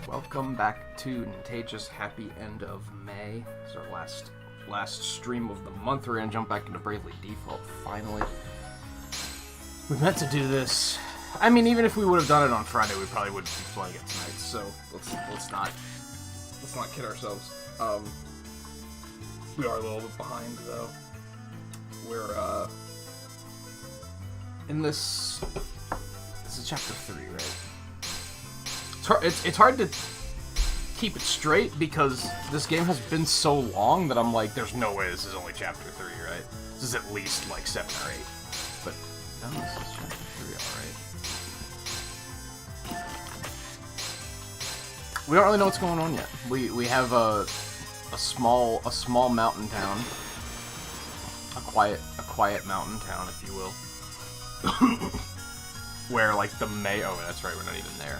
Welcome back to Nintagious. Happy end of May. It's our last stream of the month. We're gonna jump back into Bravely Default finally. We meant to do this. I mean, even if we would have done it on Friday, we probably wouldn't be playing it tonight. So let's not kid ourselves. We are a little bit behind though. We're in this. This is chapter 3, right? It's hard to keep it straight because this game has been so long that I'm like, there's no way this is only chapter 3, right? This is at least like 7 or 8. But no, this is chapter 3, alright. We don't really know what's going on yet. We have a small mountain town, a quiet mountain town, if you will, where like the mayor. Oh, that's right, we're not even there.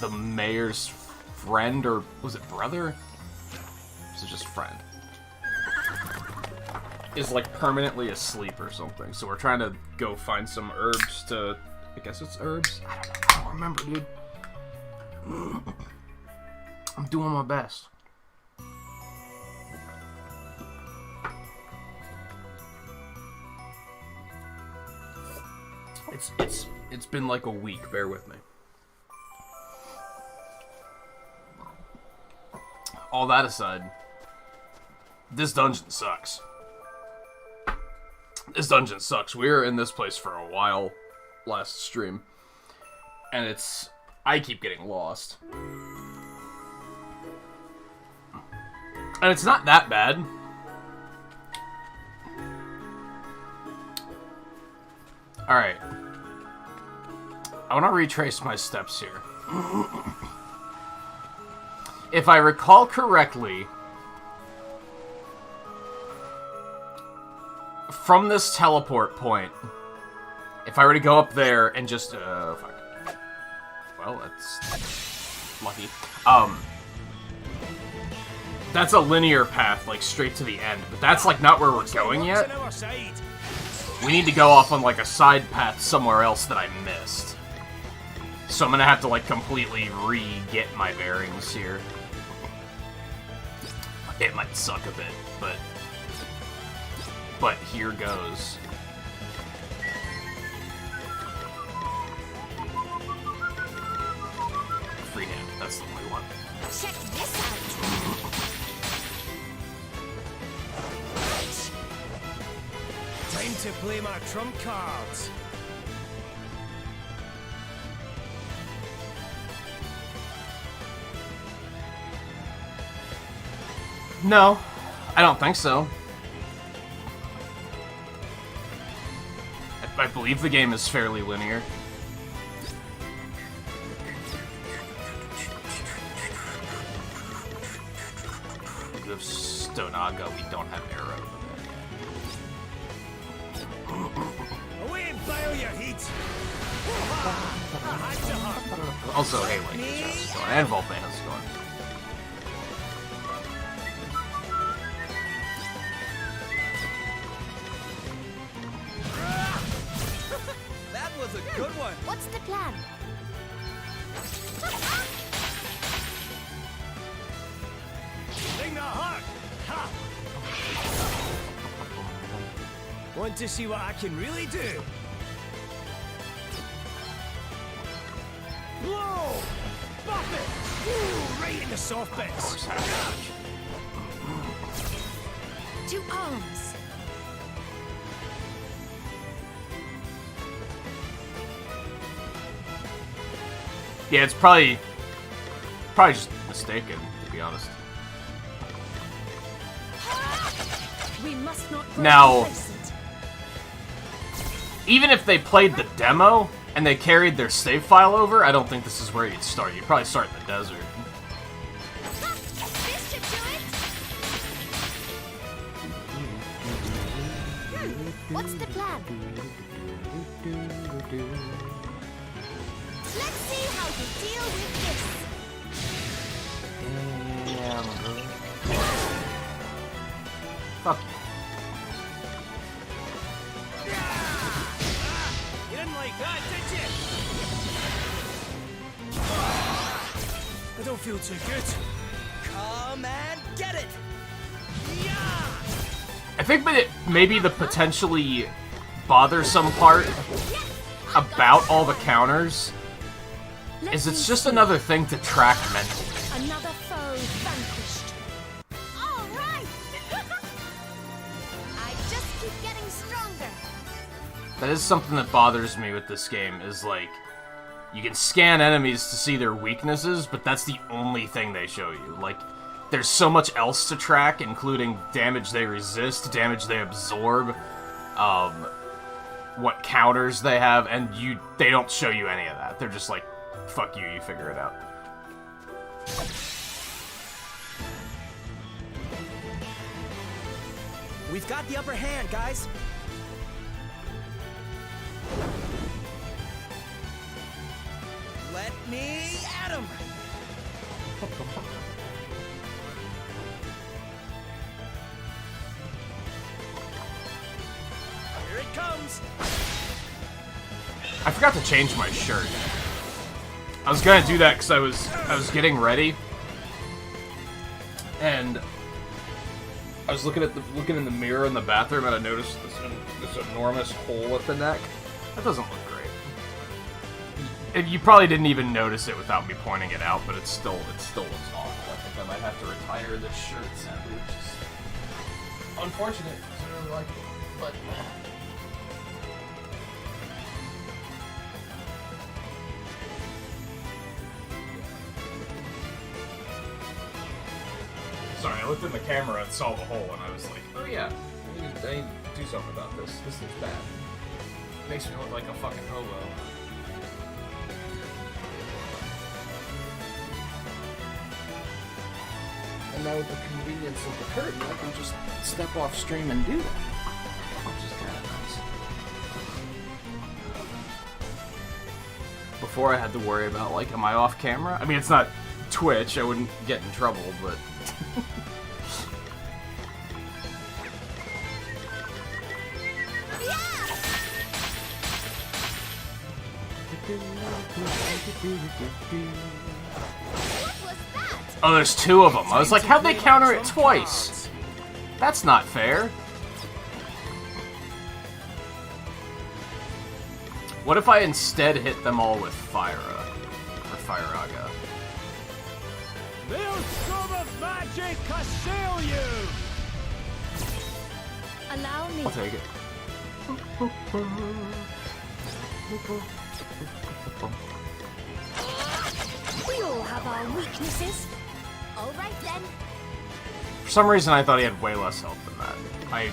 The mayor's friend, or was it brother? Or was it just friend? Is like permanently asleep or something. So we're trying to go find some herbs to. I guess it's herbs. I don't remember, dude. I'm doing my best. It's been like a week. Bear with me. All that aside, this dungeon sucks. This dungeon sucks. We were in this place for a while last stream, and I keep getting lost. And it's not that bad. Alright. I want to retrace my steps here. If I recall correctly, from this teleport point, if I were to go up there and just, fuck. Well, that's lucky. That's a linear path, like, straight to the end, but that's, like, not where we're going yet. We need to go off on, like, a side path somewhere else that I missed. So I'm gonna have to, like, completely re-get my bearings here. It might suck a bit, but here goes. Freehand, that's the one we want. Check this out. Time to play my trump cards. No, I don't think so. I believe the game is fairly linear. We have Stonaga, we don't have Arrow. Away and bile your heat. Also, hey, like, is going, and Voltman is going. That was a good one. What's the plan? Bring the heart. Ha! Want to see what I can really do? Blow! Buff it! Ooh, right in the soft bits. 2 arms. Yeah, it's probably just mistaken, to be honest. We must not grow Now, complacent. even if they played the demo and they carried their save file over, I don't think this is where you'd start. You'd probably start in the desert. This should do it. What's the plan? Let's see how you deal with this. Fuck. You didn't I don't feel too good. Come and get it! I think that maybe the potentially bothersome part about all the counters is it's just another thing to track mentally. Another foe vanquished. All right. I just keep getting stronger. That is something that bothers me with this game, is like, you can scan enemies to see their weaknesses, but that's the only thing they show you. Like, there's so much else to track, including damage they resist, damage they absorb, what counters they have, and they don't show you any of that. They're just like, fuck you, you figure it out. We've got the upper hand, guys. Let me at him. Here it comes. I forgot to change my shirt. I was gonna do that because I was getting ready, and I was looking in the mirror in the bathroom, and I noticed this enormous hole at the neck. That doesn't look great. You probably didn't even notice it without me pointing it out, but it still looks awful. I think I might have to retire this shirt, sadly, which is unfortunate because I really like it. But sorry, I looked in the camera and saw the hole, and I was like, oh yeah, I need to do something about this. This looks bad. It makes me look like a fucking hobo. And now with the convenience of the curtain, I can just step off stream and do that. Which is kind of nice. Before I had to worry about, like, am I off camera? I mean, it's not Twitch, I wouldn't get in trouble, but... Oh, there's two of them. I was like, how'd they counter it twice? That's not fair. What if I instead hit them all with Fyra? Or Fyraga? Maelstrom of magic assail you! Allow me. I'll take it. We all have our weaknesses. All right then. For some reason, I thought he had way less health than that. I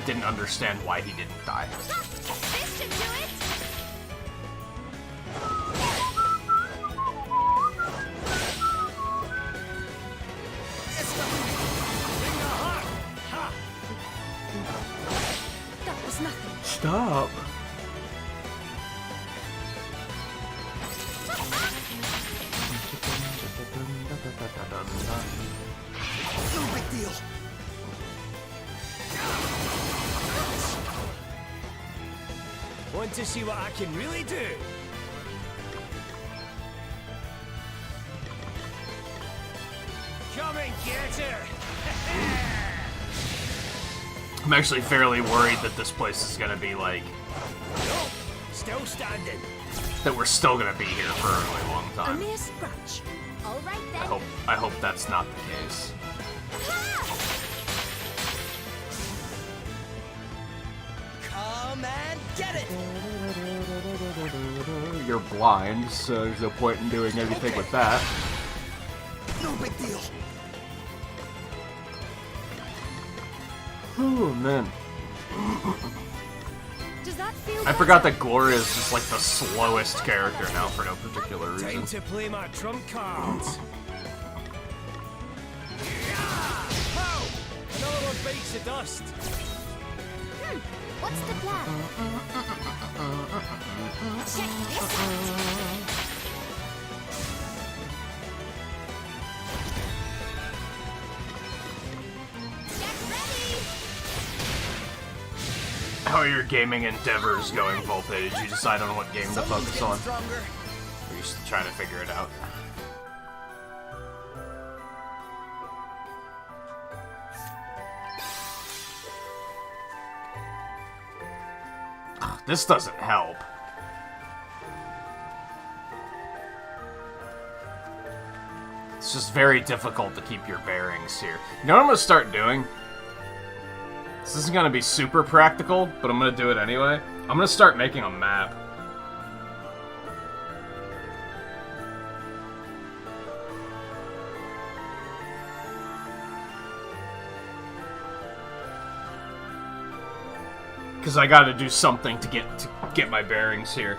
didn't understand why he didn't die. This should do it. That was nothing. Stop. No big deal. Want to see what I can really do? Come and get her! I'm actually fairly worried that this place is gonna be like... Nope, still standing. that we're still gonna be here for a really long A time. mere scratch. All right then. I hope that's not the case. Come and get it! You're blind, so there's no point in doing anything with that. No big deal. Oh man. Does that feel I forgot that Gloria is just like the slowest character now for no particular reason. Time to play my trump cards. Pow! Another one bites the dust. What's the plan? Check this out. Get ready! How are your gaming endeavors going, Voltage? Did you decide on what game to focus on? Or are you still trying to figure it out? This doesn't help. It's just very difficult to keep your bearings here. You know what I'm gonna start doing? This isn't gonna be super practical, but I'm gonna do it anyway. I'm gonna start making a map. Because I gotta do something to get my bearings here.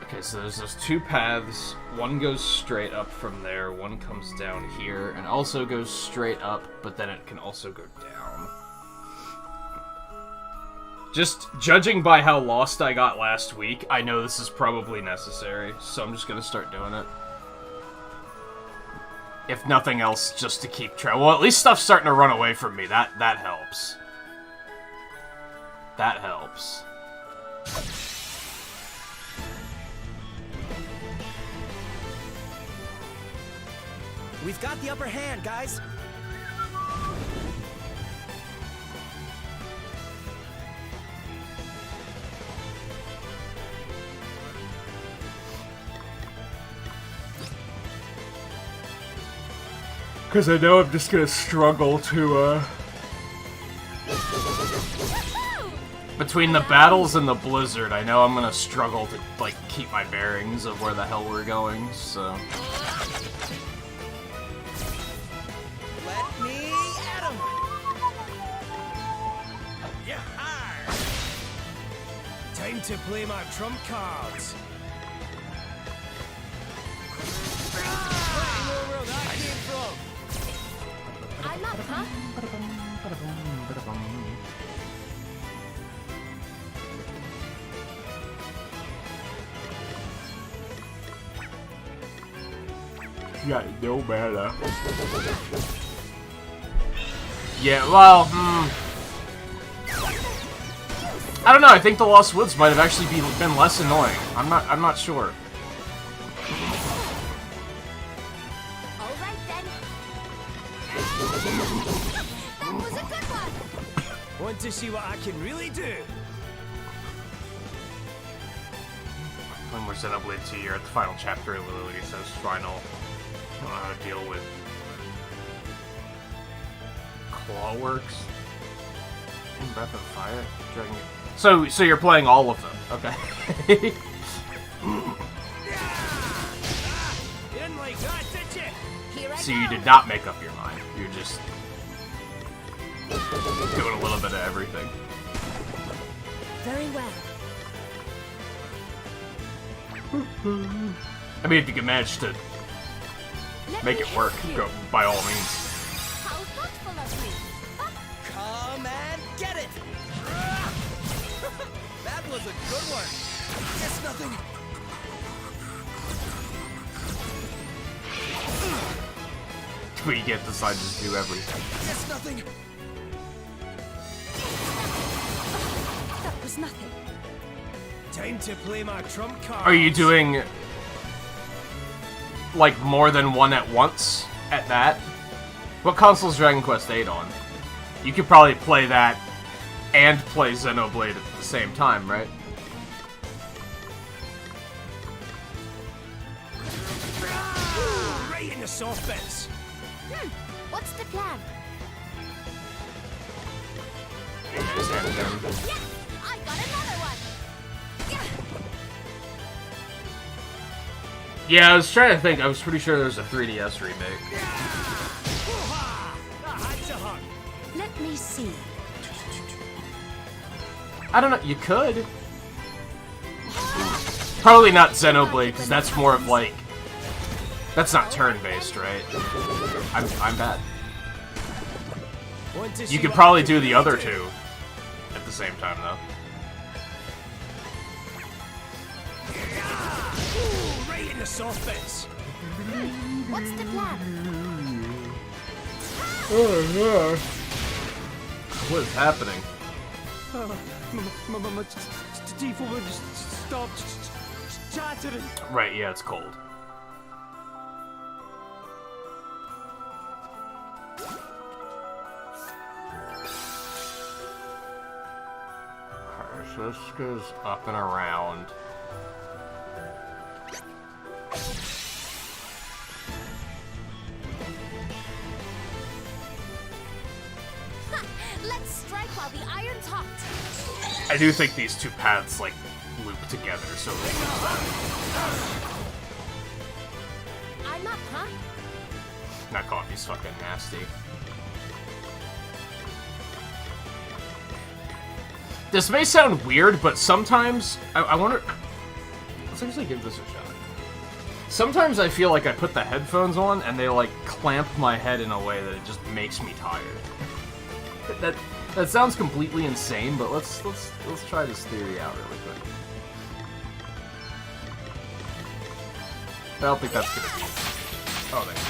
Okay, so there's those two paths. One goes straight up from there, one comes down here, and also goes straight up, but then it can also go down. Just judging by how lost I got last week, I know this is probably necessary, so I'm just gonna start doing it. If nothing else, just to keep track. Well, at least stuff's starting to run away from me. That helps. That helps. We've got the upper hand, guys. Because I know I'm just gonna struggle to, between the battles and the blizzard, I know I'm gonna struggle to, like, keep my bearings of where the hell we're going, so... Let me at him! Yeah! Time to play my trump cards! Where that came from? I'm up, huh? Yeah, no matter. Yeah, well, I don't know, I think the Lost Woods might have actually been less annoying. I'm not sure. Alright then. That was a good one. Want to see what I can really do? When we're set up late 2, you're at the final chapter of Lily says final. I don't know how to deal with Clawworks and Breath of Fire. Dragon... So you're playing all of them, okay? You didn't like that, did you? Here I So go. you did not make up your mind. You're just doing a little bit of everything. Very well. I mean, if you can manage to Let make me it work, help you. go by all means. How thoughtful of me. Come and get it! That was a good one. Guess nothing. But you can't decide to just do everything. Guess nothing. That was nothing. Time to play my trump card. Are you doing, like, more than one at once at that? What console's Dragon Quest VIII on? You could probably play that and play Xenoblade at the same time, right? Right in the soft bits. What's the plan? Yeah, I got another one. Yeah. Yeah, I was trying to think. I was pretty sure there was a 3DS remake. Let me see. I don't know. You could. Probably not Xenoblade, because that's more of like... That's not turn-based, right? I'm bad. You could probably do the other two at the same time, though. Right in the soft bits. What's the plan? Oh, what is happening? My teeth will stop chattering. Right, yeah, it's cold. Alright, so this goes up and around. Let's strike while the iron's hot. I do think these two paths, like, loop together, so... I'm up, huh? That coffee's fucking nasty. This may sound weird, but sometimes... I wonder... Let's actually give this a shot. Sometimes I feel like I put the headphones on, and they, like, clamp my head in a way that it just makes me tired. That sounds completely insane, but let's try this theory out really quick. I don't think that's gonna be... Oh, there you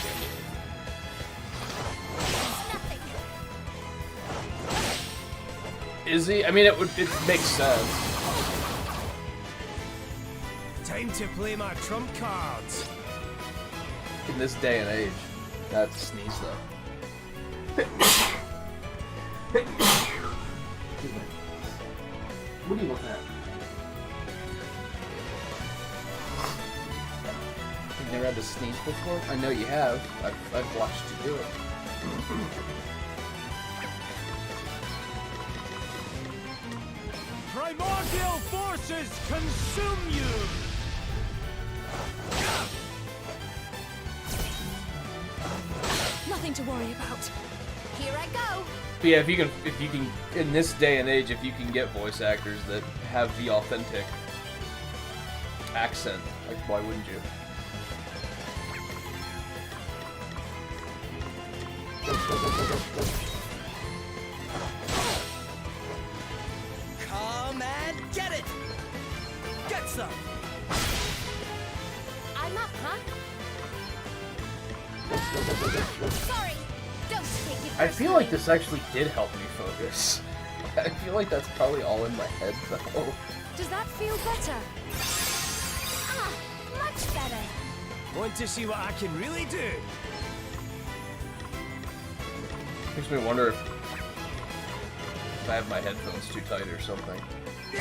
go. Is he? I mean, it makes sense. Time to play my trump cards. In this day and age, that's a sneeze though. What are you looking at? You've never had to sneeze before? I know you have. I've watched you do it. Primordial forces consume you! Nothing to worry about. Here I go. But yeah, if you can, in this day and age, if you can get voice actors that have the authentic accent, like, why wouldn't you? Come and get it! Get some! I'm up, huh? Sorry. Don't take it I feel like personally. this actually did help me focus. I feel like that's probably all in my head, though. Does that feel better? Ah, much better. Want to see what I can really do? Makes me wonder if I have my headphones too tight or something. You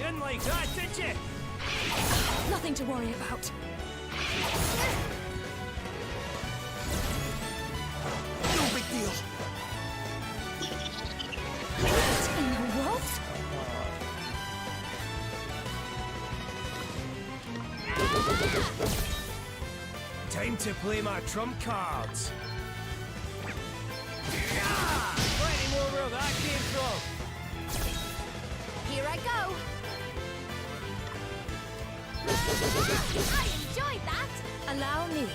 didn't like that, did you? Nothing to worry about. No big deal. What in the world? Time to play my trump cards. Plenty more where that came from. Here I go. I enjoyed that. Allow me.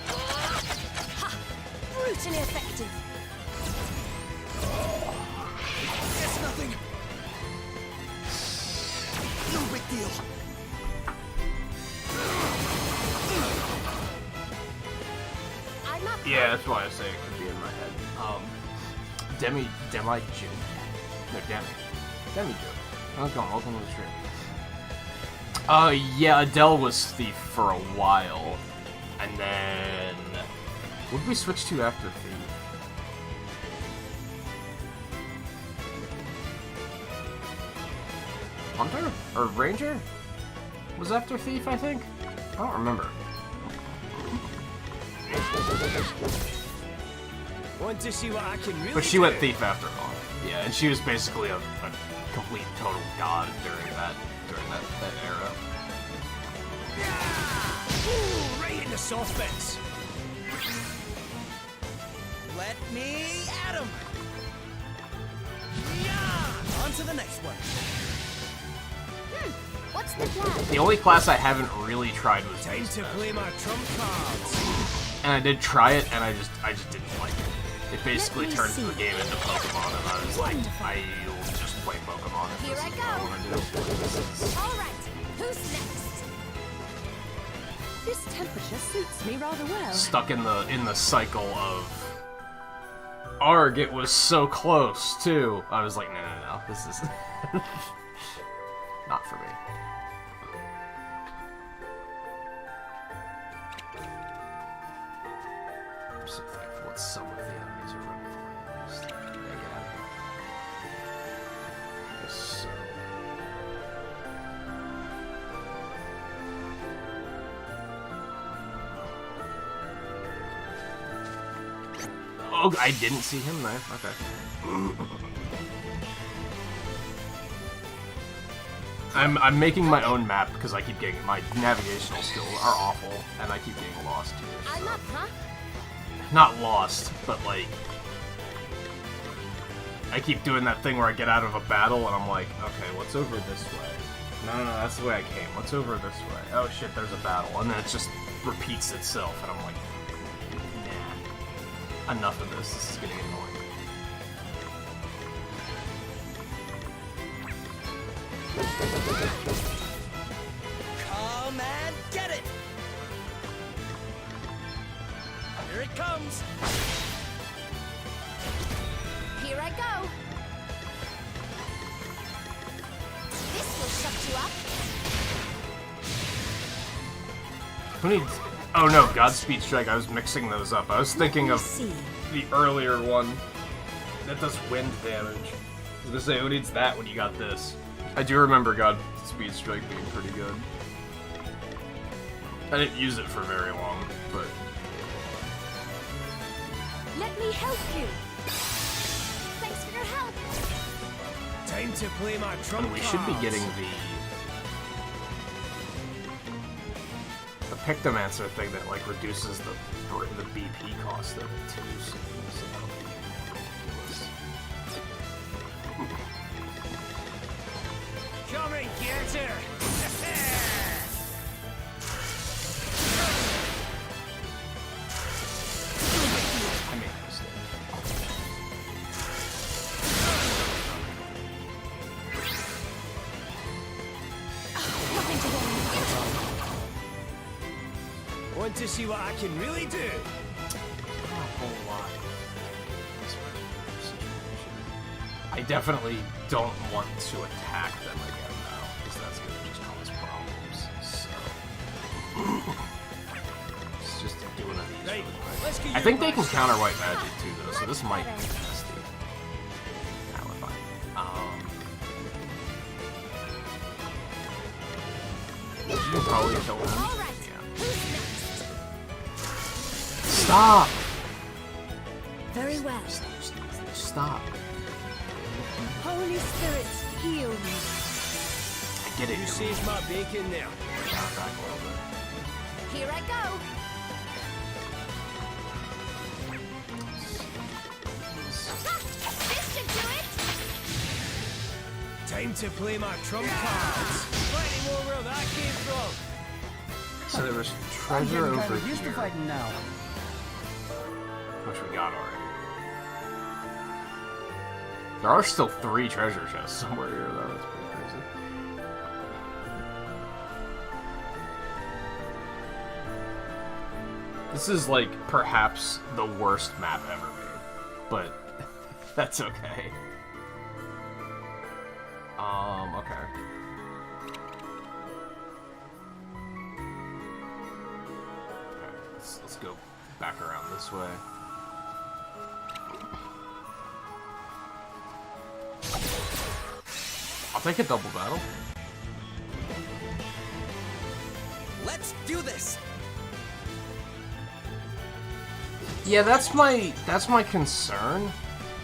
Ha! Brutally effective. It's nothing. No big deal. I'm up. Yeah, that's why I say it could be in my head. Demi joke. No, Demi joke. How's it going? Welcome to the stream. Yeah, Adele was Thief for a while, and then what did we switch to after Thief? Hunter or Ranger was after Thief, I think. I don't remember. Want to see what I can really But she do? went Thief after all. Yeah, and she was basically a complete total god during that era. Ooh, right in the soft bits. Let me at 'em. Yeah, on to the next one. What's the plan? The only class I haven't really tried was Time Ace to Master. play my trump cards. And I did try it, and I just didn't like it. It basically Let me turns see. the game into Pokemon, and I was like, Wonderful. I'll just play Pokemon if Here this I is what I go. want to do. All right. Who Who's next? This temperature suits me rather well. Stuck in the cycle of Arg. It was so close too. I was like, no, this is not for me. I'm so thankful that some of the enemies are running away. Just, yeah, get out of here. Just so. Oh, I didn't see him there. Okay. I'm making my own map because I keep getting my navigational skills are awful and I keep getting lost here. So. I'm up, huh? Not lost, but like I keep doing that thing where I get out of a battle and I'm like, okay, what's over this way? No, that's the way I came. What's over this way? Oh shit, there's a battle, and then it just repeats itself, and I'm like, nah, enough of this. This is getting annoying. Come and get it! Here it comes! Here I go. This will shut you up. Who needs... Oh no, Godspeed Strike. I was mixing those up. I was thinking of the earlier one that does wind damage. I was gonna say, who needs that when you got this? I do remember Godspeed Strike being pretty good. I didn't use it for very long, but... Let me help you. Thanks for your help. Time to play my trump And we should be cards. getting the Pictomancer thing that like reduces the BP cost of it too. So that'll be ridiculous. Come and get her! I made a mistake. Nothing to worry. Want to see what I can really do? Not a whole lot. in this particular situation. I definitely don't want to attack them again though, because that's going to just cause problems. So it's just doing one of these Right, really quick. let's get I you think they my can shot. counter white magic too though, so this might be nasty. Now we're fine. You can probably kill him. All right. Yeah. Who's next? Stop! Very well. Stop. Holy spirits, heal me. I get it. You saved my bacon there. Back a little bit. Here I go. Ha! This should do it. Time to play my trump cards. Plenty more where that came from. So there was treasure over used to here, fighting now. which we got already. There are still 3 treasure chests somewhere here, though. That's pretty crazy. This is, like, perhaps the worst map ever made. But that's okay. Okay. Let's go back around this way. I'll take a double battle. Let's do this. Yeah, that's my concern.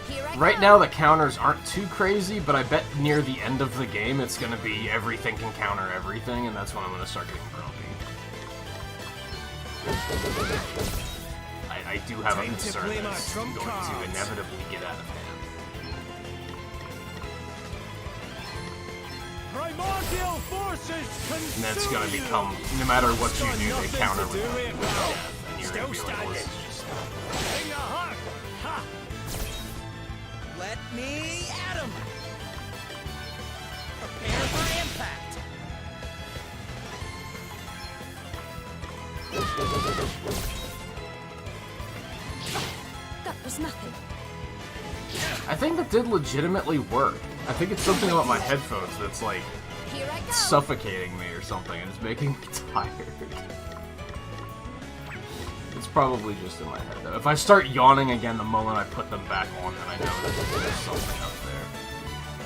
Here I Right go. now the counters aren't too crazy, but I bet near the end of the game it's gonna be everything can counter everything, and that's when I'm gonna start getting grumpy. I do have a Time to concern play that my it's trump going to cards. inevitably get out of hand. Primordial forces consume And that's gonna you. become, no matter what you Got do, they nothing counter to with do death, it well. and you're Still gonna be like, well, this is just... Bring a heart. Ha! Let me at 'em. Prepare for impact. That was nothing. I think that did legitimately work. I think it's something about my headphones that's like Here I go. suffocating me or something and it's making me tired. It's probably just in my head though. If I start yawning again the moment I put them back on, then I know that there's something up there.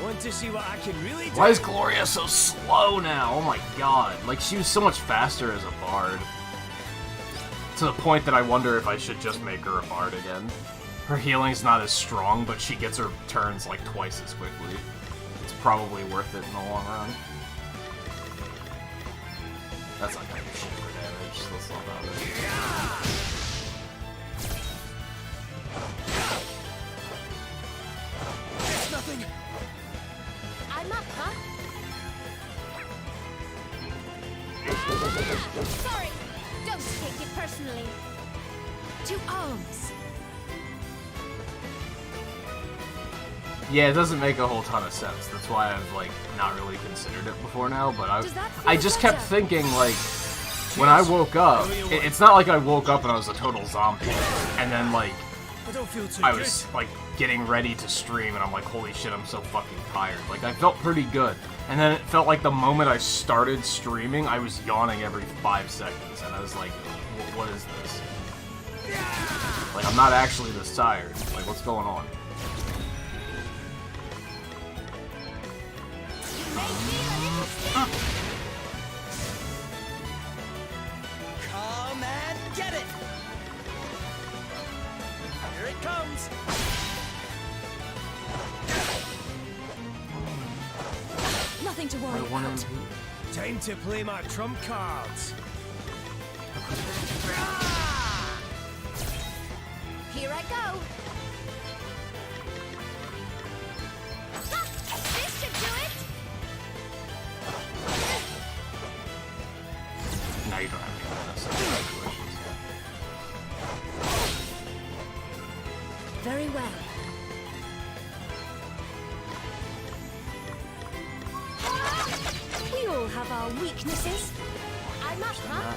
Want to see what I can really do? Why is Gloria so slow now? Oh my god. Like, she was so much faster as a bard. To the point that I wonder if I should just make her a bard again. Her healing's not as strong, but she gets her turns like twice as quickly. It's probably worth it in the long run. That's not gonna do shit for damage, so let's not bother. It's nothing. I'm up, huh? Sorry. Don't take it personally. 2 arms. Yeah, it doesn't make a whole ton of sense. That's why I've, like, not really considered it before now, but I just kept thinking, like, when I woke up, it's not like I woke up and I was a total zombie, and then, like, I don't feel too I good. was, like, getting ready to stream, and I'm like, holy shit, I'm so fucking tired. Like, I felt pretty good. And then it felt like the moment I started streaming, I was yawning every 5 seconds, and I was like, what is this? Like, I'm not actually this tired. Like, what's going on? Come and get it. Here it comes. Nothing to worry about. Time to play my trump cards. Here I go. Ha! This should do it. Now you don't have any unnecessary situations. Very well. We all have our weaknesses. I'm up, huh?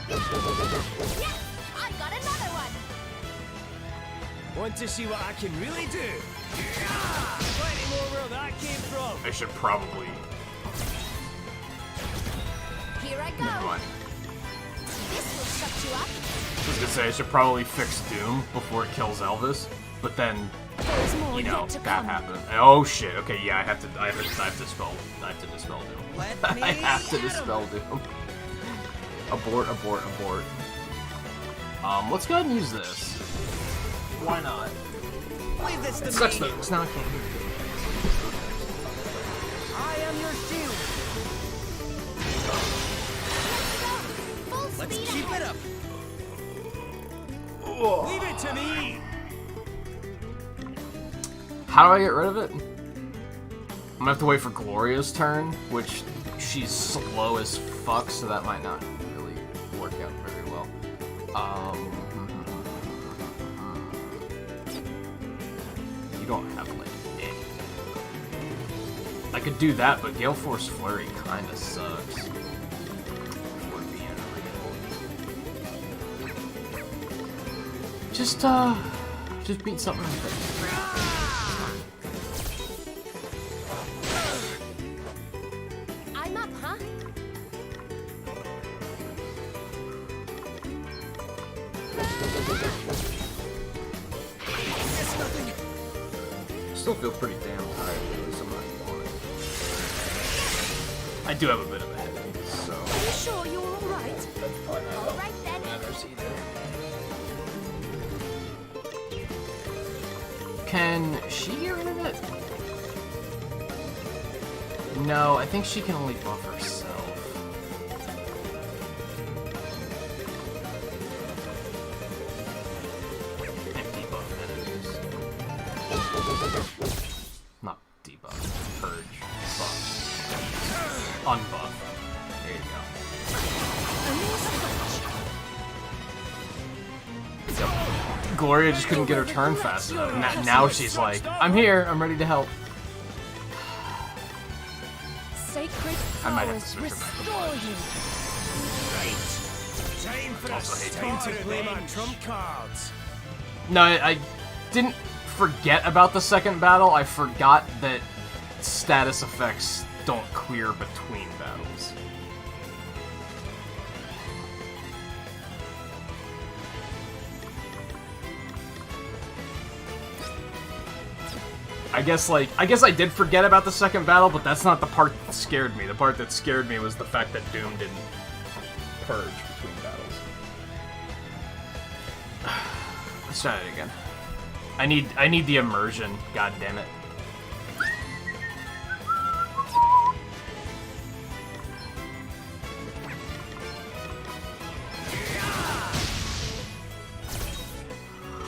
Yes! I got another one. Want to see what I can really do? Plenty more where that came from. I should probably... Here I go. Never mind. This will shut you up. I was gonna say, I should probably fix Doom before it kills Elvis, but then, There's more you know, yet to that come. happened. Oh shit, okay, yeah, I have to dispel Doom. Let me I have to at 'em. dispel Doom. Abort, abort, abort. Let's go ahead and use this. Why not? Leave this to It sucks me. though, 'cause now I can't hear you. I am your shield. Full Let's speed keep ahead. it up. Leave it to me. How do I get rid of it? I'm gonna have to wait for Gloria's turn, which she's slow as fuck, so that might not really work out very well. You don't have like anything. I could do that, but Gale Force Flurry kinda sucks. If we're being real. Just beat something like that. I'm up, huh? It's nothing. Still feel pretty damn tired, at least I'm not honest. I do have a bit of a headache, so Are you sure you're all right? All right then. matters either. Can she get rid of it? No, I think she can only buff herself. And debuff enemies. Not debuff, purge, buff. Unbuff. There you go. Gloria just couldn't get her turn fast enough. Now she's like, I'm here, I'm ready to help. sacred I might have to powers switch her back to restore you. Right. Time for Also us. hate Time to Toxic. play my trump cards. No, I didn't forget about the second battle. I forgot that status effects don't clear between battles. I guess I did forget about the second battle, but that's not the part that scared me. The part that scared me was the fact that Doom didn't purge between battles. Let's try it again. I need the immersion, god damn it.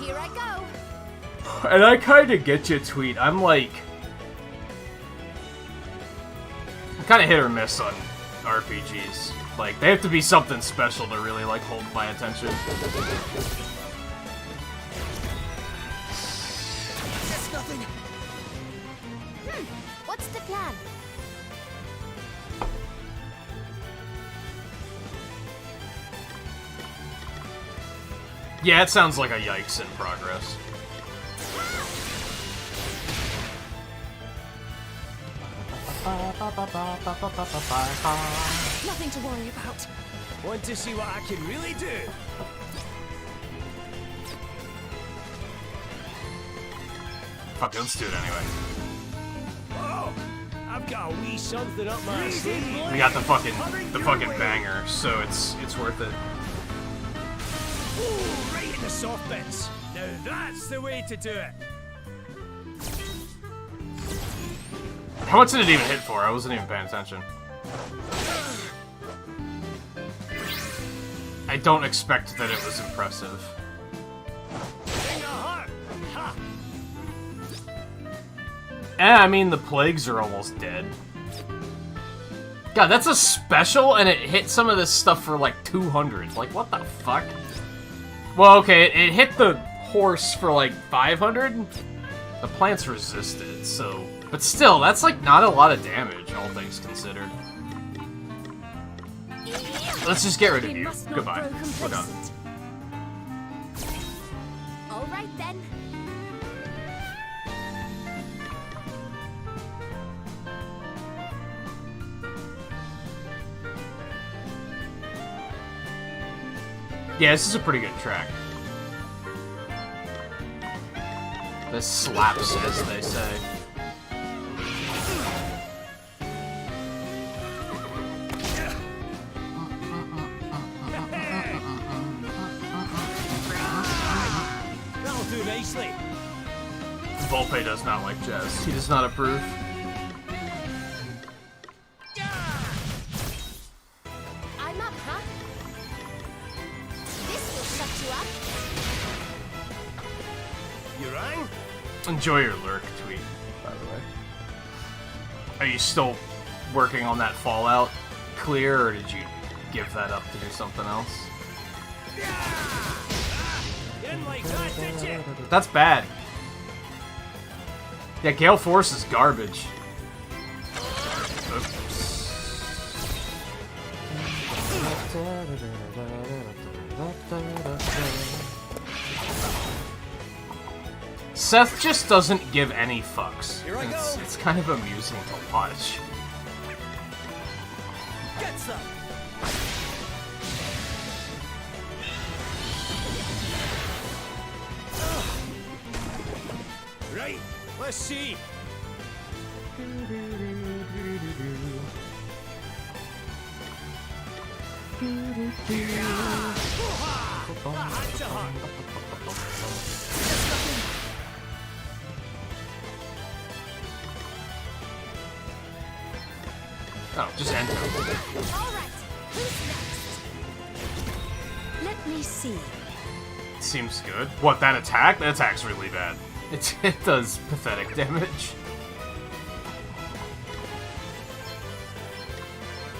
Here I go. And I kinda get you, Tweet. I'm kinda hit or miss on RPGs. Like, they have to be something special to really, like, hold my attention. That's nothing. What's the plan? Yeah, it sounds like a yikes in progress. Nothing to worry about. Want to see what I can really do? Fuck it, let's do it anyway. Oh, I've got a wee something up my sleeve. We got the fucking banger, so it's worth it. Ooh, right in the soft bits. Now that's the way to do it. How much did it even hit for? I wasn't even paying attention. I don't expect that it was impressive. Bring a heart. Ha! I mean, the plagues are almost dead. God, that's a special, and it hit some of this stuff for like 200. Like, what the fuck? Well, okay, it hit the horse for like 500. The plants resisted, so... But still, that's like not a lot of damage, all things considered. Let's just get rid of We you. must not Goodbye. grow We're done. complacent. All right then. Yeah, this is a pretty good track. This slaps, as they say. That'll do nicely. Volpe does not like jazz. He does not approve. I'm up, huh? This will shut you up. You rang? Enjoy your lurk tweet, by the way. Are you still working on that Fallout clear, or did you give that up to do something else? You didn't like that, did you? That's bad. Yeah, Gale Force is garbage. Oops. Seth just doesn't give any fucks. Here I go. It's kind of amusing to watch. Get some. Right, let's see. Hoo-ha! A heart to heart. Oh, just end it. All right. Who's next? Let me see. Seems good. What, that attack? That attack's really bad. It does pathetic damage.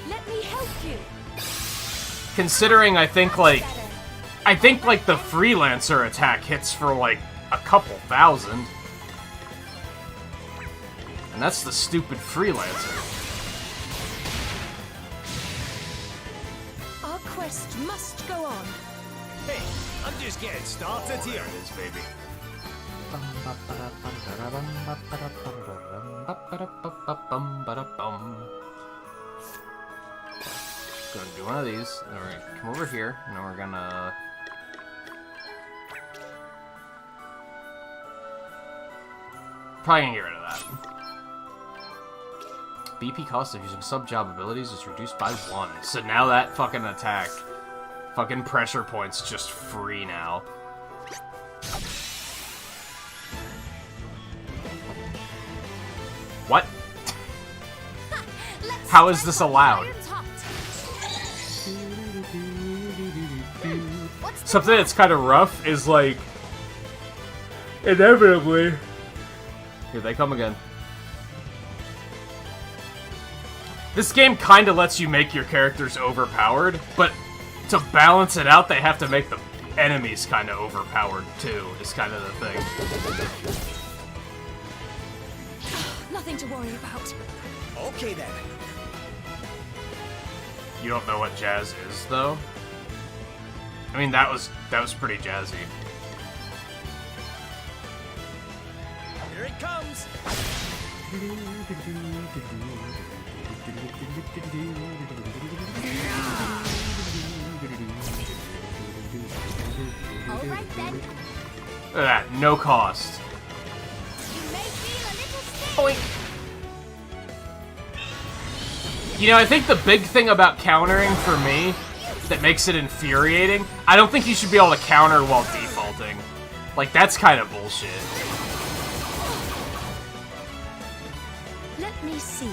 Let me help you. Considering I think like the freelancer attack hits for like a couple thousand. And that's the stupid freelancer. quest must go on. Hey, I'm just getting started There here. it is, baby. Gonna do one of these, and we're gonna come over here, and then we're gonna... Probably gonna get rid of that. BP cost of using sub-job abilities is reduced by 1. So now that fucking attack, fucking pressure point's just free now. What? How is this allowed? Something that's kind of rough is like... Inevitably... Here they come again. This game kind of lets you make your characters overpowered, but to balance it out, they have to make the enemies kind of overpowered too, is kind of the thing. Nothing to worry about. Okay then. You don't know what jazz is, though? I mean, that was pretty jazzy. Here it comes. All right then. Look at that, no cost. You may feel a little sick. You know, I think the big thing about countering for me that makes it infuriating, I don't think you should be able to counter while defaulting. Like, that's kind of bullshit. Let me see.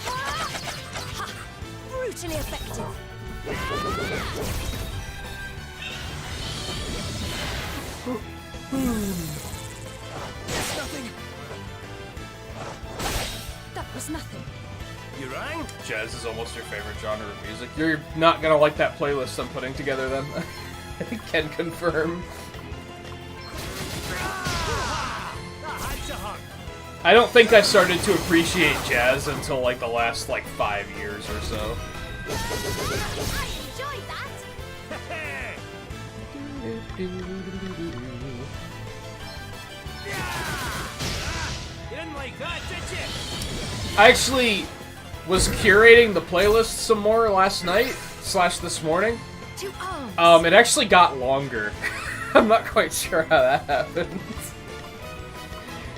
Ha! Brutally effective. It's nothing. That was nothing. You rang? Jazz is almost your favorite genre of music. You're not gonna like that playlist I'm putting together then. I can confirm. That had to hurt. I don't think I started to appreciate jazz until like the last 5 years or so. I enjoyed that. You didn't like that, did you? I actually was curating the playlist some more last night / this morning. To arms. It actually got longer. I'm not quite sure how that happened.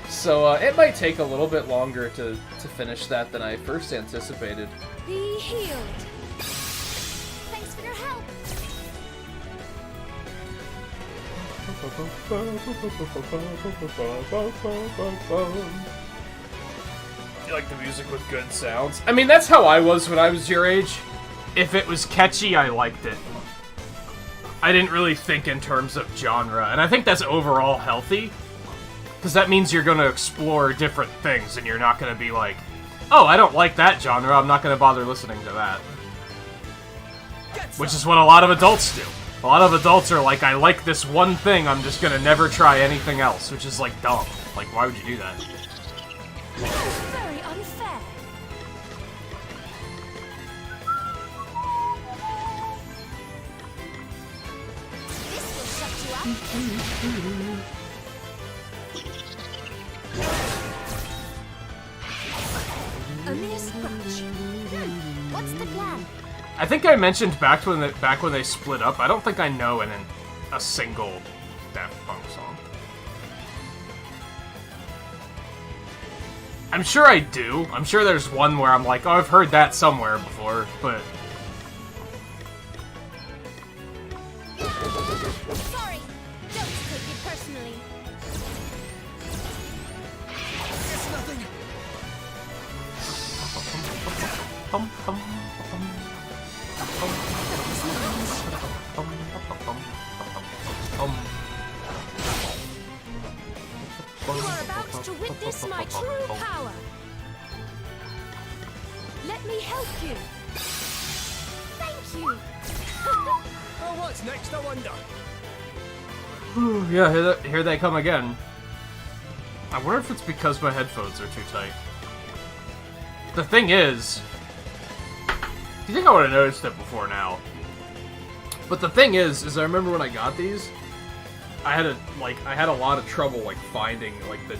So it might take a little bit longer to finish that than I first anticipated. Be healed. Thanks for your help. You like the music with good sounds? I mean, that's how I was when I was your age. If it was catchy, I liked it. I didn't really think in terms of genre, and I think that's overall healthy. Because that means you're going to explore different things, and you're not going to be like, oh, I don't like that genre, I'm not going to bother listening to that. Which is what a lot of adults do. A lot of adults are like, I like this one thing, I'm just going to never try anything else, which is, like, dumb. Like, why would you do that? Very unfair. This will shut you up. A mere scratch. What's the plan? I think I mentioned back when they split up, I don't think I know a single Daft Punk song. I'm sure I do. I'm sure there's one where I'm like, oh, I've heard that somewhere before, but... Sorry. Don't take it personally. It's nothing. Bum, bum, bum, You are about to witness my true power. Let me help you. Thank you. Oh, what's next, I wonder? Yeah, here they come again. I wonder if it's because my headphones are too tight. The thing is, you think I would have noticed it before now? But the thing is I remember when I got these, I had a lot of trouble like finding like the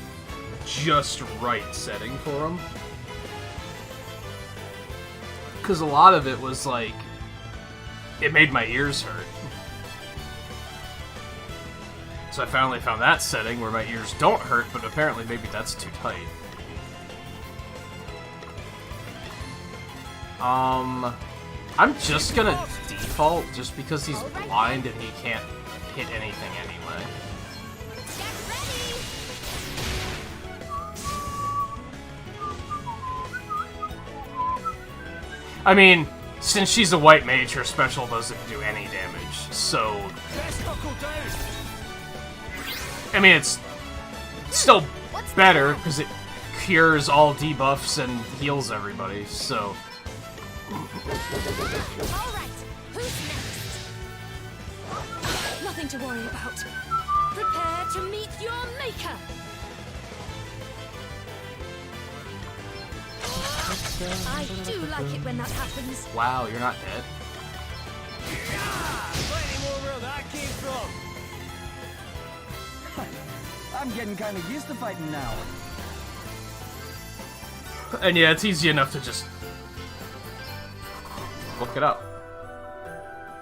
just right setting for them, because a lot of it was like it made my ears hurt. So I finally found that setting where my ears don't hurt, but apparently maybe that's too tight. I'm just gonna default just because he's blind and he can't hit anything anyway. I mean, since she's a white mage, her special doesn't do any damage, so... I mean, it's still better, because it cures all debuffs and heals everybody, so... Alright, who's next? Nothing to worry about. Prepare to meet your maker! I do like it when that happens. Wow, you're not dead? Plenty more where that came from. I'm getting kind of used to fighting now. And yeah, it's easy enough to just look it up.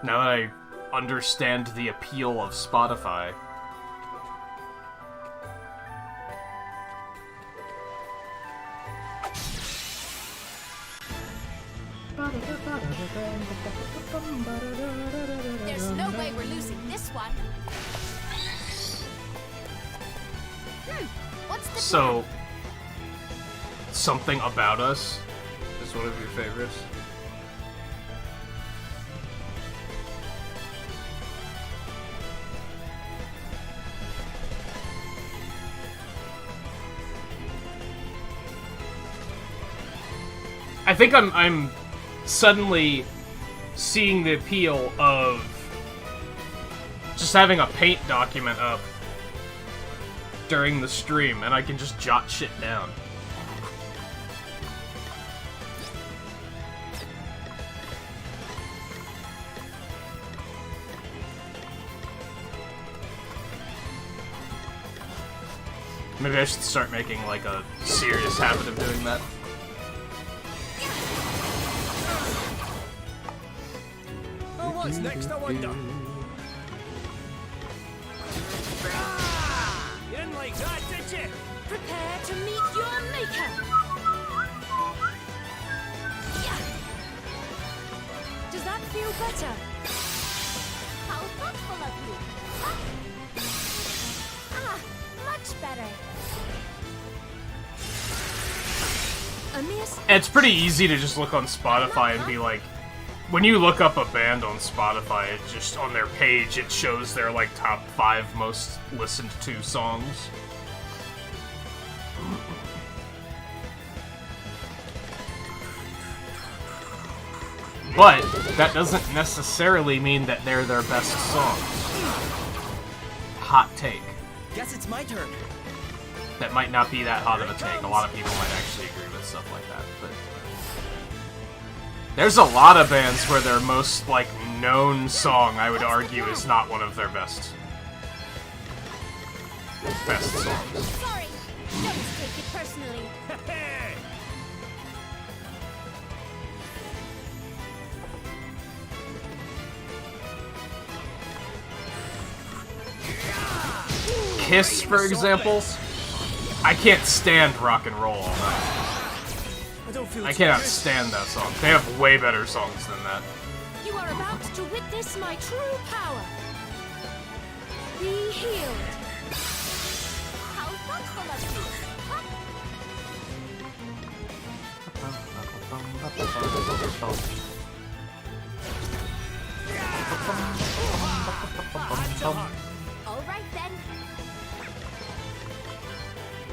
Now that I understand the appeal of Spotify. There's no way we're losing this one. What's the So, Something About Us is one of your favorites? I think I'm suddenly seeing the appeal of just having a paint document up during the stream, and I can just jot shit down. Maybe I should start making, like, a serious habit of doing that. Oh, what's next, I wonder? You didn't like that, did you? Prepare to meet your maker! Does that feel better? How thoughtful of you! Much better. It's pretty easy to just look on Spotify and be like, when you look up a band on Spotify, it just, on their page, it shows their, like, top 5 most listened to songs. But that doesn't necessarily mean that they're their best songs. Hot take. Guess it's my turn. That might not be that hot of a take. A lot of people might actually agree with stuff like that, but... There's a lot of bands where their most, like, known song, I would argue, is not one of their best songs. Sorry, don't take it personally. Kiss, for example, I can't stand rock and roll all night. I cannot stand that song. They have way better songs than that. You are about to witness my true power. Be healed. How thoughtful of you. All right then.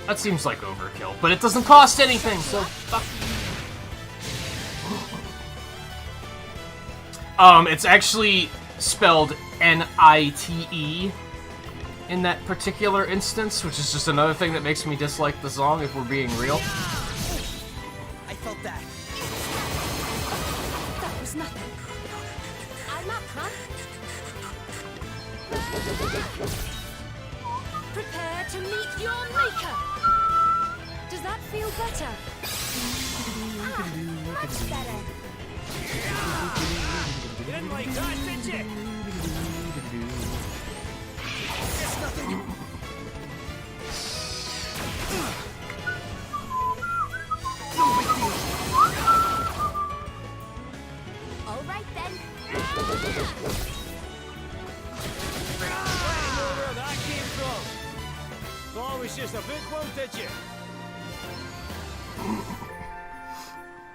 That seems like overkill, but it doesn't cost anything, so fuck you. It's actually spelled N-I-T-E in that particular instance, which is just another thing that makes me dislike the song, if we're being real. I felt that. Prepare to meet your maker. Does that feel better? Much better. You didn't like that, did you? It's nothing. All right then. Where that came from? Thought it was just a bookworm, did you?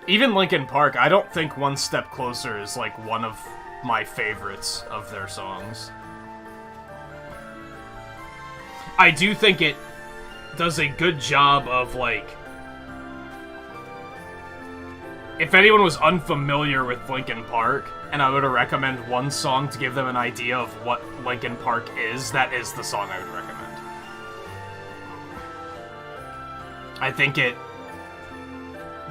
Even Linkin Park, I don't think One Step Closer is like one of my favorites of their songs. I do think it does a good job of like, if anyone was unfamiliar with Linkin Park, and I were to recommend one song to give them an idea of what Linkin Park is, that is the song I would recommend. I think it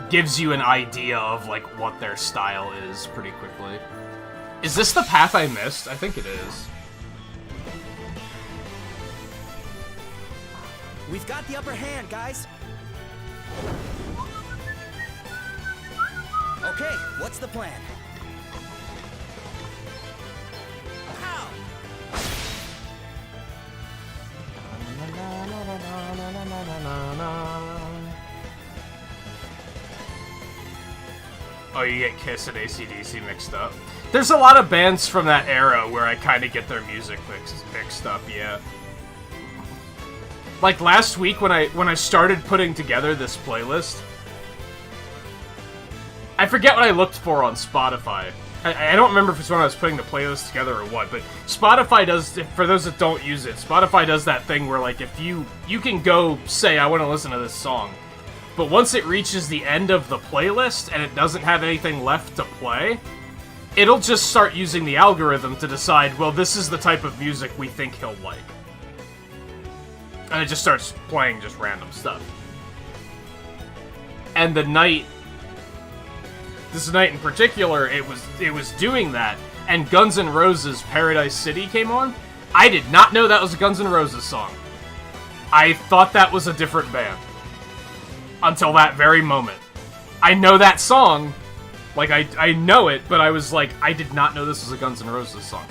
gives you an idea of like what their style is pretty quickly. Is this the path I missed? I think it is. We've got the upper hand, guys. Okay, what's the plan? Ow! Oh, you get Kiss and AC/DC mixed up. There's a lot of bands from that era where I kind of get their music mixed up, yeah. Like last week when I started putting together this playlist, I forget what I looked for on Spotify. I don't remember if it's when I was putting the playlist together or what, but Spotify does, for those that don't use it, Spotify does that thing where like if you can go say I want to listen to this song, but once it reaches the end of the playlist and it doesn't have anything left to play, it'll just start using the algorithm to decide, well, this is the type of music we think he'll like. And it just starts playing just random stuff. And this night in particular, it was doing that, and Guns N' Roses' Paradise City came on. I did not know that was a Guns N' Roses song. I thought that was a different band. Until that very moment. I know that song, like I know it, but I was like, I did not know this was a Guns N' Roses song.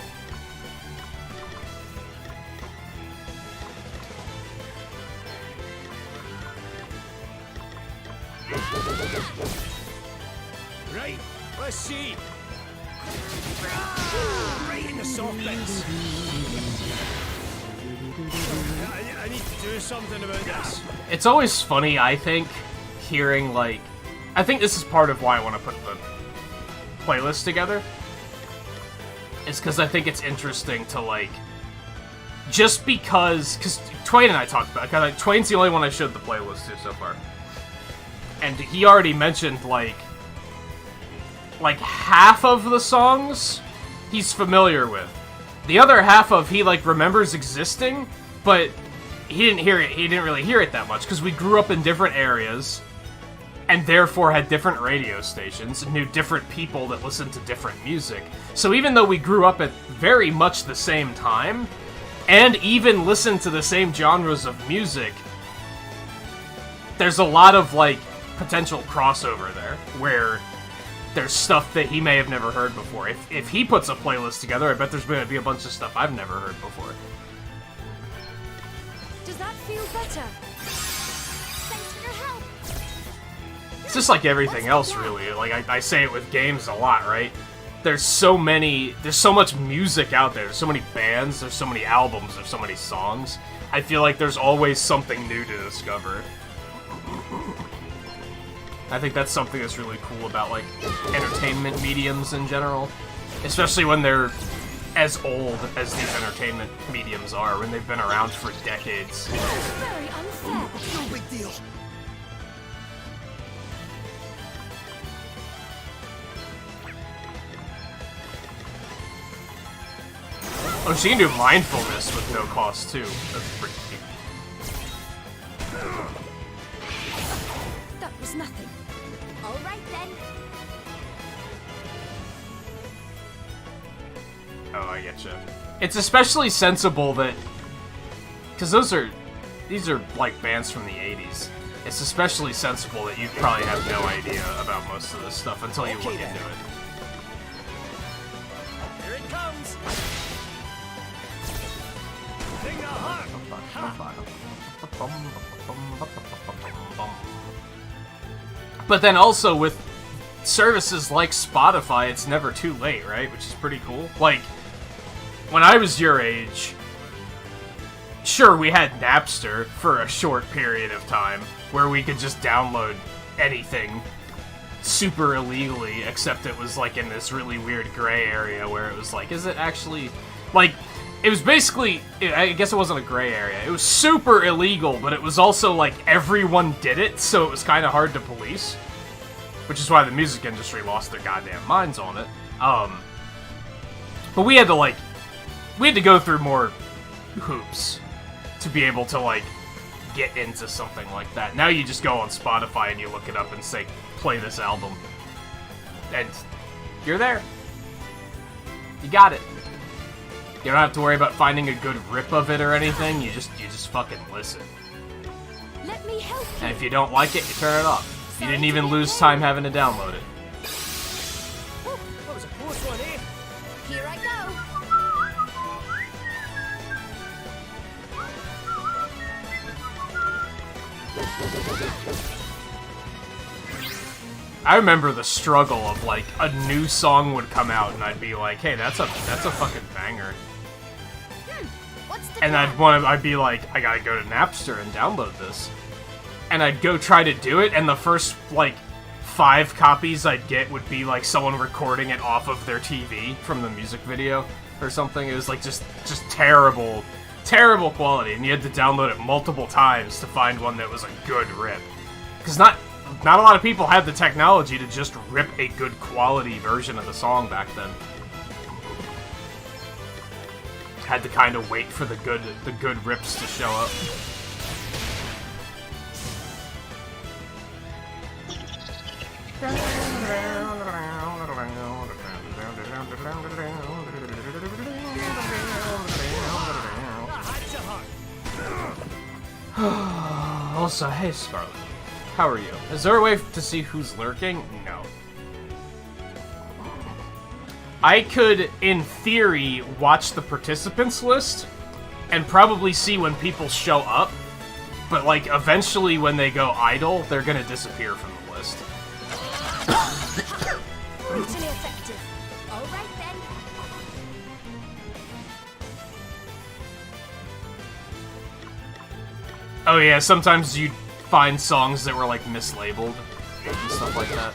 Right, let's see. Right in the soft bits. I need to do something about this. It's always funny, I think, hearing, like... I think this is part of why I want to put the playlist together. Is because I think it's interesting to, like... Just because Twain and I talked about it, because Twain's the only one I showed the playlist to so far. And he already mentioned, like half of the songs he's familiar with. The other half of he, like, remembers existing, but he didn't hear it. He didn't really hear it that much, because we grew up in different areas, and therefore had different radio stations, and knew different people that listened to different music. So even though we grew up at very much the same time, and even listened to the same genres of music, there's a lot of, like, potential crossover there, where there's stuff that he may have never heard before. If he puts a playlist together, I bet there's going to be a bunch of stuff I've never heard before. Does that feel better? Thanks for your help. It's just like everything else, really. Like, I say it with games a lot, right? There's so much music out there. There's so many bands, there's so many albums, there's so many songs. I feel like there's always something new to discover. I think that's something that's really cool about, like, entertainment mediums in general. Especially when they're as old as these entertainment mediums are, when they've been around for decades. That's very unfair. No big deal. Oh, she can do mindfulness with no cost, too. That's pretty neat. That was nothing. All right then. Oh, I getcha. It's especially sensible that, because these are like bands from the 80s. It's especially sensible that you probably have no idea about most of this stuff until you look into it. Here it comes. Sing the heart. But then also with services like Spotify, it's never too late, right? Which is pretty cool. Like, when I was your age, sure, we had Napster for a short period of time where we could just download anything super illegally, except it was like in this really weird gray area where it was like, is it actually, like, it was basically, I guess it wasn't a gray area, it was super illegal, but it was also like everyone did it, so it was kind of hard to police, which is why the music industry lost their goddamn minds on it. But we had to go through more hoops to be able to, like, get into something like that. Now you just go on Spotify and you look it up and say, play this album. And you're there. You got it. You don't have to worry about finding a good rip of it or anything. You just fucking listen. Let me help you. And if you don't like it, you turn it off. You didn't even lose time having to download it. Oh, that was a close one, eh? Here I go. I remember the struggle of, like, a new song would come out and I'd be like, hey, that's a fucking banger. What's the And plan? I'd be like, I gotta go to Napster and download this. And I'd go try to do it, and the first, like, 5 copies I'd get would be, like, someone recording it off of their TV from the music video or something. It was, like, just terrible, terrible quality, and you had to download it multiple times to find one that was a good rip. Because not a lot of people had the technology to just rip a good quality version of the song back then. Had to kind of wait for the good rips to show up. Also, hey Scarlet, how are you? Is there a way to see who's lurking? No. I could, in theory, watch the participants list and probably see when people show up, but, like, eventually when they go idle, they're gonna disappear from the list. Brutally effective. All right then. Oh yeah, sometimes you'd find songs that were, like, mislabeled and stuff like that.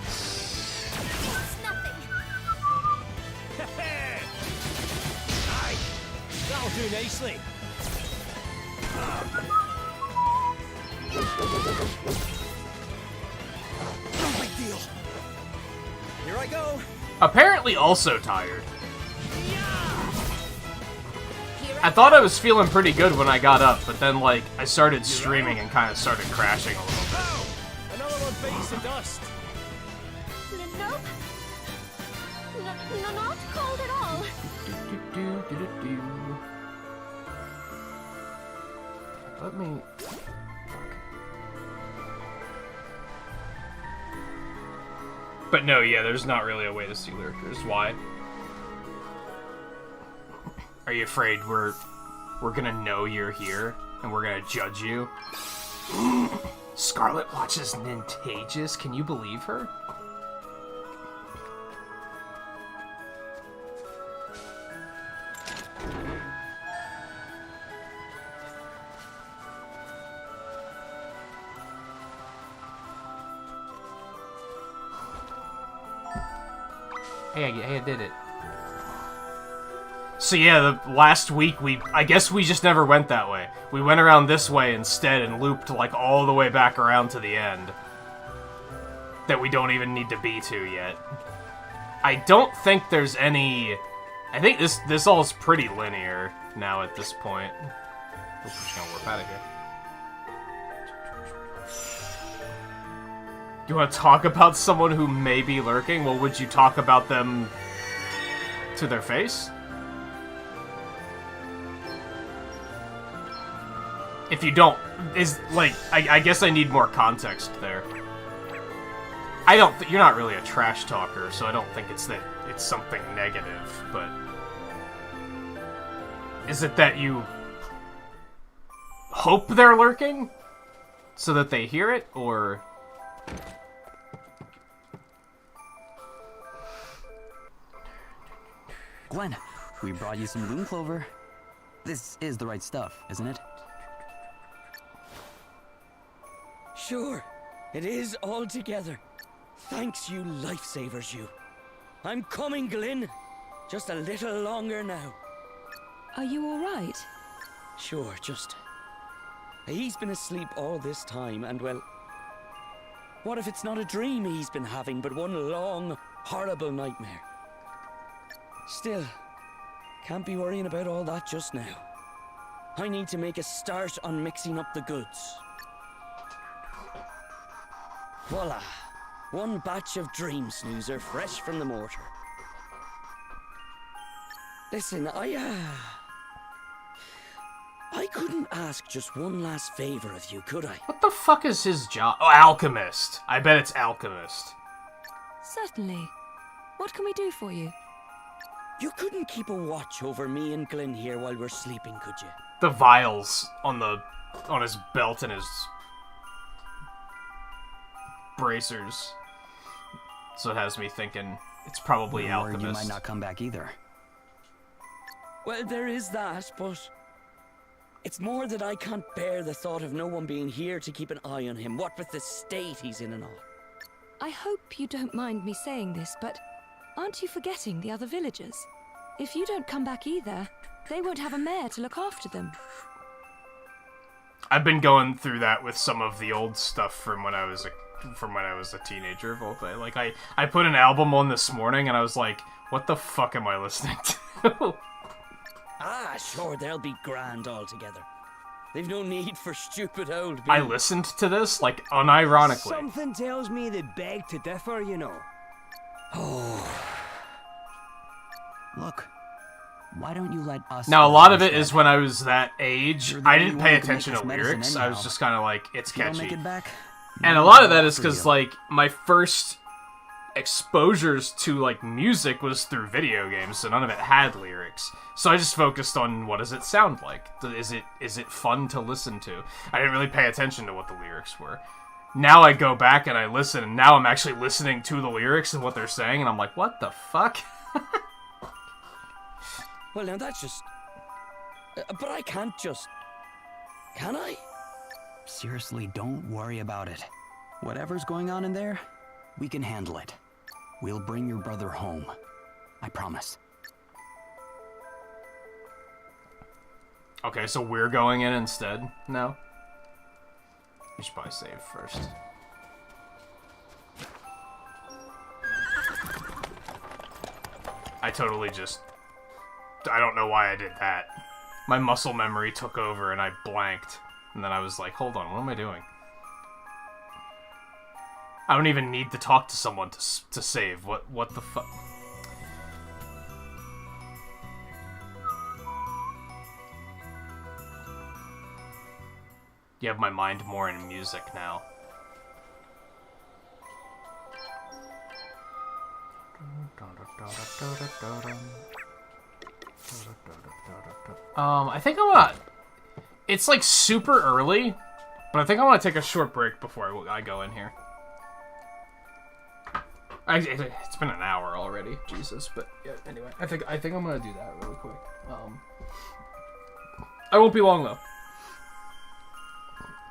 It's nothing. Aye, that'll do nicely. No big deal. Here I go. Apparently also tired. Here I thought I was feeling pretty good when I got up, but then, like, I started streaming and kind of started crashing a little bit. Oh, another one bites the dust. Nope. No, not cold at all. Let me... But no, yeah, there's not really a way to see lurkers. Why? Are you afraid we're gonna know you're here and we're gonna judge you? Scarlet watches Nintagious. Can you believe her? Hey, I did it. So yeah, the last week I guess we just never went that way. We went around this way instead and looped, like, all the way back around to the end. That we don't even need to be to yet. I don't think there's any... I think this all is pretty linear now at this point. Oops, we're just gonna warp out of here. You want to talk about someone who may be lurking? Well, would you talk about them to their face? If you don't, I guess I need more context there. You're not really a trash talker, so I don't think it's that it's something negative, but... Is it that you hope they're lurking? So that they hear it, or... Gwen, we brought you some moon clover. This is the right stuff, isn't it? Sure, it is all together. Thanks, you lifesavers, you. I'm coming, Glyn. Just a little longer now. Are you alright? Sure, just... He's been asleep all this time, and well... What if it's not a dream he's been having, but one long, horrible nightmare? Still, can't be worrying about all that just now. I need to make a start on mixing up the goods. Voila! One batch of Dream Snoozer fresh from the mortar. Listen, I couldn't ask just one last favor of you, could I? What the fuck is his job? Oh, alchemist. I bet it's alchemist. Certainly. What can we do for you? You couldn't keep a watch over me and Glyn here while we're sleeping, could you? The vials on his belt and his bracers. So it has me thinking it's probably I'm worried alchemist. You might not come back either. Well, there is that, but... It's more that I can't bear the thought of no one being here to keep an eye on him, what with the state he's in and all. I hope you don't mind me saying this, but aren't you forgetting the other villagers? If you don't come back either, they won't have a mayor to look after them. I've been going through that with some of the old stuff from when I was a teenager. Like I put an album on this morning and I was like, what the fuck am I listening to? Ah, sure, they'll be grand altogether. They've no need for stupid old... I listened to this, like, unironically. Something tells me they beg to differ, you know. Oh. Look, why don't you let us... Now, a lot of it is when I was that age, You're the I only didn't one pay who can make attention this to medicine lyrics. I was anyhow. just kind of like, it's If you don't catchy. make it back, And a lot of that is because, like, my first exposures to, like, music was through video games, so none of it had lyrics. So I just focused on what does it sound like? Is it fun to listen to? I didn't really pay attention to what the lyrics were. Now I go back and I listen, and now I'm actually listening to the lyrics and what they're saying, and I'm like, what the fuck? Well, now that's just... but I can't just... Can I? seriously, don't worry about it. Whatever's going on in there, we can handle it. We'll bring your brother home. I promise. Okay, so we're going in instead now? We should probably save first. I totally just... I don't know why I did that. My muscle memory took over and I blanked. And then I was like, hold on, what am I doing? I don't even need to talk to someone to save. What the fuck? You have my mind more in music now. I think I want to... It's like super early, but I think I want to take a short break before I go in here. It's been an hour already, Jesus. But yeah, anyway, I think I'm gonna do that really quick. I won't be long though.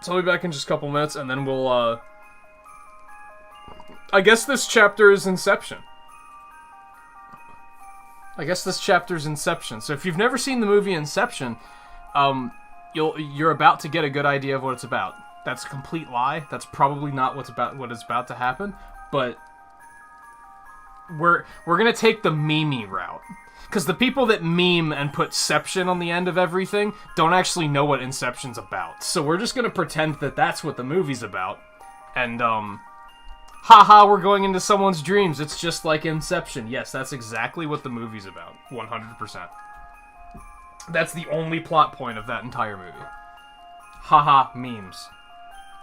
So I'll be back in just a couple minutes, and then we'll. I guess this chapter is Inception. So if you've never seen the movie Inception, you're about to get a good idea of what it's about. That's a complete lie. That's probably not what is about to happen. But we're gonna take the meme route, because the people that meme and put "ception" on the end of everything don't actually know what Inception's about. So we're just gonna pretend that that's what the movie's about, and Haha, we're going into someone's dreams. It's just like Inception. Yes, that's exactly what the movie's about. 100%. That's the only plot point of that entire movie. Haha, memes.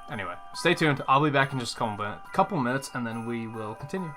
Anyway, stay tuned. I'll be back in just a couple minutes, and then we will continue.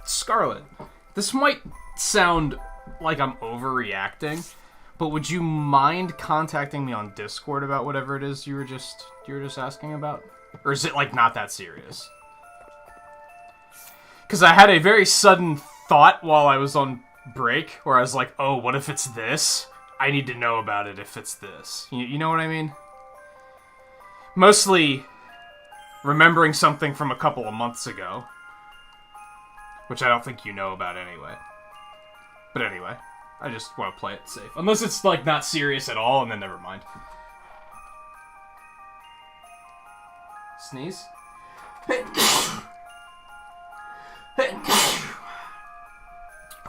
Scarlet, this might sound like I'm overreacting, but would you mind contacting me on Discord about whatever it is you were just asking about? Or is it, like, not that serious? Because I had a very sudden thought while I was on break, where I was like, oh, what if it's this? I need to know about it if it's this. You know what I mean? Mostly remembering something from a couple of months ago. Which I don't think you know about anyway. But anyway, I just want to play it safe. Unless it's, like, not serious at all, and then never mind. Sneeze?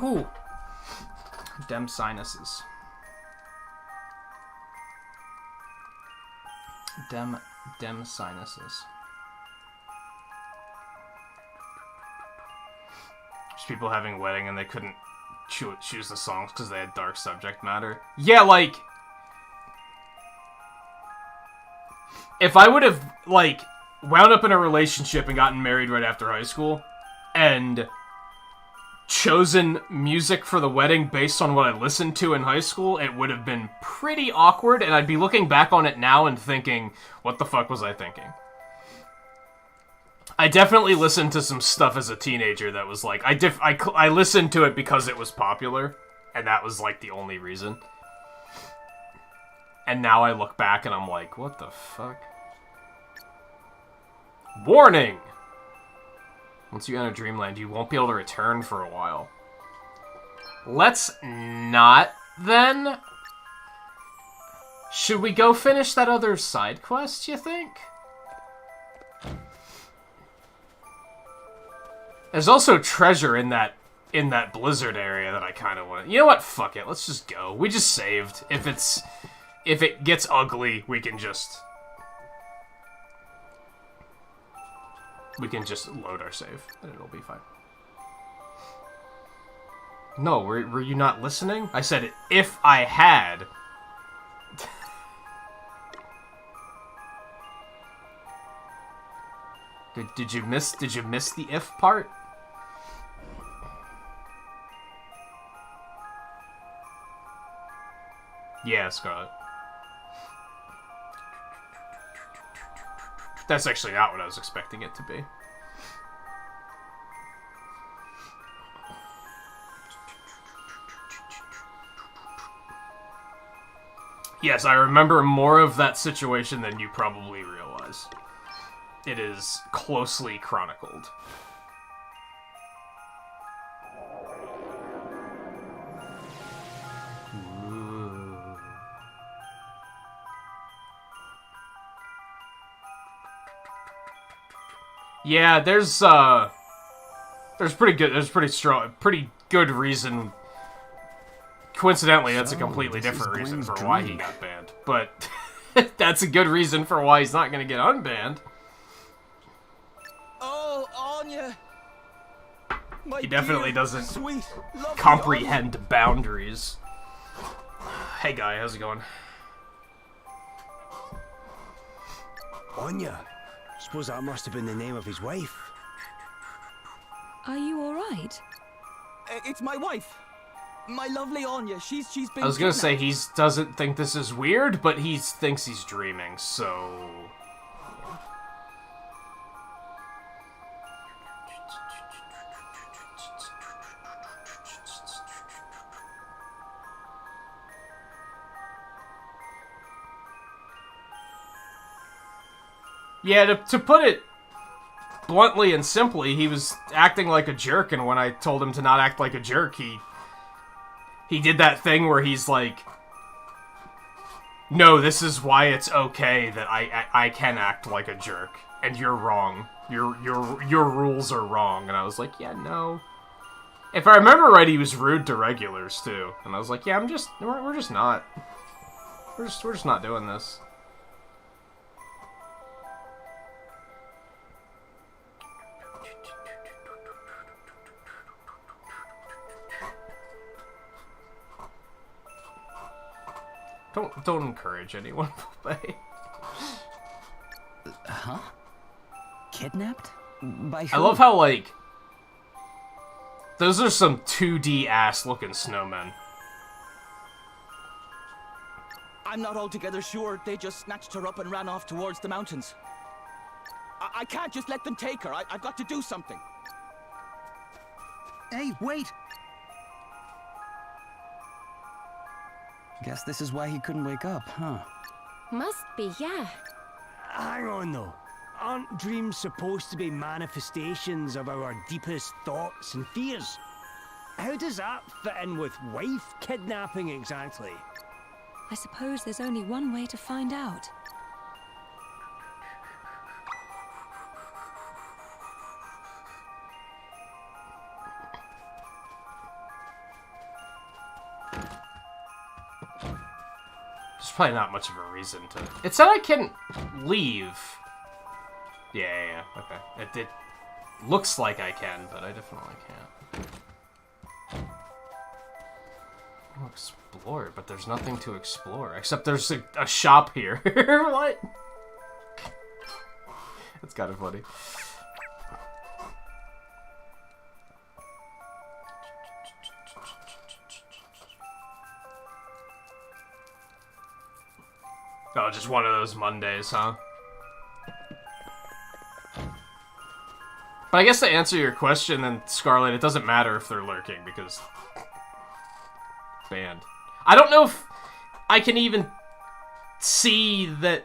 Ooh. Dem sinuses. Dem sinuses. There's people having a wedding and they couldn't choose the songs because they had dark subject matter. Yeah, like... If I would have, like, wound up in a relationship and gotten married right after high school, and chosen music for the wedding based on what I listened to in high school, it would have been pretty awkward, and I'd be looking back on it now and thinking, what the fuck was I thinking? I definitely listened to some stuff as a teenager that was like, I listened to it because it was popular, and that was like the only reason. And now I look back and I'm like, what the fuck? Warning! Once you enter Dreamland, you won't be able to return for a while. Let's not, then? Should we go finish that other side quest, you think? There's also treasure in that blizzard area that I kind of want. You know what? Fuck it. Let's just go. We just saved. If it gets ugly, we can just load our save, and it'll be fine. No, were you not listening? I said if I had. Did you miss the if part? Yeah, Scarlet. That's actually not what I was expecting it to be. Yes, I remember more of that situation than you probably realize. It is closely chronicled. Yeah, there's pretty good reason. Coincidentally, that's a completely different reason for why he got banned. But that's a good reason for why he's not going to get unbanned. Oh, Anya! He definitely doesn't comprehend boundaries. Hey guy, how's it going? Anya. Suppose that must have been the name of his wife. Are you alright? It's my wife. My lovely Anya. She's been I was gonna say, kidnapped. he doesn't think this is weird, but he thinks he's dreaming, so... Yeah, to put it bluntly and simply, he was acting like a jerk, and when I told him to not act like a jerk, he did that thing where he's like, no, this is why it's okay that I can act like a jerk, and you're wrong. Your rules are wrong. And I was like, yeah, no. If I remember right, he was rude to regulars too, and I was like, yeah, we're just not doing this. Don't encourage anyone to play. Huh? Kidnapped? By who? I love how, like, Those are some 2D ass looking snowmen. I'm not altogether sure they just snatched her up and ran off towards the mountains. I can't just let them take her. I've got to do something. Hey, wait! Guess this is why he couldn't wake up, huh? Must be, yeah. Hang on though. Aren't dreams supposed to be manifestations of our deepest thoughts and fears? How does that fit in with wife kidnapping exactly? I suppose there's only one way to find out. There's probably not much of a reason to... It said I can leave. Yeah, okay. It looks like I can, but I definitely can't. I'll explore, but there's nothing to explore. Except there's a shop here. What? That's kind of funny. Oh, just one of those Mondays, huh? But I guess to answer your question, then, Scarlet, it doesn't matter if they're lurking, because... Banned. I don't know if I can even see that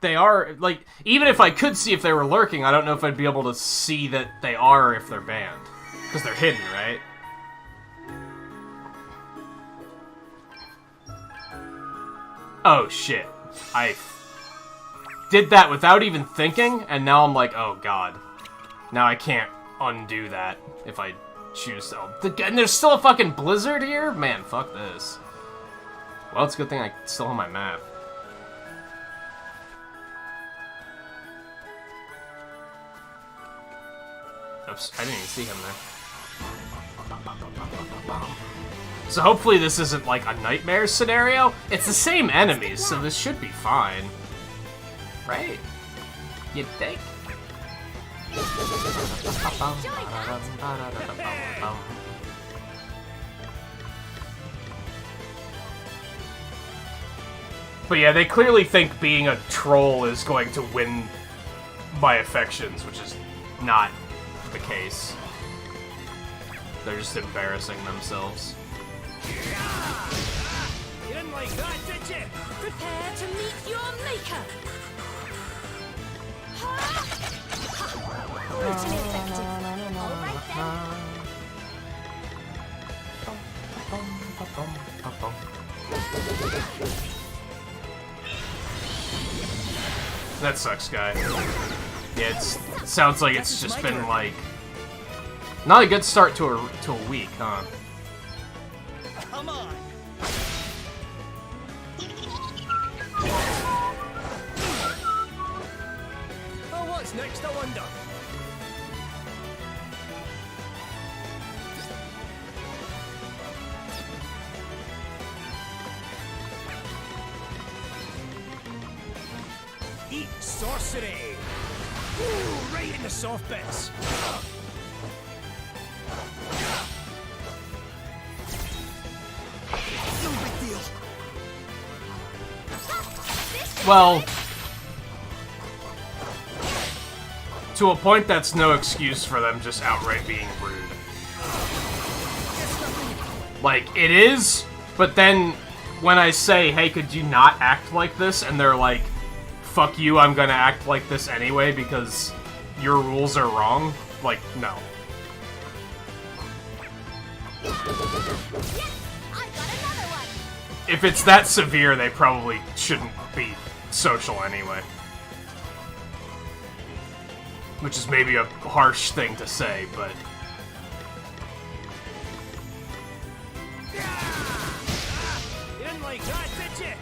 they are... Like, even if I could see if they were lurking, I don't know if I'd be able to see that they are if they're banned. Because they're hidden, right? Oh, shit. I did that without even thinking, and now I'm like, oh god. Now I can't undo that if I choose to. And there's still a fucking blizzard here? Man, fuck this. Well, it's a good thing I still have my map. Oops, I didn't even see him there. So hopefully this isn't like a nightmare scenario. It's the same enemies, so this should be fine. Right? You'd think? But yeah, they clearly think being a troll is going to win my affections, which is not the case. They're just embarrassing themselves. You didn't like that, did you? Prepare to meet your maker. Brutally effective. All right then. That sucks, guy. Yeah, it sounds like it's just been like not a good start to a week, huh? Come on. Oh, what's next, I wonder? Eat sorcery! Ooh, right in the soft bits! No big deal. Well, to a point, that's no excuse for them just outright being rude. Like, it is, but then when I say, hey, could you not act like this? And they're like, fuck you, I'm gonna act like this anyway because your rules are wrong. Like, no. If it's that severe, they probably shouldn't be social anyway. Which is maybe a harsh thing to say, but... You didn't like that, did you?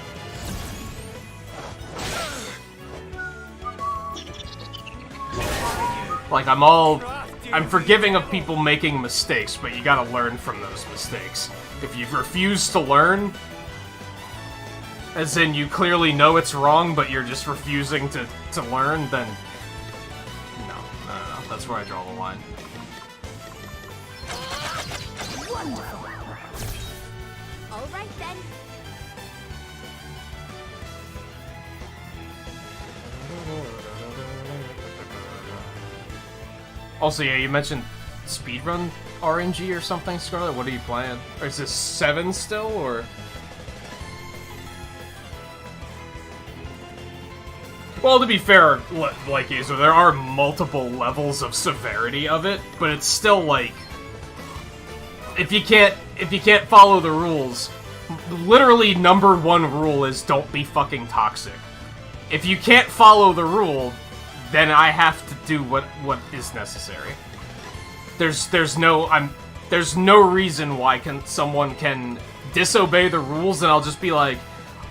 Like, I'm forgiving of people making mistakes, but you gotta learn from those mistakes. If you refuse to learn, as in you clearly know it's wrong, but you're just refusing to learn, then... No. That's where I draw the line. Wonderful. All right then. Also, yeah, you mentioned speedrun RNG or something, Scarlet. What are you playing? Or is this 7 still, or? Well, to be fair, like, so there are multiple levels of severity of it, but it's still like, if you can't follow the rules, literally number 1 rule is don't be fucking toxic. If you can't follow the rule, then I have to do what is necessary. There's no reason why someone can disobey the rules, and I'll just be like,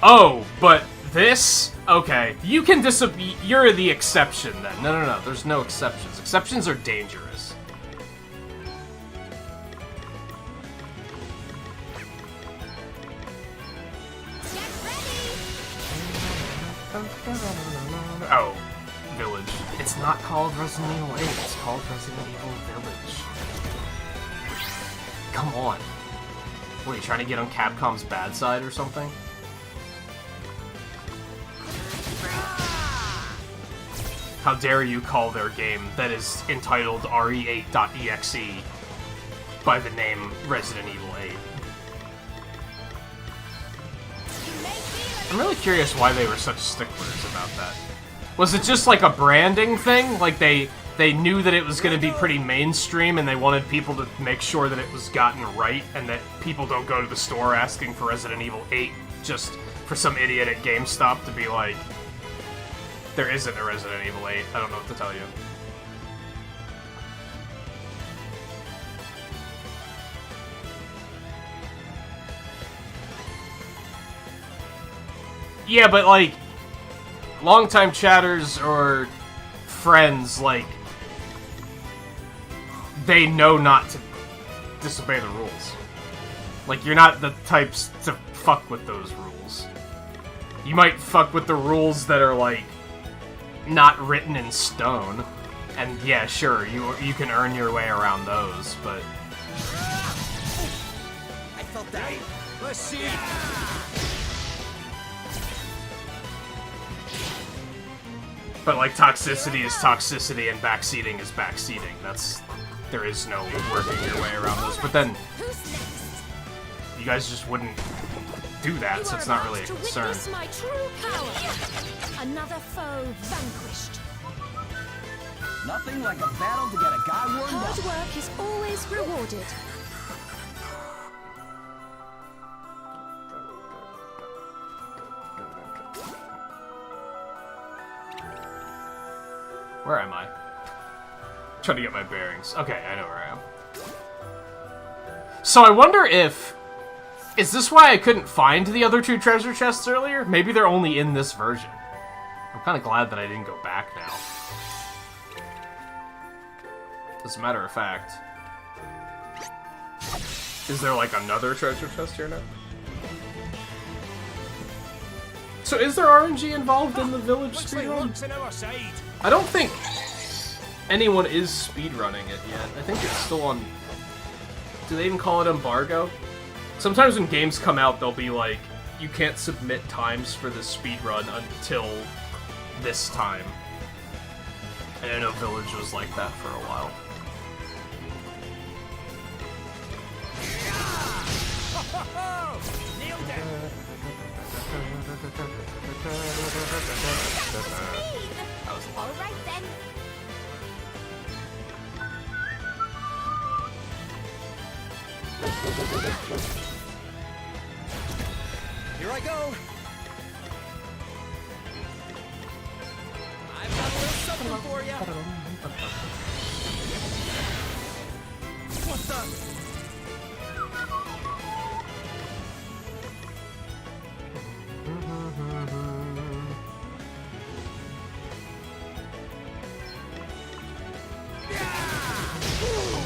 oh, but this? Okay, you can disobey. You're the exception then. No. There's no exceptions. Exceptions are dangerous. Oh, Village. It's not called Resident Evil 8. It's called Resident Evil Village. Come on. What, are you trying to get on Capcom's bad side or something? How dare you call their game that is entitled RE8.exe by the name Resident Evil 8? I'm really curious why they were such sticklers about that. Was it just like a branding thing? Like they knew that it was going to be pretty mainstream and they wanted people to make sure that it was gotten right and that people don't go to the store asking for Resident Evil 8 just for some idiot at GameStop to be like, there isn't a Resident Evil 8. I don't know what to tell you. Yeah, but like, longtime chatters or friends, like, they know not to disobey the rules. Like, you're not the types to fuck with those rules. You might fuck with the rules that are, like, not written in stone. And yeah, sure, you can earn your way around those, but... I felt that. Let's see. But, like, toxicity is toxicity and backseating is backseating. There is no working your way around those. But then, you guys just wouldn't do that, so it's not really a concern. My true power. Another foe vanquished. Nothing like a battle to get a guy warmed up. Hard work is always rewarded. Where am I? Trying to get my bearings. Okay, I know where I am. So I wonder if... Is this why I couldn't find the other 2 treasure chests earlier? Maybe they're only in this version. I'm kind of glad that I didn't go back now. As a matter of fact... Is there, like, another treasure chest here now? So is there RNG involved in the village speedrun? I don't think anyone is speedrunning it yet. I think it's still on... Do they even call it embargo? Sometimes when games come out, they'll be like, you can't submit times for the speedrun until this time. And I know Village was like that for a while. Nailed it. That was a lot. All right then. Here I go. I've got a little something for you. What the?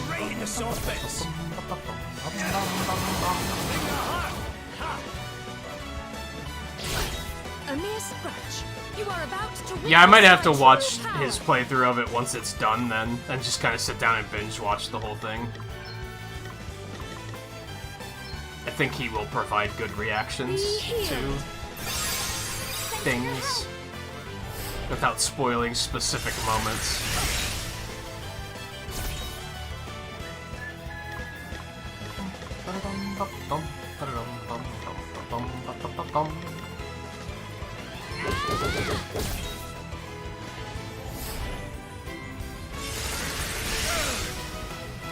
Right in the soft bits. A mere scratch. You are about to Yeah, I might have to witness watch my true his power. playthrough of it once it's done then, and just kind of sit down and binge watch the whole thing. think he will provide good reactions to things without spoiling specific moments.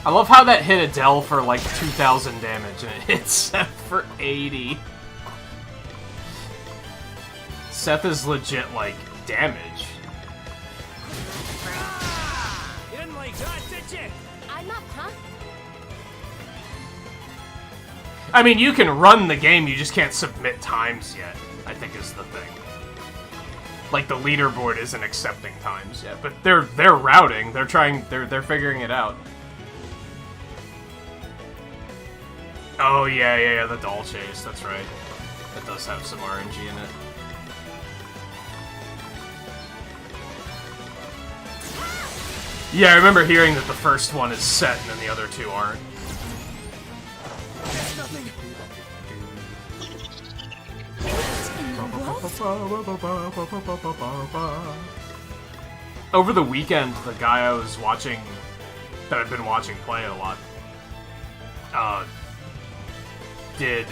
I love how that hit Adele for like 2,000 damage and it hit Seth for 80. Seth is legit like damage. You didn't like that, did you? I'm up, huh? I mean, you can run the game, you just can't submit times yet, I think is the thing. Like, the leaderboard isn't accepting times yet, but they're routing, they're figuring it out. Oh, yeah, the doll chase, that's right. That does have some RNG in it. Yeah, I remember hearing that the first one is set and then the other two aren't. Over the weekend, the guy I was watching, that I've been watching play a lot, did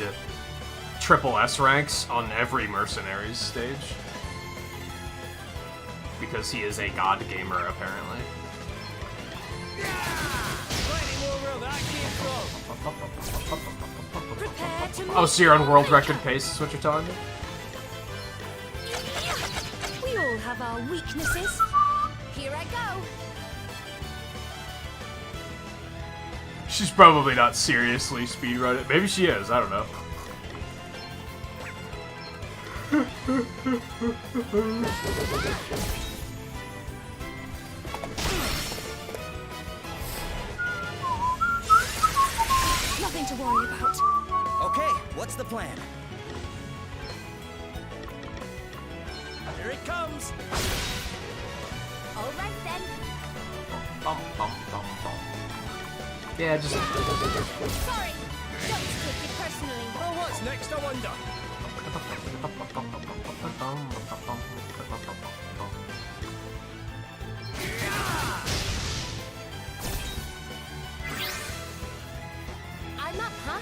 triple S ranks on every Mercenaries stage. Because he is a god gamer, apparently. Oh, so you're on world record pace, is what you're telling me? We all have our weaknesses. Here I go. She's probably not seriously speedrunning. Maybe she is, I don't know. Nothing to worry about. Okay, what's the plan? Here it comes. All right then. Yeah, just... Sorry. Don't take it personally. Oh, what's next, I wonder? I'm up, huh?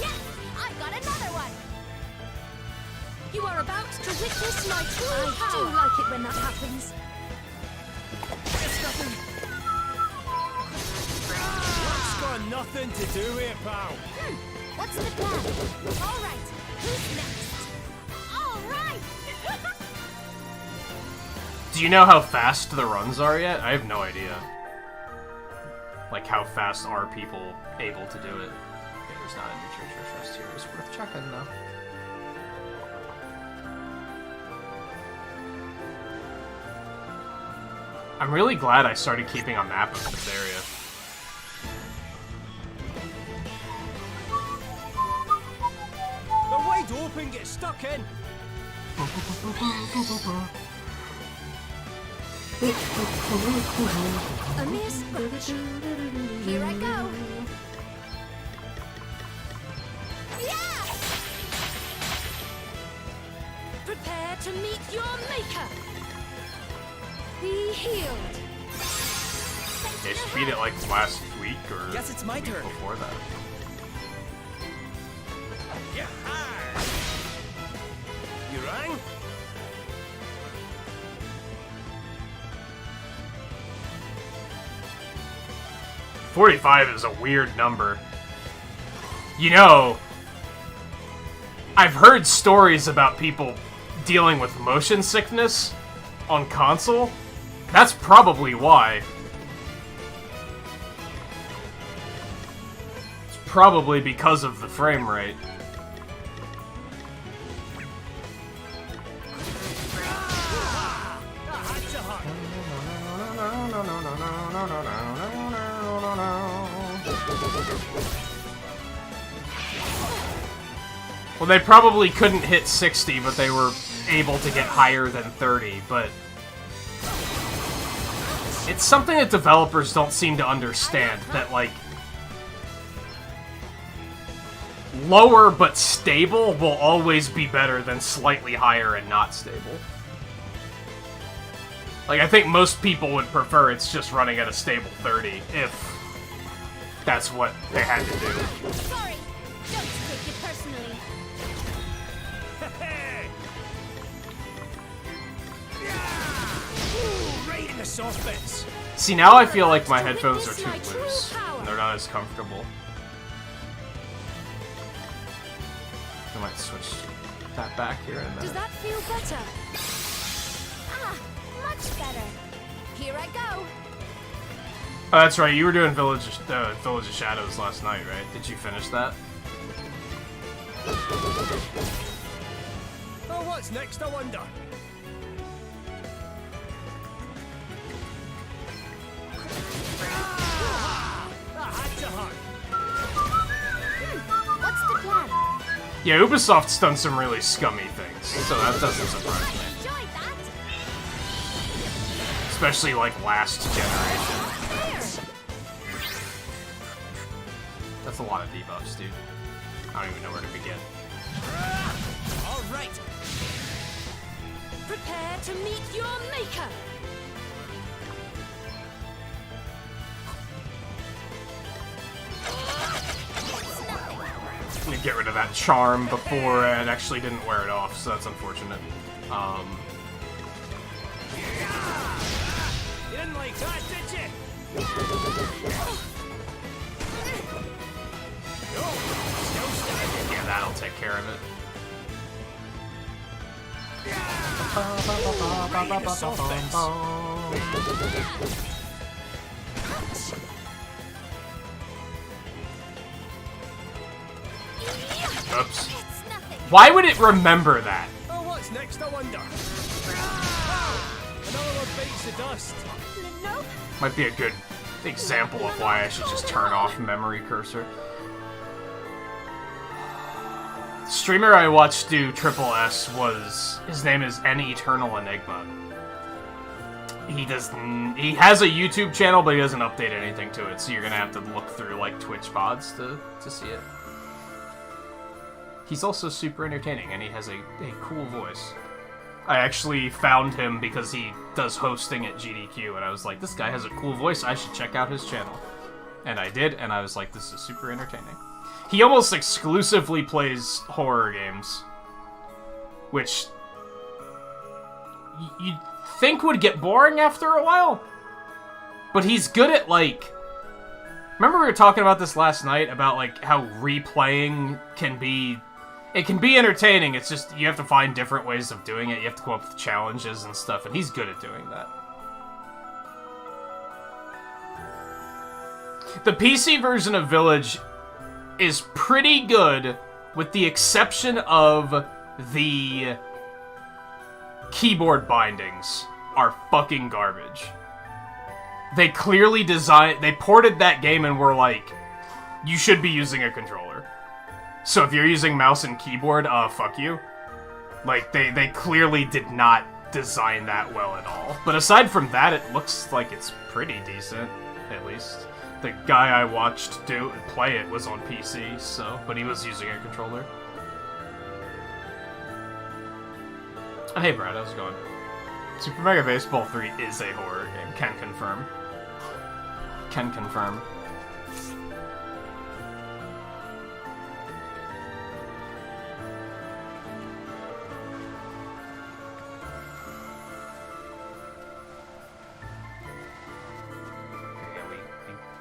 Yes! I got another one! You are about to witness my true power. I do like it when that happens. It's nothing. What's got nothing to do with it, pal? What's the plan? All right. Who's next? All right! Do you know how fast the runs are yet? I have no idea. Like, how fast are people able to do it? Okay, there's not a new treasure chest here. It's worth checking, though. I'm really glad I started keeping a map of this area. The wide open, get stuck in. A mere scratch. Here I go. Yeah! Prepare to meet your maker. Be healed. Yeah, she beat it like last week or Guess it's my the week turn. before that. Yeah. You rang? $45 is a weird number. You know, I've heard stories about people dealing with motion sickness on console. That's probably why. It's probably because of the frame rate. Well, they probably couldn't hit 60, but they were able to get higher than 30, but... It's something that developers don't seem to understand, that, like... lower but stable will always be better than slightly higher and not stable. Like, I think most people would prefer it's just running at a stable 30 if that's what they had to do. Sorry, don't take it personally. Ooh, right in the soft bits. See, now I feel like my headphones are too loose, and they're not as comfortable. I might switch that back here in a Does minute. that feel better? Ah, much better. Here I go. Oh, that's right, you were doing Village of Shadows last night, right? Did you finish that? Oh, what's next, I wonder? That had to hurt. What's the plan? Yeah, Ubisoft's done some really scummy things, so that doesn't surprise me. Enjoyed that. Especially, like, last generation. That's a lot of debuffs, dude. I don't even know where to begin. All right. Prepare to meet your maker. I'm gonna get rid of that charm before it actually didn't wear it off, so that's unfortunate. You didn't like that, did you? No, still standing. Yeah, that'll take care of it. Right in the soft bits. Oops. It's nothing. Why would it remember that? Oh, what's next, I wonder? Another one bites the dust. Nope. Might be a good example of why I should just turn off memory cursor. Streamer I watched do Triple S was, his name is An Eternal Enigma. He has a YouTube channel, but he doesn't update anything to it, so you're gonna have to look through like Twitch VODs to see it. He's also super entertaining, and he has a cool voice. I actually found him because he does hosting at GDQ, and I was like, this guy has a cool voice, I should check out his channel. And I did, and I was like, this is super entertaining. He almost exclusively plays horror games, which you'd think would get boring after a while, but he's good at, like... Remember we were talking about this last night, about, like, how replaying can be... It can be entertaining, it's just, you have to find different ways of doing it, you have to come up with challenges and stuff, and he's good at doing that. The PC version of Village is pretty good, with the exception of the keyboard bindings are fucking garbage. They clearly they ported that game and were like, you should be using a controller. So if you're using mouse and keyboard, fuck you. Like, they clearly did not design that well at all. But aside from that, it looks like it's pretty decent, at least. The guy I watched play it was on PC, so, but he was using a controller. Oh, hey Brad, how's it going? Super Mega Baseball 3 is a horror game, can confirm. Can confirm.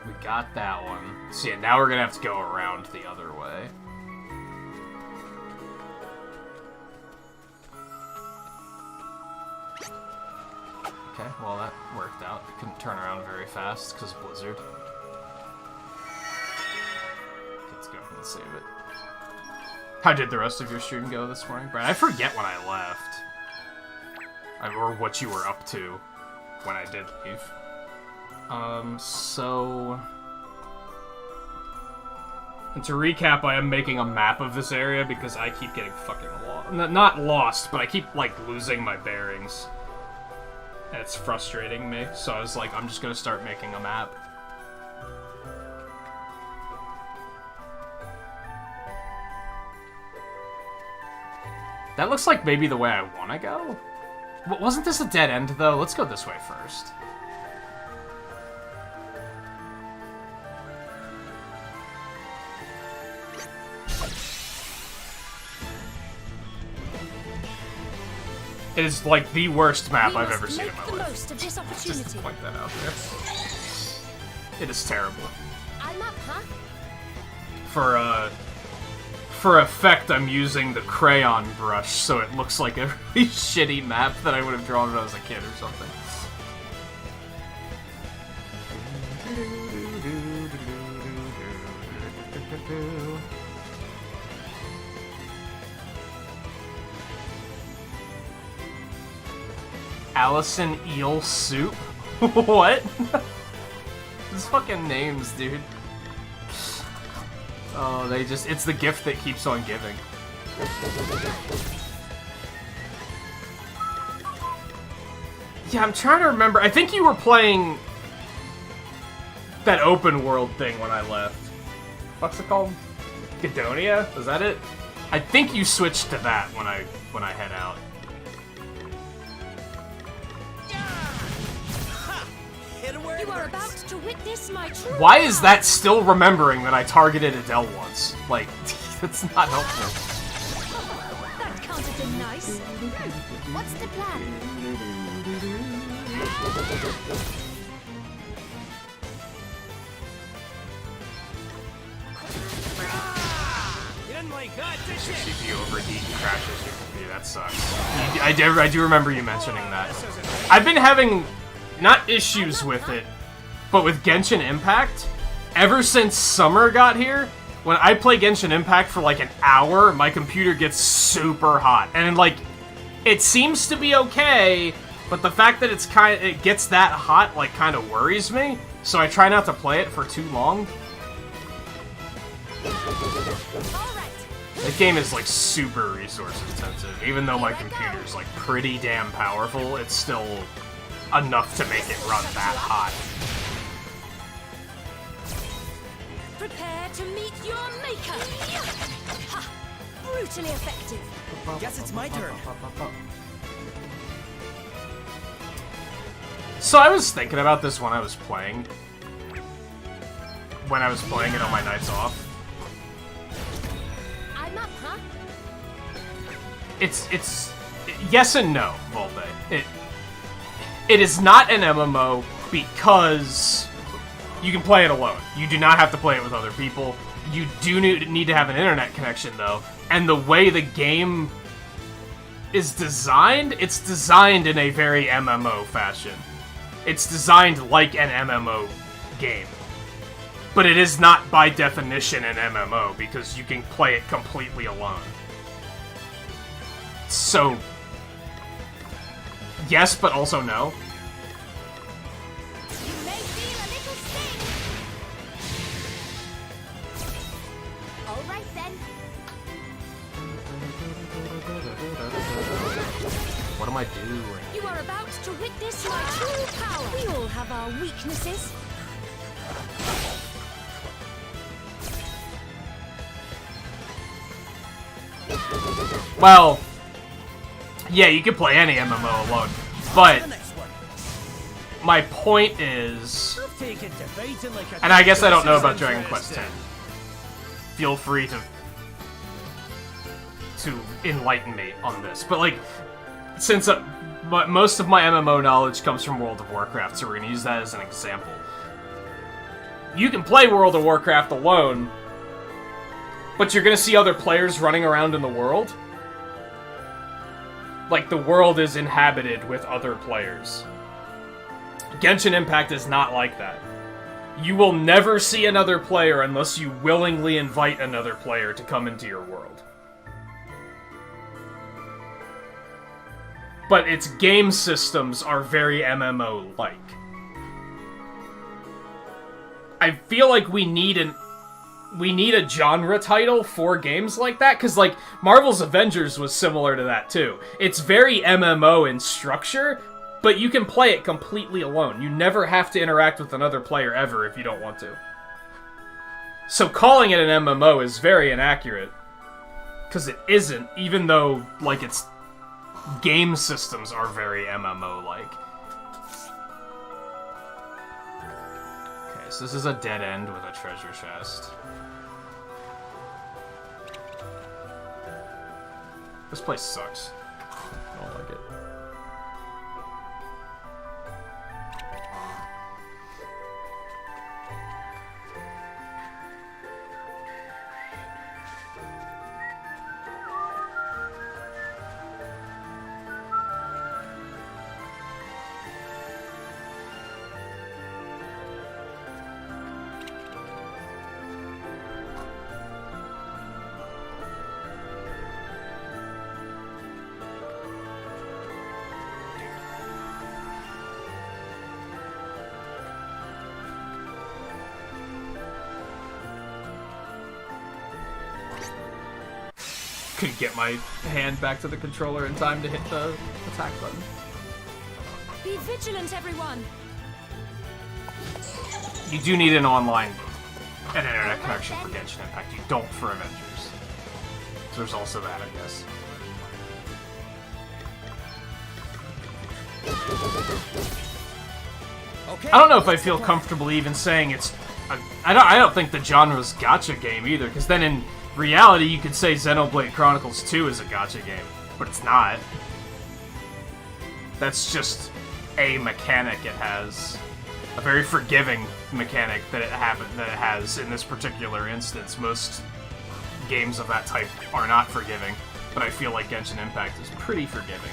We got that one. So yeah, now we're gonna have to go around the other way. Okay, well that worked out. Couldn't turn around very fast because Blizzard. Let's go and save it. How did the rest of your stream go this morning, Brad? I forget when I left. Or what you were up to when I did leave. So... And to recap, I am making a map of this area because I keep getting fucking lost. Not lost, but I keep, like, losing my bearings. And it's frustrating me, so I was like, I'm just gonna start making a map. That looks like maybe the way I want to go. Wasn't this a dead end, though? Let's go this way first. It is like the worst map I've ever seen in my life. Most of this Just opportunity. to point that out there. It is terrible. I'm up, huh? For effect, I'm using the crayon brush, so it looks like a really shitty map that I would have drawn when I was a kid or something. Allison Eel Soup? What? These fucking names, dude. Oh, it's the gift that keeps on giving. Yeah, I'm trying to remember. I think you were playing that open world thing when I left. What's it called? Gadonia? Is that it? I think you switched to that when I head out. You are about to witness my true Why is that still remembering that I targeted Adele once? Like, that's not helpful. That can't have been nice. What's the plan? You didn't like that, did you? CPU overheat and crashes your computer. That sucks. I do remember you mentioning that. I've been having, not issues with it, but with Genshin Impact, ever since summer got here, when I play Genshin Impact for like an hour, my computer gets super hot. And like, it seems to be okay, but the fact that it gets that hot like kind of worries me, so I try not to play it for too long. That game is like super resource intensive. Even though my computer's like pretty damn powerful, it's still enough to make it run that hot. Prepare to meet your maker. Ha! Brutally effective. Guess it's my turn. So I was thinking about this when I was playing. When I was playing it on my nights off. I'm up, huh? It's yes and no, Volpe. It is not an MMO because you can play it alone. You do not have to play it with other people. You do need to have an internet connection, though. And the way the game is designed, it's designed in a very MMO fashion. It's designed like an MMO game. But it is not, by definition, an MMO, because you can play it completely alone. So, yes, but also no. You may feel a little sting. All right then. What am I doing? You are about to witness my true power. We all have our weaknesses. Well, yeah, you can play any MMO alone, but my point is, and I guess I don't know about Dragon Quest X. Feel free to enlighten me on this, but like, since most of my MMO knowledge comes from World of Warcraft, so we're gonna use that as an example. You can play World of Warcraft alone, but you're gonna see other players running around in the world. Like, the world is inhabited with other players. Genshin Impact is not like that. You will never see another player unless you willingly invite another player to come into your world. But its game systems are very MMO-like. I feel like we need a genre title for games like that, because, like, Marvel's Avengers was similar to that, too. It's very MMO in structure, but you can play it completely alone. You never have to interact with another player ever if you don't want to. So calling it an MMO is very inaccurate, Because it isn't, even though, like, its game systems are very MMO-like. Okay, so this is a dead end with a treasure chest. This place sucks. I don't like it. Couldn't get my hand back to the controller in time to hit the attack button. Be vigilant, everyone! You do need an online and internet connection for Genshin Impact. You don't for Avengers. So there's also that, I guess. Okay. I don't know if I feel comfortable even saying it's... I don't think the genre's gacha game either, because then in reality you could say Xenoblade Chronicles 2 is a gacha game, but it's not. That's just a mechanic it has. A very forgiving mechanic that it has in this particular instance. Most games of that type are not forgiving, but I feel like Genshin Impact is pretty forgiving.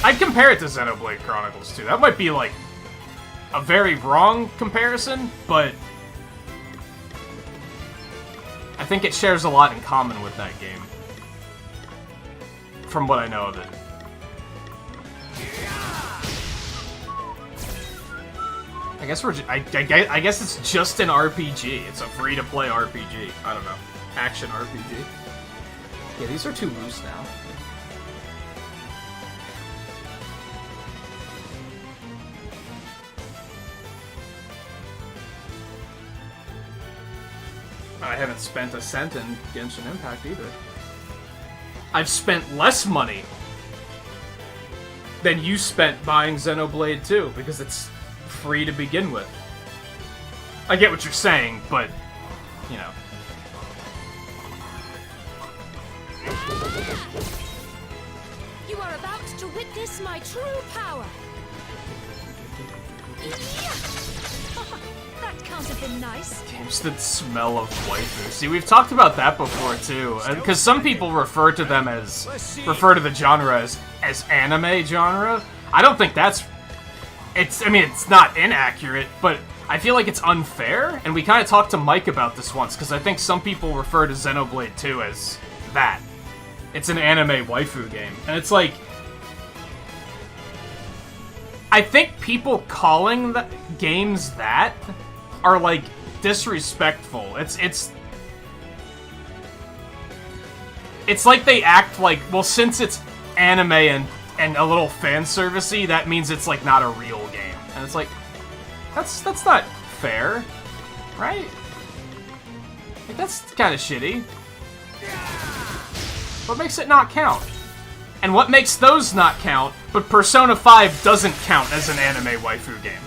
I'd compare it to Xenoblade Chronicles 2. That might be, like, a very wrong comparison, but I think it shares a lot in common with that game. From what I know of it. I guess I guess it's just an RPG. It's a free-to-play RPG. I don't know. Action RPG. Yeah, these are too loose now. I haven't spent a cent in Genshin Impact either. I've spent less money than you spent buying Xenoblade 2, because it's free to begin with. I get what you're saying, but, you know. You are about to witness my true power. That can't have been nice. Games that smell of waifus. See, we've talked about that before too, because some people refer to the genre as anime genre. I don't think that's. I mean, it's not inaccurate, but I feel like it's unfair. And we kind of talked to Mike about this once, because I think some people refer to Xenoblade 2 as that. It's an anime waifu game, and it's like. I think people calling the games that are, like, disrespectful. It's like they act like, well, since it's anime and a little fan servicey, that means it's, like, not a real game. And it's like, that's not fair, right? Like, that's kind of shitty. What makes it not count? And what makes those not count, but Persona 5 doesn't count as an anime waifu game?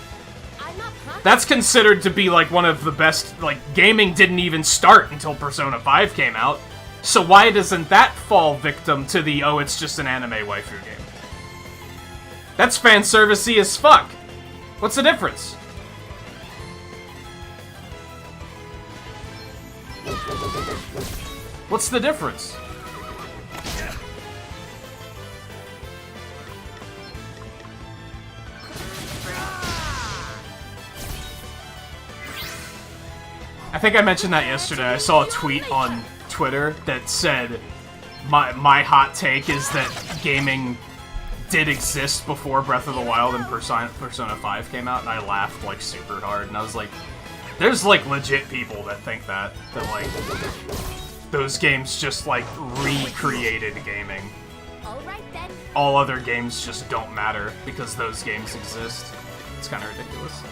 That's considered to be, like, one of the best, like, gaming didn't even start until Persona 5 came out. So why doesn't that fall victim to the, oh, it's just an anime waifu game? That's fan servicey as fuck. What's the difference? What's the difference? I think I mentioned that yesterday. I saw a tweet on Twitter that said, my hot take is that gaming did exist before Breath of the Wild and Persona 5 came out, and I laughed, like, super hard, and I was like, there's, like, legit people that think that, like, those games just, like, recreated gaming. All other games just don't matter because those games exist. It's kind of ridiculous.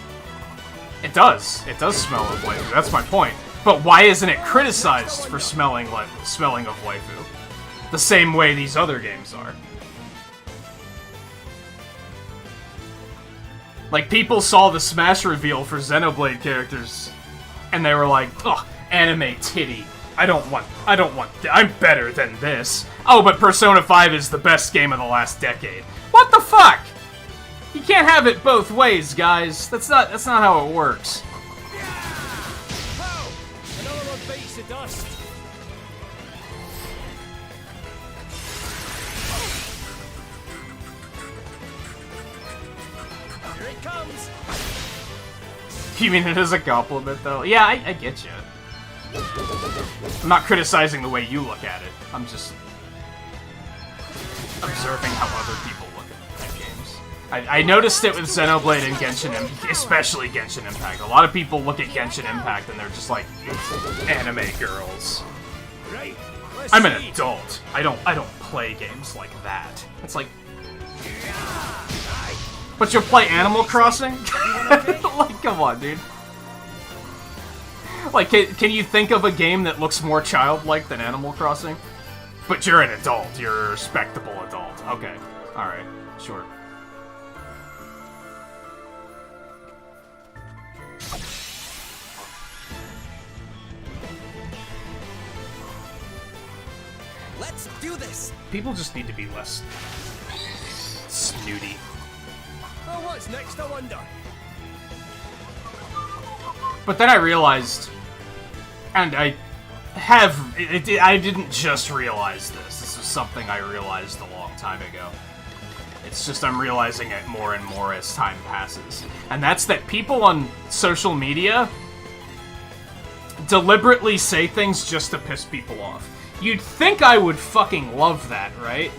It does. It does smell of waifu. That's my point. But why isn't it criticized for smelling of waifu? The same way these other games are. Like, people saw the Smash reveal for Xenoblade characters, and they were like, ugh, anime titty. I'm better than this. Oh, but Persona 5 is the best game of the last decade. What the fuck? You can't have it both ways, guys. That's not how it works. Oh! Another one beats the dust. Here it comes. You mean it as a compliment, though? Yeah, I get you. I'm not criticizing the way you look at it. I'm just observing how other people look at games. I noticed it with Xenoblade and Genshin, especially Genshin Impact. A lot of people look at Genshin Impact and they're just like, anime girls. Right. I'm an adult. I don't play games like that. It's like, but you'll play Animal Crossing? Like, come on, dude. Like, can you think of a game that looks more childlike than Animal Crossing? But you're an adult. You're a respectable adult. Okay. Alright. Sure. Let's do this. People just need to be less snooty. Oh, what's next, I wonder? But then I realized, and I didn't just realize this. This is something I realized a long time ago. It's just I'm realizing it more and more as time passes. And that's that people on social media deliberately say things just to piss people off. You'd think I would fucking love that, right?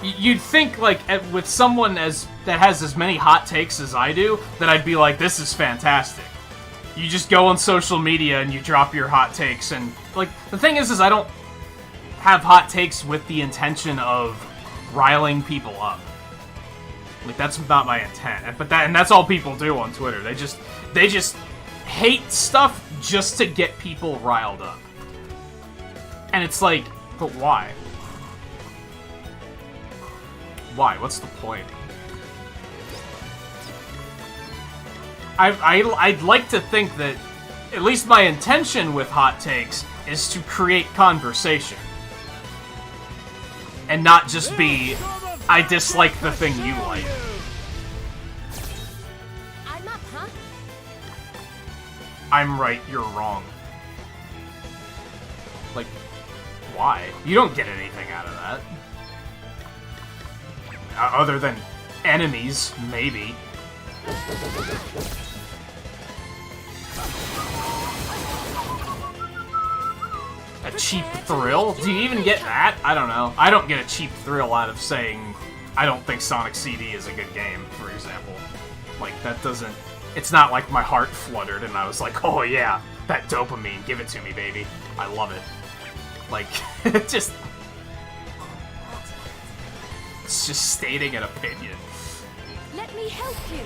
You'd think, like, with someone that has as many hot takes as I do, that I'd be like, this is fantastic. You just go on social media and you drop your hot takes, and, like, the thing is I don't have hot takes with the intention of riling people up. Like, that's not my intent. And that's all people do on Twitter. They just hate stuff just to get people riled up. And it's like, but why? Why? What's the point? I'd like to think that at least my intention with hot takes is to create conversation. And not just be, I dislike the thing you like. I'm up, huh? I'm right, you're wrong. Like, why? You don't get anything out of that. Other than enemies, maybe. A cheap thrill? Do you even get that? I don't know. I don't get a cheap thrill out of saying I don't think Sonic CD is a good game, for example. Like, that doesn't... It's not like my heart fluttered and I was like, oh yeah, that dopamine, give it to me, baby. I love it. Like, it just... It's just stating an opinion. Let me help you.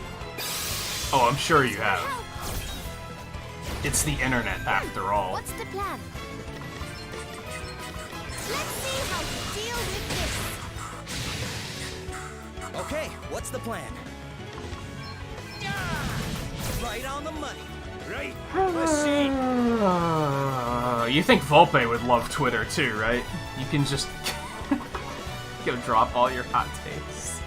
Oh, I'm sure you have. It's the internet, after all. What's the plan? Let's see how you deal with this. Okay, what's the plan? Right on the money. Right. Let's see. You think Volpe would love Twitter too, right? You can just go drop all your hot takes.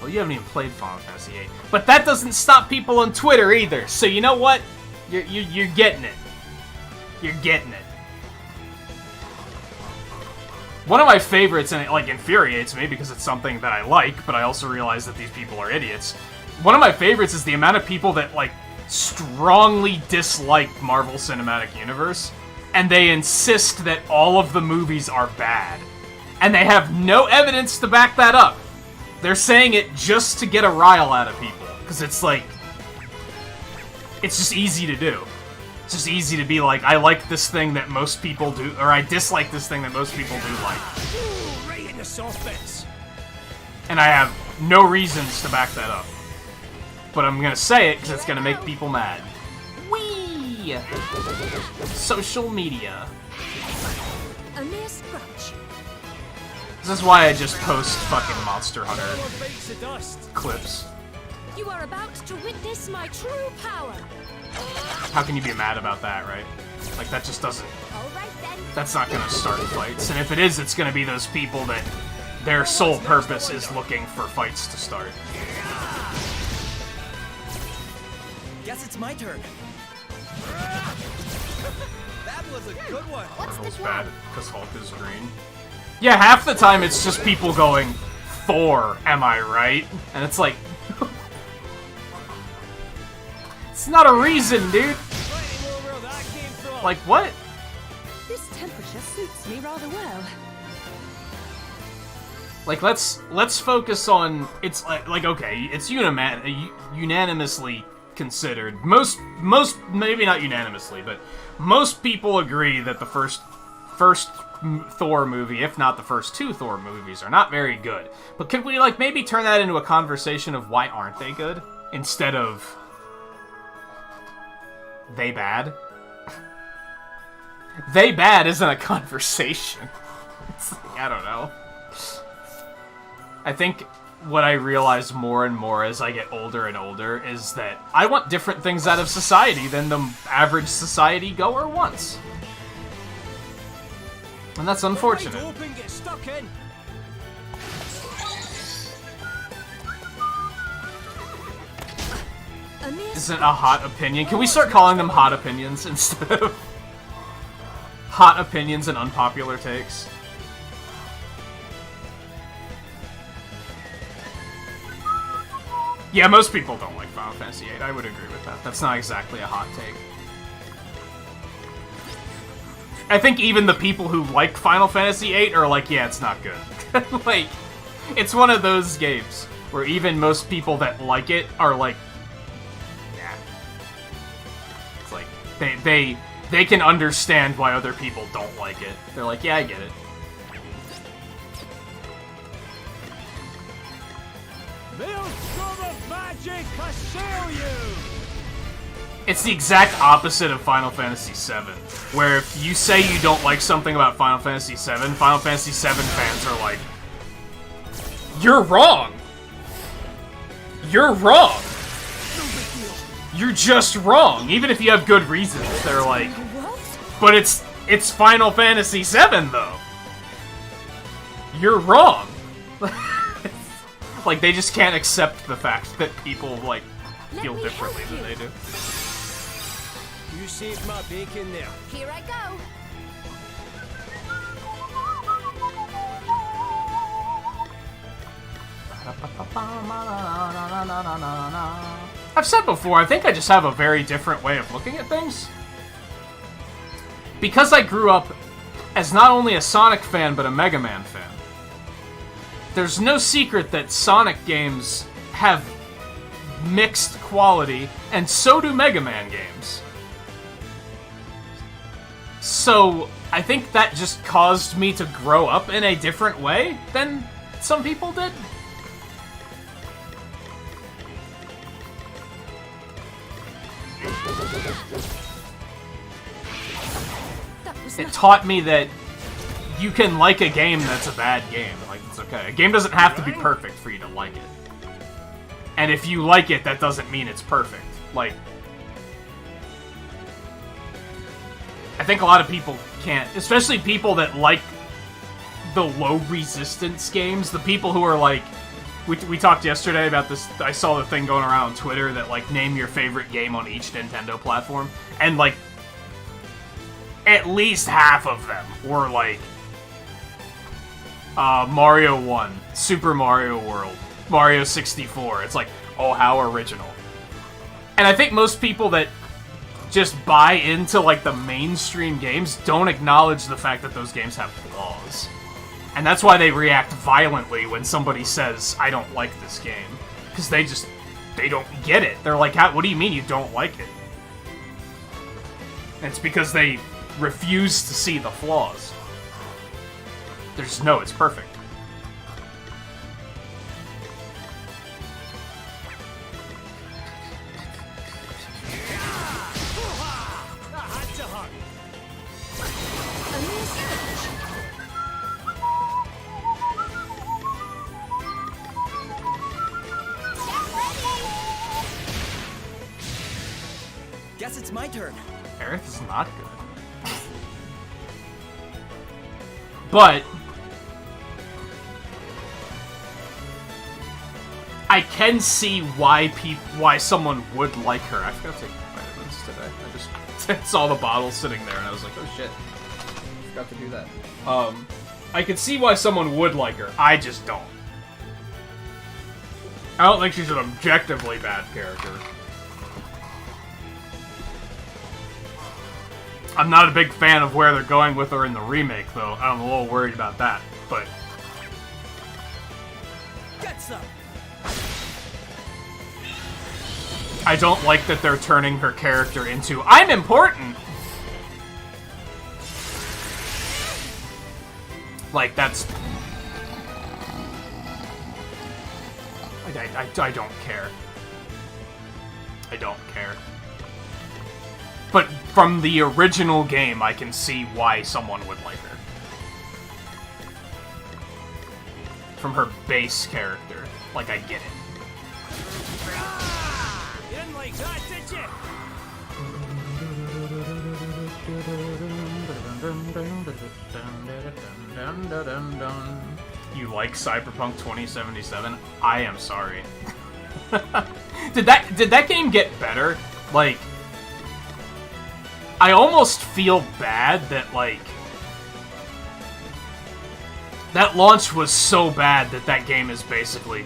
You haven't even played Final Fantasy VIII, but that doesn't stop people on Twitter either. So you know what? You're getting it. You're getting it. One of my favorites, and it like infuriates me because it's something that I like, but I also realize that these people are idiots. One of my favorites is the amount of people that like strongly dislike Marvel Cinematic Universe, and they insist that all of the movies are bad. And they have no evidence to back that up. They're saying it just to get a rile out of people. Because it's like... It's just easy to do. It's just easy to be like, I like this thing that most people do, or I dislike this thing that most people do like. Ooh, right in the soft bits. And I have no reasons to back that up. but I'm gonna say it because it's gonna make people mad. Whee! Social media. A mere scratch. This is why I just post fucking Monster Hunter Lord bites the dust. clips. You are about to witness my true power. How can you be mad about that, right? Like, that just doesn't... All right then. That's not gonna start fights. And if it is, it's gonna be those people that their sole purpose is looking for fights to start. Guess it's my turn. That was a good one. Marvel's bad because Hulk is green. Yeah, half the time it's just people going, Thor, am I right? And it's like... it's not a reason, dude! Like, what? This temperature suits me rather well. Like, let's focus on... It's like okay, it's unanimously considered. Most, maybe not unanimously, but most people agree that the first Thor movie, if not the first two Thor movies, are not very good. But could we, like, maybe turn that into a conversation of why aren't they good? Instead of... they bad? They bad isn't a conversation. It's like, I don't know. I think what I realize more and more as I get older and older is that I want different things out of society than the average society goer wants. And that's unfortunate. Open, get stuck in. A mere Isn't a hot opinion? Can we start calling them hot opinions instead of hot opinions and unpopular takes? Yeah, most people don't like Final Fantasy VIII. I would agree with that. That's not exactly a hot take. I think even the people who like Final Fantasy VIII are like, yeah, it's not good. Like, it's one of those games where even most people that like it are like, yeah. It's like, they can understand why other people don't like it. They're like, yeah, I get it. Maelstrom of magic assail you! It's the exact opposite of Final Fantasy VII, where if you say you don't like something about Final Fantasy VII, Final Fantasy VII fans are like, you're wrong! You're wrong! You're just wrong! Even if you have good reasons, they're like, but it's Final Fantasy VII, though! You're wrong! Like, they just can't accept the fact that people, like, feel differently than they do. You saved my bacon there. Here I go. I've said before, I think I just have a very different way of looking at things. Because I grew up as not only a Sonic fan, but a Mega Man fan. There's no secret that Sonic games have mixed quality, and so do Mega Man games. So, I think that just caused me to grow up in a different way than some people did. It taught me that you can like a game that's a bad game. Like, it's okay. A game doesn't have to be perfect for you to like it. And if you like it, that doesn't mean it's perfect. Like, I think a lot of people can't, especially people that like the low resistance games, the people who are like, we talked yesterday about this, I saw the thing going around on Twitter that, like, name your favorite game on each Nintendo platform, and, like, at least half of them were, like, Mario 1, Super Mario World, Mario 64. It's like, oh, how original. And I think most people that just buy into, like, the mainstream games don't acknowledge the fact that those games have flaws. And that's why they react violently when somebody says, I don't like this game. Because they don't get it. They're like, what do you mean you don't like it? And it's because they refuse to see the flaws. There's no, it's perfect. Guess it's my turn. Aerith is not good. But I can see why someone would like her. I forgot to take vitamins today. I just saw the bottle sitting there and I was like, oh shit. Forgot to do that. I could see why someone would like her. I just don't. I don't think she's an objectively bad character. I'm not a big fan of where they're going with her in the remake, though. I'm a little worried about that, but... Get some. I don't like that they're turning her character into, I'm important! Like, that's... I don't care. I don't care. But from the original game, I can see why someone would like her. From her base character. Like, I get it. You didn't like that, did you? You like Cyberpunk 2077? I am sorry. Did that game get better? Like, I almost feel bad that, like, that launch was so bad that that game is basically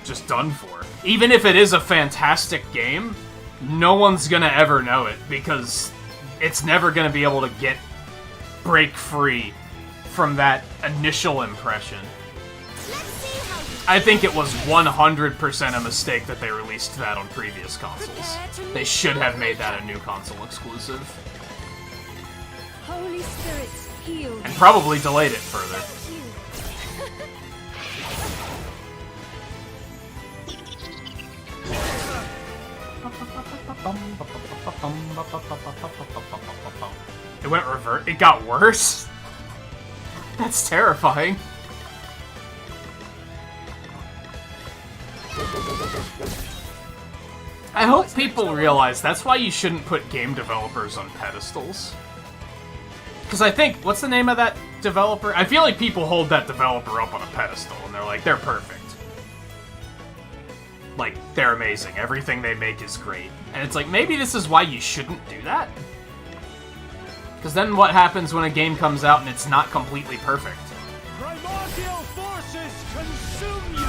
just done for. Even if it is a fantastic game, no one's gonna ever know it because it's never gonna be able to break free from that initial impression. I think it was 100% a mistake that they released that on previous consoles. They should have made that a new console exclusive. Holy spirits, heal. And probably delayed it further. It went revert. It got worse? That's terrifying. I hope people realize that's why you shouldn't put game developers on pedestals. Because I think, what's the name of that developer? I feel like people hold that developer up on a pedestal, and they're like, they're perfect. Like, they're amazing. Everything they make is great. And it's like, maybe this is why you shouldn't do that? Because then what happens when a game comes out and it's not completely perfect? Primordial forces consume you!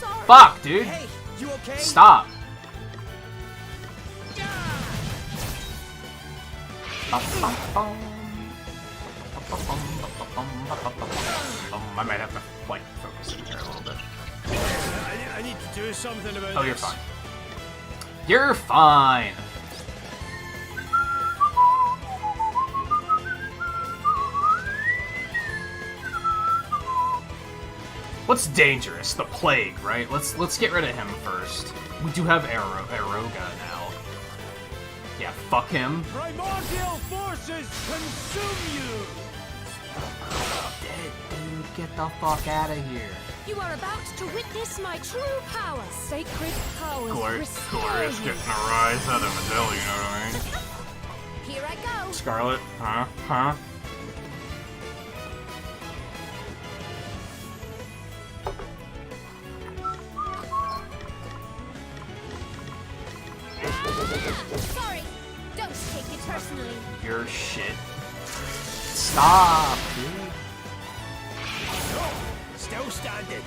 Sorry. Fuck, dude. Hey, you okay? Stop. I might have to, like, focus in here a little bit. I need to do something about this. Oh, you're fine. You're fine. What's dangerous? The plague, right? Let's get rid of him first. We do have Aeroga now. Yeah, fuck him. Primordial forces consume you! Dead, dude. Get the fuck out of here. You are about to witness my true power. Sacred powers Glorious getting a rise out of Adele, you know what I mean? Here I go. Scarlet, huh? Huh? Sorry. Don't take it personally. Your shit. Stop, dude. Still standing.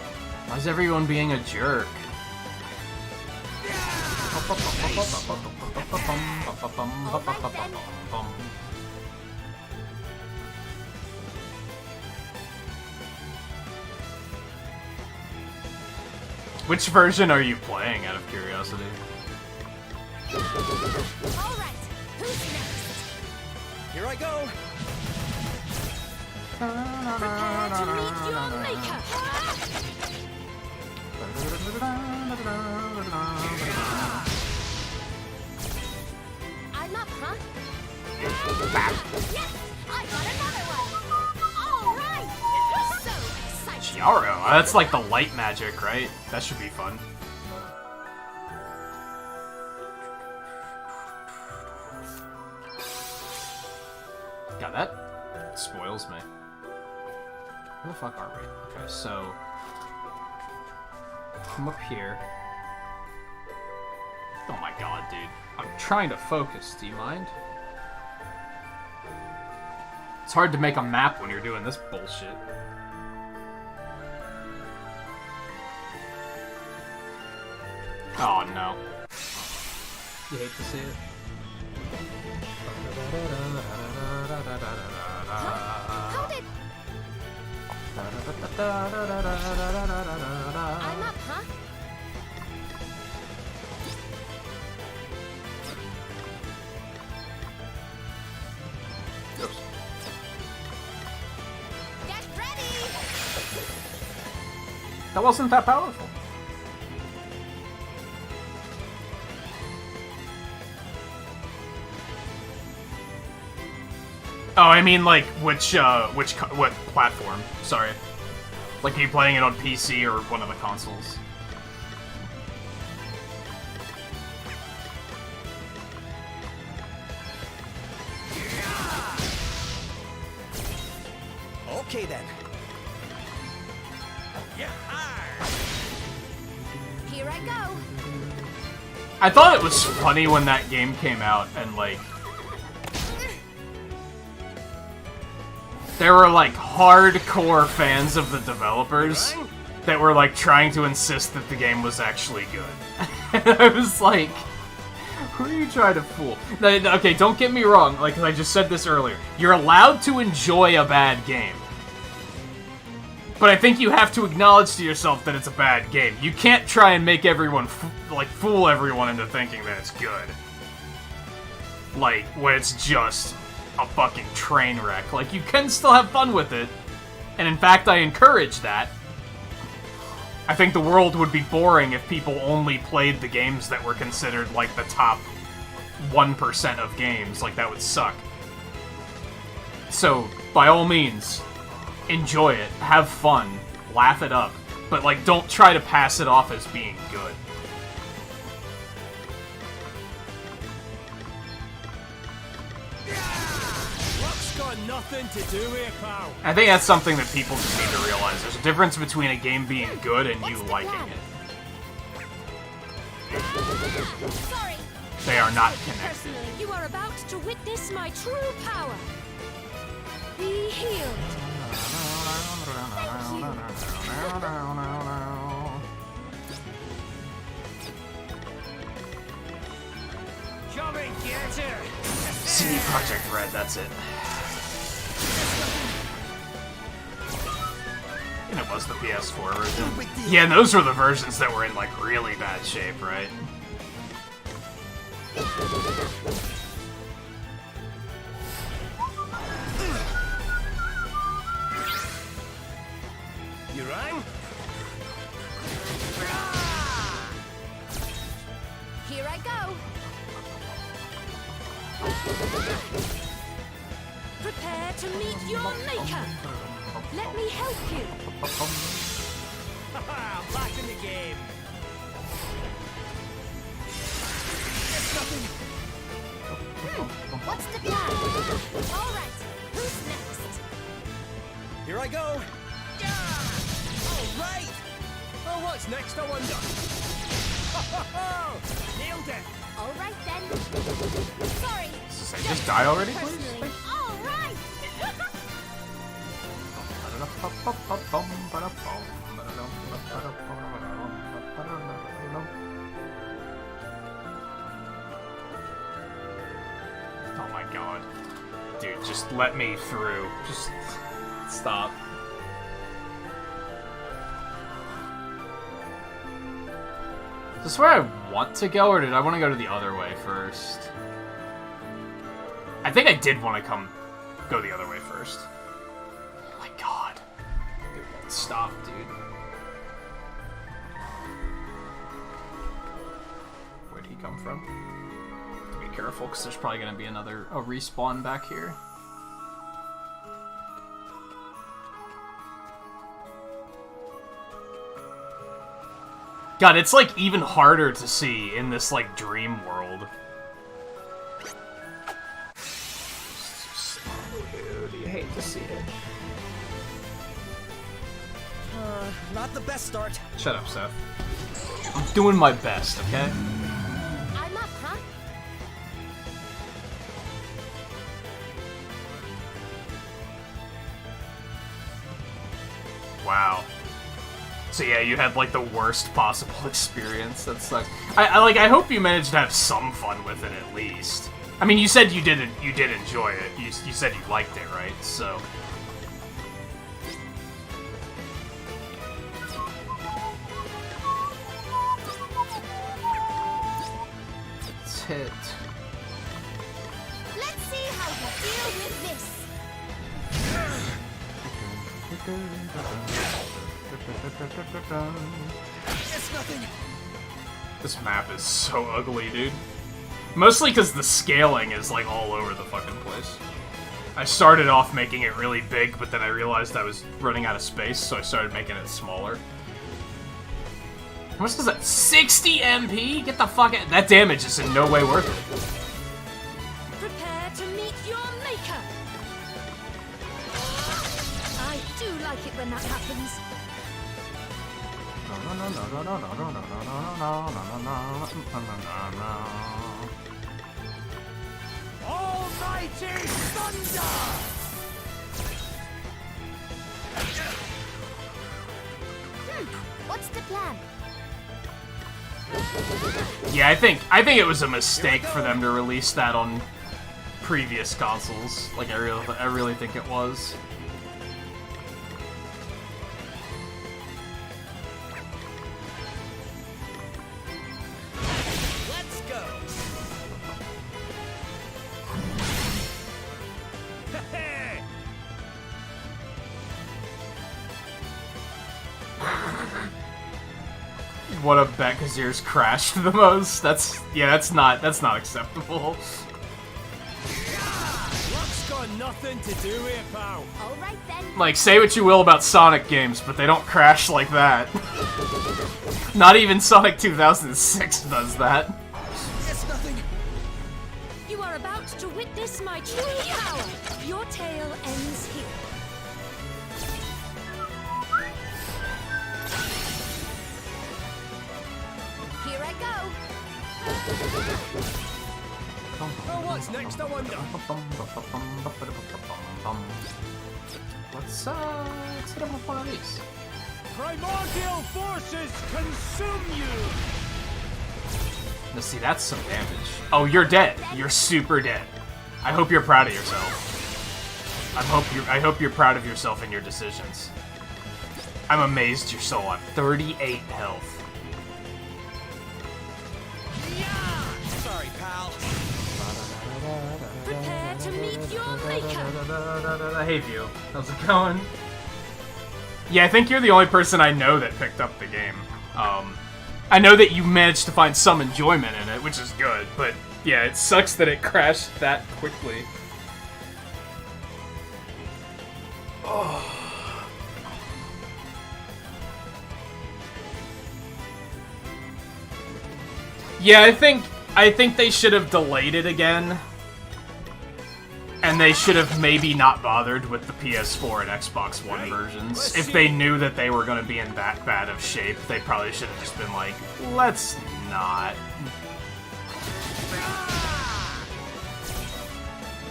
Why's everyone being a jerk? Which version are you playing, out of curiosity? All right. Who's next? Here I go. Prepare to meet your maker. Yes, I got another one. All right. So exciting. Chiaro. That's like the light magic, right? That should be fun. God, that spoils me. Where the fuck are we? Okay, so come up here. Oh my god, dude. I'm trying to focus. Do you mind? It's hard to make a map when you're doing this bullshit. Oh no. You hate to see it. How did... I'm up, huh? Get ready! That wasn't that powerful. Oh, I mean, like, what platform? Sorry. Like, are you playing it on PC or one of the consoles? Okay then. Here I go. I thought it was funny when that game came out, and, like, there were, like, hardcore fans of the developers that were, like, trying to insist that the game was actually good. And I was like, who are you trying to fool? Okay, don't get me wrong, like, I just said this earlier. You're allowed to enjoy a bad game. But I think you have to acknowledge to yourself that it's a bad game. You can't try and make everyone, fool everyone into thinking that it's good. Like, when it's just a fucking train wreck. Like, you can still have fun with it. And in fact, I encourage that. I think the world would be boring if people only played the games that were considered, like, the top 1% of games. Like, that would suck. So, by all means, enjoy it, have fun, laugh it up, but, like, don't try to pass it off as being good. Nothing to do with it, pal. I think that's something that people just need to realize. There's a difference between a game being good and you liking it. Sorry. They are not connected. Personally, you are about to witness my true power. Be healed. Come and get her. CD Projekt Red, that's it. And it was the PS4 version. Yeah, and those were the versions that were in, like, really bad shape, right? You rang? Here I go. Prepare to meet your maker. Let me help you. I'm back in the game. What's the plan? All right. Who's next? Here I go. All right. Oh, what's next, I wonder? Nailed it. All right then. Sorry. Just die already, please? Personally. All right. Oh my god. Dude, just let me through. Just stop. Is this where I want to go, or did I want to go to the other way first? I think I did want to go the other way first. Oh my god. It won't stop, dude. Where'd he come from? Did we careful because there's probably going to be a respawn back here. God, it's like even harder to see in this like dream world. Dude, you hate to see it. Not the best start. Shut up, Seth. I'm doing my best, okay? I'm up, huh? Wow. So yeah, you had like the worst possible experience. That sucks. I hope you managed to have some fun with it at least. I mean, you said you did enjoy it. You said you liked it, right? So. Let's hit. Let's see how you deal with this. It's nothing. This map is so ugly, dude. Mostly because the scaling is like all over the fucking place. I started off making it really big, but then I realized I was running out of space, so I started making it smaller. How much does that? 60 MP? Get the fuck out. That damage is in no way worth it. Prepare to meet your maker. I do like it when that happens. Almighty thunder! What's the plan? Yeah, I think it was a mistake for them to release that on previous consoles. Like I really think it was. Let's go. What a bet Kazir's crashed the most. That's not acceptable. Luck's got nothing to do with it, pal. All right then. Like, say what you will about Sonic games, but they don't crash like that. Not even Sonic 2006 does that. It's nothing. You are about to witness my true power. Your tale ends here. Here I go. Oh, what's next, I wonder? Let's hit him with one of these. Primordial forces consume you! Now see, that's some damage. Oh, you're dead. You're super dead. I hope you're proud of yourself. I hope you're proud of yourself and your decisions. I'm amazed you're still alive. 38 health. Sorry, pal. Prepare to meet your maker. Hey, View. How's it going? Yeah, I think you're the only person I know that picked up the game. I know that you managed to find some enjoyment in it, which is good, but yeah, it sucks that it crashed that quickly. Oh. Yeah, I think they should have delayed it again. And they should have maybe not bothered with the PS4 and Xbox One versions. If they knew that they were going to be in that bad of shape, they probably should have just been like, let's not.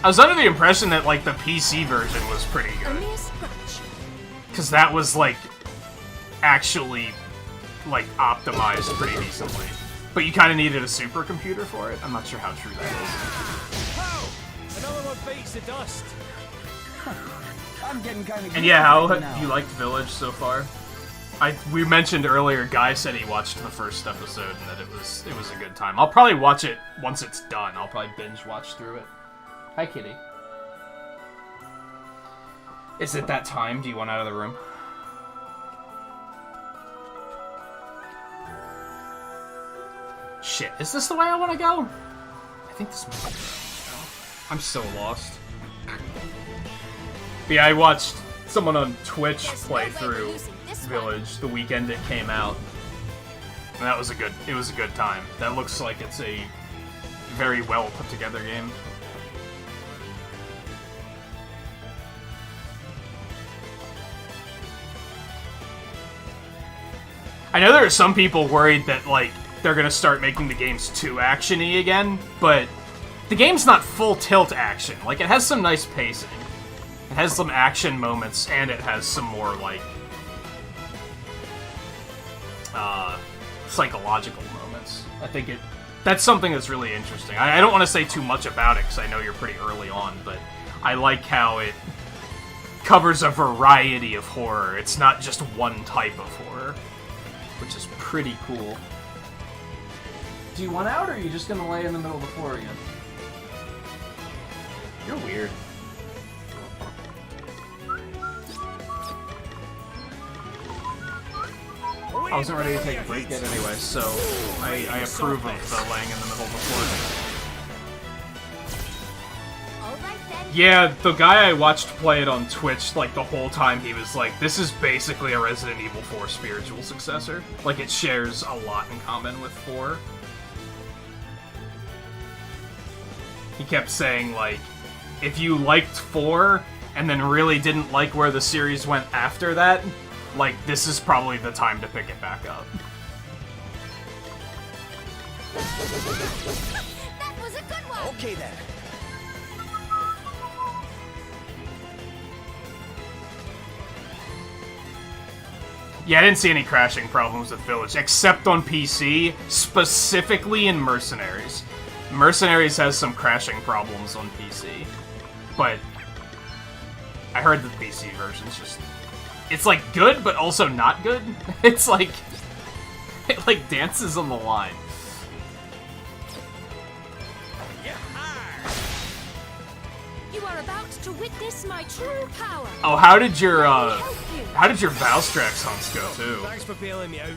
I was under the impression that, like, the PC version was pretty good. Only a scratch. Because that was, like, actually, like, optimized pretty decently. But you kind of needed a supercomputer for it. I'm not sure how true that is. Another one beats the dust. I'm getting kind of. And yeah, how have you liked Village so far? We mentioned earlier, Guy said he watched the first episode and that it was a good time. I'll probably watch it once it's done. I'll probably binge watch through it. Hi, kitty. Is it that time? Do you want out of the room? Shit, is this the way I want to go? I think this might be... I'm so lost. But yeah, I watched someone on Twitch play through Village the weekend it came out. And that was it was a good time. That looks like it's a very well put together game. I know there are some people worried that, like, they're gonna start making the games too action-y again, but the game's not full tilt action. Like, it has some nice pacing. It has some action moments, and it has some more, like, psychological moments. I think that's something that's really interesting. I don't want to say too much about it, because I know you're pretty early on, but I like how it covers a variety of horror. It's not just one type of horror, which is pretty cool. Do you want out, or are you just gonna lay in the middle of the floor again? You're weird. I wasn't ready to take a break yet anyway, so I approve of the laying in the middle of the floor. Yeah, the guy I watched play it on Twitch, like, the whole time he was like, this is basically a Resident Evil 4 spiritual successor. Like, it shares a lot in common with 4. He kept saying, like, if you liked 4, and then really didn't like where the series went after that, like, this is probably the time to pick it back up. That was a good one! Okay then. Yeah, I didn't see any crashing problems with Village, except on PC, specifically in Mercenaries. Mercenaries has some crashing problems on PC, but I heard the PC version's just... It's, like, good, but also not good. It's, like... It, like, dances on the line. You are about to witness my true power. Oh, how did your Valstrax hunts go, too? Thanks for bailing me out.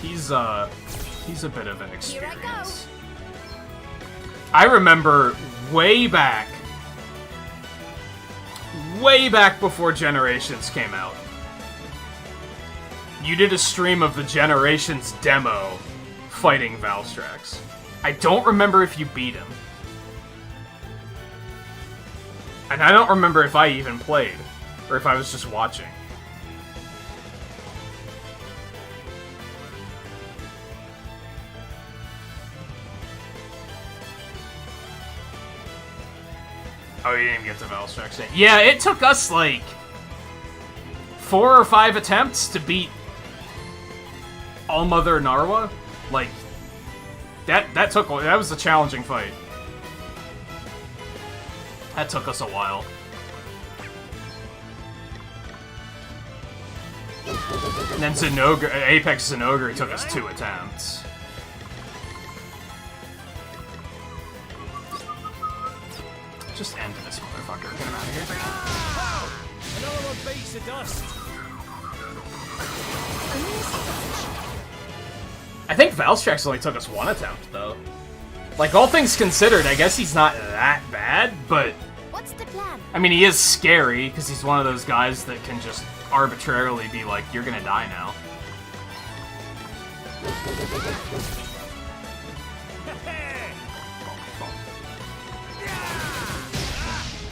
He's a bit of an experience. I remember way back before Generations came out, you did a stream of the Generations demo fighting Valstrax. I don't remember if you beat him. And I don't remember if I even played, or if I was just watching. Oh, you didn't even get to Valstrax yet. Yeah, it took us, like, 4 or 5 attempts to beat Allmother Narwa. Like, that was a challenging fight. That took us a while. And then Apex Zenogre took us 2 attempts. Just end this motherfucker. Get him out of here. Another one bites the dust. I think Valstrax only took us 1 attempt, though. Like, all things considered, I guess he's not that bad, but... What's the plan? I mean, he is scary, because he's one of those guys that can just arbitrarily be like, you're gonna die now.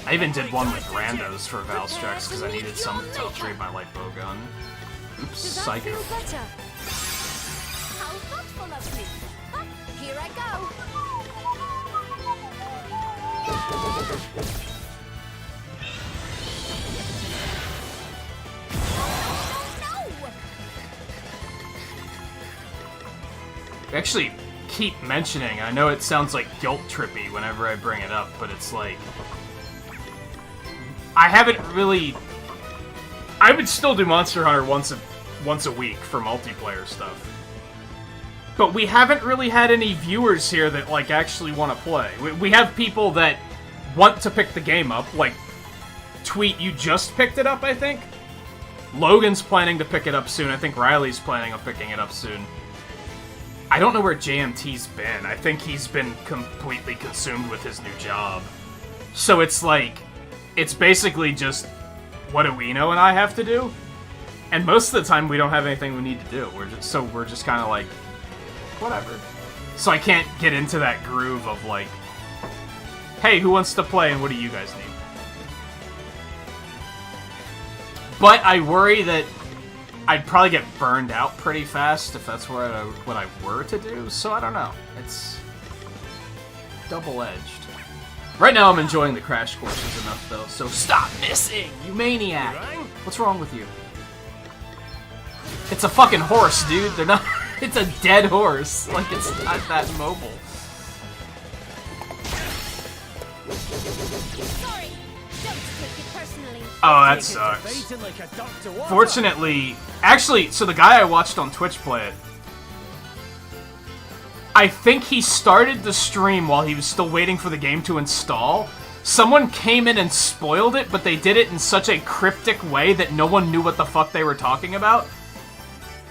I even did one with randos for Valstrax, because I needed something to upgrade my light bow gun. Oops, Does that psycho. feel better? How thoughtful of me. But here I go. No! We actually keep mentioning, I know it sounds like guilt trippy whenever I bring it up, but it's like... I haven't really... I would still do Monster Hunter once a week for multiplayer stuff. But we haven't really had any viewers here that, like, actually want to play. We have people that want to pick the game up, like, Tweet, you just picked it up, I think? Logan's planning to pick it up soon. I think Riley's planning on picking it up soon. I don't know where JMT's been. I think he's been completely consumed with his new job. So it's like, it's basically just, what do we know and I have to do? And most of the time we don't have anything we need to do. We're just kind of like, whatever. So I can't get into that groove of like, hey, who wants to play and what do you guys need? But I worry that I'd probably get burned out pretty fast if that's what I were to do, so I don't know. It's double-edged. Right now I'm enjoying the crash courses enough, though, so stop missing, you maniac! What's wrong with you? It's a fucking horse, dude. They're not... It's a dead horse. Like, it's not that mobile. Sorry. Don't take it personally. Oh, that sucks. Fortunately, actually, so the guy I watched on Twitch play it, I think he started the stream while he was still waiting for the game to install. Someone came in and spoiled it, but they did it in such a cryptic way that no one knew what the fuck they were talking about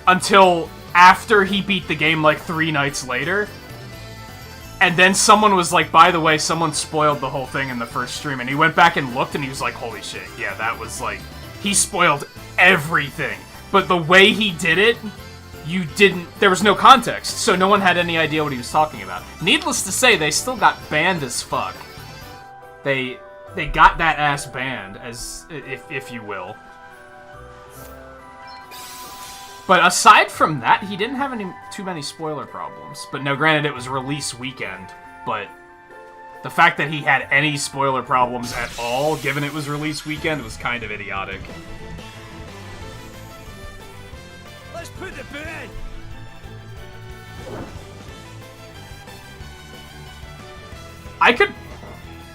until after he beat the game like 3 nights later. And then someone was like, by the way, someone spoiled the whole thing in the first stream. And he went back and looked and he was like, holy shit, yeah, that was like... He spoiled everything. But the way he did it, you didn't... There was no context, so no one had any idea what he was talking about. Needless to say, they still got banned as fuck. They got that ass banned, as if you will. But aside from that, he didn't have too many spoiler problems. But no, granted, it was release weekend. But the fact that he had any spoiler problems at all, given it was release weekend, was kind of idiotic. Let's put the boot in. I could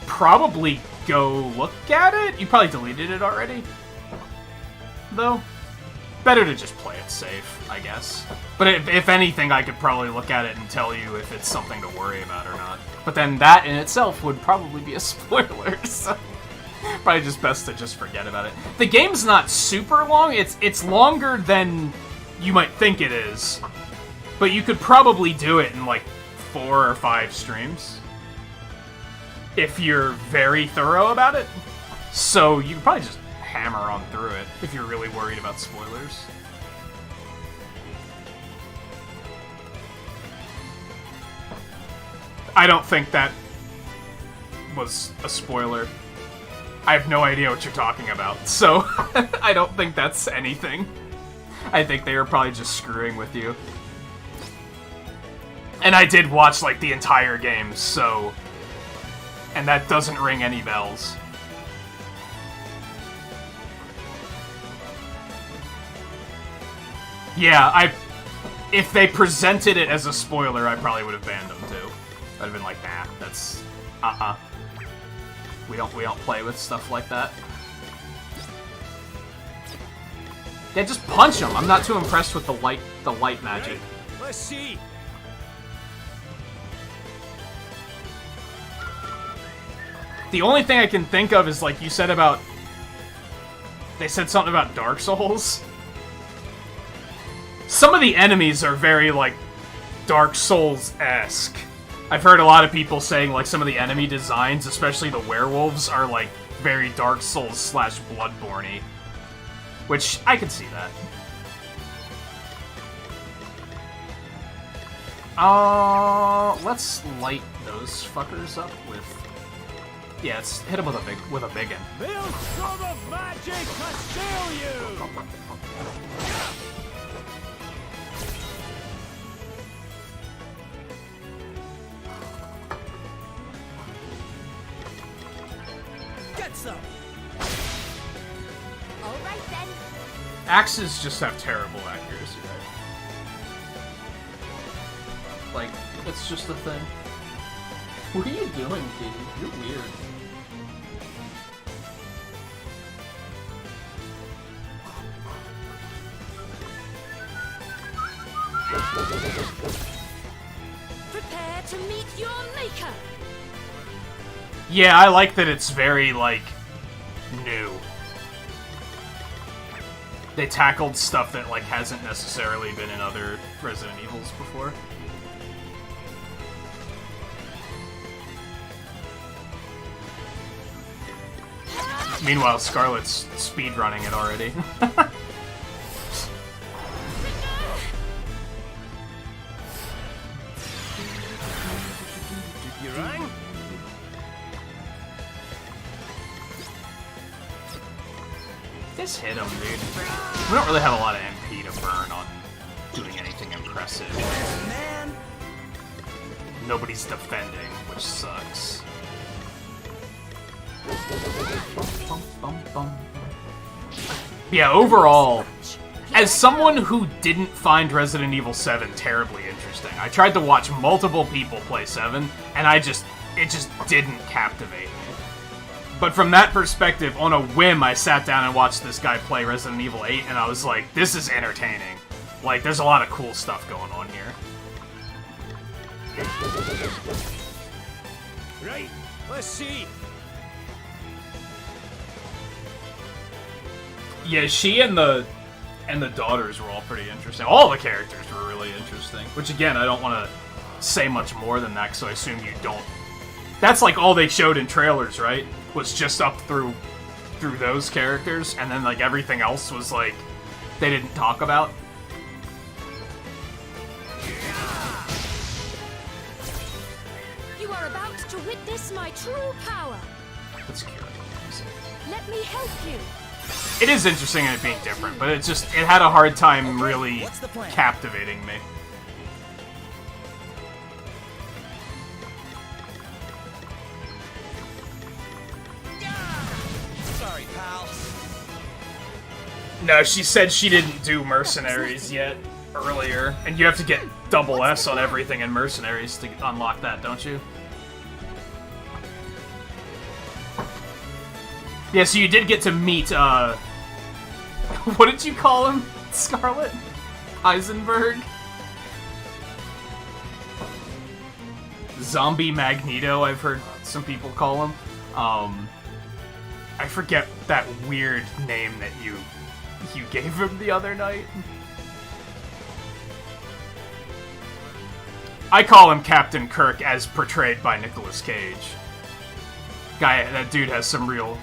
probably go look at it. You probably deleted it already, though. Better to just play it safe, I guess. But if anything, I could probably look at it and tell you if it's something to worry about or not. But then that in itself would probably be a spoiler, so... Probably just best to just forget about it. The game's not super long. It's longer than you might think it is. But you could probably do it in, like, 4 or 5 streams. If you're very thorough about it. So you could probably just hammer on through it if you're really worried about spoilers. I don't think that was a spoiler. I have no idea what you're talking about, so I don't think that's anything. I think they were probably just screwing with you. And I did watch, like, the entire game, so... And that doesn't ring any bells. Yeah, if they presented it as a spoiler, I probably would have banned them too. I'd have been like, nah, that's we don't play with stuff like that. Yeah, just punch them. I'm not too impressed with the light magic. Let's see. The only thing I can think of is, like you said about... They said something about Dark Souls. Some of the enemies are very, like, Dark Souls-esque. I've heard a lot of people saying, like, some of the enemy designs, especially the werewolves, are, like, very Dark Souls / Bloodborne-y. Which, I can see that. Let's light those fuckers up with... Yeah, let's hit them with a big one. Build some of magic to steal you! Get some! Alright then. Axes just have terrible accuracy, right? Like, it's just a thing. What are you doing, Katie? You're weird. Prepare to meet your maker. Yeah, I like that it's very, like, new. They tackled stuff that, like, hasn't necessarily been in other Resident Evils before. Meanwhile, Scarlet's speedrunning it already. You rang? Just hit him, dude. We don't really have a lot of MP to burn on doing anything impressive. Man! Nobody's defending, which sucks. Yeah, overall, as someone who didn't find Resident Evil 7 terribly interesting, I tried to watch multiple people play 7, and it just didn't captivate me. But from that perspective, on a whim, I sat down and watched this guy play Resident Evil 8, and I was like, this is entertaining. Like, there's a lot of cool stuff going on here. Right, let's see. Yeah, she and the daughters were all pretty interesting. All the characters were really interesting. Which, again, I don't want to say much more than that, so I assume you don't. That's like all they showed in trailers, right? Was just up through those characters, and then like everything else was like they didn't talk about. You are about to witness my true power. That's cute. Let me help you. It is interesting in it being different, but it had a hard time really what's the plan? captivating me. Sorry, pal. No, she said she didn't do Mercenaries yet earlier, and you have to get double S on everything in Mercenaries to unlock that, don't you? Yeah, so you did get to meet, what did you call him, Scarlet? Heisenberg? Zombie Magneto, I've heard some people call him. I forget that weird name that you gave him the other night. I call him Captain Kirk as portrayed by Nicolas Cage. That dude has some real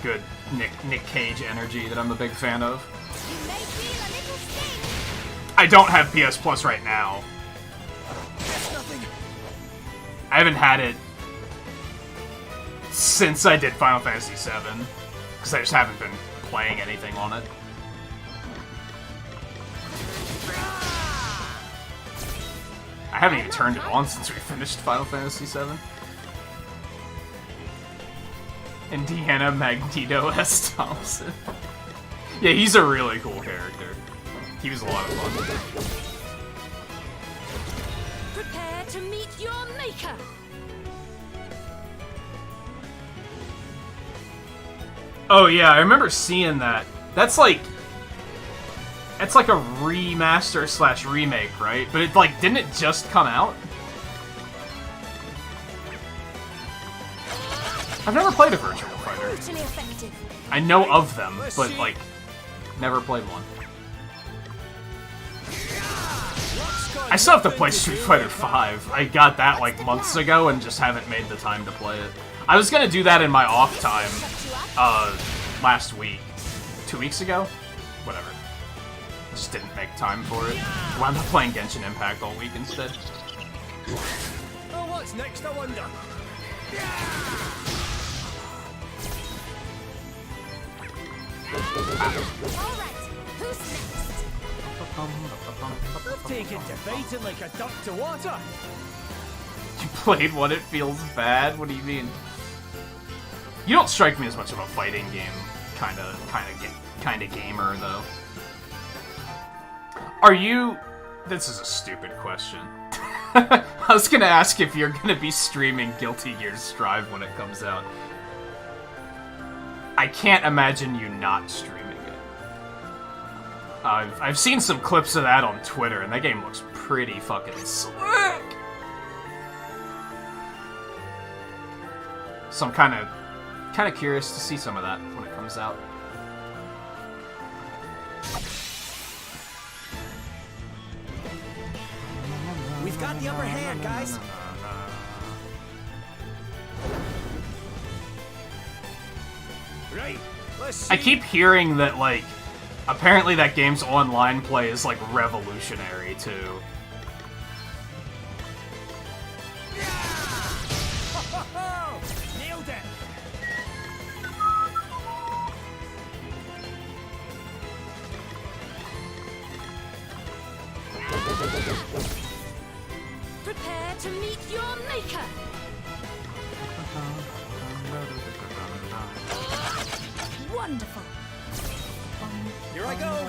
good Nick Cage energy that I'm a big fan of. You may feel a little sting. I don't have PS Plus right now. That's nothing. I haven't had it since I did Final Fantasy VII, because I just haven't been playing anything on it. I haven't even turned it on since we finished Final Fantasy VII. Indiana Magneto S. Thompson. Yeah, he's a really cool character. He was a lot of fun. Prepare to meet your maker. Oh yeah, I remember seeing that. That's like a remaster / remake, right? But it didn't it just come out? I've never played a Virtual Fighter. Brutally effective. I know of them, but never played one. I still have to play Street Fighter V. I got that months ago and just haven't made the time to play it. I was gonna do that in my off time, last week. 2 weeks ago? Whatever. Just didn't make time for it. Wound up playing Genshin Impact all week instead. Oh, what's next, I wonder? Alright, who's next? I've taken to fighting like a duck to water. You played one, it feels bad? What do you mean? You don't strike me as much of a fighting game kind of gamer, though. Are you... This is a stupid question. I was gonna ask if you're gonna be streaming Guilty Gear Strive when it comes out. I can't imagine you not streaming it. I've seen some clips of that on Twitter, and that game looks pretty fucking slick! So I'm kind of curious to see some of that when it comes out. We've got the upper hand, guys. Right, see. I keep hearing that, like, apparently that game's online play is, like, revolutionary, too. Nailed it. Prepare to meet your maker. Wonderful. Here I go.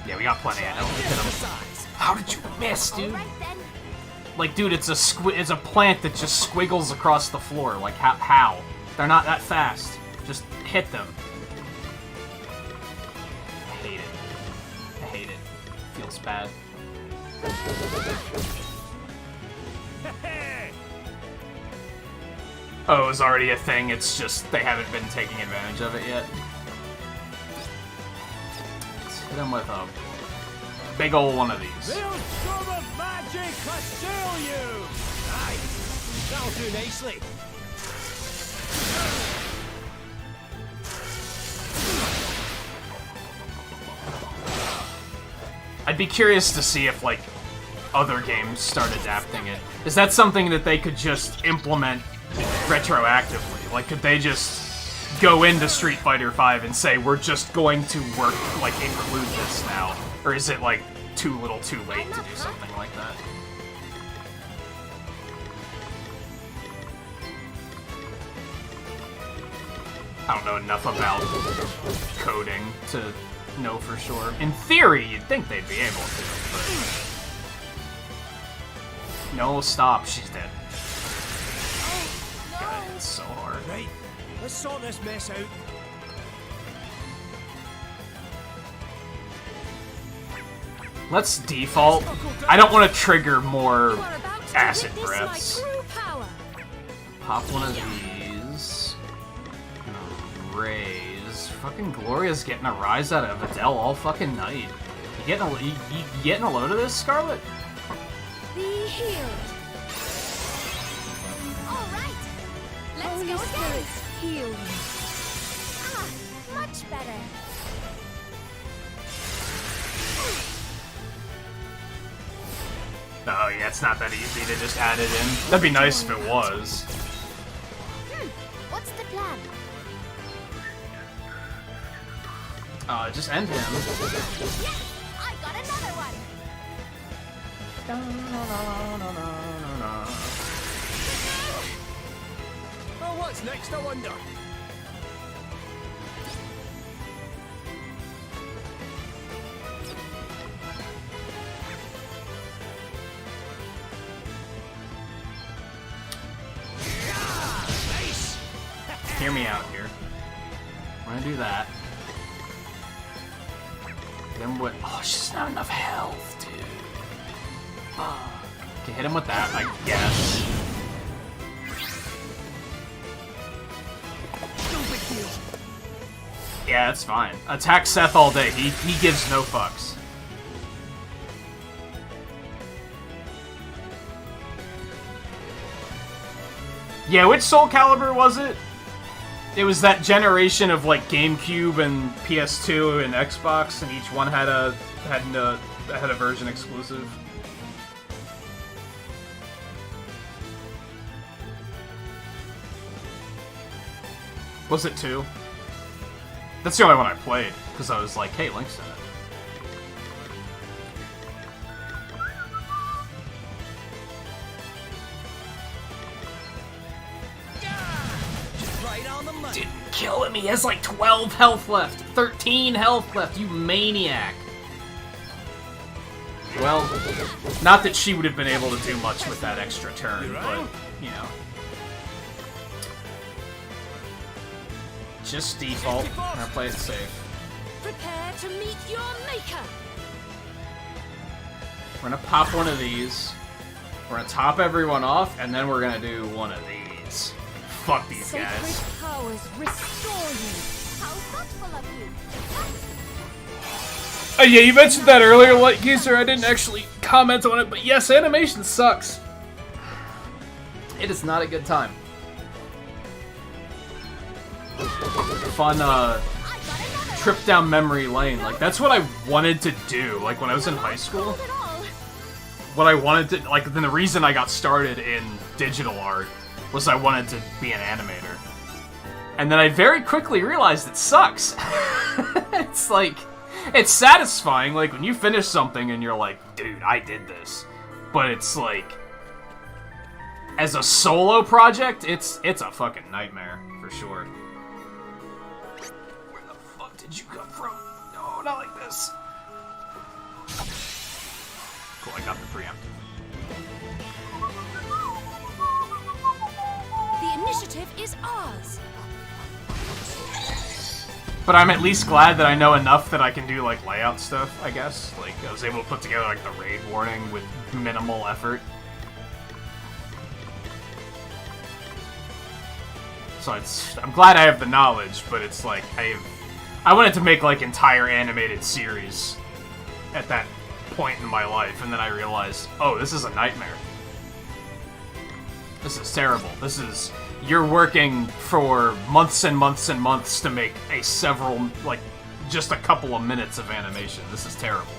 Yeah, we got plenty of health. Hit 'em. Size. How did you miss, dude? Right then. Like, dude, it's a plant that just squiggles across the floor. Like, how? They're not that fast. Just hit them. I hate it. I hate it. Feels bad. Oh, it was already a thing. It's just they haven't been taking advantage of it yet. Let's hit him with a big ol' one of these. They'll storm of magic assail you. Nice. That'll do nicely. I'd be curious to see if, like, other games start adapting it. Is that something that they could just implement retroactively? Like, could they just go into Street Fighter V and say, we're just going to include this now? Or is it, like, too little too late to do something like that? I don't know enough about coding to know for sure. In theory, you'd think they'd be able to, but... No, stop, she's dead. God, it's so hard. Right. Let's sort this mess out. Let's default. I don't want to trigger more You are about to acid witness my breaths. true power. Pop one of these. Gonna raise. Fucking Gloria's getting a rise out of Adele all fucking night. You getting a load of this, Scarlet? Be healed. All right. Let's Holy go again. spirits, heal me. Ah, much better. Oh yeah, it's not that easy to just add it in. That'd be nice if it was. What's the plan? Just end him. Yes, I got another one. Oh, what's next, I wonder? Nice. Hear me out here. We're gonna do that. Then what? Oh, she's not enough health, dude. Fuck. Okay, hit him with that, I guess. No big deal. Yeah, that's fine. Attack Seth all day. He gives no fucks. Yeah, which Soul Calibur was it? It was that generation of like GameCube and PS2 and Xbox, and each one had a version exclusive. Was it 2? That's the only one I played, because I was like, hey, Link's in it. Just right on the money. Didn't kill him, he has like 12 health left, 13 health left, you maniac. Well, not that she would have been able to do much with that extra turn, but, you know. Just default. I'm gonna play it safe. Prepare to meet your maker. We're gonna pop one of these. We're gonna top everyone off, and then we're gonna do one of these. Fuck these Sacred guys. powers restore you. How thoughtful of you. Yeah, you mentioned that earlier, like Geezer. I didn't actually comment on it, but yes, animation sucks. It is not a good time. fun trip down memory lane. Like, that's what I wanted to do. Like, when I was in high school, what I wanted to, like, then the reason I got started in digital art was I wanted to be an animator. And then I very quickly realized it sucks. It's like, it's satisfying, like, when you finish something and you're like, dude, I did this. But it's like, as a solo project, it's a fucking nightmare, for sure. Where the fuck did you come from? No, not like this. Cool, I got the preemptive. The initiative is ours. But I'm at least glad that I know enough that I can do, like, layout stuff, I guess. Like, I was able to put together, like, the raid warning with minimal effort. So I'm glad I have the knowledge, but it's like, I wanted to make, like, entire animated series at that point in my life, and then I realized, oh, this is a nightmare. This is terrible. This is... You're working for months and months and months to make a several, like, just a couple of minutes of animation. This is terrible.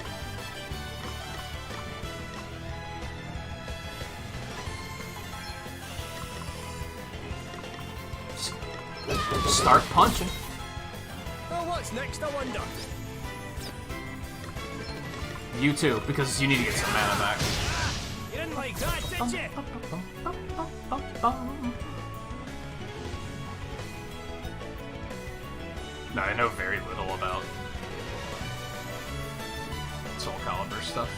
Start punching. Oh, what's next, I wonder? You too, because you need to get some mana back. You didn't like that, did you? No, I know very little about Soul Calibur stuff.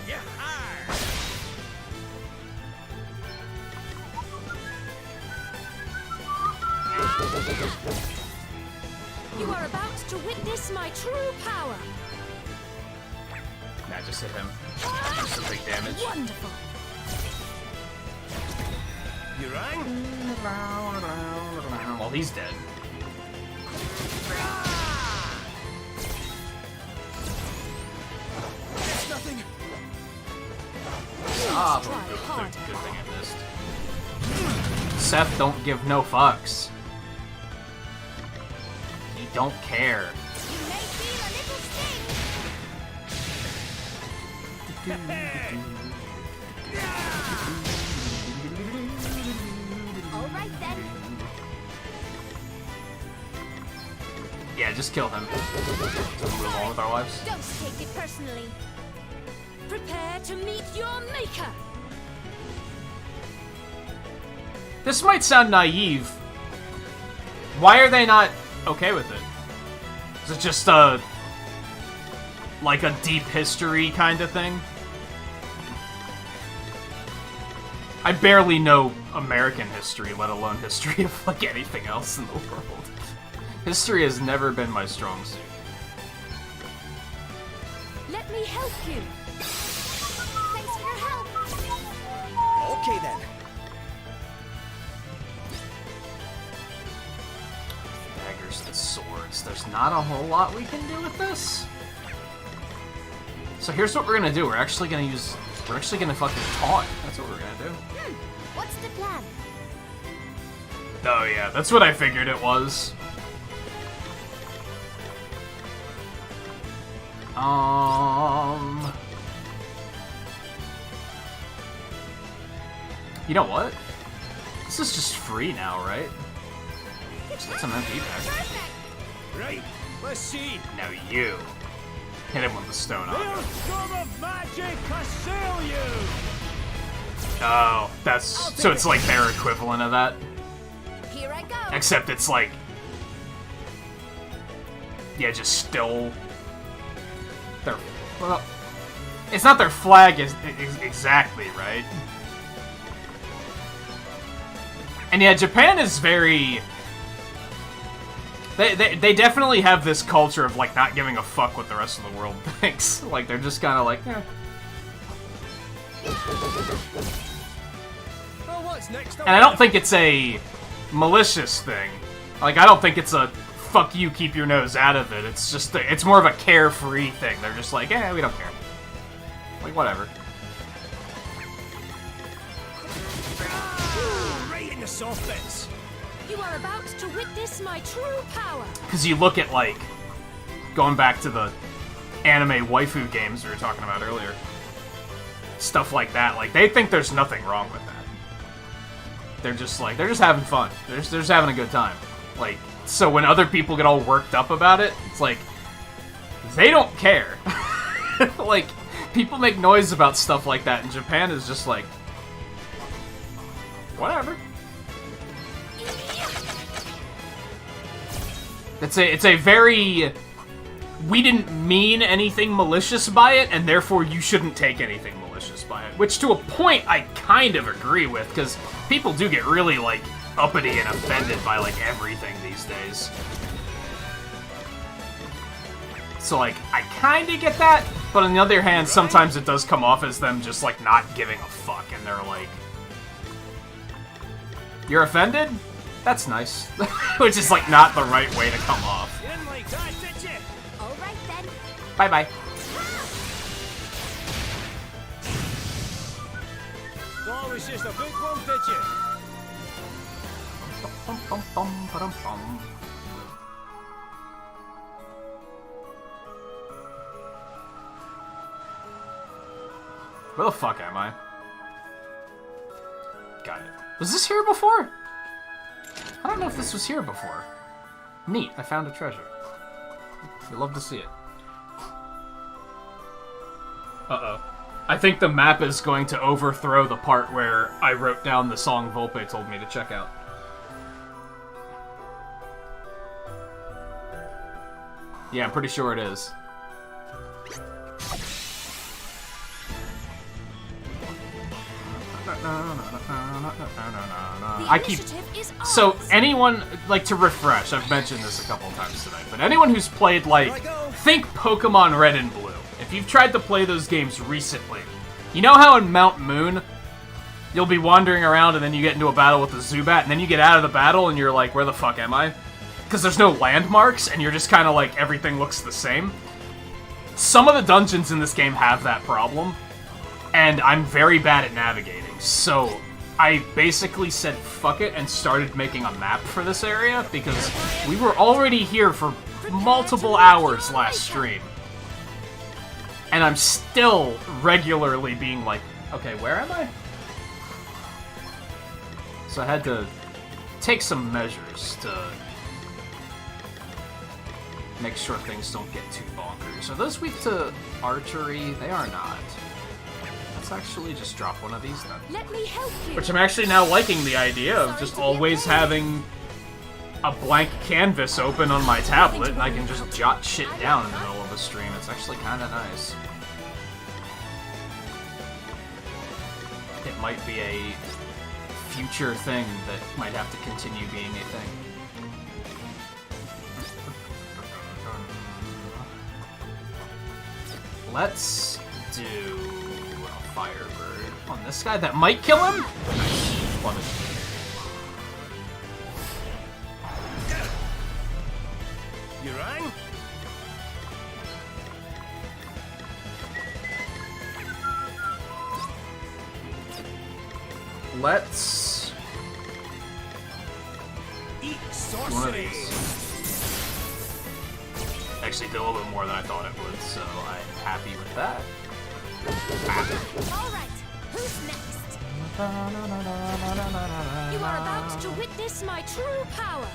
Yeah. You are about to witness my true power. Nah, just hit him. Just some big damage. Wonderful. You rang? Well, he's dead. Nothing. Ah, Try good harder. thing I missed. Seth don't give no fucks. He don't care. You may feel a little sting. All right then. Yeah, just kill him. So we move on with our lives. Don't take it personally. Prepare to meet your maker. This might sound naive. Why are they not okay with it? Is it just like a deep history kind of thing? I barely know American history, let alone history of like anything else in the world. History has never been my strong suit. Let me help you. Thanks for your help. Okay then. Daggers and swords. There's not a whole lot we can do with this. So here's what we're gonna do. We're actually gonna fucking taunt. That's what we're gonna do. What's the plan? Oh yeah, that's what I figured it was. You know what? This is just free now, right? Just get some MP back. Perfect. Right. Let's see. Now you. Hit him with the stone on. Maelstrom of magic assail you. Oh, that's... So it's like their equivalent of that. Here I go. Except it's like... Yeah, just still... Their... Well... It's not their flag exactly, right? And yeah, Japan is very... They definitely have this culture of, like, not giving a fuck what the rest of the world thinks. Like, they're just kind of like, eh. Oh, what's next? And I don't think it's a malicious thing. Like, I don't think it's a fuck you, keep your nose out of it. It's just, it's more of a carefree thing. They're just like, eh, we don't care. Like, whatever. Right in the soft bits. You are about to witness my true power. Because you look at, like, going back to the anime waifu games we were talking about earlier, stuff like that, like, they think there's nothing wrong with that. They're just, like, they're just having fun. They're just having a good time. Like, so when other people get all worked up about it, it's like, they don't care. Like, people make noise about stuff like that, and Japan is just like, whatever. It's a very, we didn't mean anything malicious by it, and therefore you shouldn't take anything malicious by it. Which, to a point, I kind of agree with, because people do get really, like, uppity and offended by, like, everything these days. So, like, I kind of get that, but on the other hand, sometimes it does come off as them just, like, not giving a fuck, and they're like, you're offended? That's nice. Which is, like, not the right way to come off. You didn't like that, did you? All right then. Bye-bye. Thought it was just a book one, did you? Bum, bum, bum, ba-dum, bum. Where the fuck am I? Got it. Was this here before? I don't know if this was here before. Neat, I found a treasure. We'd love to see it. Uh-oh. I think the map is going to overthrow the part where I wrote down the song Volpe told me to check out. Yeah, I'm pretty sure it is. I keep... So, anyone, like, to refresh, I've mentioned this a couple of times tonight, but anyone who's played, like, think Pokemon Red and Blue. If you've tried to play those games recently, you know how in Mount Moon, you'll be wandering around and then you get into a battle with a Zubat, and then you get out of the battle and you're like, where the fuck am I? Because there's no landmarks, and you're just kind of like, everything looks the same. Some of the dungeons in this game have that problem, and I'm very bad at navigating. So I basically said fuck it and started making a map for this area, because we were already here for multiple hours last stream. And I'm still regularly being like, okay, where am I? So I had to take some measures to make sure things don't get too bonkers. Are those weak to archery? They are not. Let's actually just drop one of these then. Let me help you. Which I'm actually now liking the idea of just always having a blank canvas open on my tablet and I can just jot shit down in the middle of a stream. It's actually kind of nice. It might be a future thing that might have to continue being a thing. Let's do a Firebird on this guy. That might kill him? Nice. Love it. You rang? Let's Eat do one of sorcery. these. Actually did a little bit more than I thought it would, so I'm happy with that. All right. Who's next? You are about to witness my true power.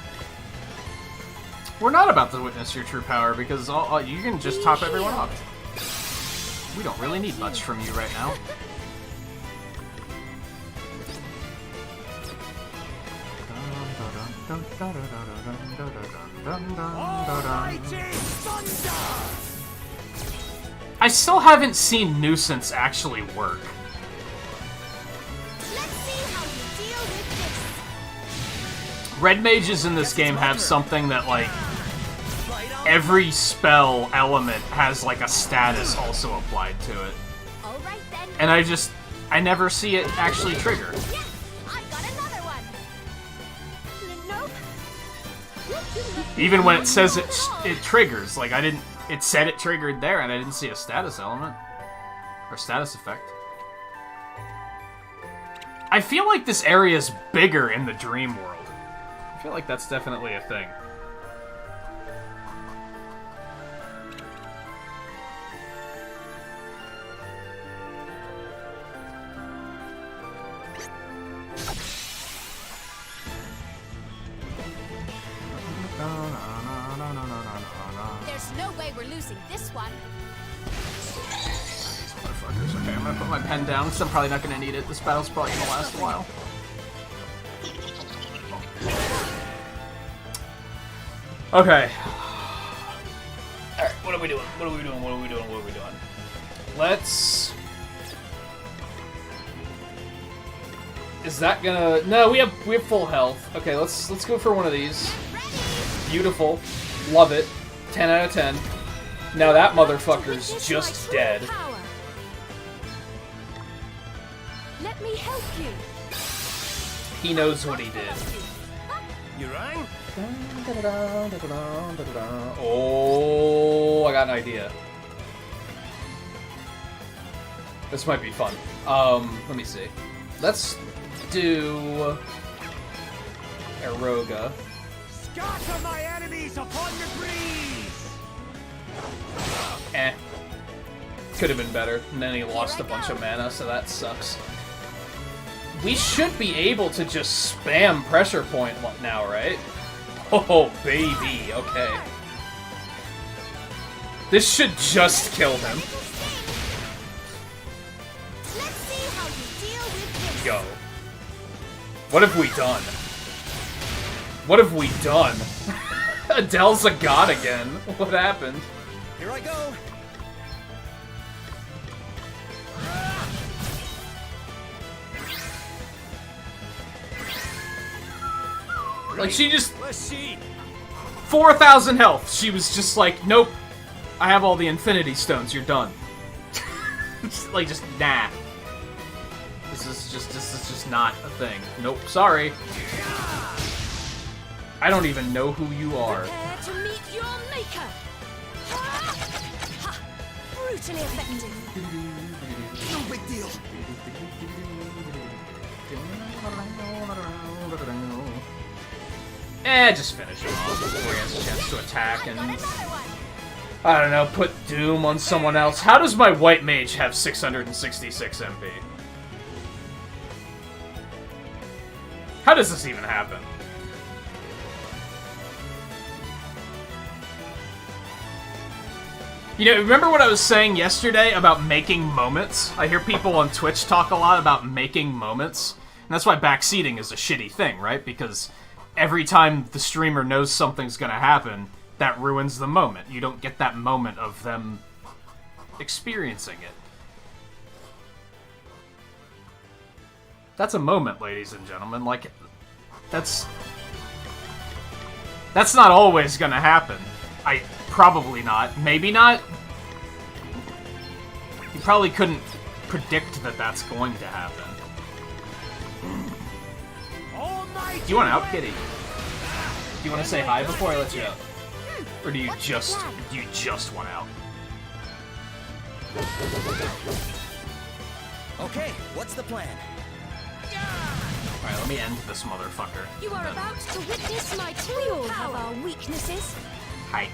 We're not about to witness your true power because you can just top everyone off. We don't really need much from you right now. Almighty thunder! I still haven't seen Nuisance actually work. Let's see how you deal with this. Red mages in this game have something that, like, every spell element has, like, a status also applied to it. All right then. And I never see it actually trigger. Yes, I got another one. Nope. Even when it says it triggers, like, it said it triggered there and I didn't see a status element. Or status effect. I feel like this area is bigger in the dream world. I feel like that's definitely a thing. There's no way we're losing this one. Motherfuckers. Okay, I'm gonna put my pen down because I'm probably not gonna need it. This battle's probably gonna last a while. Okay. Alright, what are we doing? What are we doing? What are we doing? What are we doing? Let's... Is that gonna... No, we have full health. Okay, let's go for one of these. Beautiful. Love it. 10 out of 10. Now that motherfucker's just dead. Let me help you. He knows what he did. You rang? Oh, I got an idea. This might be fun. Let me see. Let's do Eroga. Scatter my enemies upon the breeze! Eh. Could have been better. And then he lost a bunch of mana, so that sucks. We should be able to just spam pressure point now, right? Oh, baby. Okay. This should just kill him. Let's see how you deal with this. Yo. What have we done? What have we done? Adele's a god again. What happened? Here I go. Like, she just... Let's see. 4,000 health. She was just like, nope. I have all the Infinity Stones. You're done. Like, just, nah. This is just not a thing. Nope, sorry. I don't even know who you are. Prepare to meet your maker. Ha! Brutally effective. No big deal. Just finish him off before he has a chance to attack and... Got another one. I don't know, put Doom on someone else. How does my white mage have 666 MP? How does this even happen? You know, remember what I was saying yesterday about making moments? I hear people on Twitch talk a lot about making moments. And that's why backseating is a shitty thing, right? Because every time the streamer knows something's gonna happen, that ruins the moment. You don't get that moment of them experiencing it. That's a moment, ladies and gentlemen. Like, that's not always gonna happen. Probably not. Maybe not. You probably couldn't predict that that's going to happen. Do you want out, Kitty? Do you want to say hi before I let you out? Or do you just want out? Okay, what's the plan? Alright, let me end this motherfucker. You are about to witness my We all true have power. our weaknesses. Hi.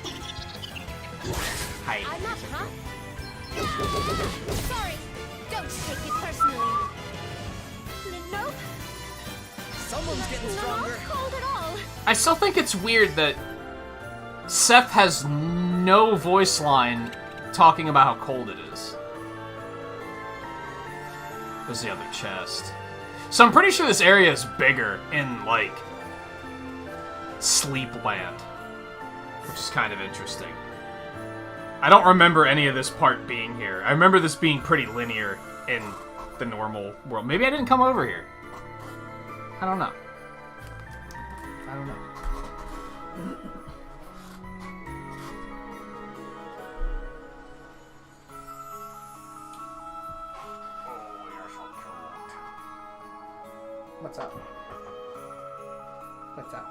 Hi. I'm up, huh? Sorry. Don't take it personally. Nope. Someone's getting Not stronger. cold at all. I still think it's weird that Seth has no voice line talking about how cold it is. There's the other chest. So I'm pretty sure this area is bigger in, like, Sleepland, which is kind of interesting. I don't remember any of this part being here. I remember this being pretty linear in the normal world. Maybe I didn't come over here. I don't know. I don't know. What's up? What's up?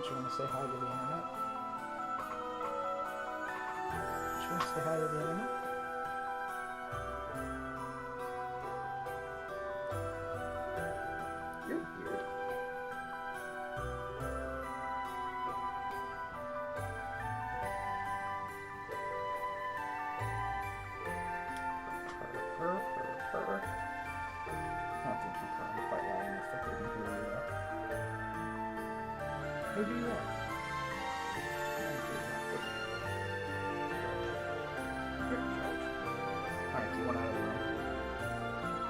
Don't you want to say hi to the internet? Don't you want to say hi to the internet? You're weird. Purr. I don't think you purr quite loud enough that they can hear you though. Maybe you are. Alright, do you want out of the room?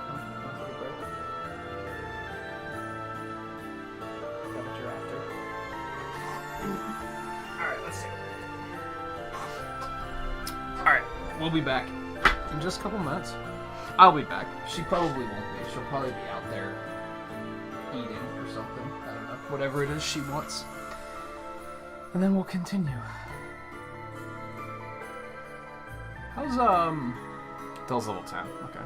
Want to take a break? Is that what you're after? Alright, let's take a break. Alright, we'll be back in just a couple minutes. I'll be back. She probably won't be. She'll probably be out there eating or something. I don't know. Whatever it is she wants. And then we'll continue. How's, Dell's level 10. Okay.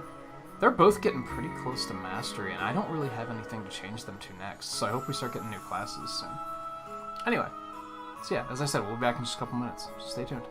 They're both getting pretty close to mastery, and I don't really have anything to change them to next, so I hope we start getting new classes soon. Anyway. So yeah, as I said, we'll be back in just a couple minutes, so stay tuned.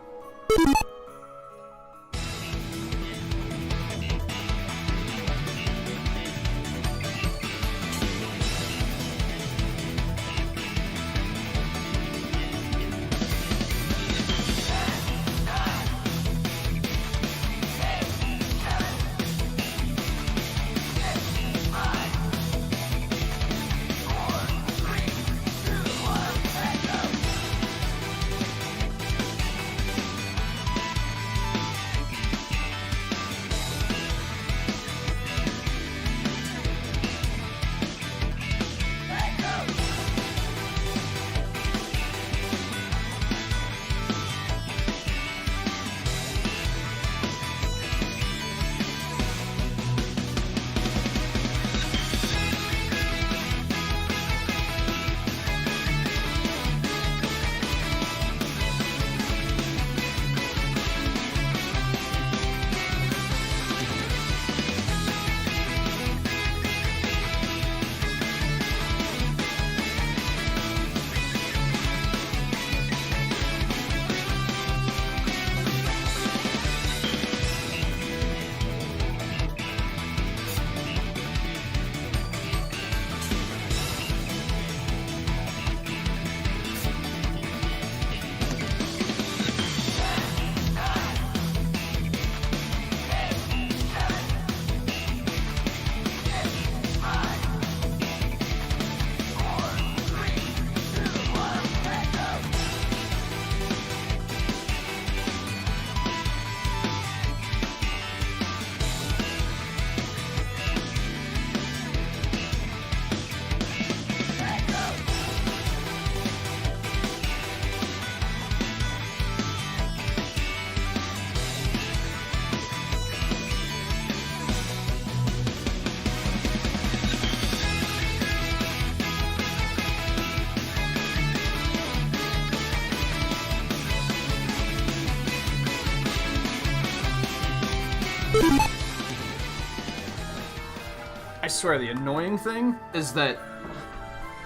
I swear, the annoying thing is that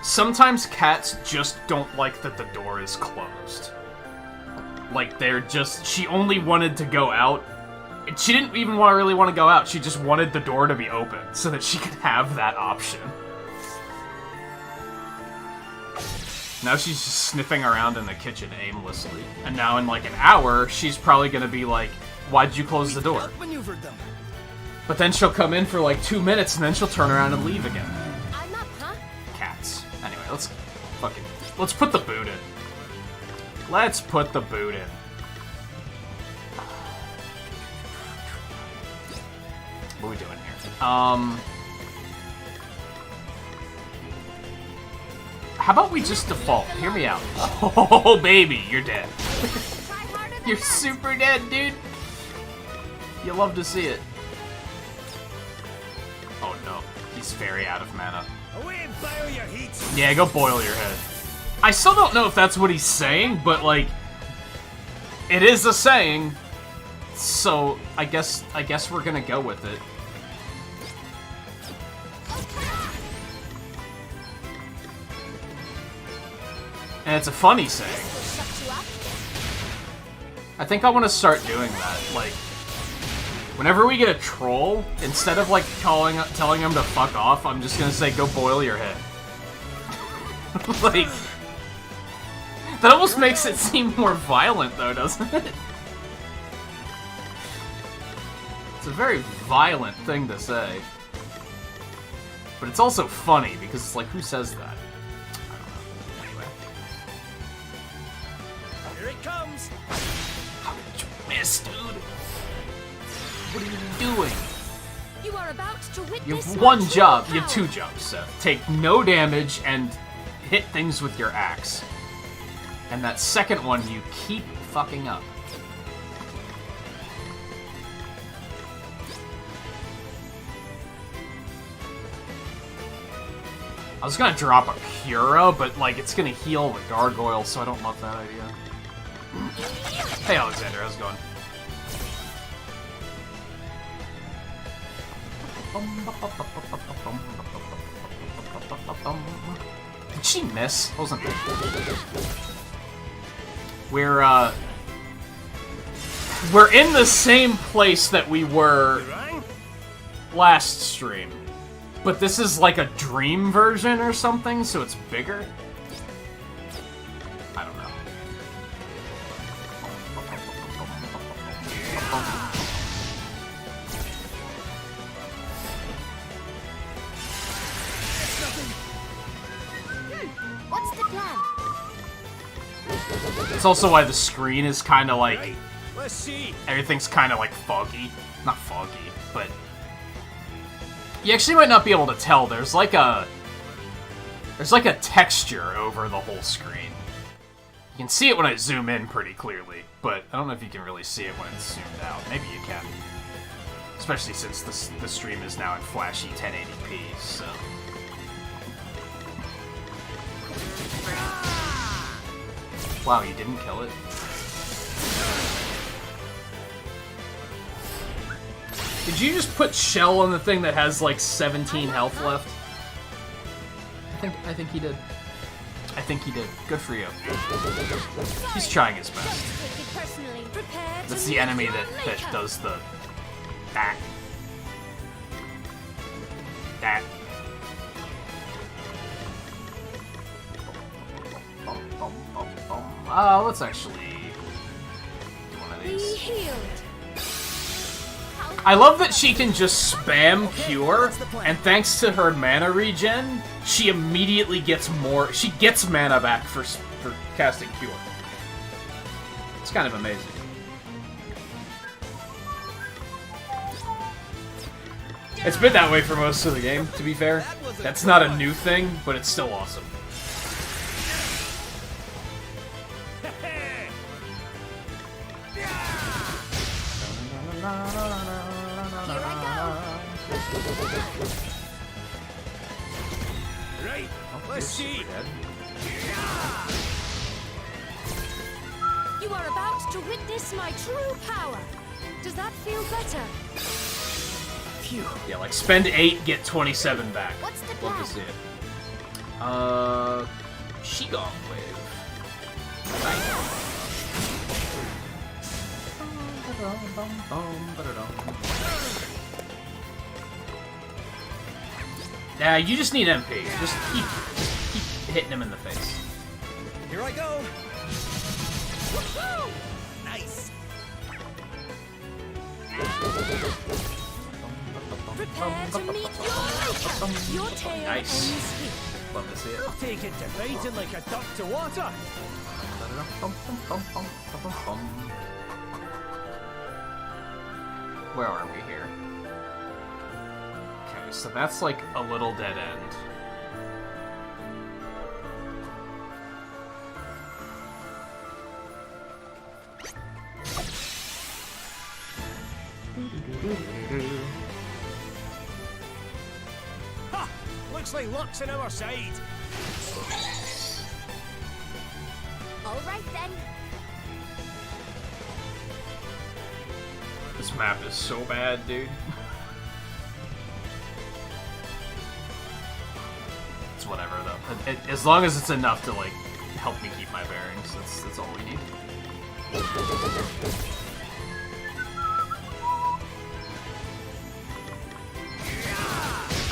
sometimes cats just don't like that the door is closed. Like, they're just... She only wanted to go out. And she didn't even really want to go out. She just wanted the door to be open so that she could have that option. Now she's just sniffing around in the kitchen aimlessly. And now in like an hour, she's probably going to be like, why'd you close the door? Outmaneuvered them. But then she'll come in for like 2 minutes and then she'll turn around and leave again. I'm up, huh? Cats. Anyway, let's put the boot in. Let's put the boot in. What are we doing here? How about we just default? Hear me out. Oh, baby, you're dead. You're super dead, dude. You love to see it. Oh no, he's very out of mana. Away and boil your heat. Yeah, go boil your head. I still don't know if that's what he's saying, but like, it is a saying. So I guess we're gonna go with it. it's a funny saying. Shut you up. I think I want to start doing that. Like, whenever we get a troll, instead of like telling him to fuck off, I'm just gonna say, "Go boil your head." Like, that almost makes it seem more violent, though, doesn't it? It's a very violent thing to say, but it's also funny because it's like, who says that? I don't know. Anyway, Here it comes. how did you miss, dude? What are you doing? You are about to witness You have my one true job. You have power. two jobs, Seth. Take no damage and hit things with your axe. And that second one, you keep fucking up. I was gonna drop a Cura, but like it's gonna heal the gargoyle, so I don't love that idea. Hey Alexander, how's it going? Did she miss? Wasn't it? We're in the same place that we were last stream. But this is like a dream version or something, so it's bigger? I don't know. What's the plan? It's also why the screen is kind of like... Let's see. Everything's kind of like foggy. Not foggy, but... You actually might not be able to tell. There's like a texture over the whole screen. You can see it when I zoom in pretty clearly, but I don't know if you can really see it when it's zoomed out. Maybe you can. Especially since the stream is now in flashy 1080p, so... Wow, you didn't kill it? Did you just put Shell on the thing that has like 17 health left? I think he did. I think he did. Good for you. He's trying his best. Don't take it personally. Prepare to That's the meet enemy your that maker. does the... That. Let's actually do one of Be these. healed. I love that she can just spam Cure, and thanks to her mana regen, she immediately gets more. She gets mana back for casting Cure. It's kind of amazing. It's been that way for most of the game, to be fair. That's not a new thing, but it's still awesome. Here I Right. Let's see. You are about to witness my true power. Does that feel better? Phew. Yeah, like spend 8, get 27 back. What's the Love plan? to see it. Shigong Wave. Yeah, you just need MP. Just keep hitting him in the face. Here I go. Woohoo! Nice. Prepare to meet your maker. Your tale Nice. ends here. Love to see it. I'll take it to biting like a duck to water. Where are we here? Okay, so that's like a little dead end. Ha! Looks like luck's on our side. All right then. This map is so bad, dude. It's whatever, though. As long as it's enough to, like, help me keep my bearings. That's all we need.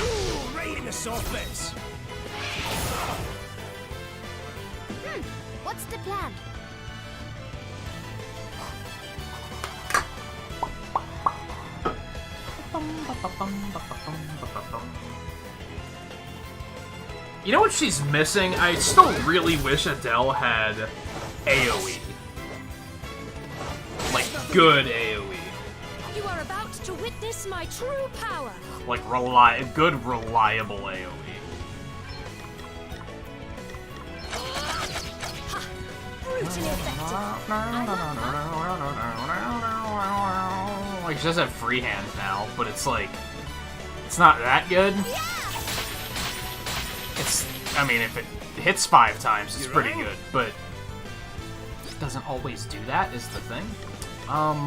Ooh, right in the soft bits. What's the plan? You know what she's missing? I still really wish Adele had AoE. Like, good AoE. You are about to witness my true power. Like, good, reliable AoE. Brutally effective. Like, she does have free hand now, but it's like... It's not that good. It's... I mean, if it hits 5 times, it's pretty good, but... It doesn't always do that, is the thing.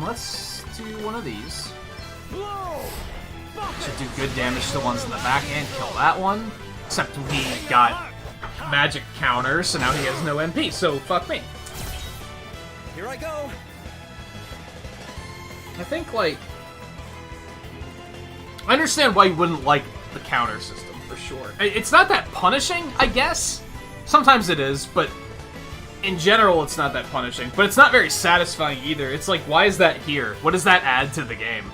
Let's do one of these. Should do good damage to the ones in the back and kill that one. Except we got magic counter, so now he has no MP, so fuck me. Here I go. I think, like... I understand why you wouldn't like the counter system, for sure. It's not that punishing, I guess. Sometimes it is, but in general it's not that punishing. But it's not very satisfying either. It's like, why is that here? What does that add to the game?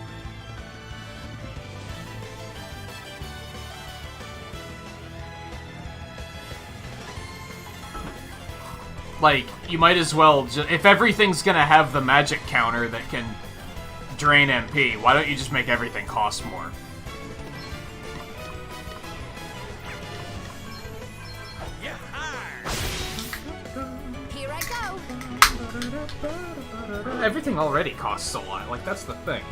Like, you might as well if everything's gonna have the magic counter that can drain MP, why don't you just make everything cost more? Here I go. Everything already costs a lot, like, that's the thing.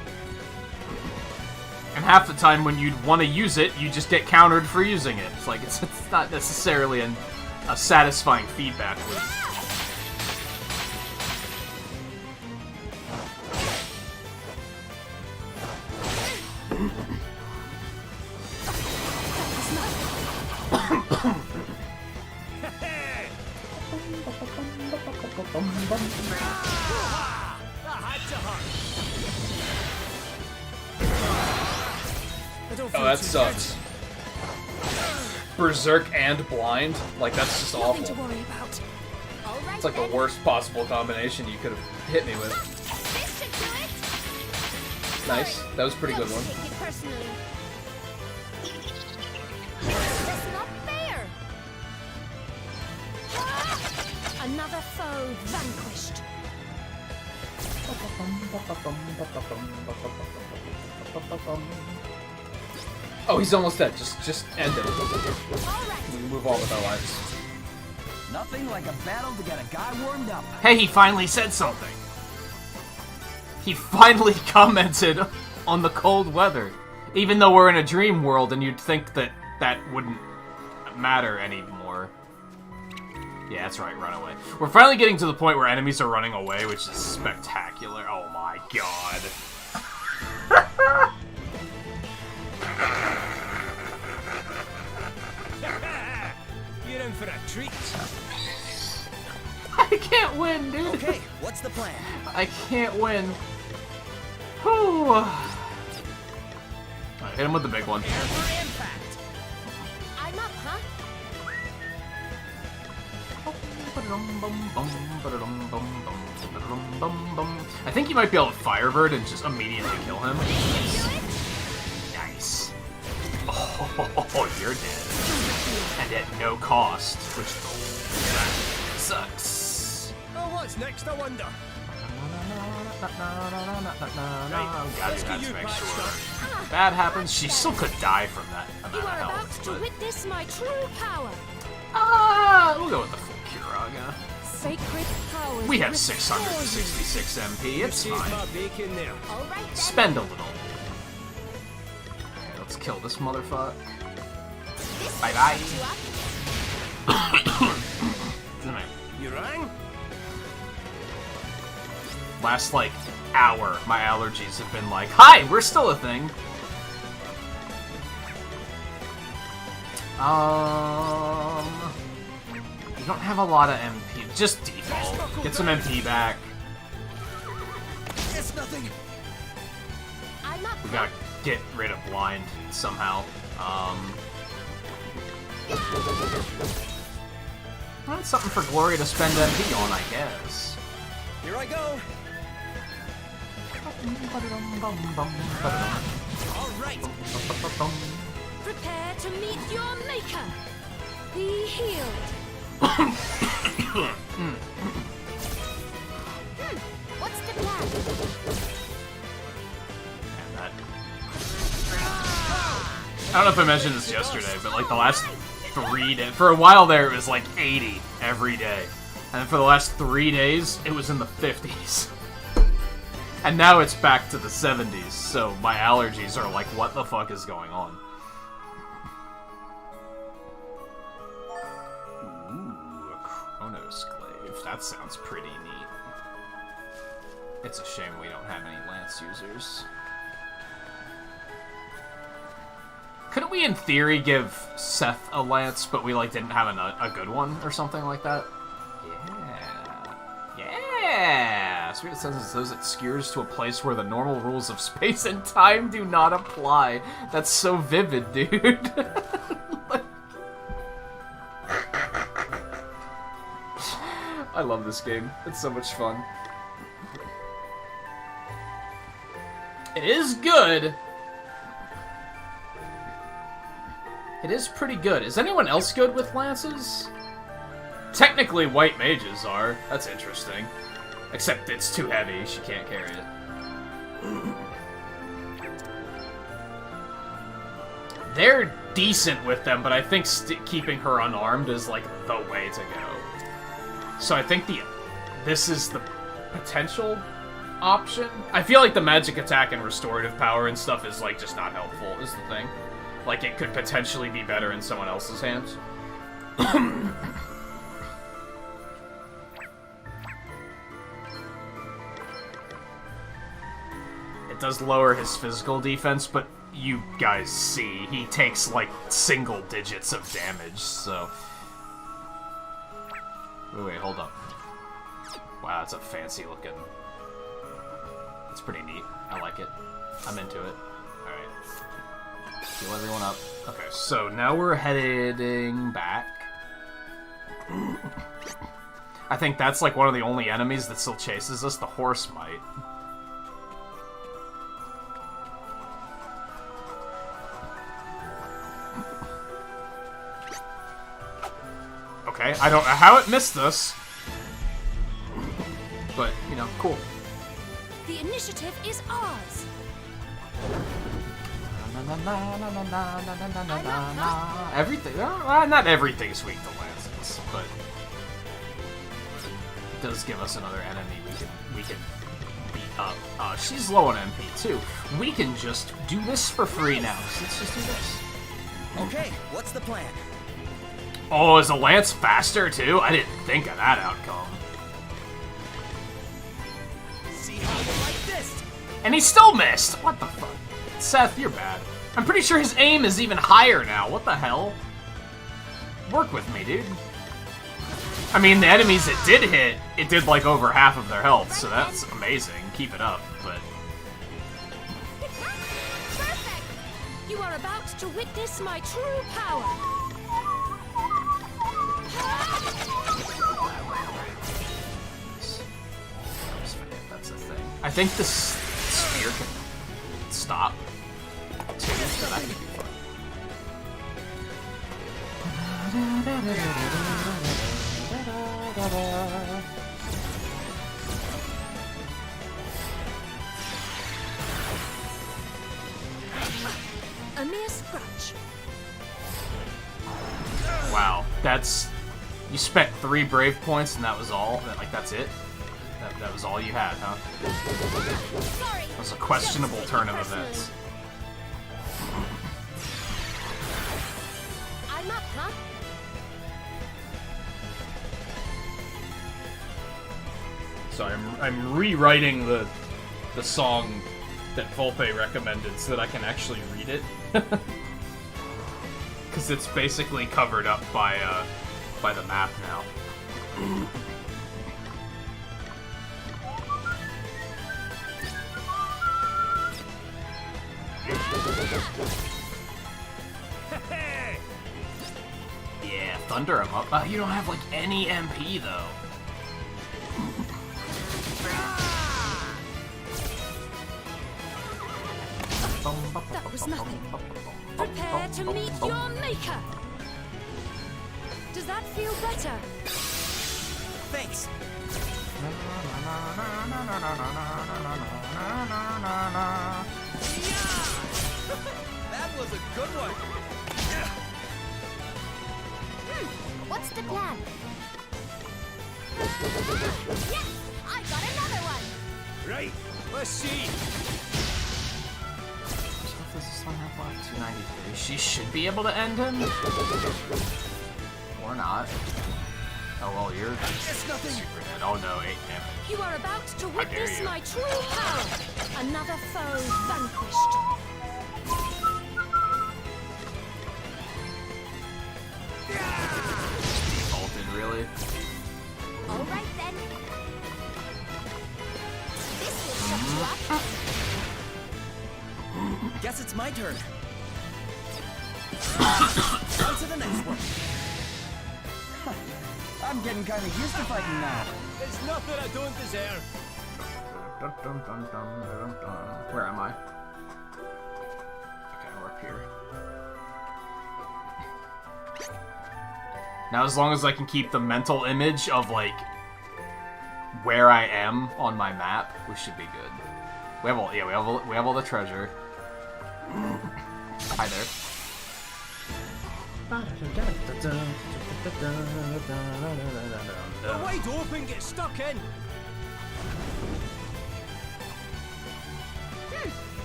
And half the time when you'd want to use it, you just get countered for using it. It's like, it's not necessarily a satisfying feedback loop. Oh, that sucks. Berserk and blind? Like, that's just Nothing to awful. worry about. All right, It's like the then. worst possible combination you could have hit me with. This should do it. Nice. That was a pretty good Don't one. take it personally. That's not fair. Another foe vanquished. Oh, he's almost dead. Just end it. All right. We can move on with our lives. Nothing like a battle to get a guy warmed up. Hey, he finally said something. He finally commented on the cold weather. Even though we're in a dream world and you'd think that that wouldn't matter anymore. Yeah, that's right, run away. We're finally getting to the point where enemies are running away, which is spectacular. Oh my god. You're in for a treat. I can't win, dude. Okay, what's the plan? I can't win. Whew. Alright, hit him with the big one. Every impact. I'm up, huh? I think you might be able to Firebird and just immediately kill him. Nice. Oh, you're dead. And at no cost, which sucks. Oh, what's next, I wonder? Gotta do that to make sure. If that happens, she still could die from that You amount are of about health. to But, witness my true power. we'll go with the full Kiraga. Sacred powers. We have restore 666 MP, it's Save fine. my bacon there. you. All right, then. Spend a little. Okay, let's kill this motherfucker. This Bye-bye. you up. You rang? Last, like, hour, my allergies have been like, hi, we're still a thing. You don't have a lot of MP. Just default. Get some MP back. It's nothing. I'm not We gotta get rid of blind somehow. Well, that's something for Gloria to spend MP on, I guess. Here I go. All right. prepare to meet your maker. Be healed. What's the plan? And that. I don't know if I mentioned this yesterday, but like the last 3 days, for a while there it was like 80 every day. And then for the last 3 days, it was in the 50s. And now it's back to the 70s, so my allergies are like, what the fuck is going on? Ooh, a Chronosclave. That sounds pretty neat. It's a shame we don't have any Lance users. Couldn't we, in theory, give Seth a Lance, but we, like, didn't have a good one or something like that? Yeah! Spirit senses those it skewers to a place where the normal rules of space and time do not apply. That's so vivid, dude. I love this game. It's so much fun. It is good. It is pretty good. Is anyone else good with lances? Technically, white mages are. That's interesting. Except it's too heavy. She can't carry it. They're decent with them, but I think keeping her unarmed is, like, the way to go. So I think this is the potential option. I feel like the magic attack and restorative power and stuff is, like, just not helpful, is the thing. Like, it could potentially be better in someone else's hands. It does lower his physical defense, but you guys see, he takes, like, single digits of damage, so... Wait, hold up. Wow, that's a fancy looking... It's pretty neat. I like it. I'm into it. Alright. Heal everyone up. Okay, so now we're heading back. I think that's, like, one of the only enemies that still chases us. The horse might. Okay, I don't know how it missed us. But, you know, cool. The initiative is ours. Everything, not everything's weak to lances, but it does give us another enemy we can beat up. She's low on MP too. We can just do this for free now. So let's just do this. Okay, what's the plan? Oh, is the lance faster too? I didn't think of that outcome. See how you like this? And he still missed. What the fuck? Seth, you're bad. I'm pretty sure his aim is even higher now. What the hell? Work with me, dude. I mean, the enemies it did hit, it did like over half of their health, so that's amazing. Keep it up, but... Perfect! You are about to witness my true power. Just forget that's a thing. I think the spear can stop too, so that could be fun. A mere scratch. Wow, that's... You spent 3 brave points and that was all? Like, that's it? That was all you had, huh? Sorry. That was a questionable turn of events. I'm up, huh? So I'm rewriting the song that Volpe recommended so that I can actually read it. Because it's basically covered up by by the map now. Yeah, thunder him up. You don't have like any MP though. That was nothing. Prepare to meet your maker. Does that feel better? Thanks. That was a good one. What's the plan? Yes! I got another one! Right, let's see. Does this one have left? 293. She should be able to end him. Or not. Oh well, you're super dead. Oh no, 8 damage. You are about to witness you. my true power. Another foe vanquished. Defaulted, really? All right then. This will shut you up. Guess it's my turn. On to the next one. I'm getting kind of used to fighting now. It's nothing I don't deserve. Where am I? Okay, we're up here. Now, as long as I can keep the mental image of, like, where I am on my map, we should be good. We have all, yeah, we have all the treasure. Hi there. The wide open, get stuck in.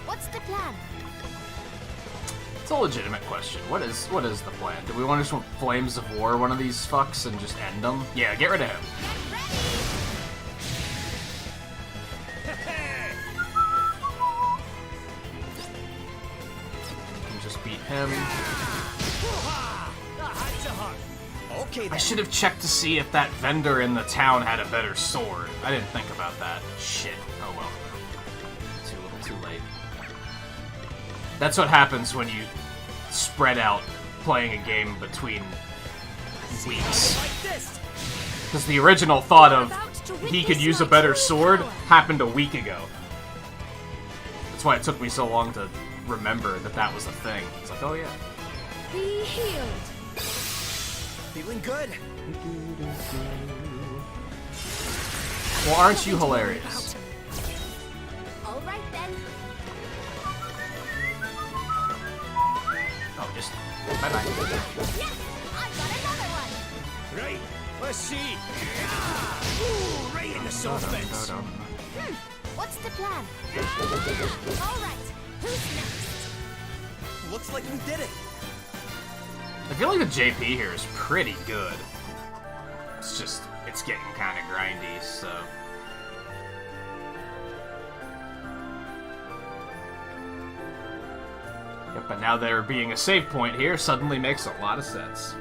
What's the plan? It's a legitimate question. What is the plan? Do we want to just Flames of War one of these fucks and just end them? Yeah, get rid of him. And just beat him. Okay I then. should have checked to see if that vendor in the town had a better sword. I didn't think about that. Shit. Oh well. Too little, too late. That's what happens when you spread out playing a game between weeks. Like this. Because the original thought of he could use a better sword happened a week ago. That's why it took me so long to remember that that was a thing. It's like, oh yeah. Be healed. Feeling good. Well, aren't you hilarious? All right then. Oh, just bye-bye. Yes! I got another one! Right, let's see. Ooh, right in the soft bits. What's the plan? All right, who's next? Looks like we did it. I feel like the JP here is pretty good. It's just, it's getting kind of grindy, so... Yep, but now there being a save point here suddenly makes a lot of sense.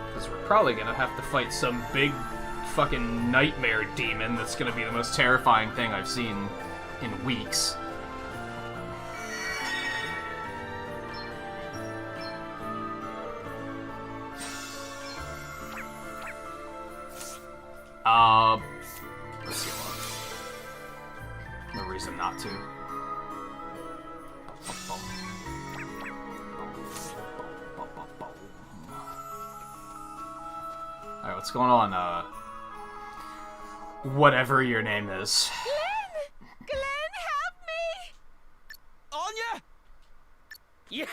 Because we're probably gonna have to fight some big fucking nightmare demon that's gonna be the most terrifying thing I've seen in weeks. Let's see what. No reason not to. Alright, what's going on, whatever your name is. Glenn, help me! Anya! Yeah!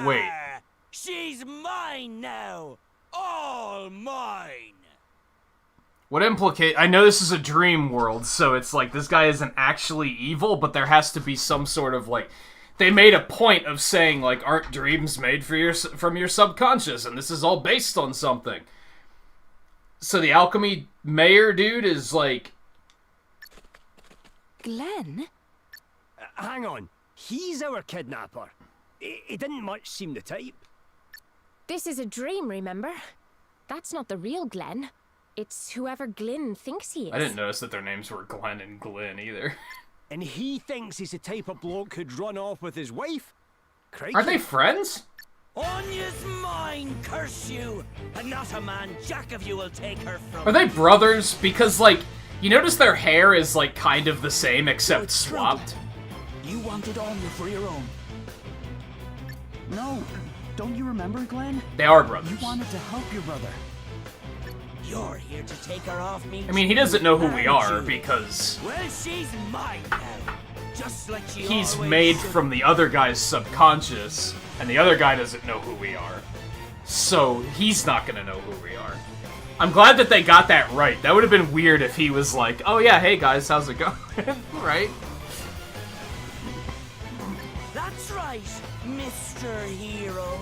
Wait. She's mine now! All mine! What implicate? I know this is a dream world, so it's like this guy isn't actually evil, but there has to be some sort of like. They made a point of saying like, aren't dreams made from your subconscious, and this is all based on something. So the alchemy mayor dude is like. Glenn? Hang on. He's our kidnapper. He didn't much seem the type. This is a dream, remember? That's not the real Glenn. It's whoever Glynn thinks he is. I didn't notice that their names were Glenn and Glynn either. And he thinks he's the type of bloke who'd run off with his wife? Crikey. Are they friends? Anya's mine, curse you! And not a man jack of you will take her from Are they brothers? Because, like, you notice their hair is, like, kind of the same except it's true. swapped? You wanted Anya for your own. No, don't you remember, Glenn? They are brothers. You wanted to help your brother. You're here to take her off me. I mean, he doesn't know who we aren't are you? because Well, she's mine now. Just like she he's always made should. from the other guy's subconscious, and the other guy doesn't know who we are. So he's not gonna know who we are. I'm glad that they got that right. That would have been weird if he was like, oh yeah, hey guys, how's it going? Right? That's right, Mr. Hero.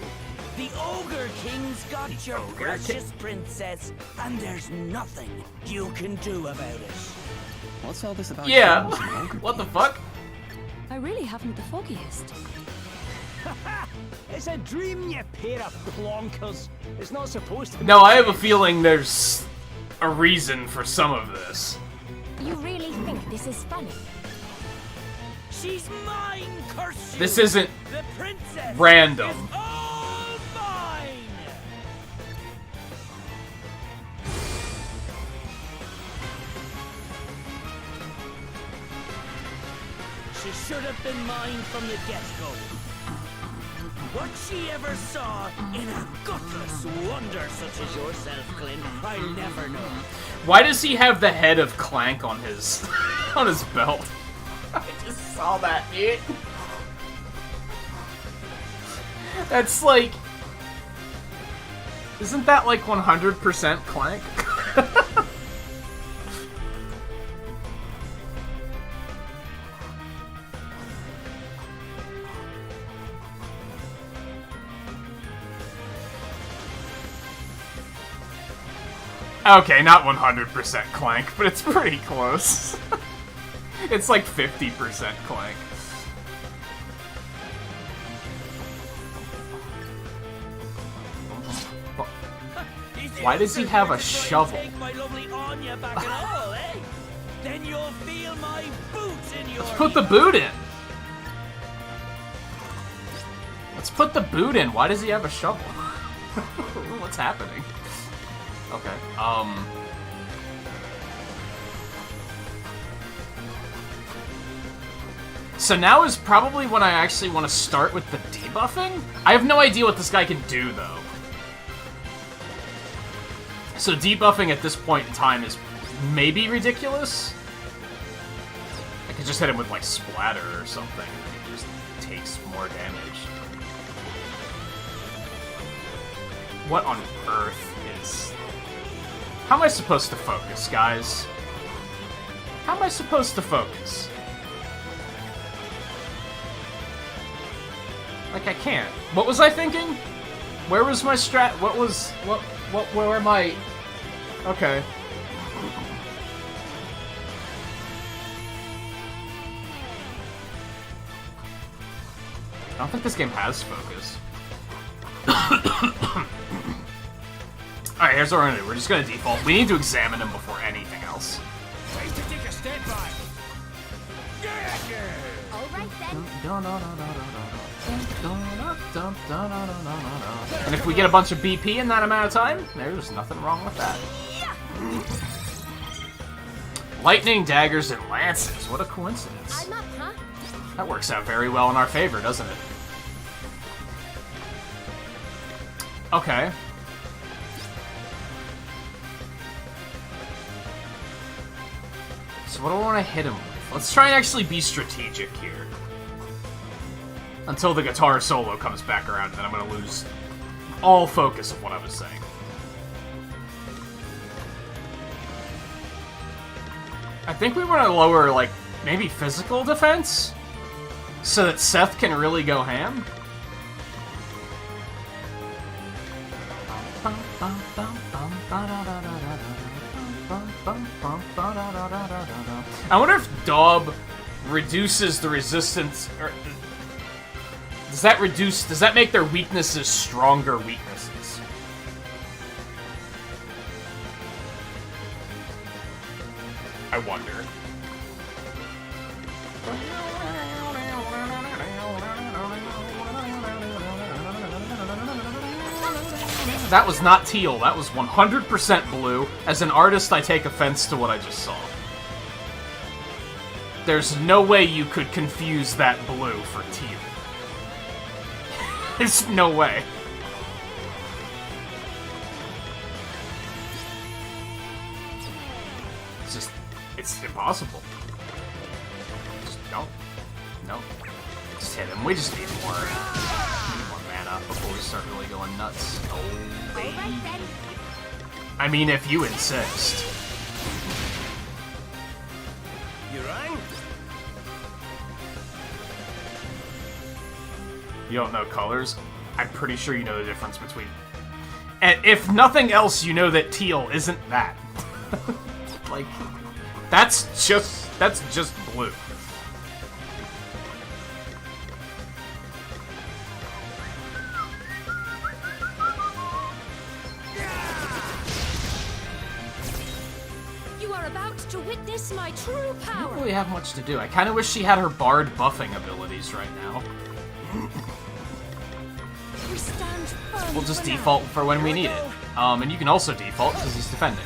The Ogre King's got your Ogre precious princess, and there's nothing you can do about it. What's all this about? Yeah. James and Ogre What the King? fuck? I really haven't the foggiest. It's a dream, you pair of plonkers. It's not supposed to be. No, I have a feeling there's a reason for some of this. You really think this is funny? She's mine, curse you! This isn't The princess random. is all mine! She should have been mine from the get-go. What she ever saw in a gutless wonder such as yourself, Glynn, I'll never know. Why does he have the head of Clank on his on his belt? I just saw that, dude. That's like, isn't that like 100% Clank? Okay, not 100% Clank, but it's pretty close. It's like 50% Clank. Why does he have a shovel? Take my lovely Anya back and all, eh? Then you'll feel my boots in your Let's put the boot in. Let's put the boot in. Why does he have a shovel? What's happening? Okay. So now is probably when I actually want to start with the debuffing? I have no idea what this guy can do, though. So debuffing at this point in time is maybe ridiculous? I could just hit him with, like, Splatter or something, and he just takes more damage. What on earth is... How am I supposed to focus, guys? How am I supposed to focus? Like, I can't. What was I thinking? Where was my strat? Where am I? Okay. I don't think this game has focus. Alright, here's what we're gonna do. We're just gonna default. We need to examine him before anything else. Time to take a step back. All right then. And if we get a bunch of BP in that amount of time, there's nothing wrong with that. Lightning, daggers, and lances. What a coincidence. I'm up, huh? That works out very well in our favor, doesn't it? Okay. So what do I want to hit him with? Let's try and actually be strategic here. Until the guitar solo comes back around, and then I'm going to lose all focus of what I was saying. I think we want to lower, like, maybe physical defense? So that Seth can really go ham? I wonder if Daub reduces the resistance, or Does that make their weaknesses stronger weaknesses? I wonder. That was not teal, that was 100% blue. As an artist, I take offense to what I just saw. There's no way you could confuse that blue for teal. There's no way. It's impossible. Just don't. No. Just hit him. We just need more mana before we start really going nuts. Oh, baby. I mean, if you insist. You rang? You don't know colors? I'm pretty sure you know the difference between... And if nothing else, you know that teal isn't that. Like, that's just blue. You are about to witness my true I power. don't really have much to do. I kind of wish she had her bard buffing abilities right now. We stand firm We'll just for now. default for when we need it. And you can also default because he's defending.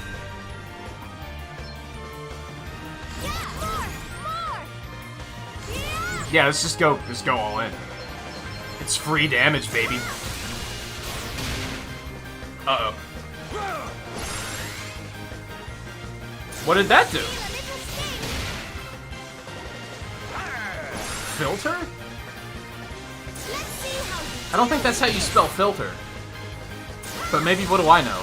Yeah, let's just go all in. It's free damage, baby. Uh-oh. What did that do? Filter? I don't think that's how you spell filter. But maybe what do I know?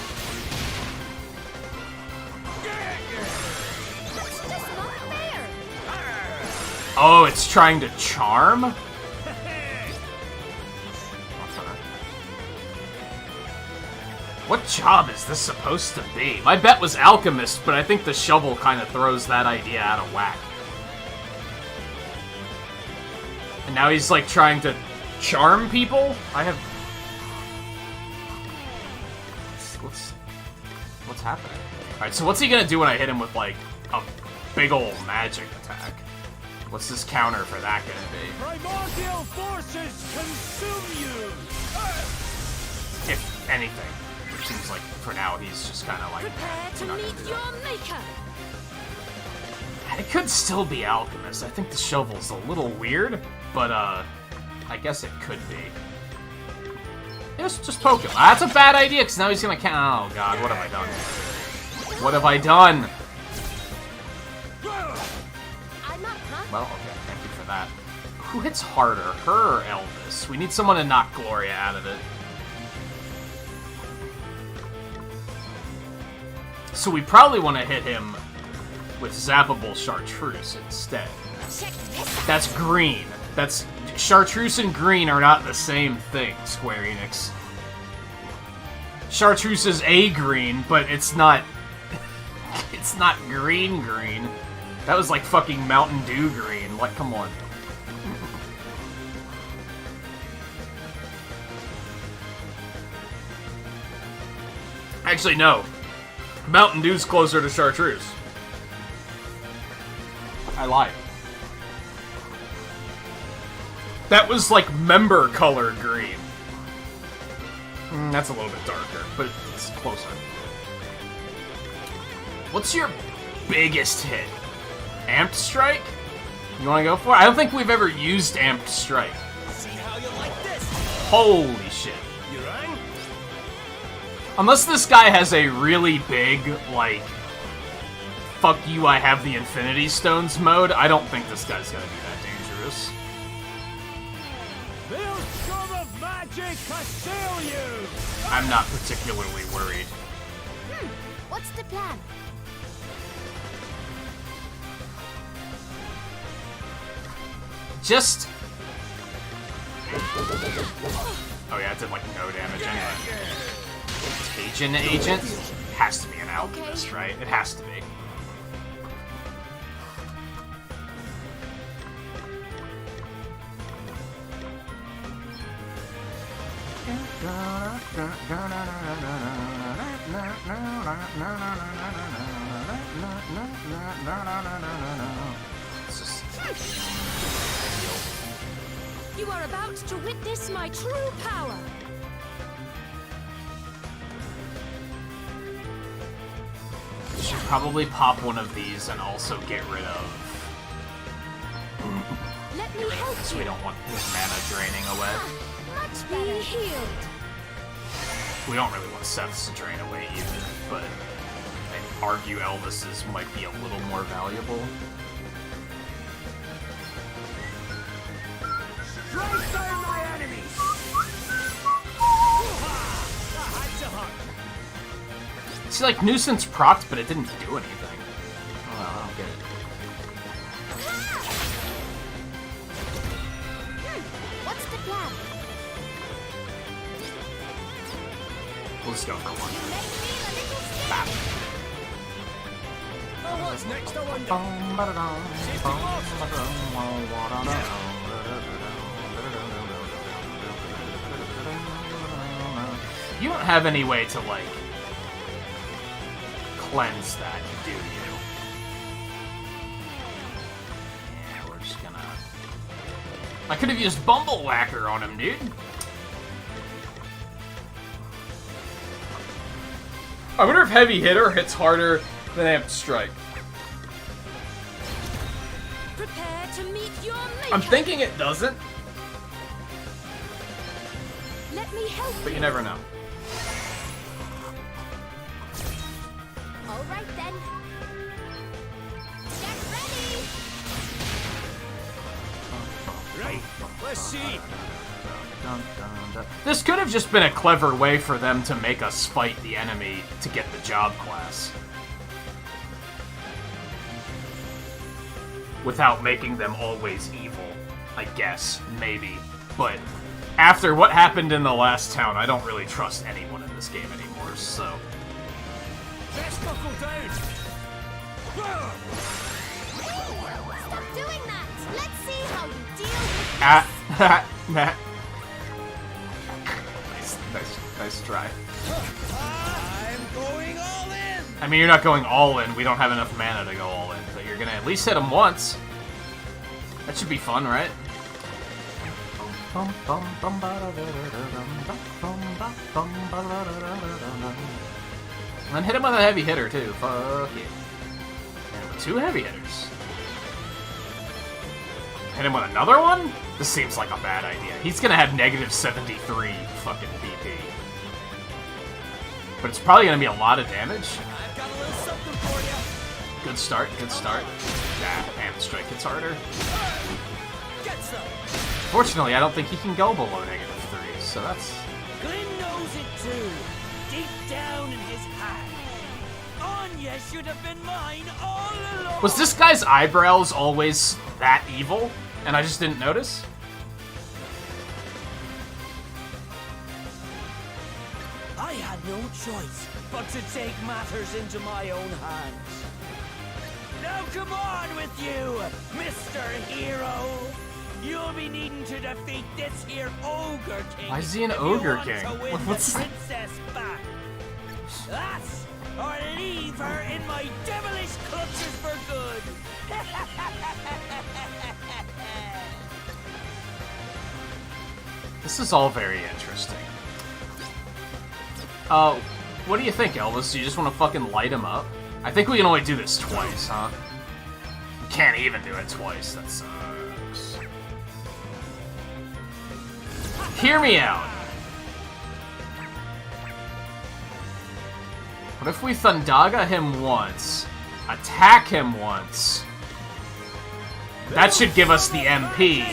Oh, it's trying to charm? What job is this supposed to be? My bet was alchemist, but I think the shovel kind of throws that idea out of whack. And now he's like trying to charm people? What's happening? Alright, so what's he gonna do when I hit him with like a big ol' magic attack? What's this counter for that gonna be? Primordial forces consume you! If anything. It seems like for now he's just kinda like, Prepare to we're not gonna meet do your that. maker. It could still be alchemist. I think the shovel's a little weird, but I guess it could be. Just poke him. That's a bad idea, because now he's gonna count. Oh god, what have I done? What have I done? I'm up, huh? Well, okay, thank you for that. Who hits harder, her or Elvis? We need someone to knock Gloria out of it. So we probably want to hit him with Zappable Chartreuse instead. Check this out. That's green. That's... Chartreuse and green are not the same thing, Square Enix. Chartreuse is a green, but it's not... It's not green. That was like fucking Mountain Dew green. Like, come on. Actually, no. Mountain Dew's closer to Chartreuse. I lied. That was like member color green. That's a little bit darker, but it's closer. What's your biggest hit? Amped Strike? You want to go for it? I don't think we've ever used Amped Strike. See how you like this? Holy shit. You rang? Unless this guy has a really big, like, fuck you, I have the Infinity Stones mode, I don't think this guy's gonna be that dangerous. Maelstrom of magic assail you! I'm not particularly worried. What's the plan? Just... Oh yeah, it did like no damage anyway. Contagion Agent? Has to be an alchemist, right? It has to be. It's just... You are about to witness my true power. Should probably pop one of these and also get rid of... Let me help So you. we don't want his mana draining away. Much better. Be healed. We don't really want Seth's to drain away either, but I'd argue Elvis's might be a little more valuable. Strike down my enemies! See, like, Nuisance procced, but it didn't do anything. Oh, I don't get it. What's the plan? We'll just go for one. You may feel a little stiff. Bap. Oh, what's next? I wonder. You don't have any way to, like, cleanse that, do you? Yeah, we're just gonna... I could have used Bumble Whacker on him, dude. I wonder if Heavy Hitter hits harder than Amped Strike. Prepare to meet your maker. I'm thinking it doesn't, Let me help but you. you never know. All right then. Get ready. Right, let's see. This could have just been a clever way for them to make us fight the enemy to get the job class. Without making them always evil, I guess, maybe. But after what happened in the last town, I don't really trust anyone in this game anymore, so... Let's buckle down. Stop doing that. Let's see how you deal with Matt. Nice try. I'm going all in. I mean, you're not going all in. We don't have enough mana to go all in, but you're gonna at least hit him once. That should be fun, right? And then hit him with a heavy hitter, too. Fuck yeah. And with 2 heavy hitters. Hit him with another one? This seems like a bad idea. He's gonna have negative 73 fucking BP. But it's probably gonna be a lot of damage. I've got a little something for you. Good start, good start. Amped Strike hits harder. Get some. Fortunately, I don't think he can go below negative 3, so that's... Glenn knows it too. Deep down in his heart. Anya should have been mine all along. Was this guy's eyebrows always that evil? And I just didn't notice? I had no choice but to take matters into my own hands. Now come on with you, Mr. Hero. You'll be needing to defeat this here Ogre King. Why is he an if Ogre you want King? to win What's- the princess back. That's or leave her in my devilish clutches for good. This is all very interesting. What do you think, Elvis? Do you just want to fucking light him up? I think we can only do this twice, huh? We can't even do it twice. That sucks. Hear me out. What if we Thundaga him once, attack him once? That should give us the MP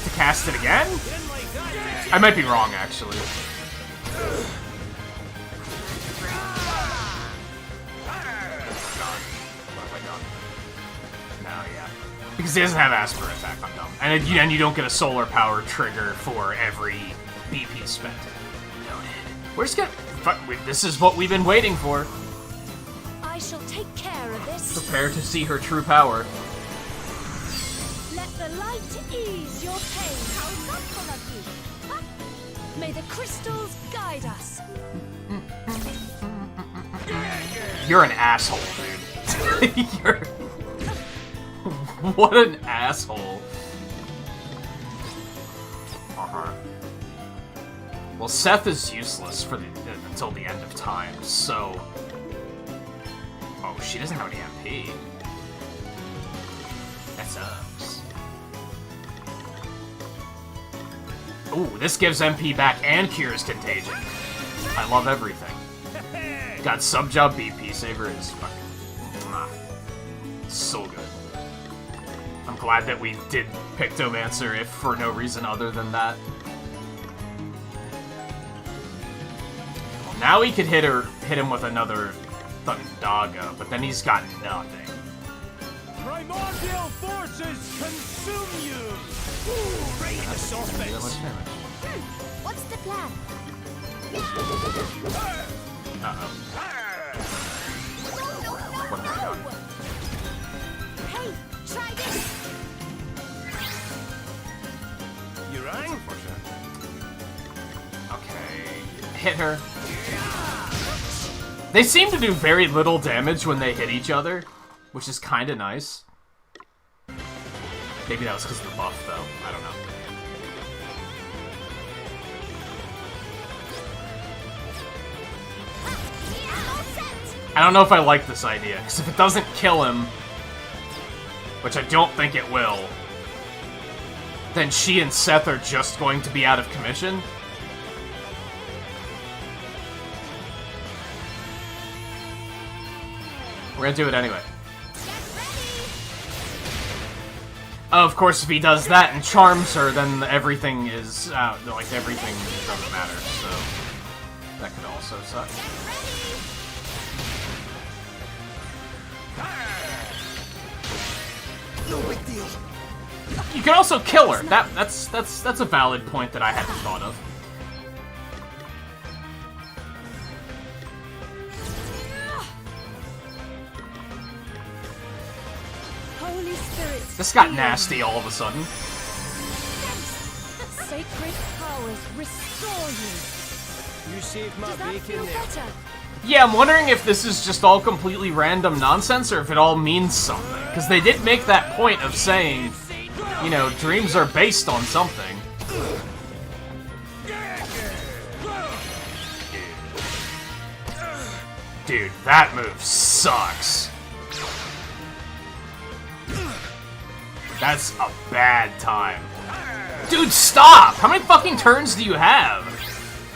to cast it again? I might be wrong, actually. No, yeah. Because he doesn't have Asper attack, I'm dumb. And you don't get a solar power trigger for every BP spent. Noted. We're just gonna... This is what we've been waiting for. I shall take care of this. Prepare to see her true power. Let the light ease your pain. How thoughtful of you. Huh? May the crystals guide us. You're an asshole, dude. You're... What an asshole. Well, Seth is useless for until the end of time, so... Oh, she doesn't have any MP. That sucks. Ooh, this gives MP back and cures contagion. I love everything. Got sub-job BP saver is fucking... so good. I'm glad that we did Pictomancer if for no reason other than that. Well, now he could hit him with another Thundaga, but then he's got nothing. Primordial forces consume you! Ooh, right in the soft That much bits. damage. What's the plan? Uh-oh. What have I done? Hey, try this. You rang? Okay. Hit her. They seem to do very little damage when they hit each other, which is kind of nice. Maybe that was because of the buff, though. I don't know. I don't know if I like this idea, because if it doesn't kill him, which I don't think it will, then she and Seth are just going to be out of commission. We're gonna do it anyway. Of course, if he does that and charms her, then everything is out. Like, everything doesn't matter, so that could also suck. No big deal. You can also kill her. That's a valid point that I hadn't thought of. Holy Spirit. This got nasty all of a sudden. Sacred powers restore you. You saved my Does that bacon feel there. better? Yeah, I'm wondering if this is just all completely random nonsense or if it all means something. Because they did make that point of saying, you know, dreams are based on something. Dude, that move sucks. That's a bad time. Dude, stop! How many fucking turns do you have?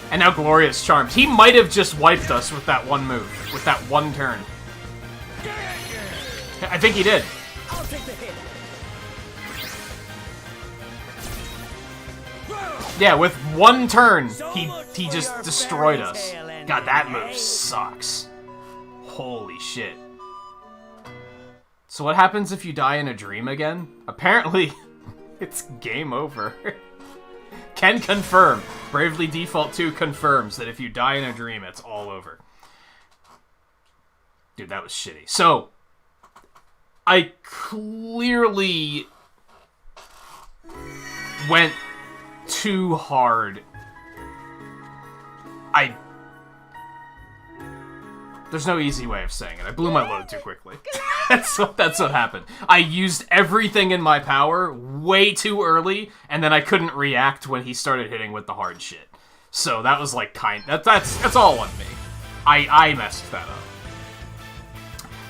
And now Glorious Charmed. He might have just wiped us with that one move. With that one turn. I think he did. I'll take the hit. Yeah, with one turn, he just destroyed us. God, that move sucks. Holy shit. So what happens if you die in a dream again? Apparently, it's game over. Can confirm. Bravely Default 2 confirms that if you die in a dream, it's all over. Dude, that was shitty. So, I clearly went too hard. There's no easy way of saying it. I blew my load too quickly. That's what happened. I used everything in my power way too early, and then I couldn't react when he started hitting with the hard shit. So that was like that's all on me. I messed that up.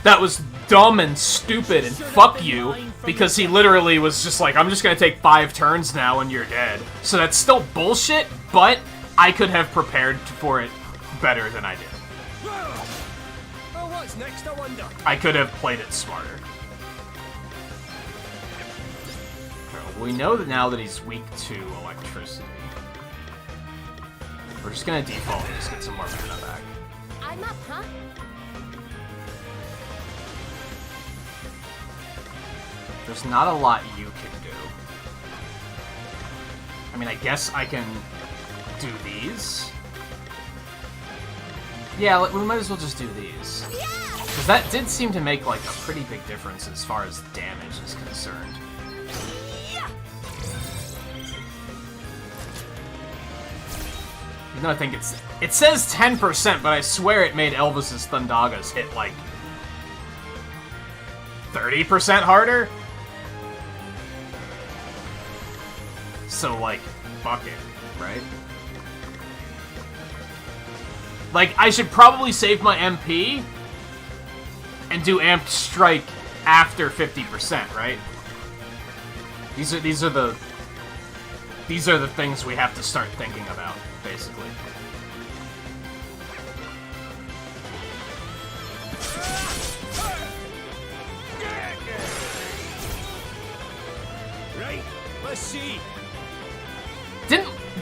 That was dumb and stupid and fuck you, because he literally was just like, I'm just gonna take 5 turns now and you're dead. So that's still bullshit, but I could have prepared for it better than I did. Oh, what's next, I wonder? I could have played it smarter. We know that now that he's weak to electricity. We're just gonna default and just get some more mana back. I'm up, huh? There's not a lot you can do. I mean, I guess I can do these. Yeah, we might as well just do these. Because that did seem to make, like, a pretty big difference as far as damage is concerned. No, I think it says 10%, but I swear it made Elvis's Thundagas hit like 30% harder. So like, fuck it, right? Like, I should probably save my MP and do amped strike after 50%, right? These are the things we have to start thinking about, basically. Right, let's see.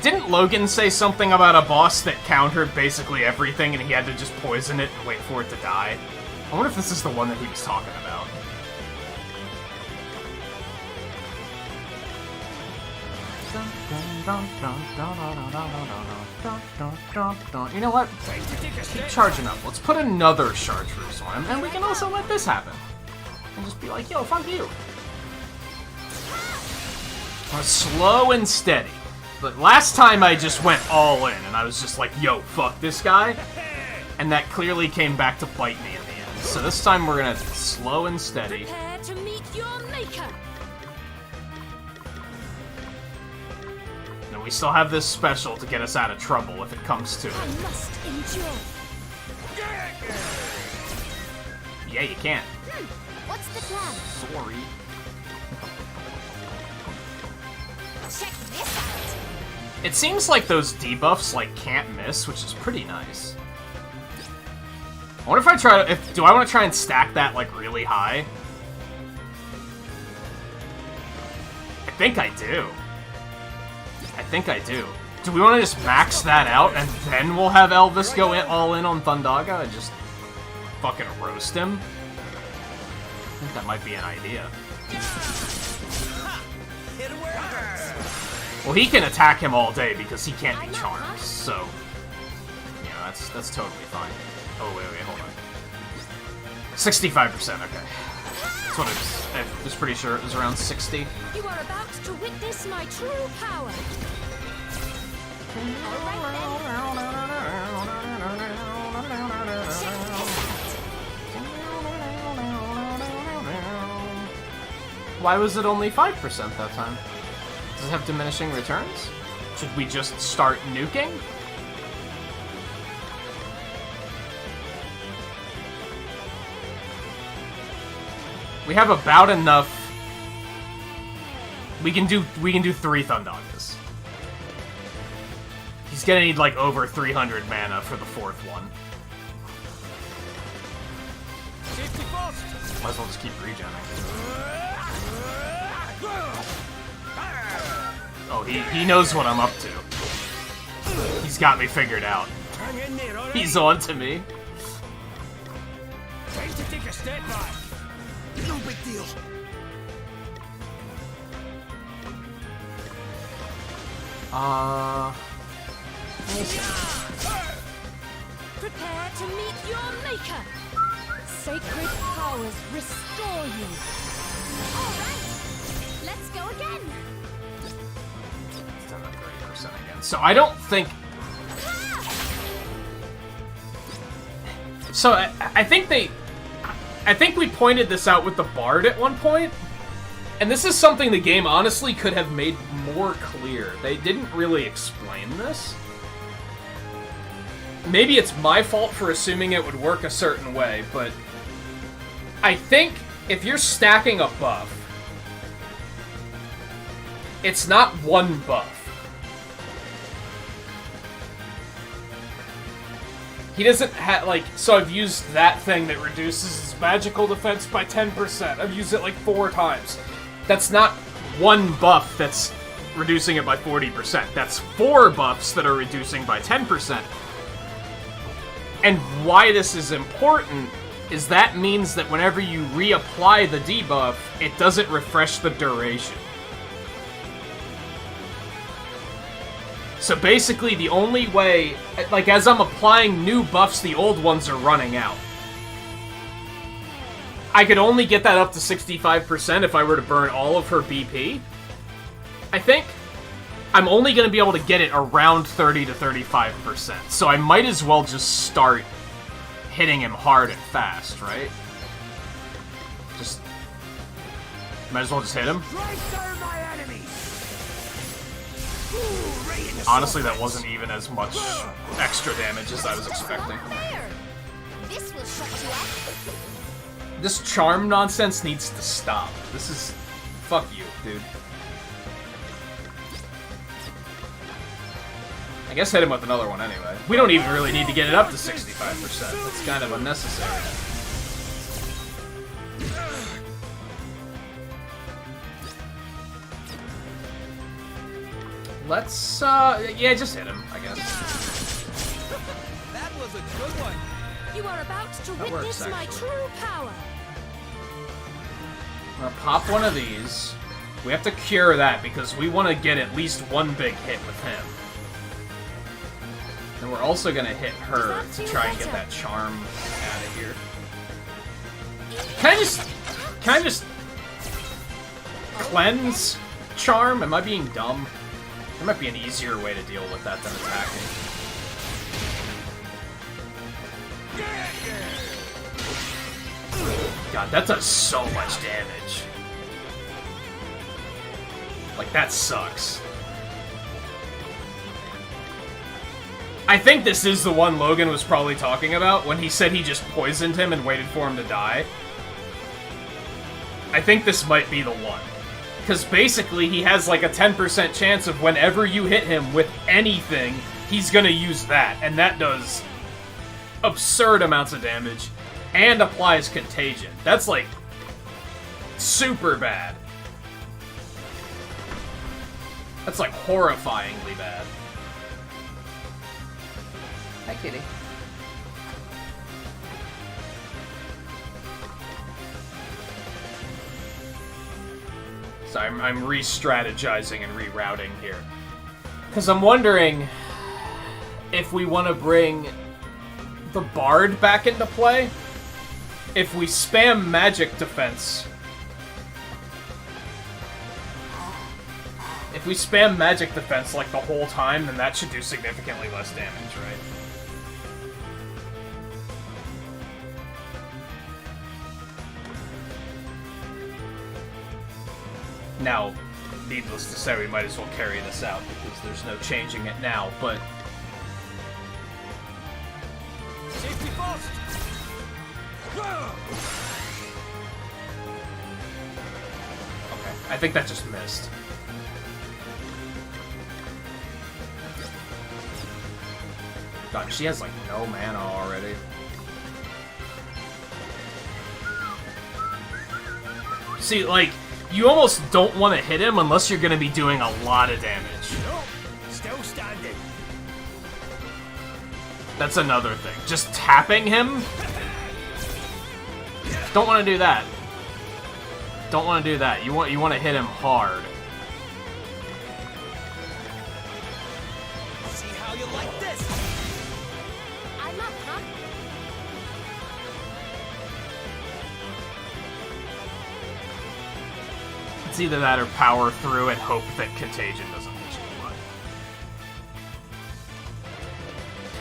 Didn't Logan say something about a boss that countered basically everything and he had to just poison it and wait for it to die? I wonder if this is the one that he was talking about. You know what? Keep charging up. Let's put another chartreuse on him, and we can also let this happen. And just be like, yo, fuck you. Slow and steady. But last time I just went all in, and I was just like, yo, fuck this guy. And that clearly came back to bite me in the end. So this time we're gonna slow and steady. Prepare to meet your maker. And we still have this special to get us out of trouble if it comes to I it. must endure. Yeah, you can. What's the plan? Sorry. Check this out. It seems like those debuffs like can't miss, which is pretty nice. I wonder if I try to. Do I want to try and stack that like really high? I think I do. I think I do. Do we want to just max that out and then we'll have Elvis go all in on Thundaga and just fucking roast him? I think that might be an idea. Well, he can attack him all day because he can't be charmed, so you know, that's totally fine. Oh wait, hold on. 65%, okay. That's what it was. I was pretty sure it was around 60. You are about to witness my true power. Why was it only 5% that time? Does it have diminishing returns? Should we just start nuking? We have about enough. We can do 3 Thundagas. He's gonna need like over 300 mana for the 4th one. Might as well just keep regenning. Oh, he knows what I'm up to. He's got me figured out. Hang in there, all right? He's on to me. Time to take a step back. No big deal. Prepare to meet your maker. Sacred powers restore you. All right, let's go again. It's done that 30% again. So I don't think. So I think we pointed this out with the Bard at one point, and this is something the game honestly could have made more clear. They didn't really explain this. Maybe it's my fault for assuming it would work a certain way, but I think if you're stacking a buff, it's not one buff. He doesn't have, like, so I've used that thing that reduces his magical defense by 10%. I've used it like 4 times. That's not one buff that's reducing it by 40%. That's 4 buffs that are reducing by 10%. And why this is important is that means that whenever you reapply the debuff, it doesn't refresh the duration. So basically the only way, like as I'm applying new buffs, the old ones are running out. I could only get that up to 65% if I were to burn all of her BP, I think. I'm only going to be able to get it around 30 to 35%. So I might as well just start hitting him hard and fast, right? Just... might as well just hit him. Honestly, that wasn't even as much extra damage as I was expecting. This will shut you up. This charm nonsense needs to stop. This is... fuck you, dude. I guess hit him with another one anyway. We don't even really need to get it up to 65%. That's kind of unnecessary. Let's, yeah, just hit him, I guess. That was a good one. You are about to That works, witness my actually. true power. I'm gonna pop one of these. We have to cure that because we want to get at least one big hit with him. And we're also gonna hit her to try and get that charm out of here. Can I just cleanse charm? Am I being dumb? There might be an easier way to deal with that than attacking. God, that does so much damage. Like, that sucks. I think this is the one Logan was probably talking about when he said he just poisoned him and waited for him to die. I think this might be the one. Because basically he has like a 10% chance of whenever you hit him with anything, he's gonna use that. And that does absurd amounts of damage and applies contagion. That's like super bad. That's like horrifyingly bad. Hi, kitty. So I'm re-strategizing and rerouting here. Because I'm wondering if we want to bring the Bard back into play. If we spam magic defense... If we spam magic defense like the whole time, then that should do significantly less damage, right? Now, needless to say, we might as well carry this out because there's no changing it now, but... Safety first. Okay, I think that just missed. God, she has like no mana already. See, like, you almost don't want to hit him unless you're going to be doing a lot of damage. No, still standing. That's another thing. Just tapping him? Don't want to do that. Don't want to do that. You want to hit him hard. See how you like this? I'm up, huh? It's either that or power through and hope that contagion doesn't hit you too much.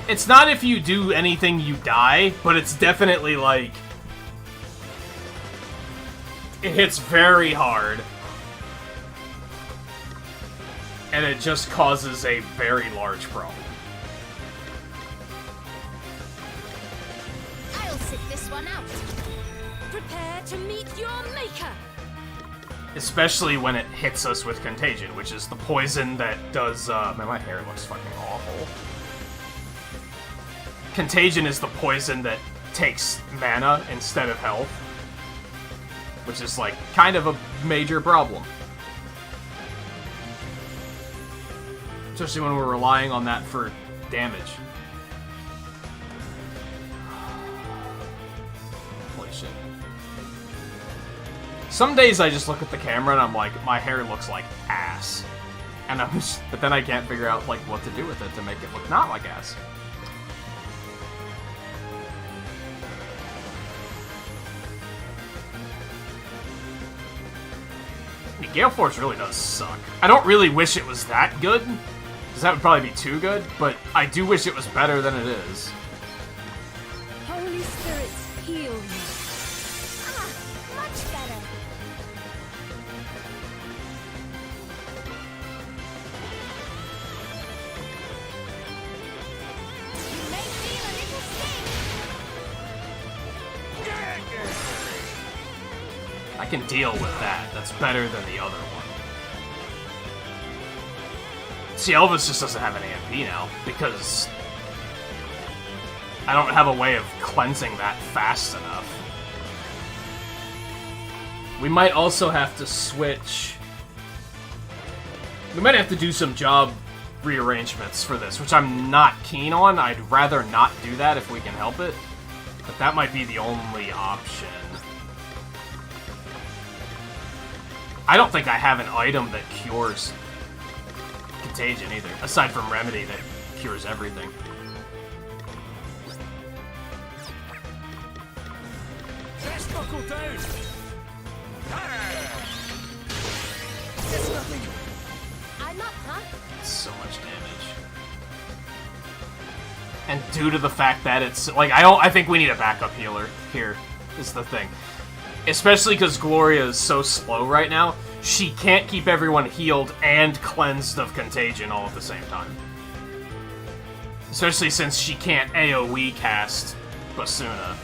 It's not if you do anything you die, but it's definitely like... It hits very hard. And it just causes a very large problem. I'll sit this one out. Prepare to meet your maker. Especially when it hits us with contagion, which is the poison that does, man, my hair looks fucking awful. Contagion is the poison that takes mana instead of health. Which is, like, kind of a major problem. Especially when we're relying on that for damage. Holy shit. Some days I just look at the camera and I'm like, my hair looks like ass. And I'm just, but then I can't figure out, like, what to do with it to make it look not like ass. Gale Force really does suck. I don't really wish it was that good, because that would probably be too good, but I do wish it was better than it is. Holy spirits, heal me. Ah, much better. You may feel a little sting. I can deal with that. That's better than the other one. See, Elvis just doesn't have an AMP now, because I don't have a way of cleansing that fast enough. We might also have to switch... We might have to do some job rearrangements for this, which I'm not keen on. I'd rather not do that if we can help it. But that might be the only option. I don't think I have an item that cures Contagion either, aside from Remedy that cures everything. Chest buckle down! It's nothing. I'm up, huh? So much damage. And due to the fact that it's like I think we need a backup healer here is the thing. Especially because Gloria is so slow right now, she can't keep everyone healed and cleansed of Contagion all at the same time. Especially since she can't AoE cast Basuna.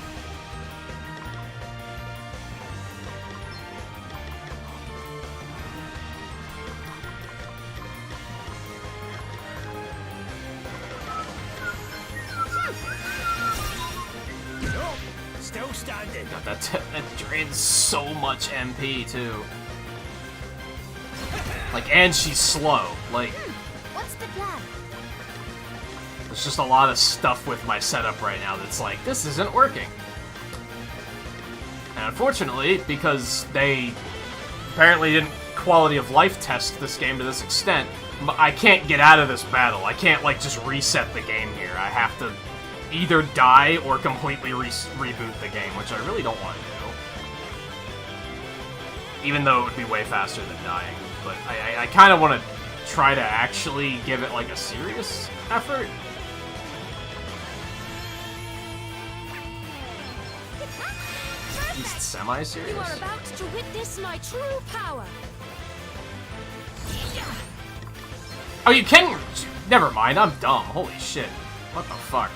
Nope, still standing. God, that drains so much MP too. Like, and she's slow. Like, What's the plan? there's just a lot of stuff with my setup right now that's like, this isn't working. And unfortunately, because they apparently didn't quality of life test this game to this extent, I can't get out of this battle. I can't, like, just reset the game here. I have to either die or completely reboot the game, which I really don't want to do. Even though it would be way faster than dying. But I kind of want to try to actually give it, like, a serious effort. At least semi-serious. You are about to witness my true power. Oh, you can... Never mind, I'm dumb. Holy shit. What the fuck?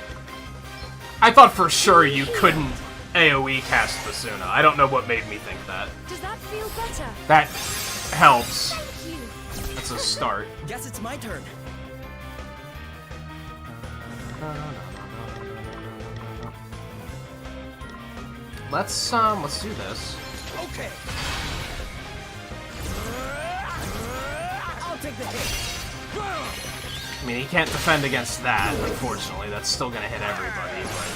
I thought for sure you couldn't AoE cast Basuna. I don't know what made me think that. Does that feel better? That helps. Thank you. That's a start. Guess it's my turn. Let's do this. Okay. I'll take the hit. I mean, he can't defend against that, unfortunately. That's still gonna hit everybody, but...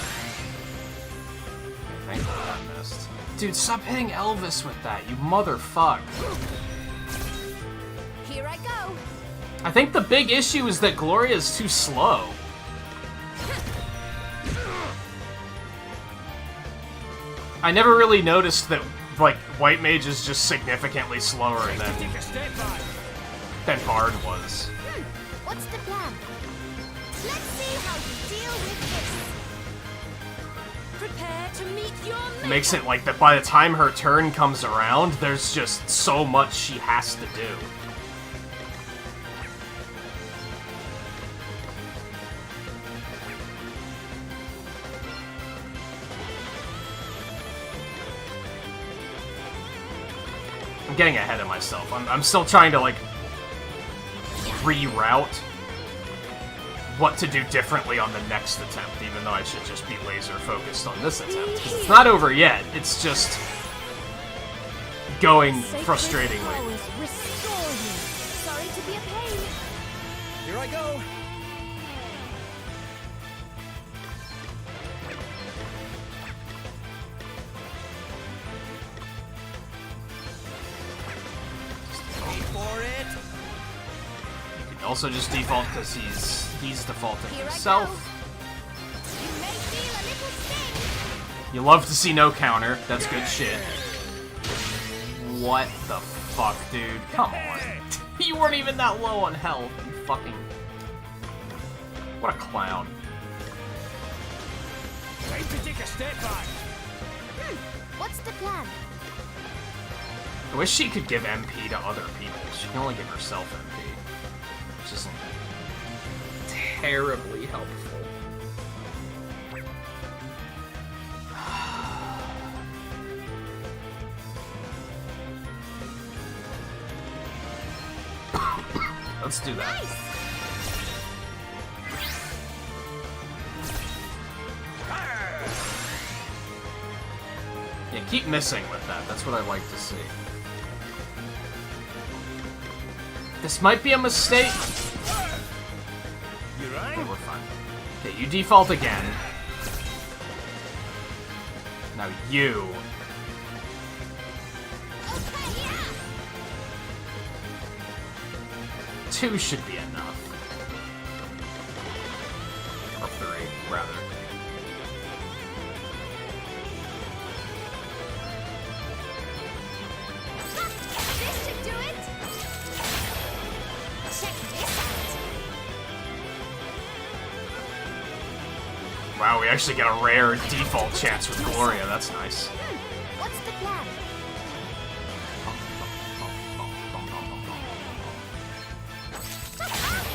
Thankfully that missed. Dude, stop hitting Elvis with that, you motherfuck. Here I go. I think the big issue is that Gloria is too slow. I never really noticed that, like, White Mage is just significantly slower than Bard was. What's the plan? Let's see how you deal with this. Prepare to meet your maker. Makes it like that by the time her turn comes around, there's just so much she has to do. I'm getting ahead of myself. I'm still trying to, like, reroute what to do differently on the next attempt, even though I should just be laser focused on this attempt. 'Cause it's not over yet, it's just going frustratingly. Powers restore you. Sorry to be a pain. Here I go. Wait for it. Also just default because he's defaulting Here I himself. go. You may feel a little sting. You love to see no counter. That's good shit. What the fuck, dude? Come on. You weren't even that low on health, you fucking... What a clown. Time to take a step back. What's the plan? I wish she could give MP to other people. She can only give herself MP, which isn't terribly helpful. Let's do that. Yeah, keep missing with that. That's what I like to see. This might be a mistake. You right? Okay, we're fine. Okay, you default again. Now you. Two should be enough. Or three, rather. This should do it. Check this out. Wow, we actually get a rare default chance with Gloria. That's nice. What's the plan?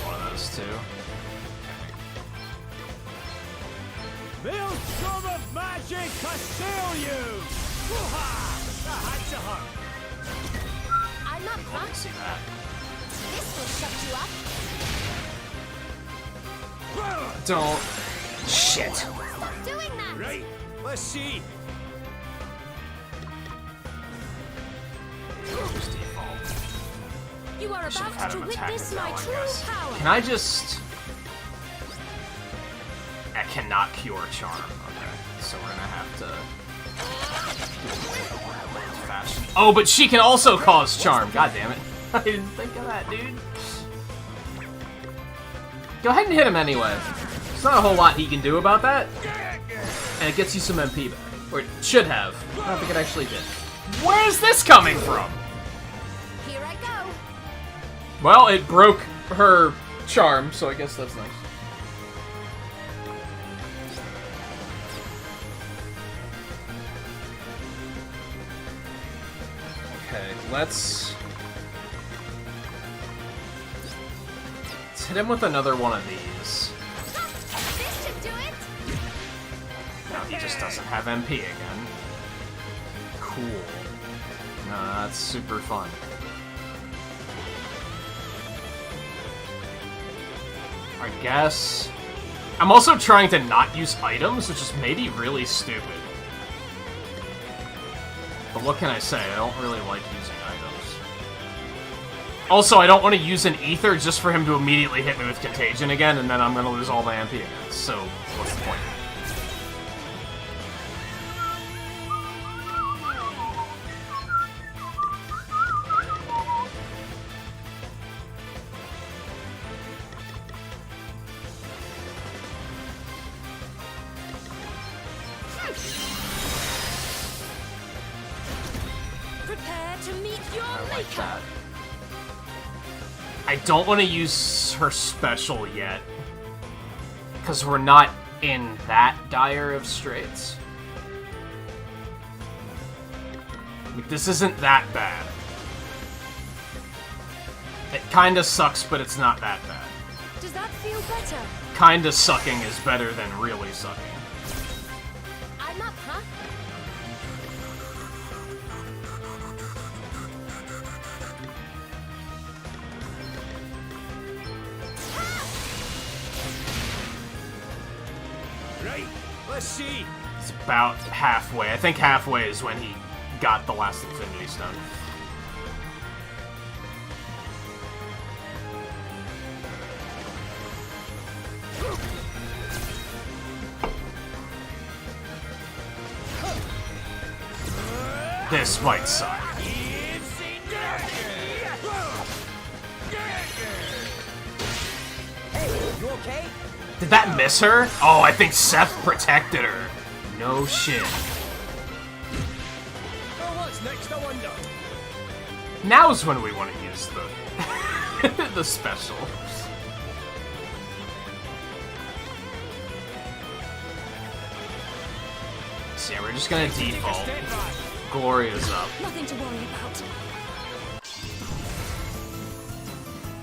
One of those two. Maelstrom of magic assail you! Hoo-ha! That had to hurt. I'm not I drunk. can see that. This will shut you up. Don't. Shit. Stop doing that. Right, let's see. Just default. You are Should've about had to him attack witness it my now, I true guess. power. Can I just... I cannot cure charm. Okay, so we're gonna have to... Fashion. Oh, but she can also cause charm. God damn it. I didn't think of that, dude. Go ahead and hit him anyway. There's not a whole lot he can do about that. And it gets you some MP back. Or it should have. I don't think it actually did. Where's this coming from? Here I go. Well, it broke her charm, so I guess that's nice. Okay, let's hit him with another one of these. This should do it. Now he just doesn't have MP again. Cool. No, that's super fun. I guess... I'm also trying to not use items, which is maybe really stupid. But what can I say? I don't really like using items. Also, I don't want to use an ether just for him to immediately hit me with contagion again, and then I'm going to lose all my MP again. So, what's the point? Prepare to meet your I like maker. that. I don't want to use her special yet, because we're not in that dire of straits. Like, this isn't that bad. It kinda sucks, but it's not that bad. Does that feel better? Kinda sucking is better than really sucking. I'm up, huh? Right, let's see. It's about halfway. I think halfway is when he got the last Infinity Stone. This might suck. You okay? Did that miss her? Oh, I think Seth protected her. No shit. Oh, what's next, I wonder? Now's when we want to use the the special. So yeah, we're just gonna default. Gloria's up. Nothing to worry about.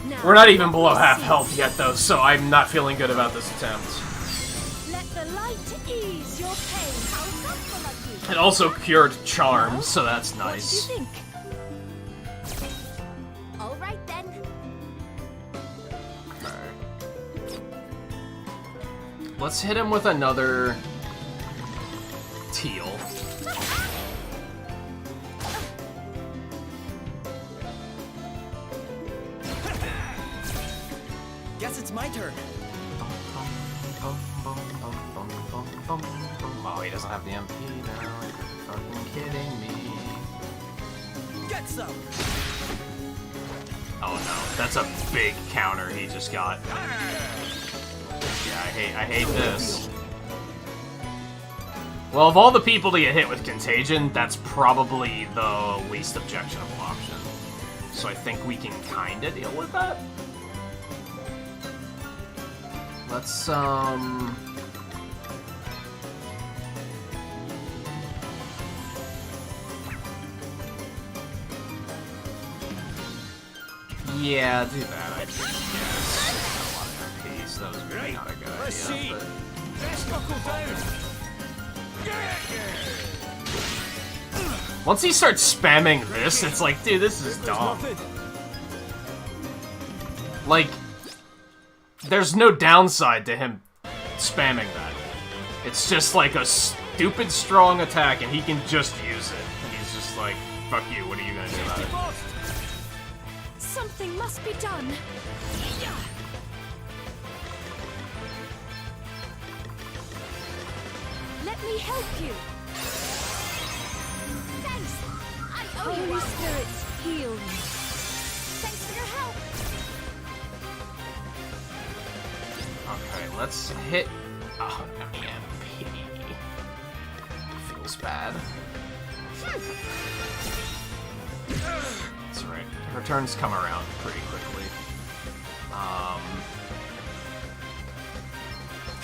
Now, We're not even below let me half see. health yet, though, so I'm not feeling good about this attempt. Let the light ease your pain. How thoughtful of you. It also cured Charm, so that's What do you nice. think? All right then. Let's hit him with another teal. Guess it's my turn. Oh, he doesn't have the MP now. You're fucking kidding me. Get some. Oh no, that's a big counter he just got. Yeah, I hate this. Well, of all the people to get hit with Contagion, that's probably the least objectionable option. So I think we can kinda deal with that. Let's, yeah, do that, I guess. A lot of MPs, that was really not a good Let's idea, see. but... Let's knuckle down. Once he starts spamming this, it's like, dude, this is There's dumb. nothing. Like, there's no downside to him spamming that. It's just like a stupid strong attack, and he can just use it. And he's just like, fuck you, what are you gonna do about it? Something must be done. Let me help you. Thanks. I owe you Holy one. spirits, heal me. Thanks for your help. Okay, let's hit... Oh, MP. Feels bad. That's right. Her turns come around pretty quickly.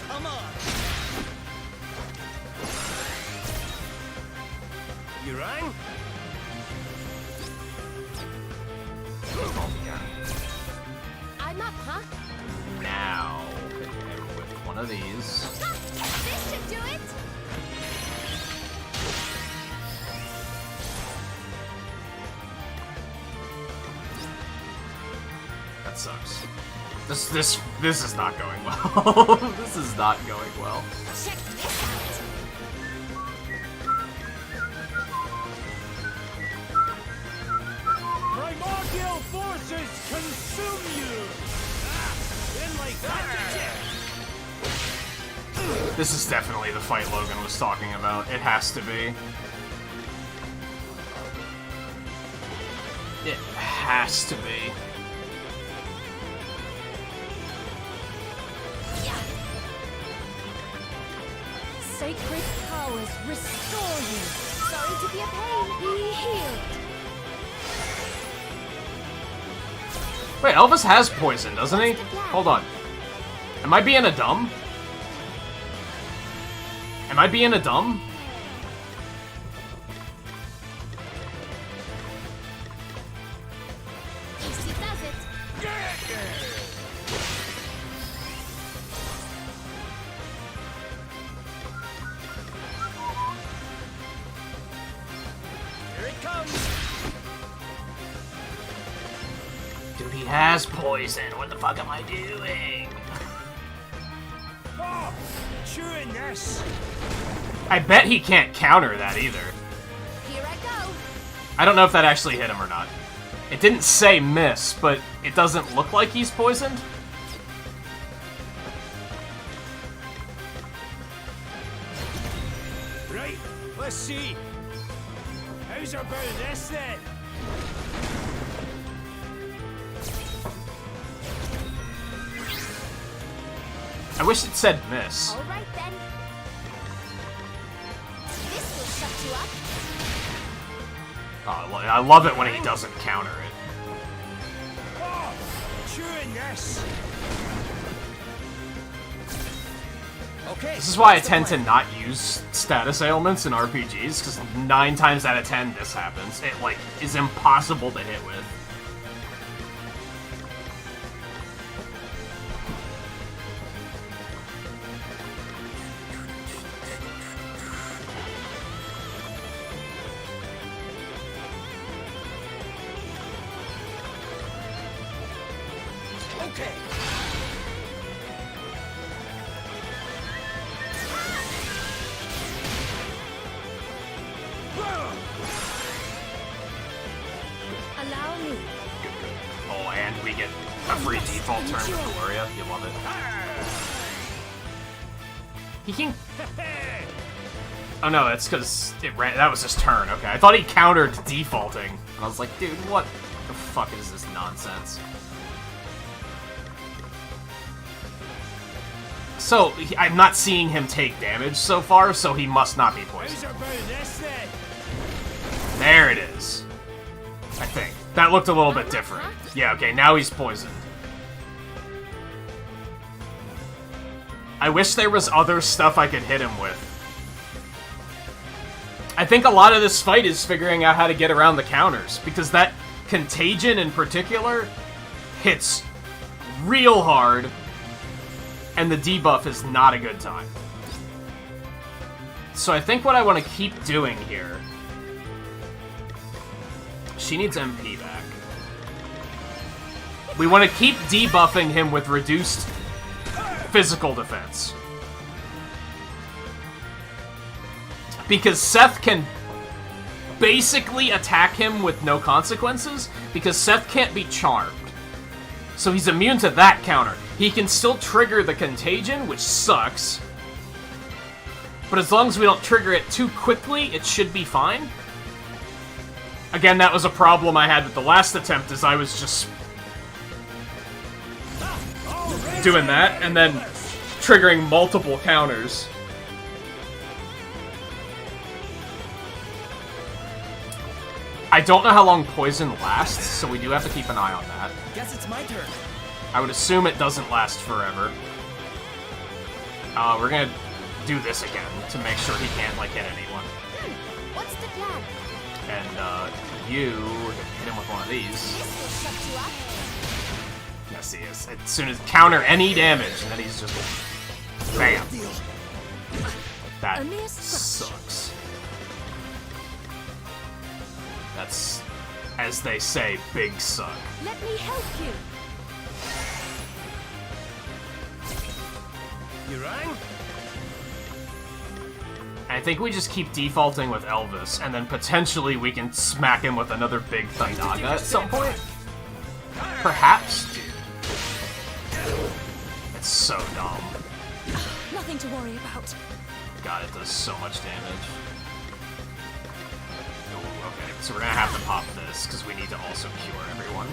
Come on. You rang? I'm up, huh? Now, hit him with one of these. This should do it. That sucks. This is not going well. This is not going well. Check this out. Primordial forces consume you! Then like that. This is definitely the fight Logan was talking about. It has to be. It has to be. Sacred powers restore you. Sorry to be a pain. Be healed. Wait, Elvis has poison, doesn't he? Hold on. Am I being a dumb? Am I being a dumb? Easy does it. Here it comes. Dude, he has poison. What the fuck am I doing? Oh, chewing this. I bet he can't counter that either. Here I go. I don't know if that actually hit him or not. It didn't say miss, but it doesn't look like he's poisoned. Right, let's see. How's about this then? I wish it said miss. All right then. This will shut you up. Oh, I love it when he doesn't counter it. Oh, chewing this. Okay. This is why I tend to not use status ailments in RPGs, because 9 times out of 10 this happens. It, like, is impossible to hit with. Okay. Allow me. Oh, and we get a free default turn with Gloria. You love it. He can... Oh no, that's because that was his turn. Okay, I thought he countered defaulting. And I was like, dude, what the fuck is this nonsense? So, I'm not seeing him take damage so far, so he must not be poisoned. How's about this then? There it is. I think. That looked a little bit different. Yeah, okay, now he's poisoned. I wish there was other stuff I could hit him with. I think a lot of this fight is figuring out how to get around the counters, because that Contagion in particular hits real hard, and the debuff is not a good time. So I think what I want to keep doing here... She needs MP back. We want to keep debuffing him with reduced physical defense. Because Seth can basically attack him with no consequences, because Seth can't be charmed. So he's immune to that counter. He can still trigger the Contagion, which sucks. But as long as we don't trigger it too quickly, it should be fine. Again, that was a problem I had with the last attempt, is I was just doing that, and then triggering multiple counters. I don't know how long poison lasts, so we do have to keep an eye on that. Guess it's my turn. I would assume it doesn't last forever. We're gonna do this again to make sure he can't, like, hit anyone. What's the plan? And, you hit him with one of these. This will shut you up. Yes, he is. As soon as counter any damage, and then he's just... Bam. That A mere scratch. sucks. That's, as they say, big suck. Let me help you. You rang? I think we just keep defaulting with Elvis, and then potentially we can smack him with another big Thundaga at some point. Perhaps, dude. It's so dumb. Nothing to worry about. God, it does so much damage. Ooh, okay, so we're gonna have to pop this, because we need to also cure everyone.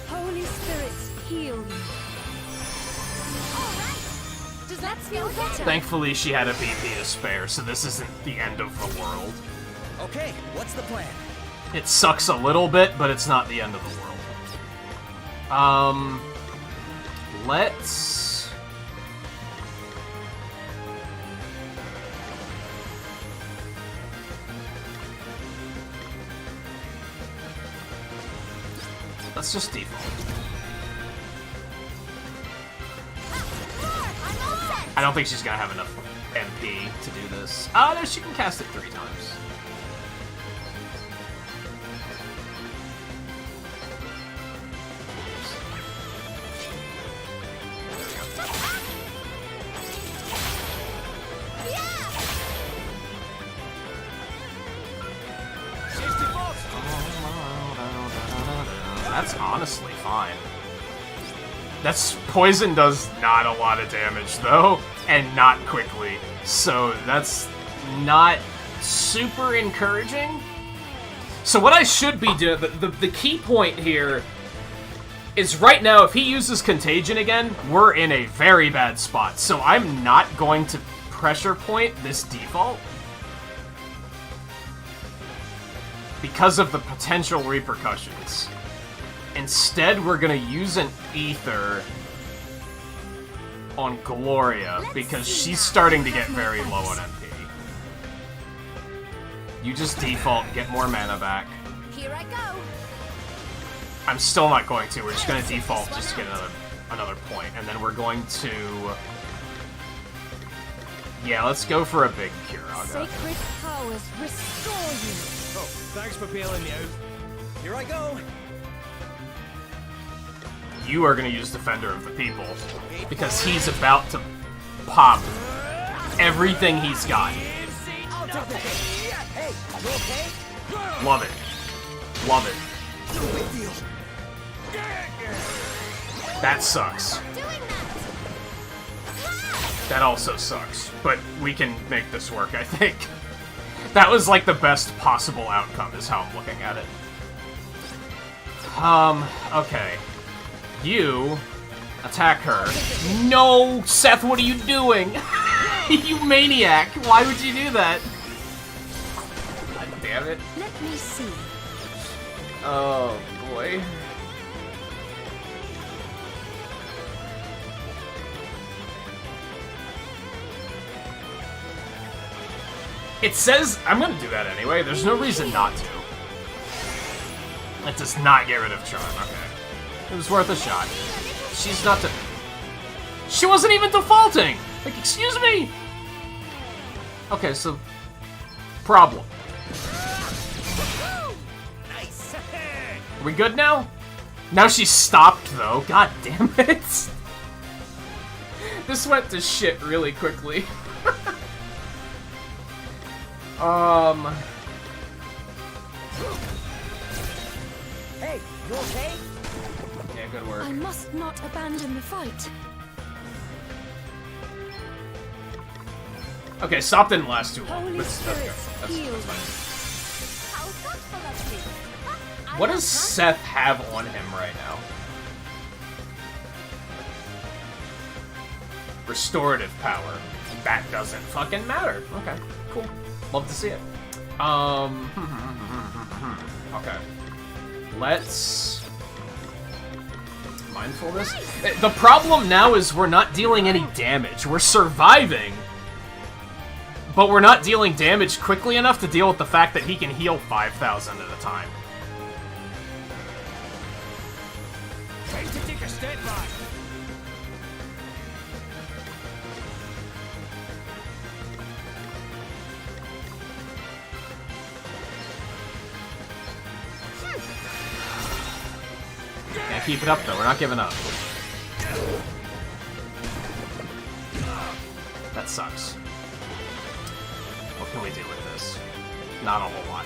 Holy spirits, heal you. All right. Does that feel better? Thankfully, she had a BP to spare, so this isn't the end of the world. Okay, what's the plan? It sucks a little bit, but it's not the end of the world. Let's... Let's just default. I'm all set. I don't think she's gonna have enough MP to do this. Oh, no, she can cast it 3 times. That's honestly fine. That's poison does not a lot of damage though, and not quickly. So that's not super encouraging. So what I should be doing, the key point here is right now, if he uses Contagion again, we're in a very bad spot. So I'm not going to pressure point this default. because of the potential repercussions. Instead, we're gonna use an ether on Gloria because she's starting to get very low on MP. You just default, get more mana back. Here I go. I'm still not going to. We're just gonna default just to get another point, and then we're going to. Yeah, let's go for a big Kiraga. Sacred powers restore you. Oh, thanks for bailing me out. Here I go. You are going to use Defender of the People because he's about to pop everything he's got. I'll take the hit. Hey, you okay? Love it. Love it. No big deal. That sucks. Doing that. That also sucks. But we can make this work, I think. That was like the best possible outcome is how I'm looking at it. Okay. You attack her. No, Seth, what are you doing? You maniac! Why would you do that? God damn it. Let me see. Oh, boy. It says... I'm gonna do that anyway. There's no reason not to. That does not get rid of Charm. Okay. It was worth a shot. She's not... She wasn't even defaulting! Like, excuse me! Okay, so... Problem. Nice. Are we good now? Now she's stopped, though. God damn it. This went to shit really quickly. Hey, you okay? Yeah, good work. I must not abandon the fight. Okay, stop didn't last too long. Holy That's good. spirits, That's heal fine. How thoughtful of you. What does Seth have on him right now? Restorative power. That doesn't fucking matter. Okay, cool. Love to see it. Okay. Let's... Mindfulness? The problem now is we're not dealing any damage. We're surviving, but we're not dealing damage quickly enough to deal with the fact that he can heal 5,000 at a time. Time to take a step back. Can't keep it up though, we're not giving up. That sucks. What can we do with this? Not a whole lot.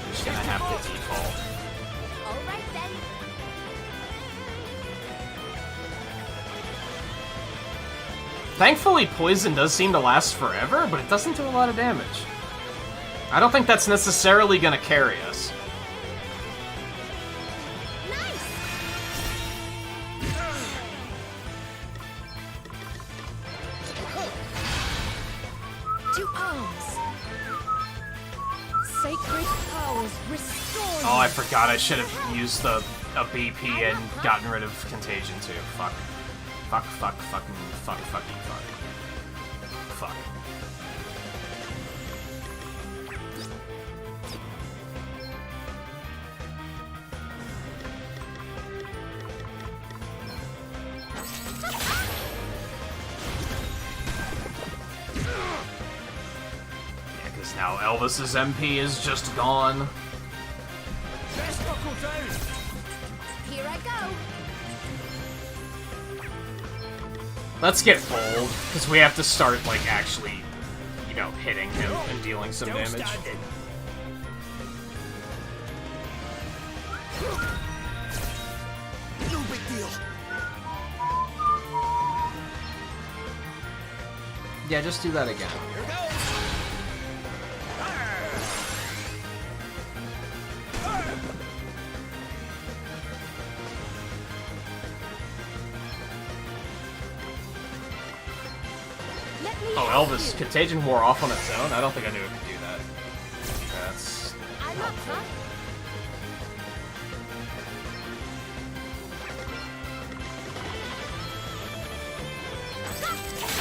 We're just gonna have to default. All right then. Thankfully, poison does seem to last forever, but it doesn't do a lot of damage. I don't think that's necessarily gonna carry us. To arms. Sacred powers restore Oh, I you. forgot I should have used a BP and gotten rid of Contagion too. Fuck. Fuck, fuck, fucking, fuck, fucking, fuck. Fuck. Yeah, because now Elvis's MP is just gone. Best buckle down. Here I go. Let's get bold, because we have to start, like, actually, you know, hitting him and dealing some Still damage. standing. No big deal. Yeah, just do that again. Here goes. Oh, Elvis, Contagion wore off on its own? I don't think I knew it could do that. That's... I'm up, huh?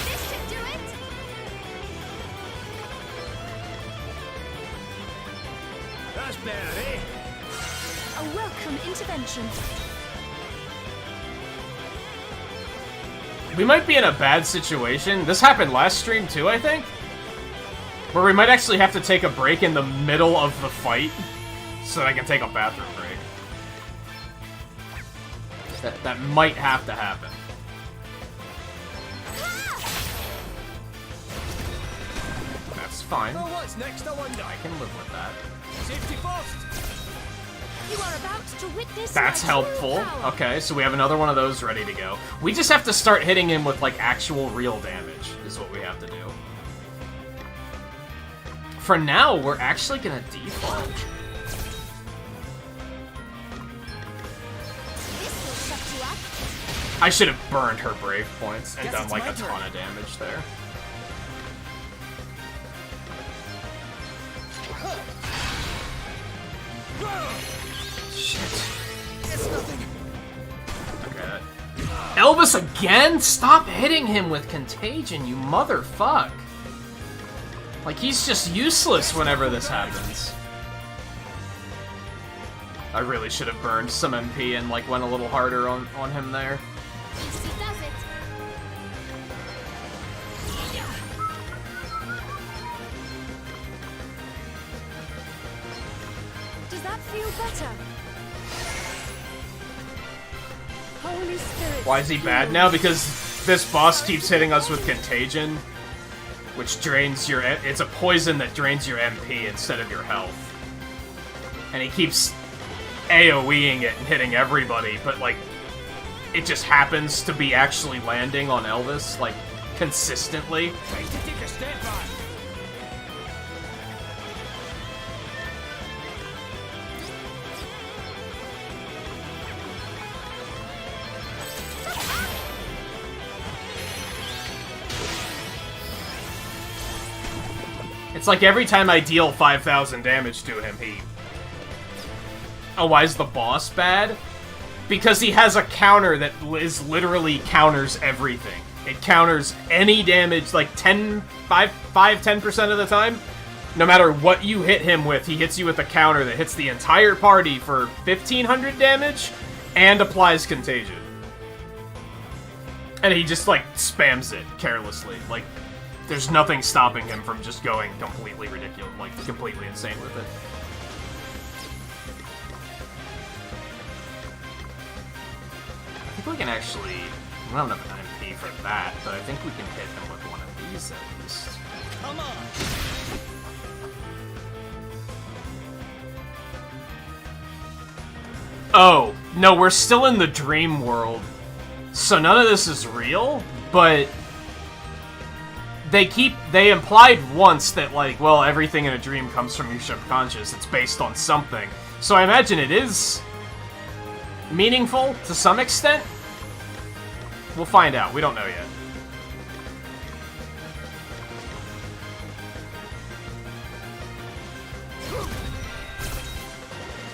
This should do it! That's better, eh? A welcome intervention. We might be in a bad situation. This happened last stream too, I think. Where we might actually have to take a break in the middle of the fight so that I can take a bathroom break. That might have to happen. That's fine. Oh, what's next, I wonder? I can live with that. Safety first! You are about to witness That's my true helpful. power. Okay, so we have another one of those ready to go. We just have to start hitting him with, like, actual real damage, is what we have to do. For now, we're actually gonna default. This will shut you up. I should have burned her brave points and Guess done, it's like, my a ton turn. of damage there. Shit. Okay. Elvis again? Stop hitting him with contagion, you motherfuck. Like, he's just useless whenever this happens. I really should have burned some MP and, like, went a little harder on him there. Easy does it. Does that feel better? Holy Spirit. Why is he bad now? Because this boss keeps hitting us with contagion, which drains your... It's a poison that drains your MP instead of your health. And he keeps AoEing it and hitting everybody, but, like, it just happens to be actually landing on Elvis, like, consistently. Time to take a step back. It's like every time I deal 5,000 damage to him, he... Oh, why is the boss bad? Because he has a counter that is literally counters everything. It counters any damage, like 10% of the time. No matter what you hit him with, he hits you with a counter that hits the entire party for 1,500 damage and applies contagion. And he just, like, spams it carelessly. Like, there's nothing stopping him from just going completely ridiculous, like, completely insane with it. I think we can actually... We don't have an MP for that, but I think we can hit him with one of these at least. Come on! Oh, no, we're still in the dream world. So none of this is real, but... They implied once that, like, well, everything in a dream comes from your subconscious. It's based on something. So I imagine it is meaningful to some extent. We'll find out. We don't know yet.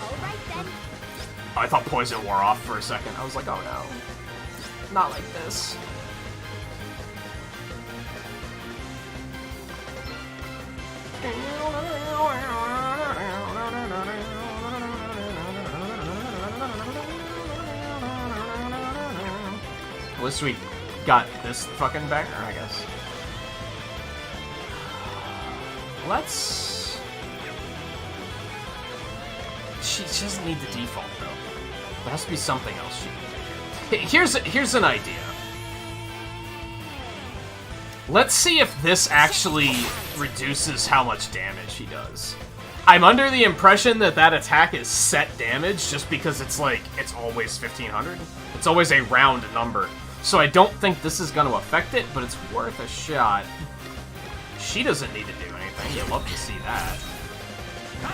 All right then. Oh, I thought poison wore off for a second. I was like, oh no. Not like this. At least we got this fucking banger, I guess. Let's... She doesn't need the default, though. There has to be something else she can do. Here's an idea. Let's see if this actually reduces how much damage he does. I'm under the impression that that attack is set damage just because it's like, it's always 1,500. It's always a round number. So I don't think this is going to affect it, but it's worth a shot. She doesn't need to do anything. You'd love to see that. Oh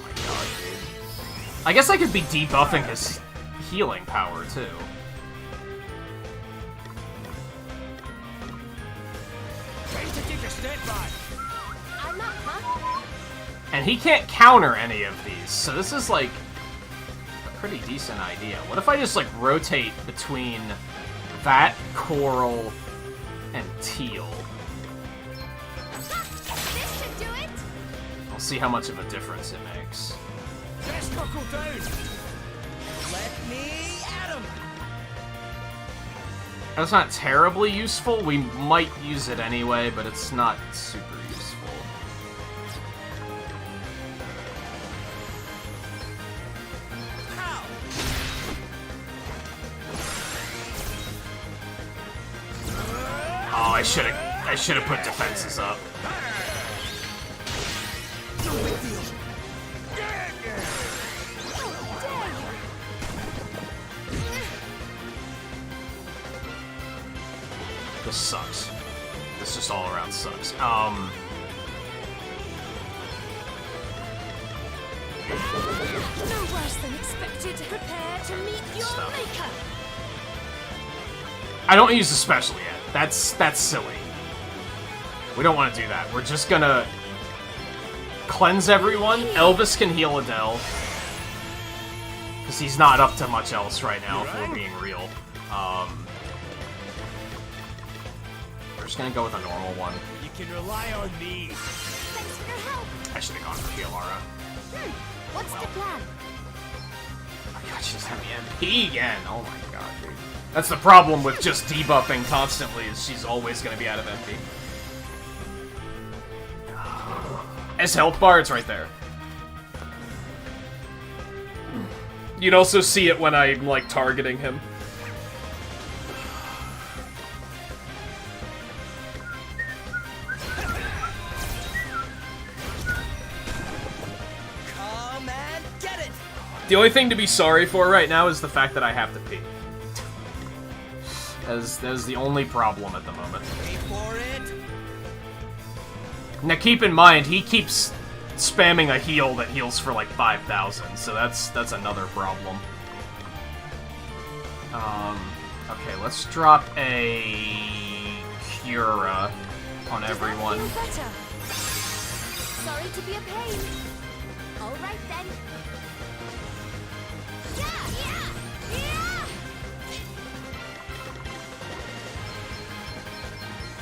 my god, dude. I guess I could be debuffing his healing power, too. Time to take a step back. I'm up, huh? And he can't counter any of these, so this is like a pretty decent idea. What if I just like rotate between that, coral, and teal? This should do it! We'll see how much of a difference it makes. Just buckle down. Let me at him! That's not terribly useful. We might use it anyway, but it's not super useful. Oh, I should have put defenses up. This sucks. This just all around sucks. No worse than expected. Prepare to meet your Stuff. maker. I don't use the special yet. That's silly. We don't want to do that. We're just gonna cleanse everyone. Elvis can heal Adele. Because he's not up to much else right now, if we're being real. We're just gonna go with a normal one. You can rely on me. Thanks for your help. I should have gone for Kialara. What's the plan? Oh my god, she doesn't have the MP again! Oh my god, dude. That's the problem with just debuffing constantly, is she's always gonna be out of MP. As health bar, it's right there. You'd also see it when I'm, like, targeting him. Come and get it! The only thing to be sorry for right now is the fact that I have to pee. That is the only problem at the moment. Wait for it! Now keep in mind, he keeps spamming a heal that heals for like 5,000, so that's another problem. Okay, let's drop a Cura on everyone. Feel better. Sorry to be a pain. All right then. Yeah.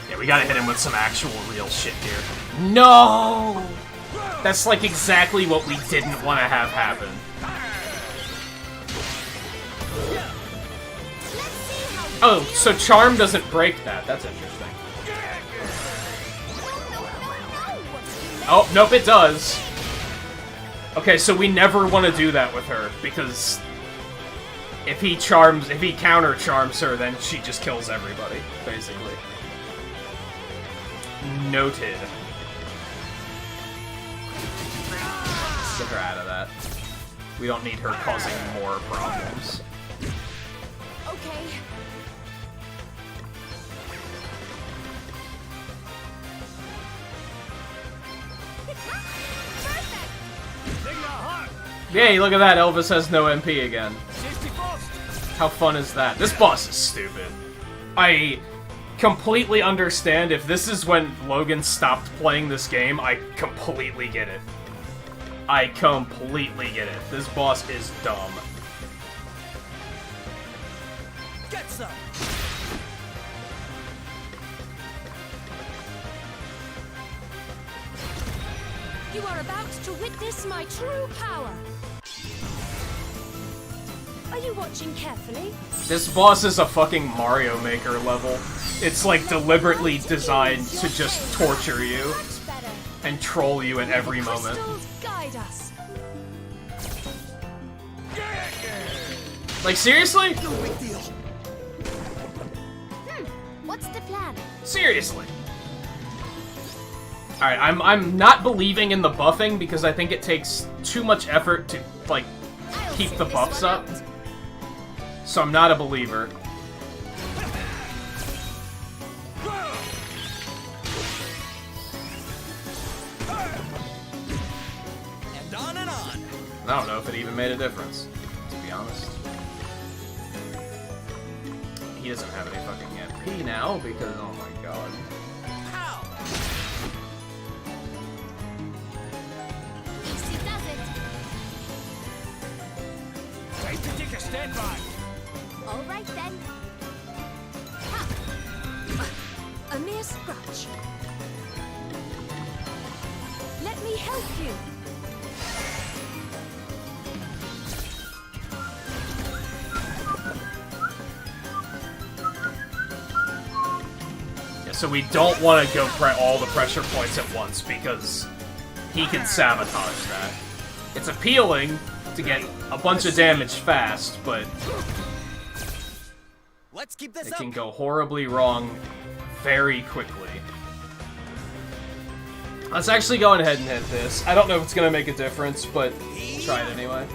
Yeah, we gotta hit him with some actual real shit here. No! That's like exactly what we didn't want to have happen. Oh, so Charm doesn't break that. That's interesting. Oh, nope, it does. Okay, so we never want to do that with her, because if he counter charms her, then she just kills everybody, basically. Noted. Get her out of that. We don't need her causing more problems. Okay. Yay, look at that, Elvis has no MP again. Safety first. How fun is that? This boss is stupid. I completely understand if this is when Logan stopped playing this game, I completely get it. I completely get it. This boss is dumb. Get some! You are about to witness my true power. Are you watching carefully? This boss is a fucking Mario Maker level. It's like deliberately designed to just torture you Much better. and troll you at every moment. Crystals guide us. Like, seriously? What's the plan? Seriously. Alright, I'm not believing in the buffing because I think it takes too much effort to, like, I'll keep sit the this buffs one up. out. So I'm not a believer. And on and on! I don't know if it even made a difference, to be honest. He doesn't have any fucking MP now because, oh my god. Pow! Stand by. All right then. Ha. A mere scratch. Let me help you. Yeah, so we don't want to go all the pressure points at once because he can sabotage that. It's appealing to get a bunch of damage fast, but Let's keep this it up. can go horribly wrong very quickly. Let's actually go ahead and hit this. I don't know if it's going to make a difference, but we'll try it anyway.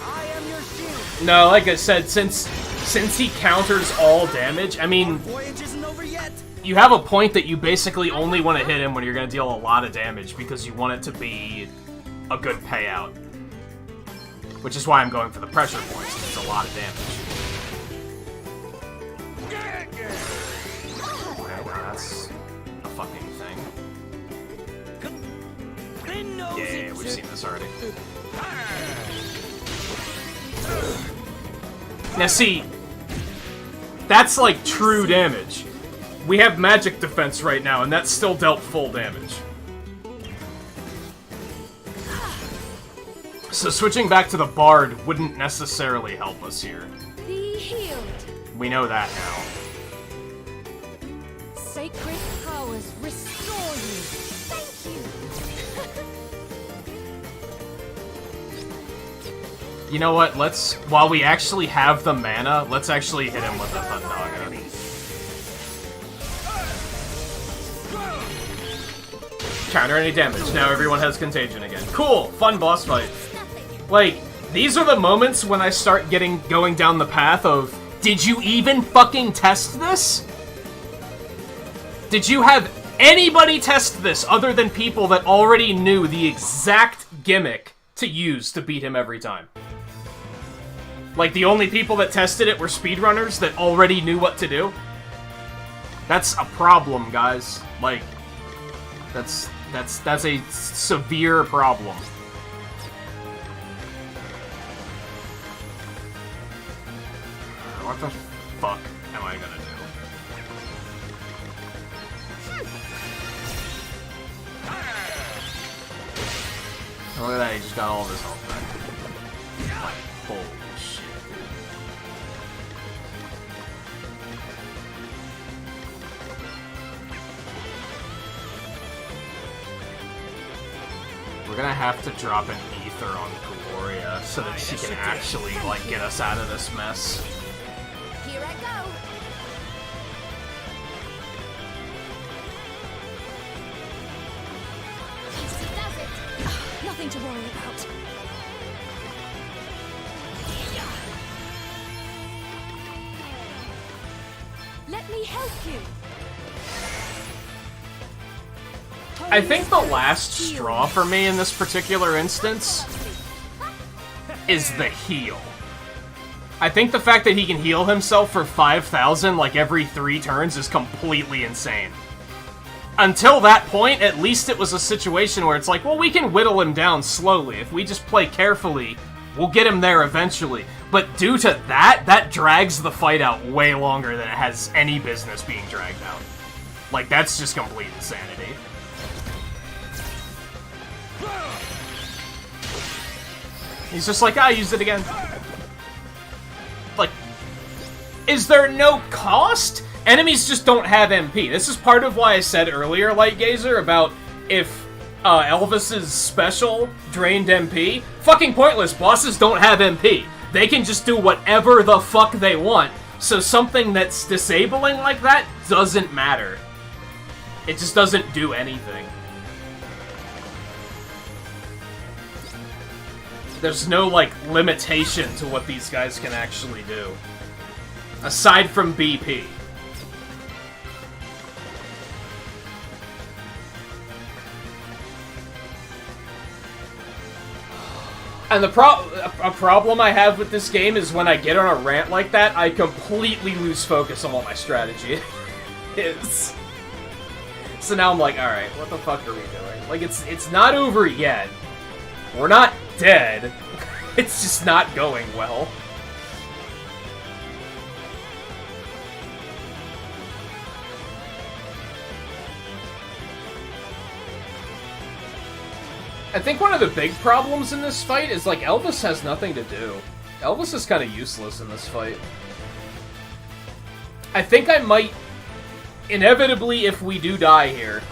I am your shield. No, like I said, since he counters all damage, I mean, Voyage isn't over yet. you have a point that you basically only want to hit him when you're going to deal a lot of damage because you want it to be a good payout. Which is why I'm going for the pressure points, 'cause it's a lot of damage. Okay, now that's a fucking thing. Yeah, we've seen this already. Now see, that's like true damage. We have magic defense right now, and that's still dealt full damage. So switching back to the Bard wouldn't necessarily help us here. Be healed. We know that now. Sacred powers restore you. Thank you. You know what, let's, while we actually have the mana, let's actually hit him with the Thundaga. Counter any damage, now everyone has Contagion again. Cool, fun boss fight. Like, these are the moments when I start going down the path of, did you even fucking test this? Did you have anybody test this other than people that already knew the exact gimmick to use to beat him every time? Like, the only people that tested it were speedrunners that already knew what to do? That's a problem, guys. Like, that's a severe problem. What the fuck am I gonna do? Look at that, he just got all of his health back. Like, holy shit, dude. We're gonna have to drop an ether on Gloria so that she can actually, like, get us out of this mess. Here I go. Easy does it. Nothing to worry about. Let me help you. I think the last straw for me in this particular instance is the heal. I think the fact that he can heal himself for 5,000 like every 3 turns is completely insane. Until that point, at least it was a situation where it's like, well, we can whittle him down slowly. If we just play carefully, we'll get him there eventually. But due to that, that drags the fight out way longer than it has any business being dragged out. Like, that's just complete insanity. He's just like, I used it again. Like, is there no cost? Enemies just don't have MP. This is part of why I said earlier, Lightgazer, about if Elvis's special drained MP. Fucking pointless. Bosses don't have MP. They can just do whatever the fuck they want. So something that's disabling like that doesn't matter. It just doesn't do anything. There's no, like, limitation to what these guys can actually do. Aside from BP. And a problem I have with this game is when I get on a rant like that, I completely lose focus on what my strategy is. So now I'm like, alright, what the fuck are we doing? Like, it's not over yet. We're not dead. It's just not going well. I think one of the big problems in this fight is, like, Elvis has nothing to do. Elvis is kind of useless in this fight. I think I might... Inevitably, if we do die here...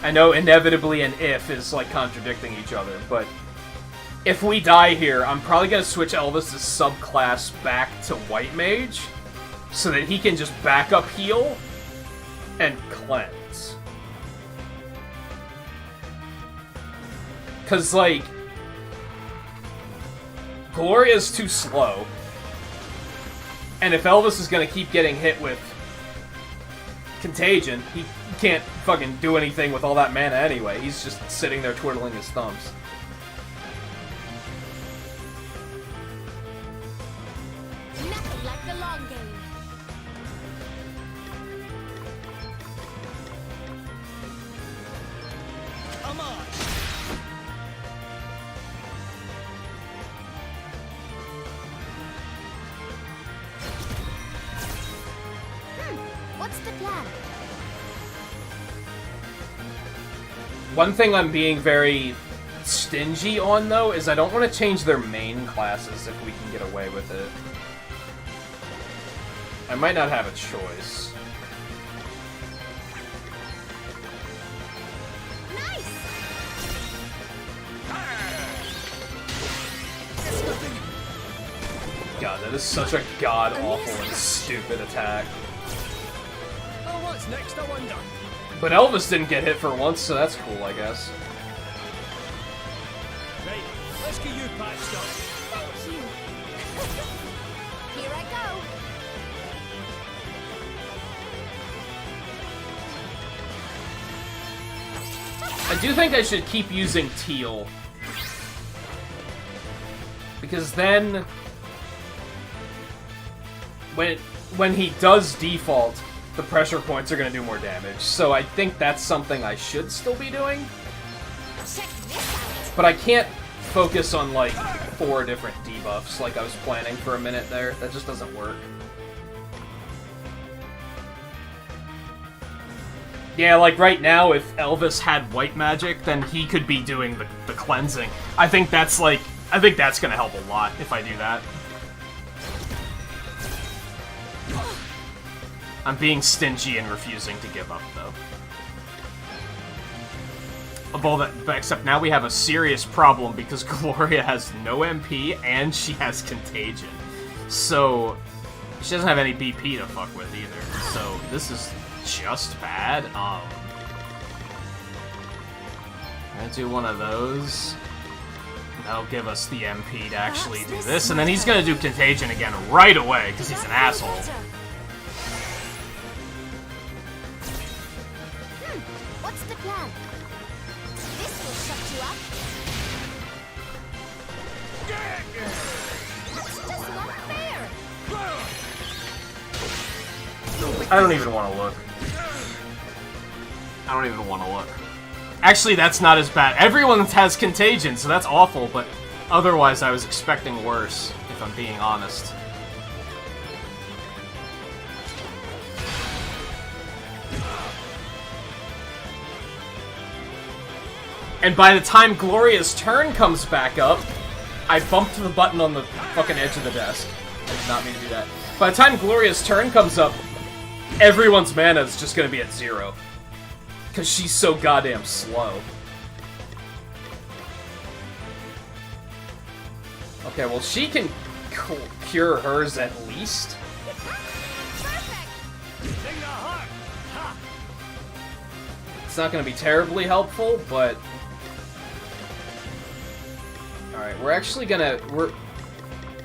I know inevitably and if is, like, contradicting each other, but... If we die here, I'm probably gonna switch Elvis' subclass back to White Mage, so that he can just back up heal and cleanse. Cause, like, Gloria's too slow. And if Elvis is gonna keep getting hit with Contagion, he can't fucking do anything with all that mana anyway. He's just sitting there twiddling his thumbs. Nothing like the long game. Come on. What's the plan? One thing I'm being very stingy on, though, is I don't want to change their main classes if we can get away with it. I might not have a choice. Nice! God, that is such a god-awful and stupid attack. Oh, what's next, I wonder? But Elvis didn't get hit for once, so that's cool, I guess. Right, let's get you patched up. Thank you! Here I go! I do think I should keep using Teal. Because then... When he does default, the pressure points are going to do more damage. So I think that's something I should still be doing. Check this out! But I can't focus on, like, 4 different debuffs like I was planning for a minute there. That just doesn't work. Yeah, like right now, if Elvis had white magic, then he could be doing the cleansing. I think that's gonna help a lot if I do that. I'm being stingy and refusing to give up, though. Of all that, except now we have a serious problem because Gloria has no MP and she has Contagion. So, she doesn't have any BP to fuck with either. So, this is just bad. I'm gonna do one of those. That'll give us the MP to actually do this. And then he's gonna do Contagion again right away because he's an asshole. What's the plan? This will shut you up. That's just not fair. I don't even want to look. I don't even want to look. Actually, that's not as bad. Everyone has Contagion, so that's awful, but otherwise I was expecting worse, if I'm being honest. And by the time Gloria's turn comes back up, I bumped the button on the fucking edge of the desk. I did not mean to do that. By the time Gloria's turn comes up, everyone's mana is just gonna be at 0. Because she's so goddamn slow. Okay, well she can cure hers at least. It's not gonna be terribly helpful, but... Alright, we're actually gonna... We're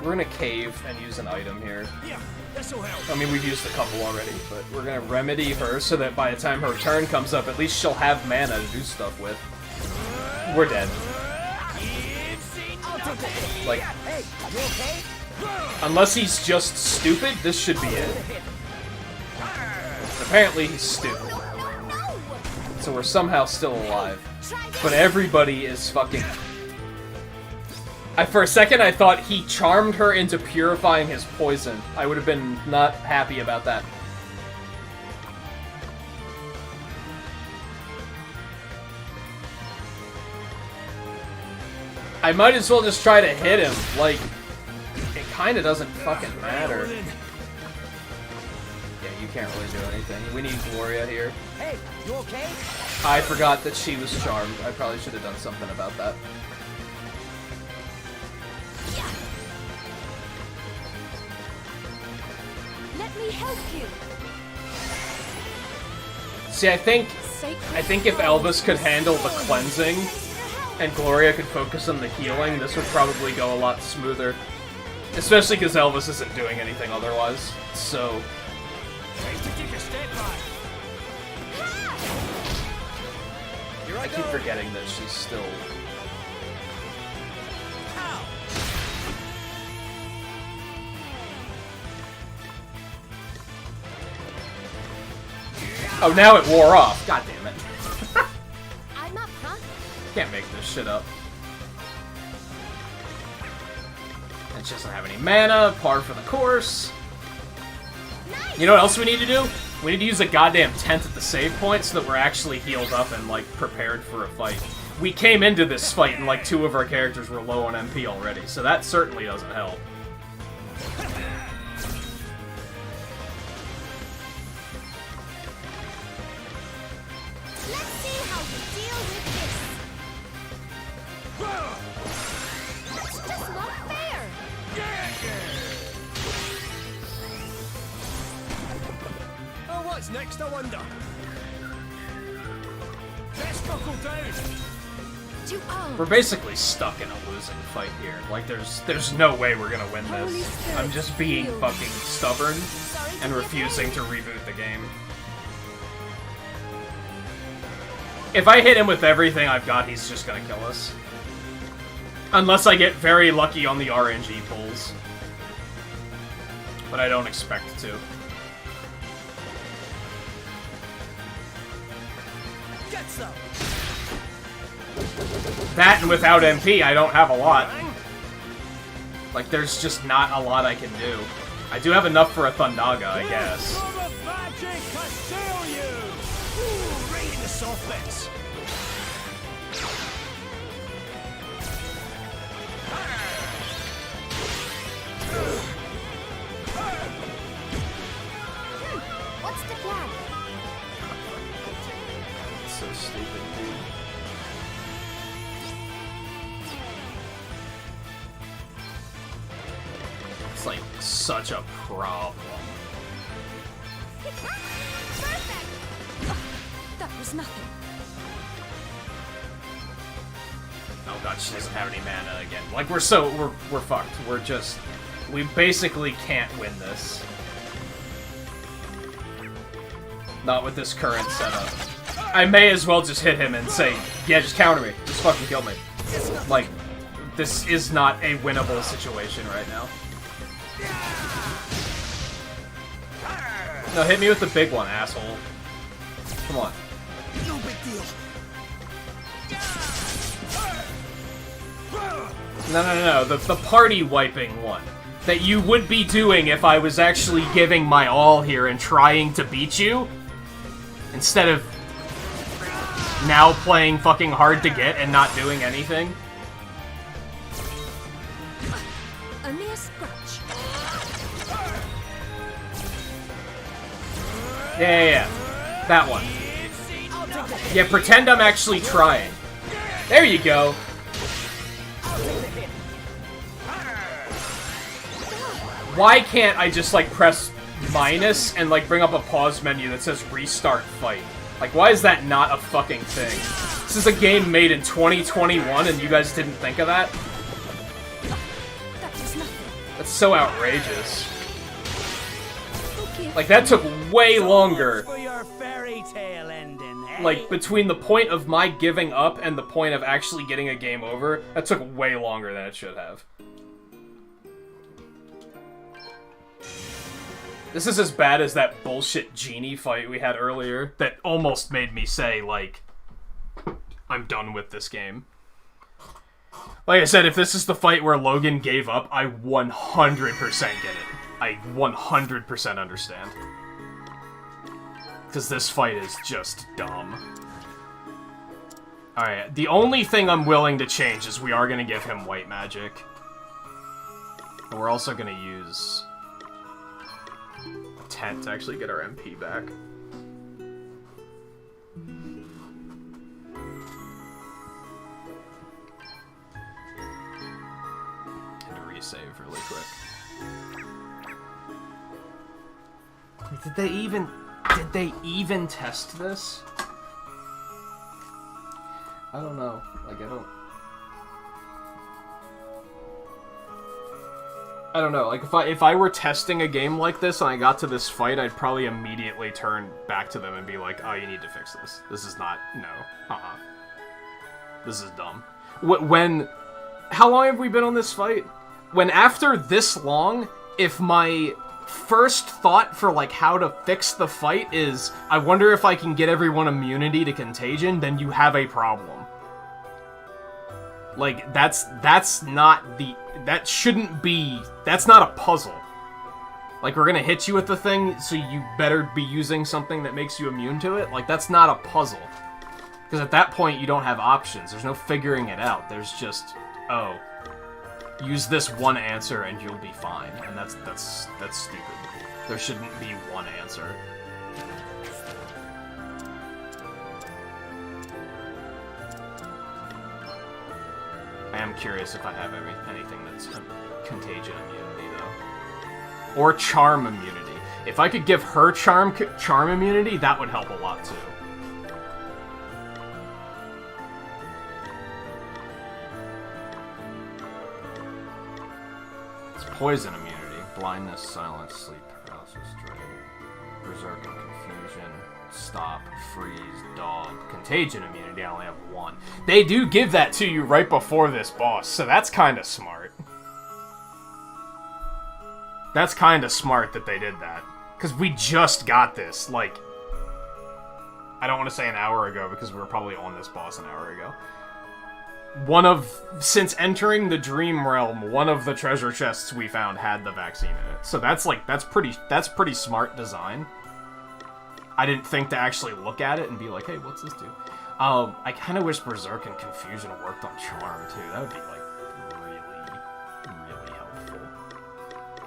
gonna cave and use an item here. Yeah, this'll help. I mean, we've used a couple already, but we're gonna remedy her so that by the time her turn comes up, at least she'll have mana to do stuff with. We're dead. Like, unless he's just stupid, this should be it. Apparently he's stupid. So we're somehow still alive. But everybody is fucking... For a second, I thought he charmed her into purifying his poison. I would have been not happy about that. I might as well just try to hit him. Like, it kind of doesn't fucking matter. Yeah, you can't really do anything. We need Gloria here. Hey, you okay? I forgot that she was charmed. I probably should have done something about that. Let me help you. See, I think if Elvis could handle the cleansing and Gloria could focus on the healing, this would probably go a lot smoother. Especially because Elvis isn't doing anything otherwise. So I keep forgetting that she's still... Oh, now it wore off. God damn it. I'm up, huh? Can't make this shit up. And she doesn't have any mana. Par for the course. Nice. You know what else we need to do? We need to use a goddamn tent at the save point so that we're actually healed up and, like, prepared for a fight. We came into this fight and, like, 2 of our characters were low on MP already, so that certainly doesn't help. Let's see how we deal with this. That's just not fair. Oh, what's next, I wonder? Let's buckle down. To arms. We're basically stuck in a losing fight here. Like, there's no way we're gonna win this. I'm just being fucking stubborn and refusing to reboot the game. If I hit him with everything I've got, he's just gonna kill us. Unless I get very lucky on the RNG pulls. But I don't expect to. Get some. That and without MP, I don't have a lot. Like, there's just not a lot I can do. I do have enough for a Thundaga, I guess. Right in the soft bits. What's the plan? It's so stupid, dude. It's like such a problem. Perfect. That was nothing. Oh god, she doesn't have any mana again. Like, we're fucked. We basically can't win this. Not with this current setup. I may as well just hit him and say, yeah, just counter me. Just fucking kill me. Like, this is not a winnable situation right now. No, hit me with the big one, asshole. Come on. No big deal. No. The party wiping one. That you would be doing if I was actually giving my all here and trying to beat you. Instead of now playing fucking hard to get and not doing anything. A mere scratch. Yeah. That one. Yeah, pretend I'm actually trying. There you go. Why can't I just, like, press minus and, like, bring up a pause menu that says restart fight? Like, why is that not a fucking thing? This is a game made in 2021 and you guys didn't think of that? That was nothing. That's so outrageous. Like, that took way longer. For your fairy tale ending, eh? Like, between the point of my giving up and the point of actually getting a game over, that took way longer than it should have. This is as bad as that bullshit genie fight we had earlier that almost made me say, like, I'm done with this game. Like I said, if this is the fight where Logan gave up, I 100% get it. I 100% understand. Because this fight is just dumb. Alright, the only thing I'm willing to change is we are going to give him white magic. And we're also going to use a tent to actually get our MP back. And to resave really quick. Did they even test this? I don't know. Like, I don't know. Like, if I were testing a game like this and I got to this fight, I'd probably immediately turn back to them and be like, oh, you need to fix this. This is not... No. This is dumb. How long have we been on this fight? When after this long, if my first thought for, like, how to fix the fight is, I wonder if I can get everyone immunity to contagion, then you have a problem. Like, that's not the... That shouldn't be... That's not a puzzle. Like, we're gonna hit you with the thing, so you better be using something that makes you immune to it? Like, that's not a puzzle. Because at that point, you don't have options. There's no figuring it out. There's just, oh, use this one answer and you'll be fine. And that's stupid. There shouldn't be one answer. I am curious if I have anything that's contagion immunity, though. Or charm immunity. If I could give her charm immunity, that would help a lot, too. It's poison immunity. Blindness, silence, sleep, paralysis, dread, berserk, and confusion, stop, freeze, dog. Contagion immunity, I only have one. They do give that to you right before this boss, so that's kind of smart. That's kind of smart that they did that. Because we just got this, like... I don't want to say an hour ago, because we were probably on this boss an hour ago. Since entering the Dream Realm, one of the treasure chests we found had the vaccine in it. So that's pretty smart design. I didn't think to actually look at it and be like, hey, what's this do? I kind of wish Berserk and Confusion worked on Charm, too. That would be, like, really, really helpful.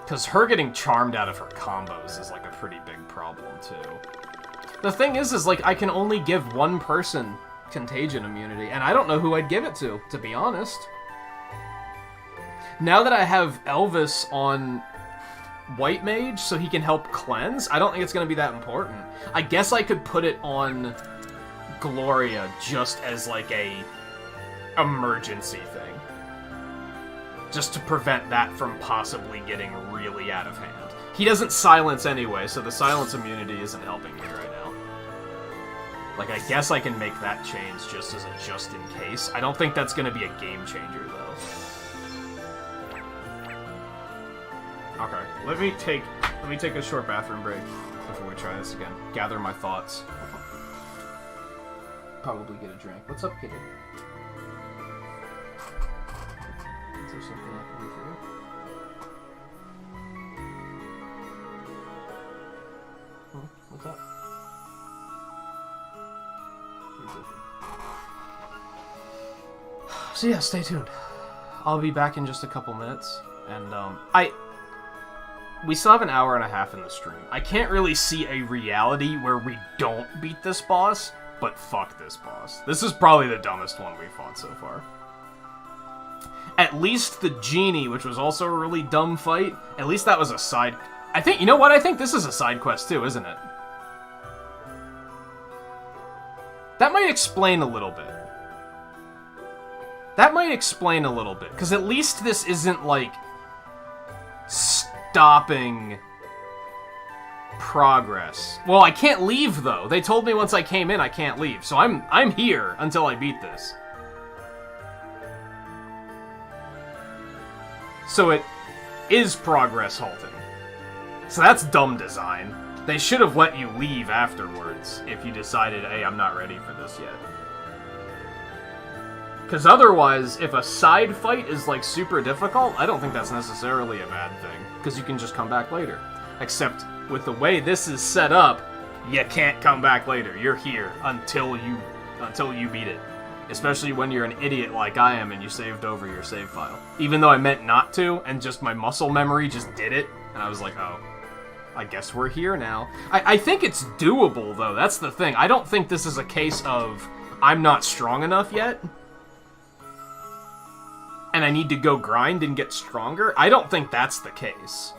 Because her getting charmed out of her combos is, like, a pretty big problem, too. The thing is, like, I can only give one person contagion immunity, and I don't know who I'd give it to be honest. Now that I have Elvis on White Mage so he can help cleanse, I don't think it's going to be that important. I guess I could put it on Gloria just as like a emergency thing. Just to prevent that from possibly getting really out of hand. He doesn't silence anyway, so the silence immunity isn't helping me right now. Like, I guess I can make that change just as a just in case. I don't think that's going to be a game changer, though. Okay, let me take a short bathroom break before we try this again. Gather my thoughts. Probably get a drink. What's up, kitty? Is there something I can do for you? What's up? So yeah, stay tuned. I'll be back in just a couple minutes, and we still have an hour and a half in the stream. I can't really see a reality where we don't beat this boss, but fuck this boss. This is probably the dumbest one we've fought so far. At least the genie, which was also a really dumb fight, at least that was a side... you know what? I think this is a side quest too, isn't it? That might explain a little bit. Because at least this isn't, like, stopping progress. Well, I can't leave, though. They told me once I came in I can't leave, so I'm here until I beat this. So it is progress halting. So that's dumb design. They should have let you leave afterwards if you decided, hey, I'm not ready for this yet. Because otherwise, if a side fight is, like, super difficult, I don't think that's necessarily a bad thing. Because you can just come back later. Except, with the way this is set up, you can't come back later. You're here until you beat it. Especially when you're an idiot like I am and you saved over your save file. Even though I meant not to, and just my muscle memory just did it, and I was like, oh, I guess we're here now. I think it's doable, though. That's the thing. I don't think this is a case of I'm not strong enough yet, and I need to go grind and get stronger. I don't think that's the case.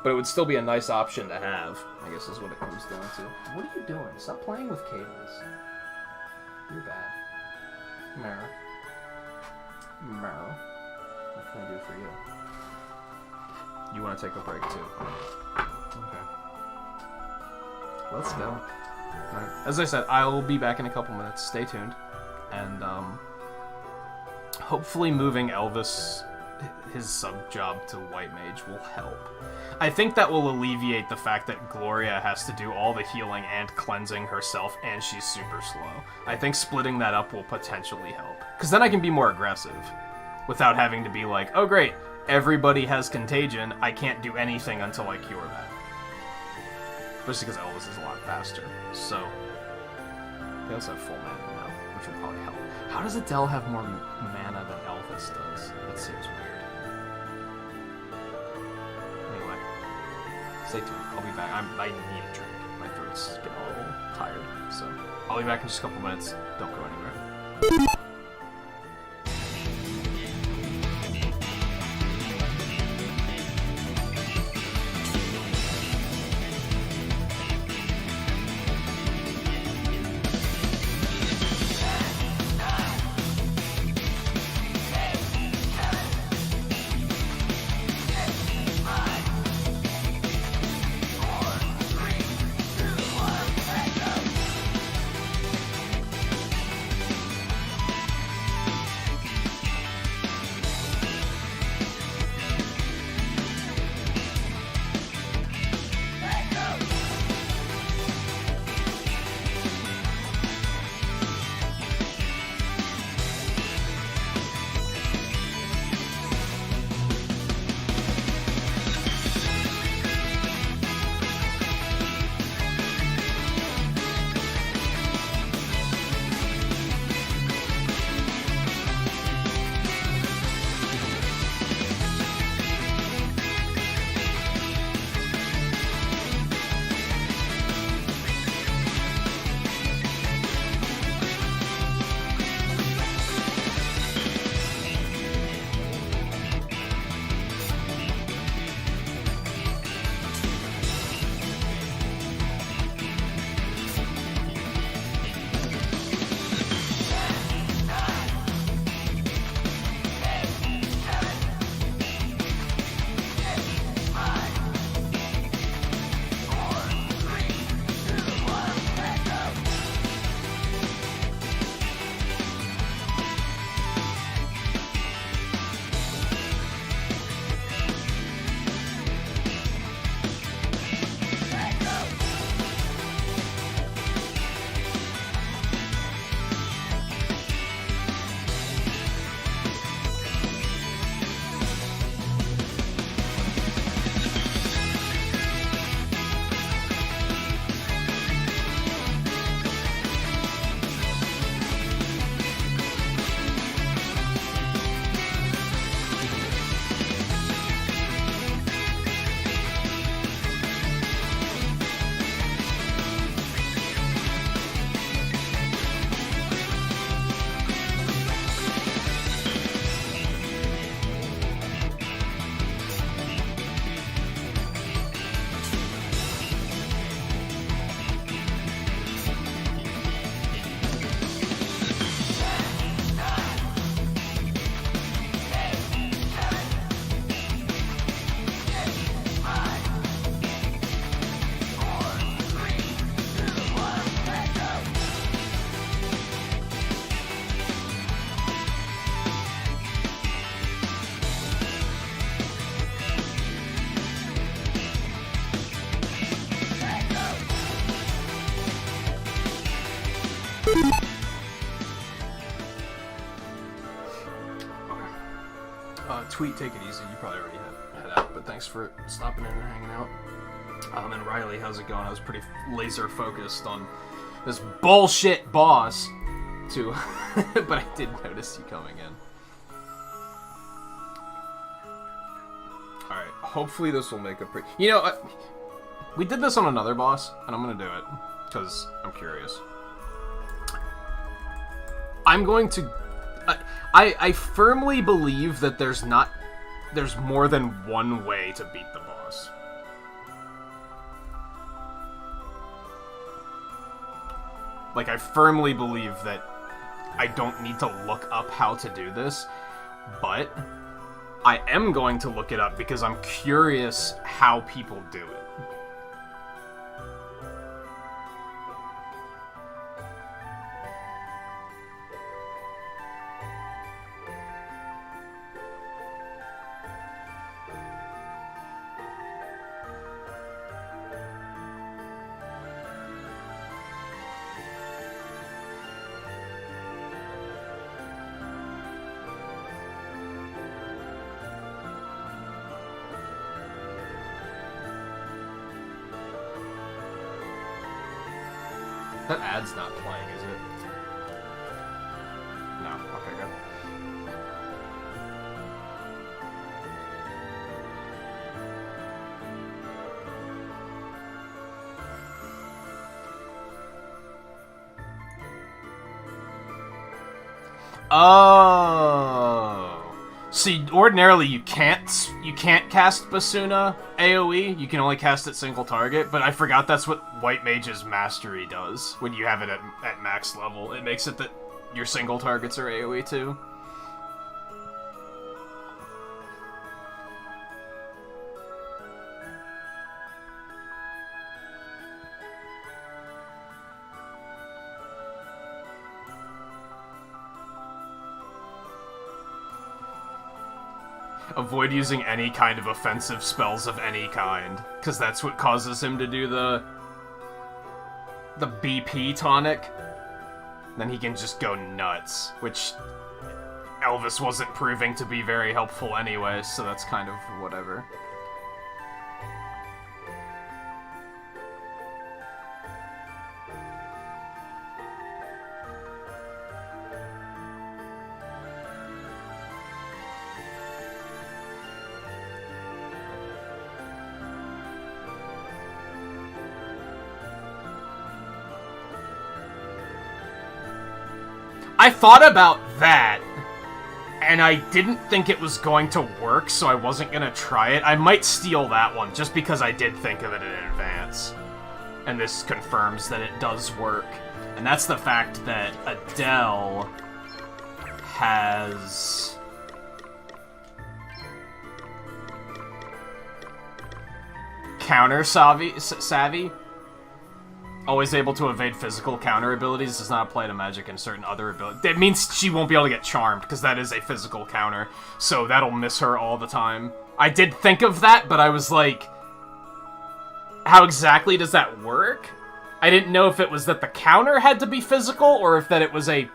But it would still be a nice option to have, I guess is what it comes down to. What are you doing? Stop playing with cables. You're bad. Mara. Mara. What can I do for you? You want to take a break, too? Okay. Let's go. Alright. As I said, I'll be back in a couple minutes. Stay tuned. And, hopefully moving Elvis, his sub-job to White Mage will help. I think that will alleviate the fact that Gloria has to do all the healing and cleansing herself, and she's super slow. I think splitting that up will potentially help. Because then I can be more aggressive, without having to be like, oh great, everybody has Contagion, I can't do anything until I cure that. Especially because Elvis is a lot faster, so... They also have full mana now, which will probably help. How does Adele have more mana than Elvis does? That seems weird. Anyway, stay tuned. I'll be back. I need a drink. My throat's getting a little tired, so I'll be back in just a couple minutes. Don't go anywhere. tweet, take it easy. You probably already head out, but thanks for stopping in and hanging out. And Riley, how's it going? I was pretty laser focused on this bullshit boss, too, but I did notice you coming in. Alright, hopefully this will make a pretty... You know, we did this on another boss, and I'm gonna do it, because I'm curious. I'm going to... I firmly believe that there's more than one way to beat the boss. Like, I firmly believe that I don't need to look up how to do this, but I am going to look it up because I'm curious how people do it. That ad's not playing, is it? No. Okay, good. Oh. See, ordinarily you can't cast Basuna AoE. You can only cast it single target, but I forgot that's what White Mage's Mastery does when you have it at max level. It makes it that your single targets are AoE too. Avoid using any kind of offensive spells of any kind, because that's what causes him to do the BP tonic. Then he can just go nuts, which Elvis wasn't proving to be very helpful anyway, so that's kind of whatever. I thought about that, and I didn't think it was going to work, so I wasn't gonna try it. I might steal that one, just because I did think of it in advance. And this confirms that it does work. And that's the fact that Adele has... counter savvy. Always able to evade physical counter abilities, does not apply to magic and certain other abilities. That means she won't be able to get charmed, because that is a physical counter, so that'll miss her all the time. I did think of that, but I was like, how exactly does that work? I didn't know if it was that the counter had to be physical, or if that it was a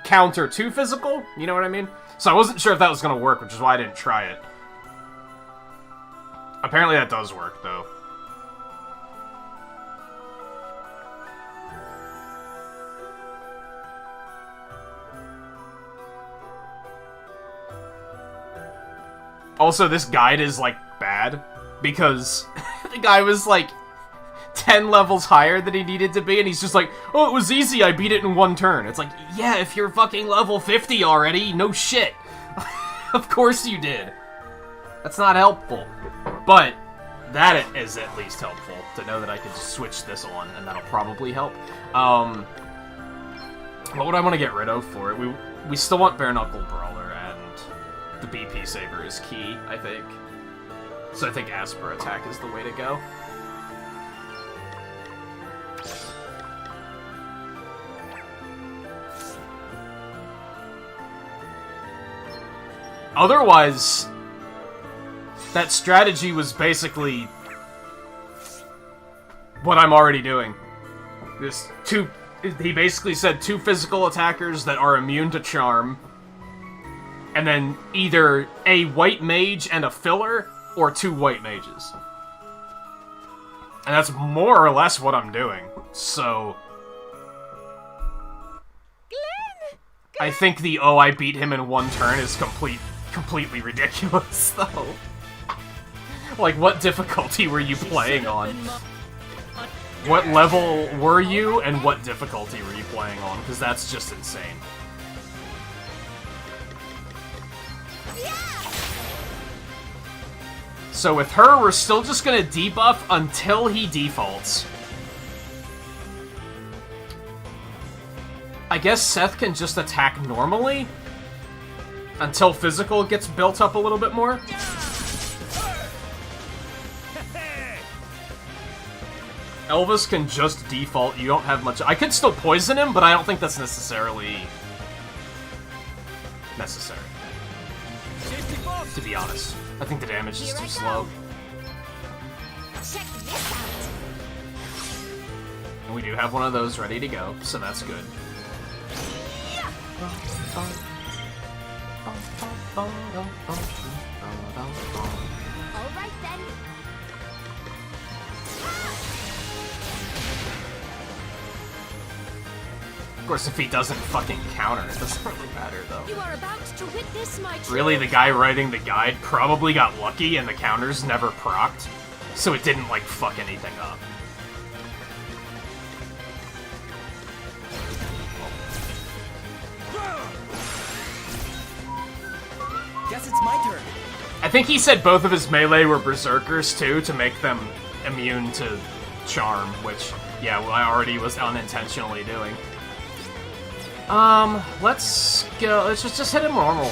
counter to physical, you know what I mean? So I wasn't sure if that was going to work, which is why I didn't try it. Apparently that does work, though. Also, this guide is, like, bad, because the guy was, like, 10 levels higher than he needed to be, and he's just like, oh, it was easy, I beat it in one turn. It's like, yeah, if you're fucking level 50 already, no shit. Of course you did. That's not helpful. But that is at least helpful, to know that I can just switch this on, and that'll probably help. What would I want to get rid of for it? We still want Bare Knuckle Brawler, and the BP Saber is key, I think. So I think Asper Attack is the way to go. Otherwise, that strategy was basically what I'm already doing. He basically said 2 physical attackers that are immune to charm, and then either a white mage and a filler, or 2 white mages. And that's more or less what I'm doing. So I think the I beat him in 1 turn is completely ridiculous, though. Like, what difficulty were you playing on? What level were you, and what difficulty were you playing on? Because that's just insane. So with her, we're still just gonna debuff until he defaults. I guess Seth can just attack normally until physical gets built up a little bit more. Elvis can just default. You don't have much. I could still poison him, but I don't think that's necessarily necessary. To be honest, I think the damage is too slow. Check this out. And we do have one of those ready to go, so that's good. All right then. Of course, if he doesn't fucking counter, it doesn't really matter, though. You are about to witness my true Really, the guy writing the guide probably got lucky and the counters never procced, so it didn't, like, fuck anything up. Guess it's my turn. I think he said both of his melee were berserkers, too, to make them immune to charm, which, yeah, well, I already was unintentionally doing. Let's go. Let's just hit him normal.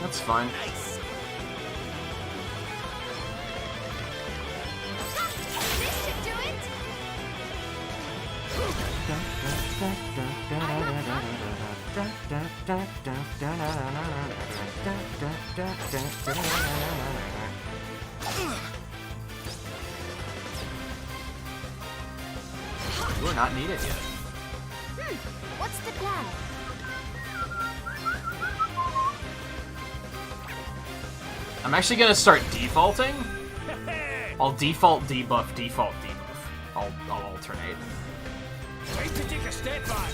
That's fine. This should do it. You are not needed yet. What's the plan? I'm actually gonna start defaulting. I'll default debuff, default debuff. I'll alternate. Time to take a step back.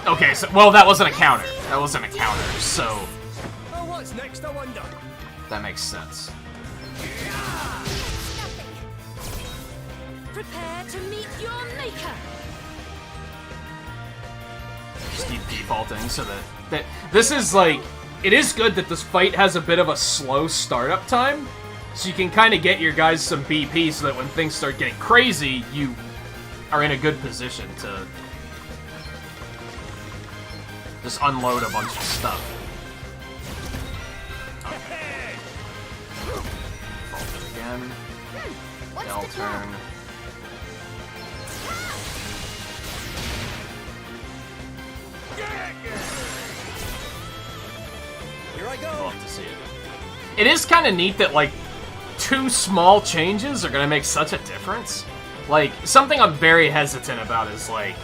Okay, so, well, that wasn't a counter. That wasn't a counter, so Oh, what's next, I wonder? that makes sense. Nothing. Prepare to meet your maker. Just keep defaulting so that this is like, it is good that this fight has a bit of a slow startup time, so you can kind of get your guys some BP so that when things start getting crazy, you are in a good position to just unload a bunch of stuff. Okay. Default it again. What's L the plan? turn. Here I go. Love to see it. It is kind of neat that, like, 2 small changes are going to make such a difference. Like, something I'm very hesitant about is, like,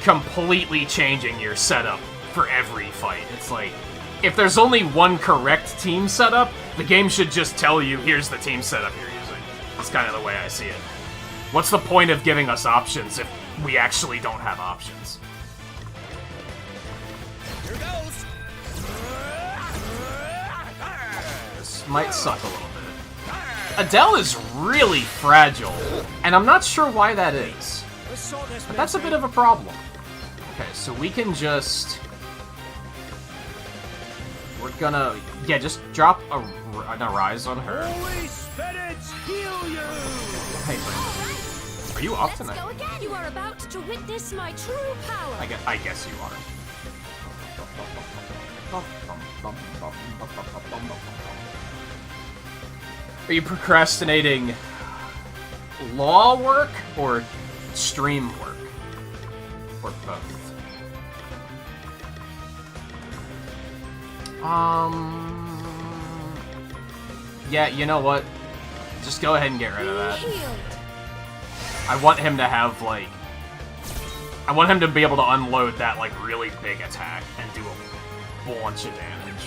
completely changing your setup for every fight. It's like, if there's only one correct team setup, the game should just tell you, here's the team setup you're using. That's kind of the way I see it. What's the point of giving us options if we actually don't have options? Here goes. This might suck a little bit. Adele is really fragile, and I'm not sure why that is. Let's sort this But that's a bit of a problem. Okay, so we can just... We're gonna... Yeah, just drop an Arise on her. Holy spirits, heal you! Hey, are you off Let's tonight? go again. You are about to witness my true power. I guess you are. Are you procrastinating law work or stream work? Or both? Yeah, you know what? Just go ahead and get rid of that. Healed. I want him to have, like... I want him to be able to unload that, like, really big attack and do a bunch of damage.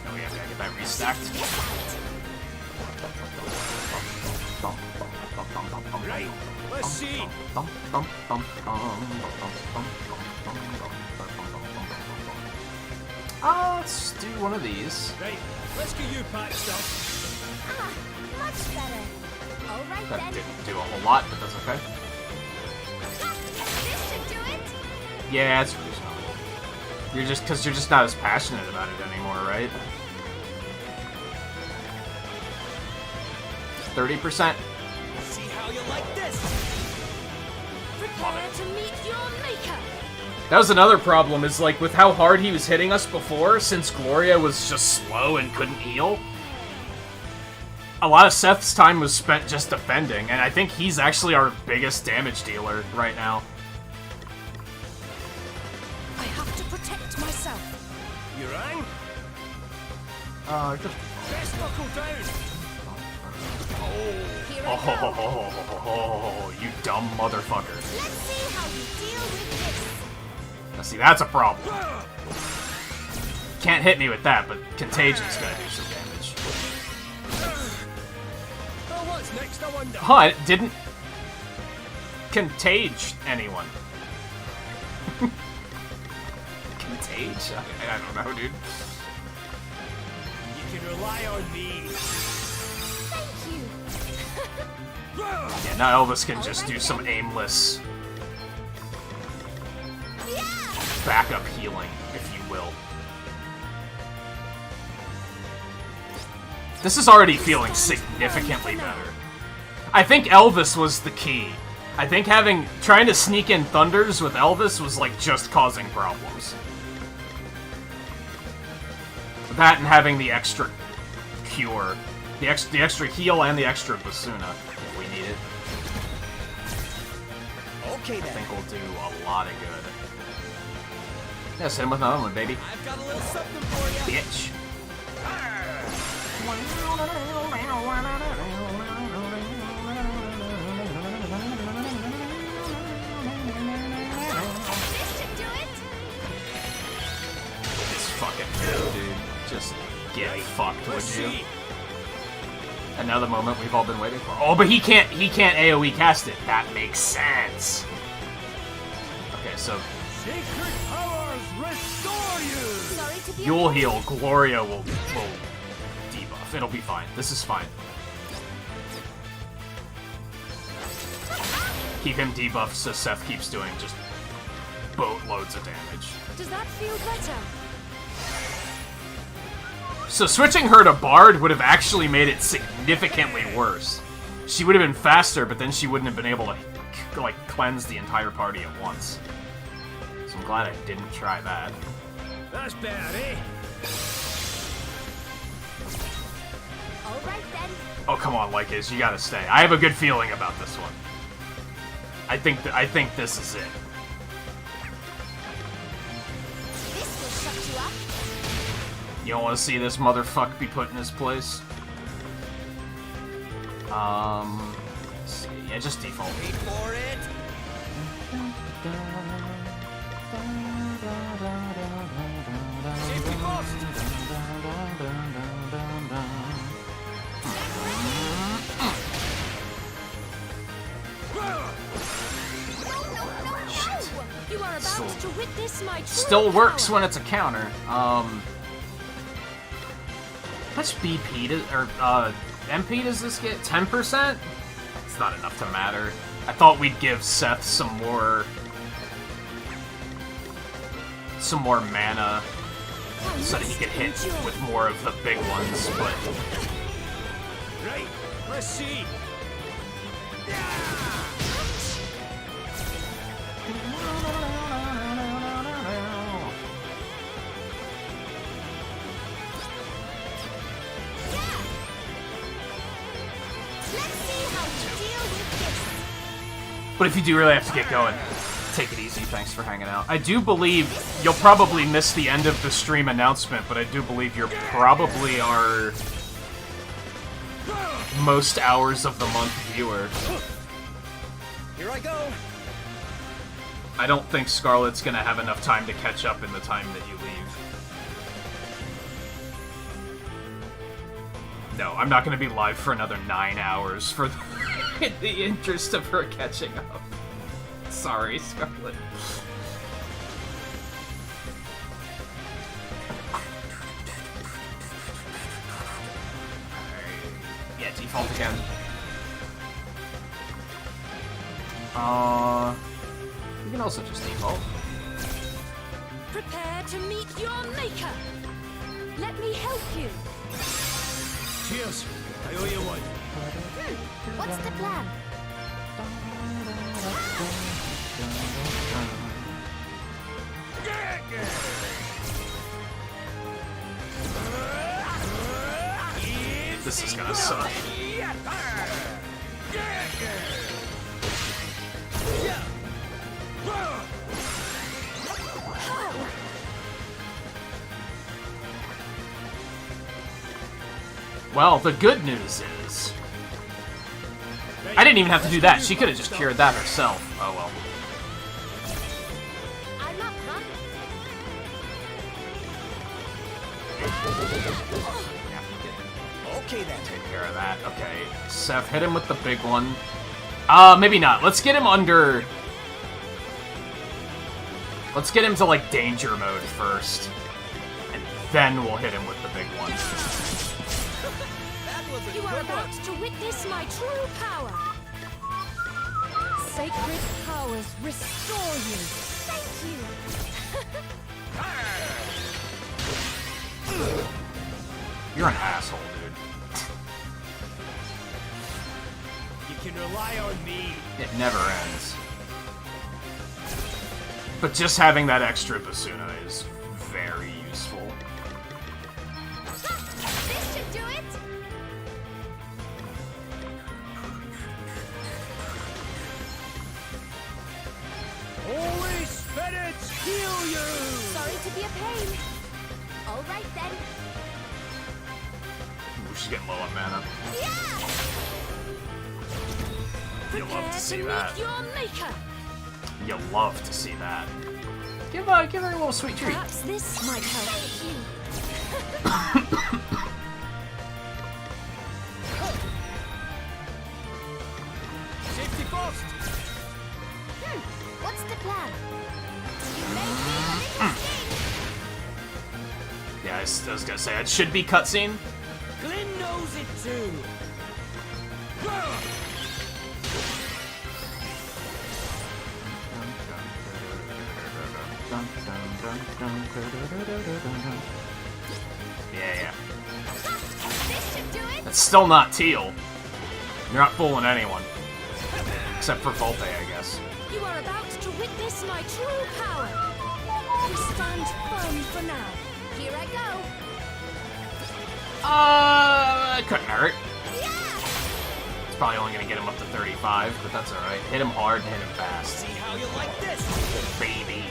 Oh yeah, gotta get that restacked. Right, let's see. Let's do one of these. Right, let's get you patched up. Ah, much better. All right That then. didn't do a whole lot, but that's okay. This should do it. Yeah, it's reasonable. You're just not as passionate about it anymore, right? 30%. See how you like this. Prepare to meet your maker. That was another problem, is like with how hard he was hitting us before, since Gloria was just slow and couldn't heal. A lot of Seth's time was spent just defending, and I think he's actually our biggest damage dealer right now. I have to protect myself. You rang? Just... Best knuckle down. Here I go. Oh, you dumb motherfucker. Let's see how you deal with this. Now see, that's a problem. Can't hit me with that, but Contagion's gonna do some damage. Oh, what's next, I wonder? Huh, it didn't contage anyone. Contage? I don't know, dude. You can rely on me. Thank you. Yeah, now Elvis can just do some aimless backup healing, if you will. This is already feeling significantly better. I think Elvis was the key. I think trying to sneak in thunders with Elvis was like just causing problems. That and having the extra cure. The extra heal and the extra basuna, if we need it. Okay I then. think we'll do a lot of good. Yes, hit him with another one, baby. I've got a little something for you. Bitch. This should do it. This fucking dude. Just get fucked, would Let's you? see. And now the moment we've all been waiting for. Oh, but he can't AoE cast it. That makes sense. Okay, so Sacred powers restore you. Sorry to be you'll heal. Gloria will debuff. It'll be fine. This is fine. Keep him debuffed so Seth keeps doing just boatloads of damage. Does that feel better? So switching her to Bard would have actually made it significantly worse. She would have been faster, but then she wouldn't have been able to like cleanse the entire party at once. So I'm glad I didn't try that. That's better, eh? All right then. Oh come on, Lycas, you gotta stay. I have a good feeling about this one. I think this is it. This will shut you up. You don't want to see this motherfucker be put in his place? Let's see. Yeah, just default. Wait for it. Safety first. You are about Still- to witness my true Still works power. when it's a counter. How much BP does, or MP does this get? 10%? It's not enough to matter. I thought we'd give Seth some more mana so that he could hit with more of the big ones, but Right, let's see. Let's see how you deal with this. if you do really have to get going. Take it easy, thanks for hanging out. I do believe you'll probably miss the end of the stream announcement, but I do believe you're probably our most hours of the month viewer. Here I go. I don't think Scarlett's gonna have enough time to catch up in the time that you leave. No, I'm not gonna be live for another 9 hours for in the interest of her catching up. Sorry, Scarlett. Yeah, default again. You can also just default. Prepare to meet your maker. Let me help you. Cheers. I owe you one. What's the plan? This is gonna suck. Well, the good news is... I didn't even have to do that. She could have just cured that herself. Oh well. I'm up, huh? Okay then. Take care of that. Okay. Seth, hit him with the big one. Maybe not. Let's get him under... Let's get him to, like, danger mode first. And then we'll hit him with the big one. You are about to witness my true power. Sacred powers restore you. Thank you. You're an asshole, dude. You can rely on me. It never ends. But just having that extra basuna is very useful. This should do it. Holy spirits heal you! Sorry to be a pain. All right then. Ooh, she's getting low on mana. Yeah. You love to see meet that. your maker. You love to see that. Give her a little sweet treat. Perhaps this might help. Thank you. Safety first! What's the plan? You may be a little Yeah, I was gonna say, it should be cutscene. Glenn knows it too. Yeah. This should do it. It's still not teal. You're not fooling anyone. Except for Volte, I guess. You are about to witness my true power. We stand firm for now. Here I go. It couldn't hurt. Yeah! It's probably only gonna get him up to 35, but that's alright. Hit him hard and hit him fast. See how you like this? Baby.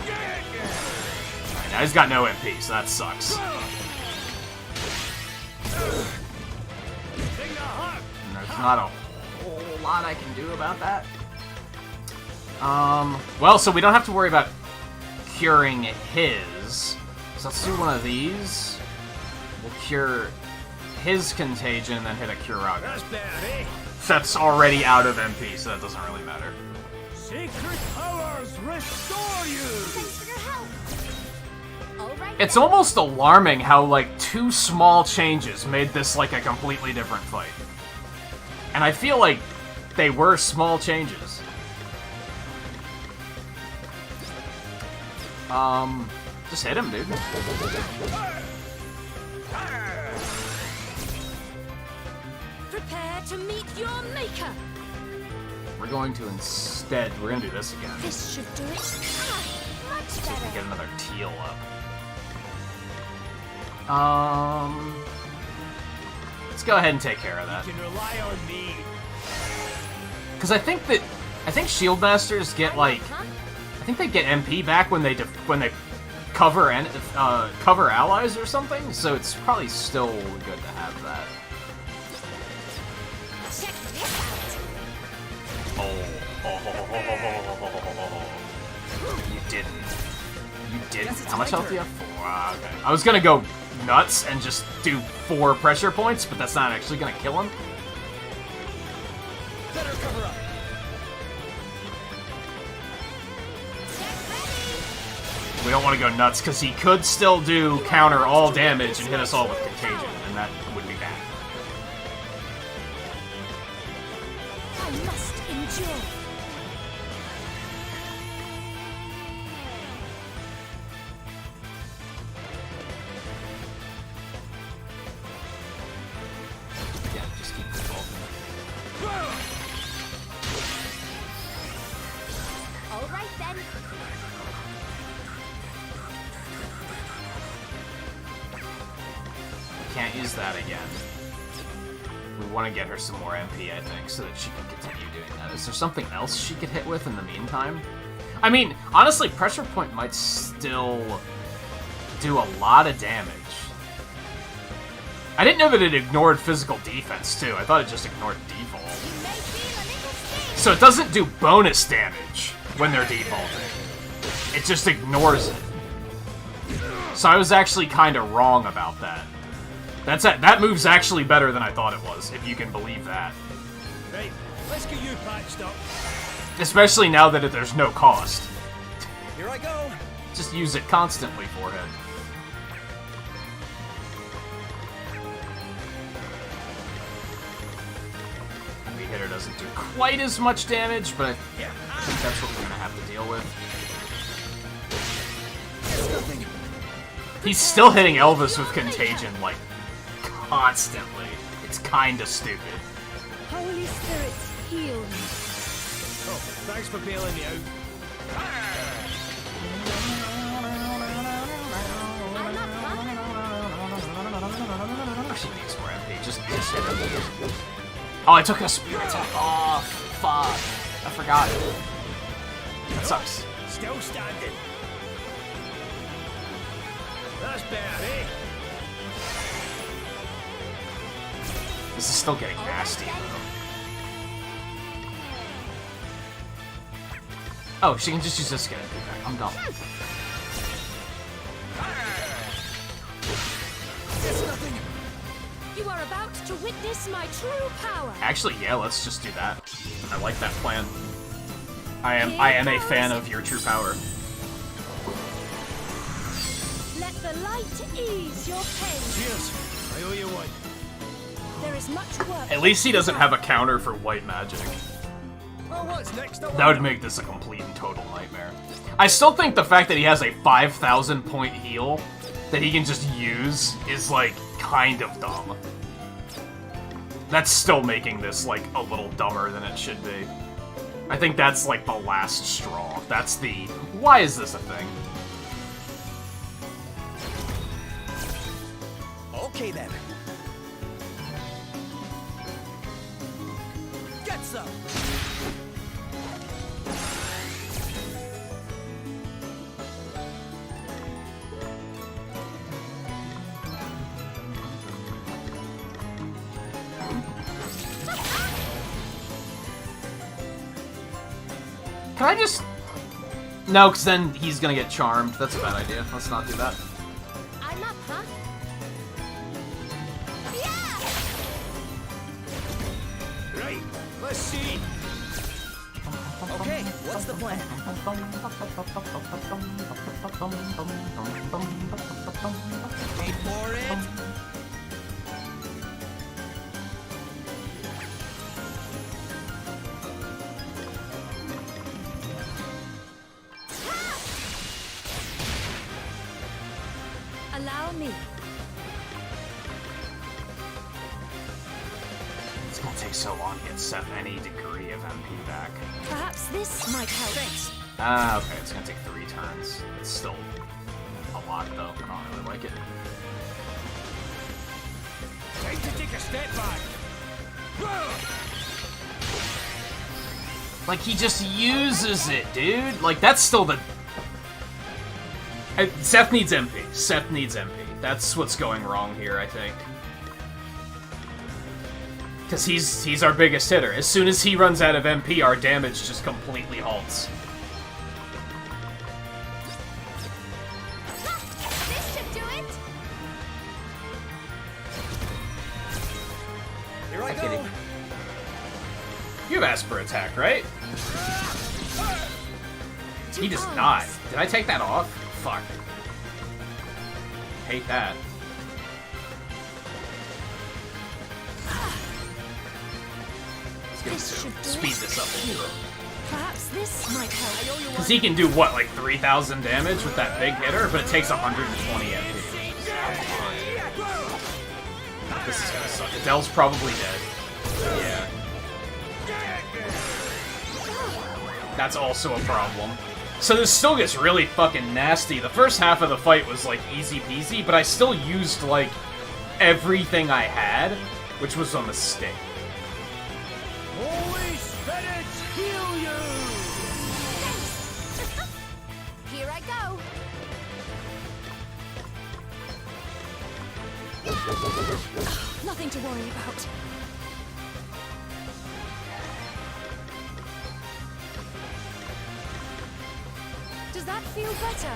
Alright, now he's got no MP, so that sucks. And there's not a whole lot I can do about that. Well, so we don't have to worry about curing his. So let's do one of these. We'll cure his contagion and then hit a Curaga. That's better, eh? That's already out of MP, so that doesn't really matter. Sacred powers restore you! Thanks for your help. All right. It's then. almost alarming how, like, 2 small changes made this, like, a completely different fight. And I feel like they were small changes. Just hit him, dude. Prepare to meet your maker. We're going to instead, we're gonna do this again. This should do it. Much See if we better. get another teal up. Let's go ahead and take care of that. You can rely on me. Because I think Shield Masters get, like, Huh? I think they get MP back when they cover and cover allies or something. So it's probably still good to have that. Check this out. You didn't. You didn't. How much health do you have? 4. Okay. I was gonna go nuts and just do 4 pressure points, but that's not actually gonna kill him. Better cover up. We don't want to go nuts because he could still do counter all damage and hit us all with contagion, and that would be bad. I must endure. Yeah, just keep evolving. All right then. Can't use that again. We want to get her some more MP, I think, so that she can continue doing that. Is there something else she could hit with in the meantime? I mean, honestly, Pressure Point might still do a lot of damage. I didn't know that it ignored physical defense, too. I thought it just ignored default. You may feel a little sting. So it doesn't do bonus damage when they're defaulting. It just ignores it. So I was actually kind of wrong about that. That move's actually better than I thought it was, if you can believe that. Right, let's get you patched up. Especially now that there's no cost. Here I go. Just use it constantly, Forehead. Heavy Hitter doesn't do quite as much damage, but I think that's what we're gonna have to deal with. He's still hitting Elvis with Contagion, like, constantly. It's kinda stupid. Holy spirits, heal me. Oh, thanks for bailing me out. I'm not Oh, she needs more MP. Just hit him. Oh, I took a spirit attack. Oh, fuck. I forgot. That sucks. Still standing. That's better, eh? This is still getting nasty. Oh, she can just use this to get MP back. I'm dumb. You are about to witness my true power. Actually, yeah, let's just do that. I like that plan. I am a fan of your true power. Let the light ease your pain. Cheers. I owe you one. There is much work. At least he doesn't have a counter for white magic. Oh, what's next? That would make this a complete and total nightmare. I still think the fact that he has a 5,000 point heal that he can just use is, like, kind of dumb. That's still making this, like, a little dumber than it should be. I think that's, like, the last straw. That's the, why is this a thing? Okay then. Get some. Can I just... No, because then he's gonna get charmed. That's a bad idea. Let's not do that. I'm up, huh? Yeah! Right, let's see. Okay, what's the plan? Wait for it. Allow me. It's gonna take so long to get any degree of MP back. Perhaps this might help. Thanks. Ah, okay, it's gonna take 3 turns. It's still a lot, though. I don't really like it. Time to take a step back. Whoa! Like, he just uses it, dude. Like, that's still the... Seth needs MP. Seth needs MP. That's what's going wrong here, I think. Because he's our biggest hitter. As soon as he runs out of MP, our damage just completely halts. This should do it! Here I go! You have Asper attack, right? He does Two not. arms. Did I take that off? Fuck. Hate that. This should do Speed it. this up a little. Perhaps this might help. Because he can do, what, like 3,000 damage with that big hitter, but it takes 120 MP. This is gonna suck. Adele's probably dead. Yeah. That's also a problem. So this still gets really fucking nasty. The first half of the fight was, like, easy peasy, but I still used, like, everything I had, which was a mistake. Holy spirits, heal you! Here I go. Nothing to worry about. Does that feel better?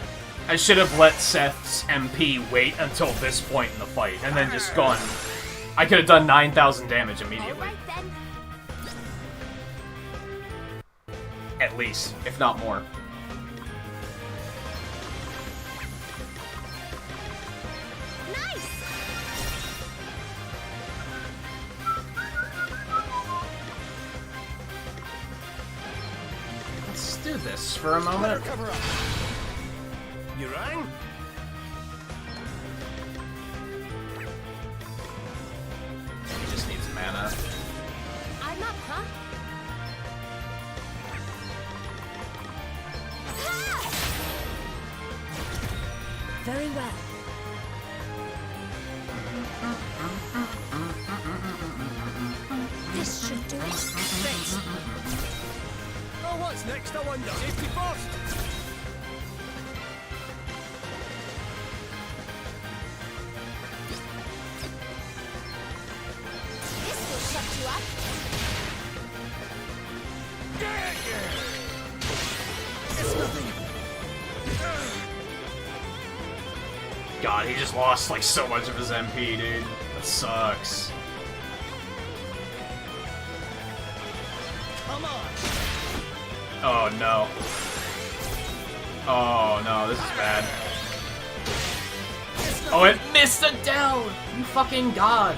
I should have let Seth's MP wait until this point in the fight, and then just gone... I could have done 9,000 damage immediately. All right then. At least, if not more. Nice. Let's do this for a moment. Cover up. You rang? He just needs mana. I'm up, huh? Ah! Very well. This should do it. Thanks. Oh, what's next, I wonder? Safety first! This will shut you up. It's nothing! God, he just lost, like, so much of his MP, dude. That sucks. Come on! Oh, no. Oh, no, this is bad. Oh, it missed Adele! You fucking god!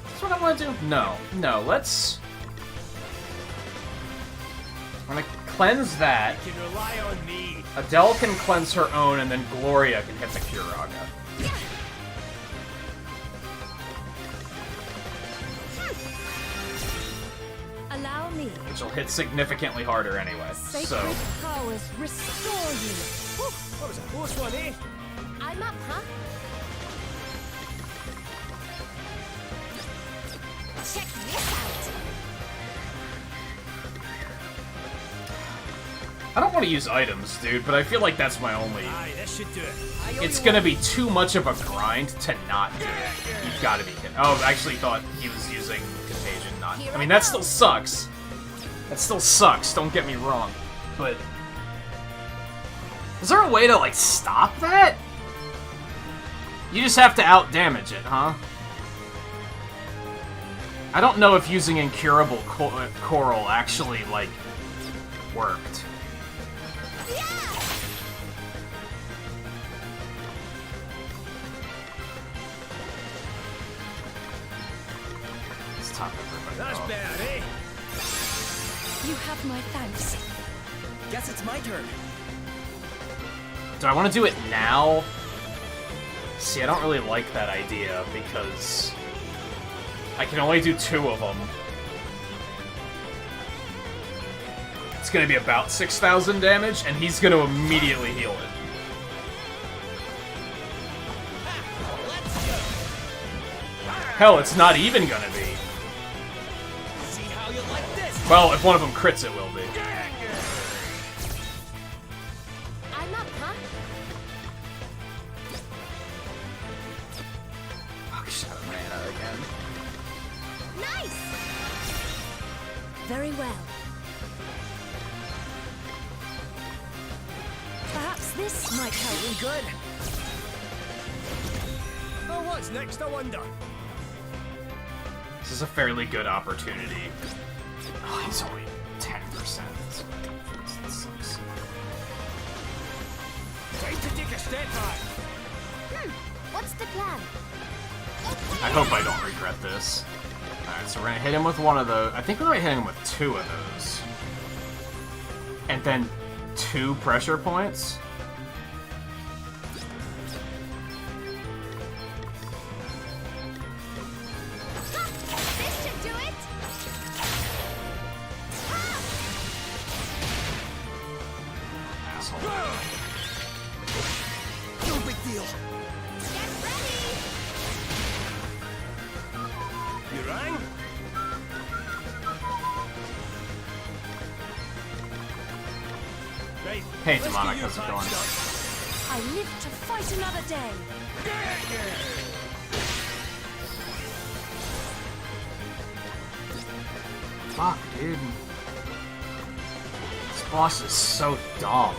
That's what I want to do? No. No, let's... I'm gonna cleanse that. You can rely on me! Adele can cleanse her own, and then Gloria can hit the Curaga. Allow me. Which will hit significantly harder anyway, Sacred so... powers restore you. Whew. That was a close one, eh? I'm up, huh? Check this out. I don't want to use items, dude, but I feel like that's my only... Aye, this should do it. It's gonna be too much of a grind to not do it. You've gotta be kidding. Oh, I actually thought he was using Contagion, not... I mean, that still sucks. That still sucks, don't get me wrong. But... is there a way to, like, stop that? You just have to out-damage it, huh? I don't know if using Incurable Coral actually, like, worked. Let's top everybody That's off. better, eh? You have my thanks. Guess it's my turn. Do I want to do it now? See, I don't really like that idea, because I can only do 2 of them. It's going to be about 6,000 damage, and he's going to immediately heal it. Hell, it's not even gonna be. See how you like this? Well, if one of them crits, it will be. I'm up, huh? Oh, shit, I ran out again. Nice! Very well. Perhaps this might help. Doing good. Oh, what's next, I wonder? This is a fairly good opportunity. Oh, he's only 10%. That sucks. Time to take a step back. What's the plan? I hope I don't regret this. Alright, so we're gonna hit him with one of those. I think we're gonna hit him with 2 of those. And then 2 pressure points. This should do it! Asshole. No big deal. Get ready! You rang? Right. Hey, let's Demonic, get your how's it patched going? up. I live to fight another day. Fuck, dude. This boss is so dumb.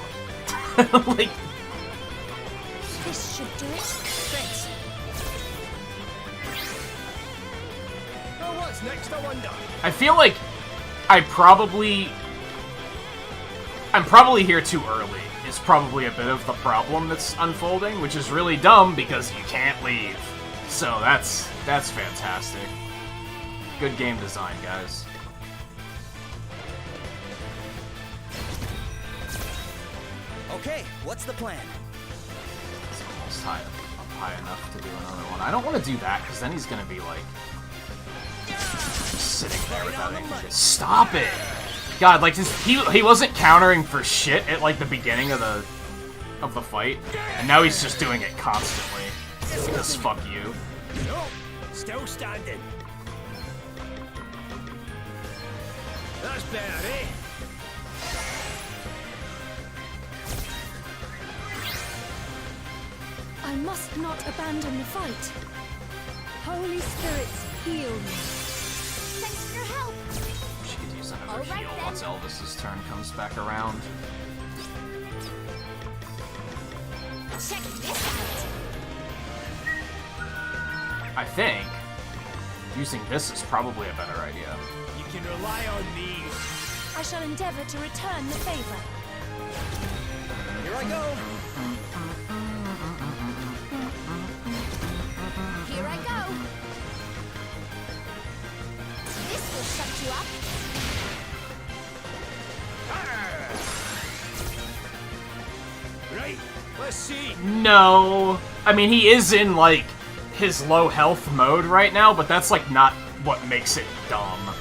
Like, This should do it. Thanks. Oh, what's next, I wonder? I feel like I'm probably here too early. Is probably a bit of the problem that's unfolding, which is really dumb because you can't leave. So that's fantastic. Good game design, guys. Okay, what's the plan? It's almost up high enough to do another one. I don't want to do that because then he's gonna be like sitting there without anything. Stop it! God, like he wasn't countering for shit at like the beginning of the fight, and now he's just doing it constantly. Because fuck you. No, still standing. That's better, eh? I must not abandon the fight. Holy spirits, heal me. Thanks for your help. She could use another All right, heal then. once Elvis's turn comes back around. Check this out. I think using this is probably a better idea. You can rely on me. I shall endeavor to return the favor. Here I go. Here I go. This will shut you up. Right, let's see. No, I mean he is in like his low health mode right now, but that's like not what makes it dumb.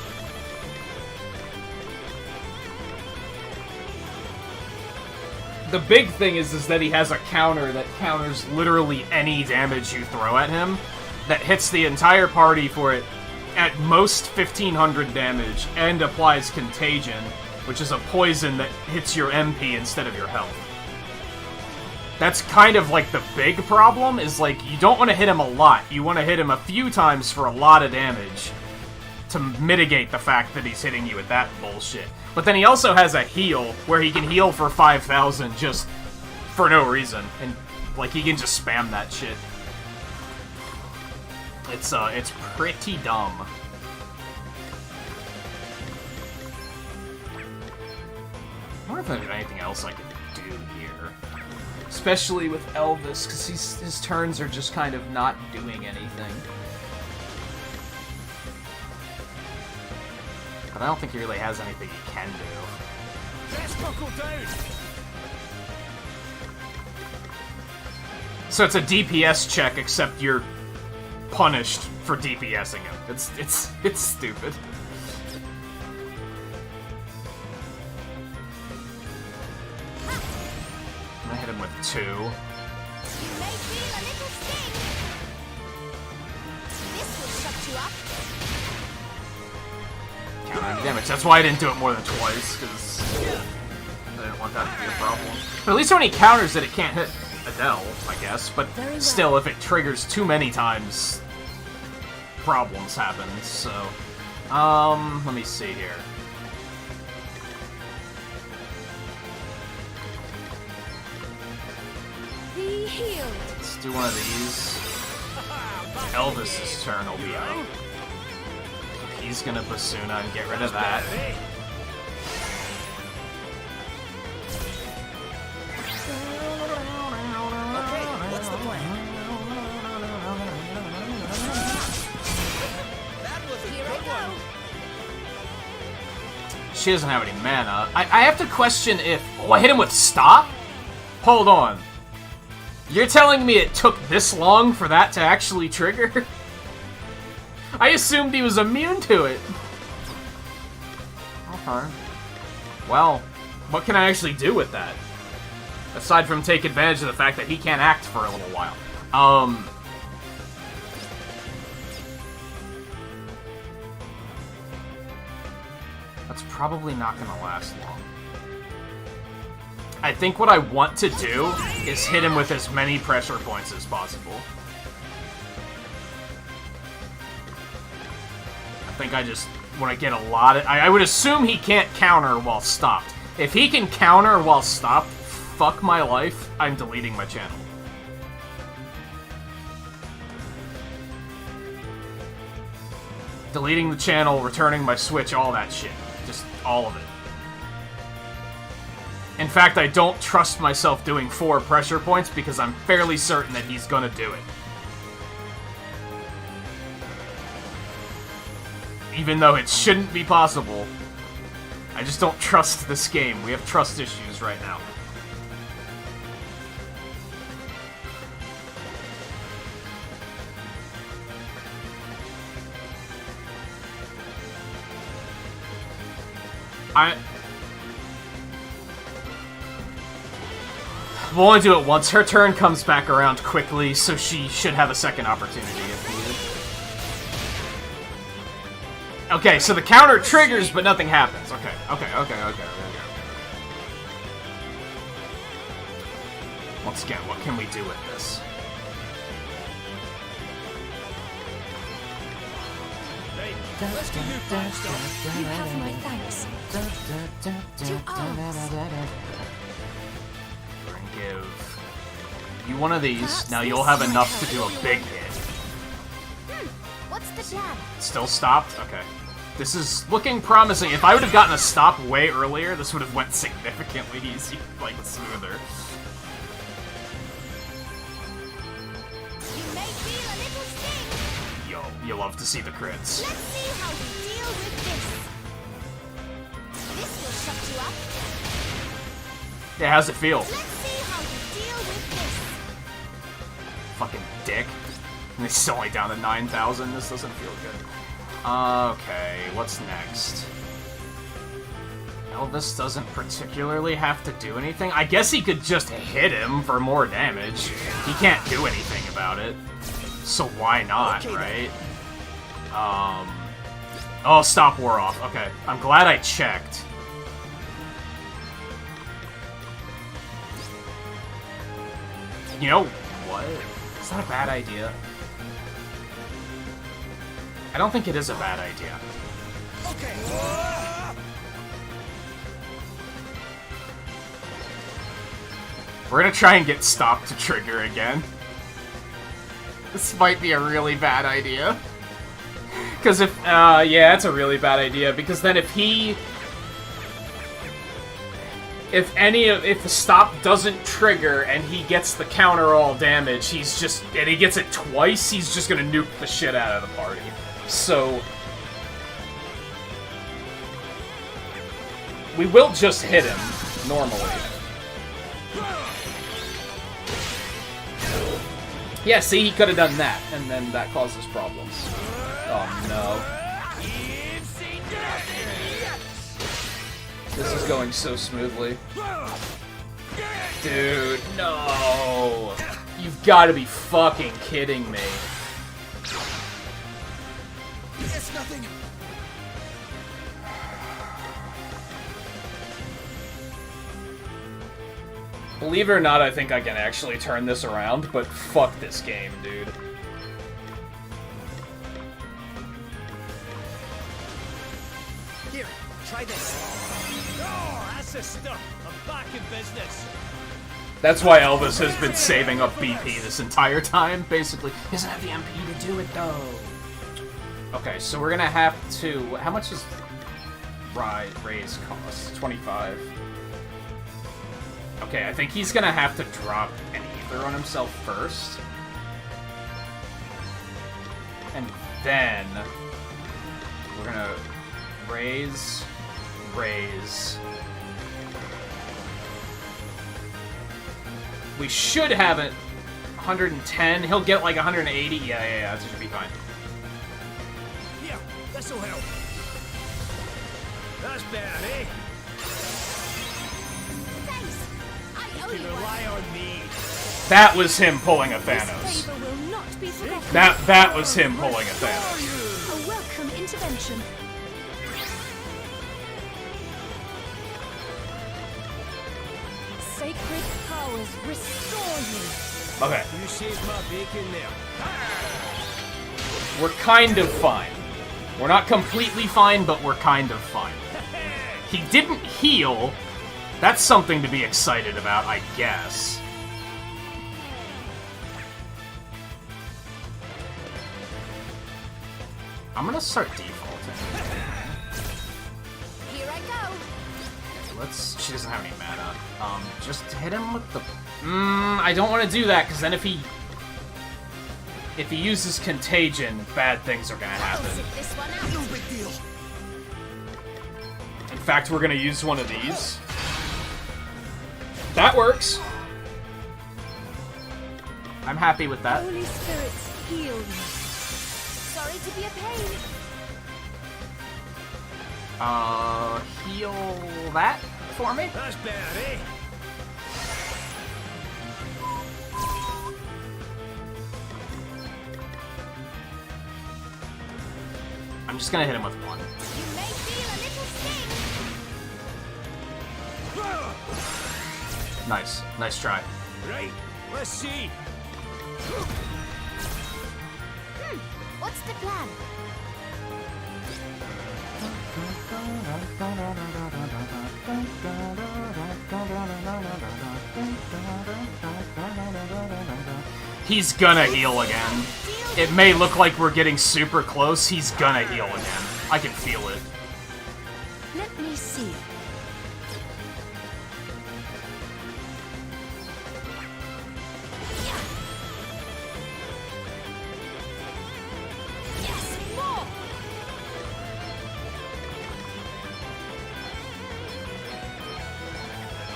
The big thing is that he has a counter that counters literally any damage you throw at him, that hits the entire party for it at most 1500 damage, and applies Contagion, which is a poison that hits your MP instead of your health. That's kind of like the big problem, is like, you don't want to hit him a lot. You want to hit him a few times for a lot of damage to mitigate the fact that he's hitting you with that bullshit. But then he also has a heal, where he can heal for 5,000 just for no reason. And, like, he can just spam that shit. It's pretty dumb. I wonder if there's anything else I could do here. Especially with Elvis, because his turns are just kind of not doing anything. But I don't think he really has anything he can do. Let's buckle down. So it's a DPS check, except you're punished for DPSing him. It's stupid. I'm gonna hit him with 2. You may feel a little sting. This will shut shut you up. Countering damage. That's why I didn't do it more than twice, because I didn't want that to be a problem. But at least when he counters it, it can't hit Adele, I guess. But still, if it triggers too many times, problems happen. So, let me see here. Be healed. Let's do one of these. Elvis's turn will be up. He's gonna Basuna and get rid of that. Okay, what's the plan? That was a good one. She doesn't have any mana. I have to question if... Oh, I hit him with stop? Hold on. You're telling me it took this long for that to actually trigger? I assumed he was immune to it. Okay. Well, what can I actually do with that? Aside from take advantage of the fact that he can't act for a little while. That's probably not gonna last long. I think what I want to do is hit him with as many pressure points as possible. I think I just want to get a lot of... I would assume he can't counter while stopped. If he can counter while stopped, fuck my life, I'm deleting my channel. Deleting the channel, returning my Switch, all that shit. Just all of it. In fact, I don't trust myself doing 4 pressure points because I'm fairly certain that he's gonna do it. Even though it shouldn't be possible. I just don't trust this game. We have trust issues right now. We'll only do it once. Her turn comes back around quickly, so she should have a second opportunity if needed. Okay, so the counter triggers, but nothing happens. Okay. Once again, what can we do with this? You have my thanks. To arms. Give you one of these. Now you'll have enough to do a big hit. What's the plan? Still stopped? Okay. This is looking promising. If I would have gotten a stop way earlier, this would have went significantly easier, like smoother. You may feel a little sting. Yo, you love to see the crits. Let's see how you deal with this. This will shut you up. Yeah, how's it feel? Let's see how you deal with this. Fucking dick. And it's only down to 9,000. This doesn't feel good. Okay, what's next? Elvis doesn't particularly have to do anything. I guess he could just hit him for more damage. He can't do anything about it. So why not, right? Oh, stop wore off. Okay, I'm glad I checked. You know what? Is that a bad idea? I don't think it is a bad idea. Okay. We're gonna try and get stop to trigger again. This might be a really bad idea. Because if, yeah, it's a really bad idea, because then if he... If the stop doesn't trigger and he gets the counter all damage, and he gets it twice, he's just gonna nuke the shit out of the party. So... we will just hit him, normally. Yeah, see, he could have done that, and then that causes problems. Oh, no. This is going so smoothly. Dude, no! You've got to be fucking kidding me. It's nothing. Believe it or not, I think I can actually turn this around, but fuck this game, dude. Here, try this. Oh, that's the stuff. I'm back in business. That's why Elvis has been saving up BP this entire time, basically. He doesn't have the MP to do it, though. Okay, so we're gonna have to... How much is raise cost? 25. Okay, I think he's gonna have to drop an ether on himself first. And then... We're gonna raise... We should have it 110. He'll get like 180. Yeah, that should be fine. Yeah, this'll help. That's better, eh? Thanks. I owe You you can one. rely on me. That was him pulling a This Thanos. favor will not be forgotten. That was him pulling a Thanos. A welcome intervention. Sacred powers restore you. Okay, You saved my bacon there. we're kind of fine. We're not completely fine, but we're kind of fine. He didn't heal. That's something to be excited about, I guess. I'm gonna start defaulting. Here I go. Let's... She doesn't have any mana. Just hit him with the... I don't want to do that, because then if he uses Contagion, bad things are gonna happen. Sit this one out. No big deal. In fact, we're gonna use one of these. That works. I'm happy with that. Holy spirits, heal you. Sorry to be a pain. Heal that for me? That's better, eh? I'm just gonna hit him with one. You may feel a little sting. Nice. Nice try. Right, let's see. What's the plan? He's gonna heal again. It may look like we're getting super close. He's gonna heal again. I can feel it. Let me see. Yes, more.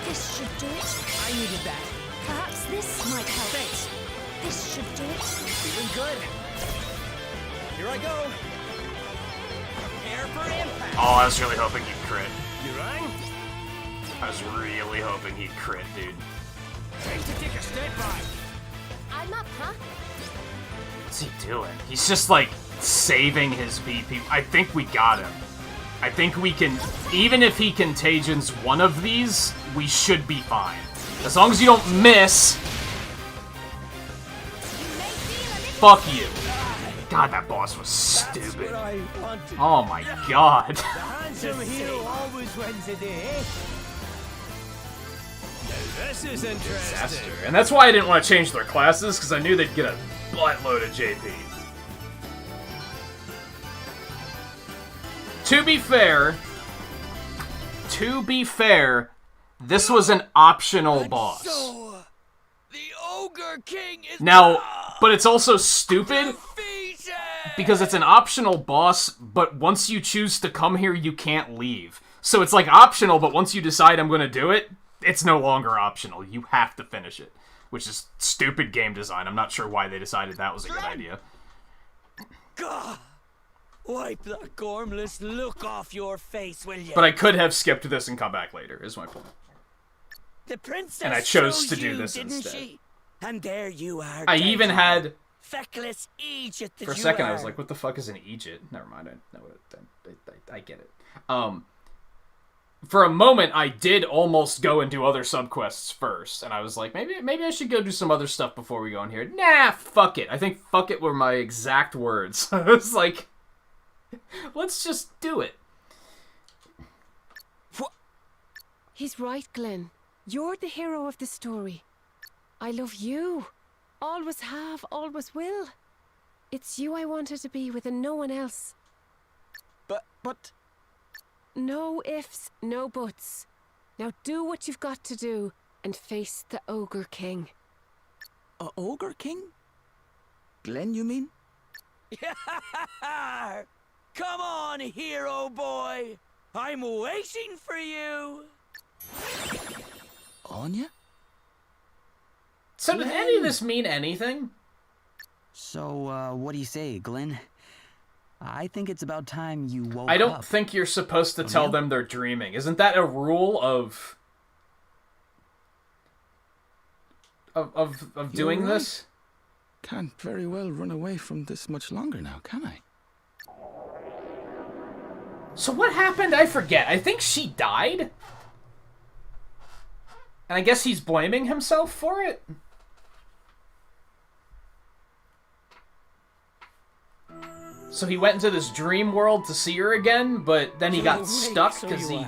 This should do it. I needed that. Perhaps this might help. Thanks. This should do it. Feeling good. Here I go. Prepare for impact. Oh, I was really hoping he'd crit. You rang? I was really hoping he'd crit, dude. Time to take a step back. I'm up, huh? What's he doing? He's just, like, saving his BP. I think we got him. I think we can... Even if he contagions one of these, we should be fine. As long as you don't miss... Fuck you. God, that boss was stupid. I wanted. Oh my god. The handsome hero always wins the day, eh? Now this is interesting. And that's why I didn't want to change their classes, because I knew they'd get a buttload of JP. To be fair, this was an optional boss. So, the Ogre King is Now, but it's also stupid defeated! because it's an optional boss, but once you choose to come here, you can't leave. So it's like optional, but once you decide I'm going to do it, it's no longer optional. You have to finish it, which is stupid game design. I'm not sure why they decided that was a good idea. God, wipe that gormless look off your face, will you? But I could have skipped this and come back later, is my point. The princess And I chose to do you, this didn't instead. she? And there you are. I even dead. had feckless Egypt that For a you second, are. I was like, "What the fuck is an Egypt?" Never mind. I get it. For a moment, I did almost go and do other subquests first, and I was like, maybe I should go do some other stuff before we go in here. Nah, fuck it. I think "fuck it" were my exact words. I was like, let's just do it. He's right, Glenn. You're the hero of the story. I love you. Always have, always will. It's you I wanted to be with and no one else. But... No ifs, no buts. Now do what you've got to do and face the Ogre King. A Ogre King? Glenn, you mean? Come on, hero boy. I'm waiting for you. Anya? So did any of this mean anything? So, what do you say, Glenn? I think it's about time you woke up. I don't think you're supposed to tell them they're dreaming. Isn't that a rule of doing this? Can't very well run away from this much longer now, can I? So what happened? I forget. I think she died? And I guess he's blaming himself for it? So he went into this dream world to see her again, but then he got stuck because he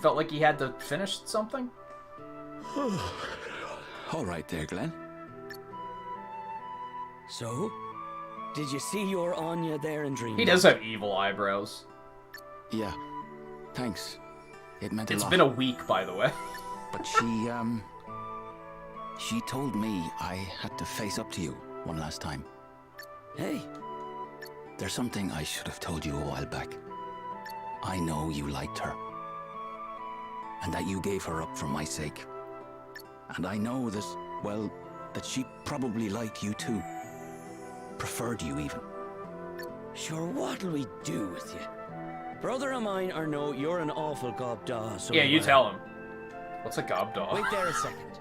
felt like he had to finish something? All right there, Glenn. So, did you see your Anya there in dream? He does have evil eyebrows. Yeah. Thanks. It meant a lot. It's been a week, by the way. But she told me I had to face up to you one last time. Hey. There's something I should have told you a while back. I know you liked her. And that you gave her up for my sake. And I know that, well, that she probably liked you too. Preferred you even. Sure, what'll we do with you? Brother of mine or no, you're an awful gobdaw, so... Yeah, you tell him. What's a gobdaw? Wait there a second.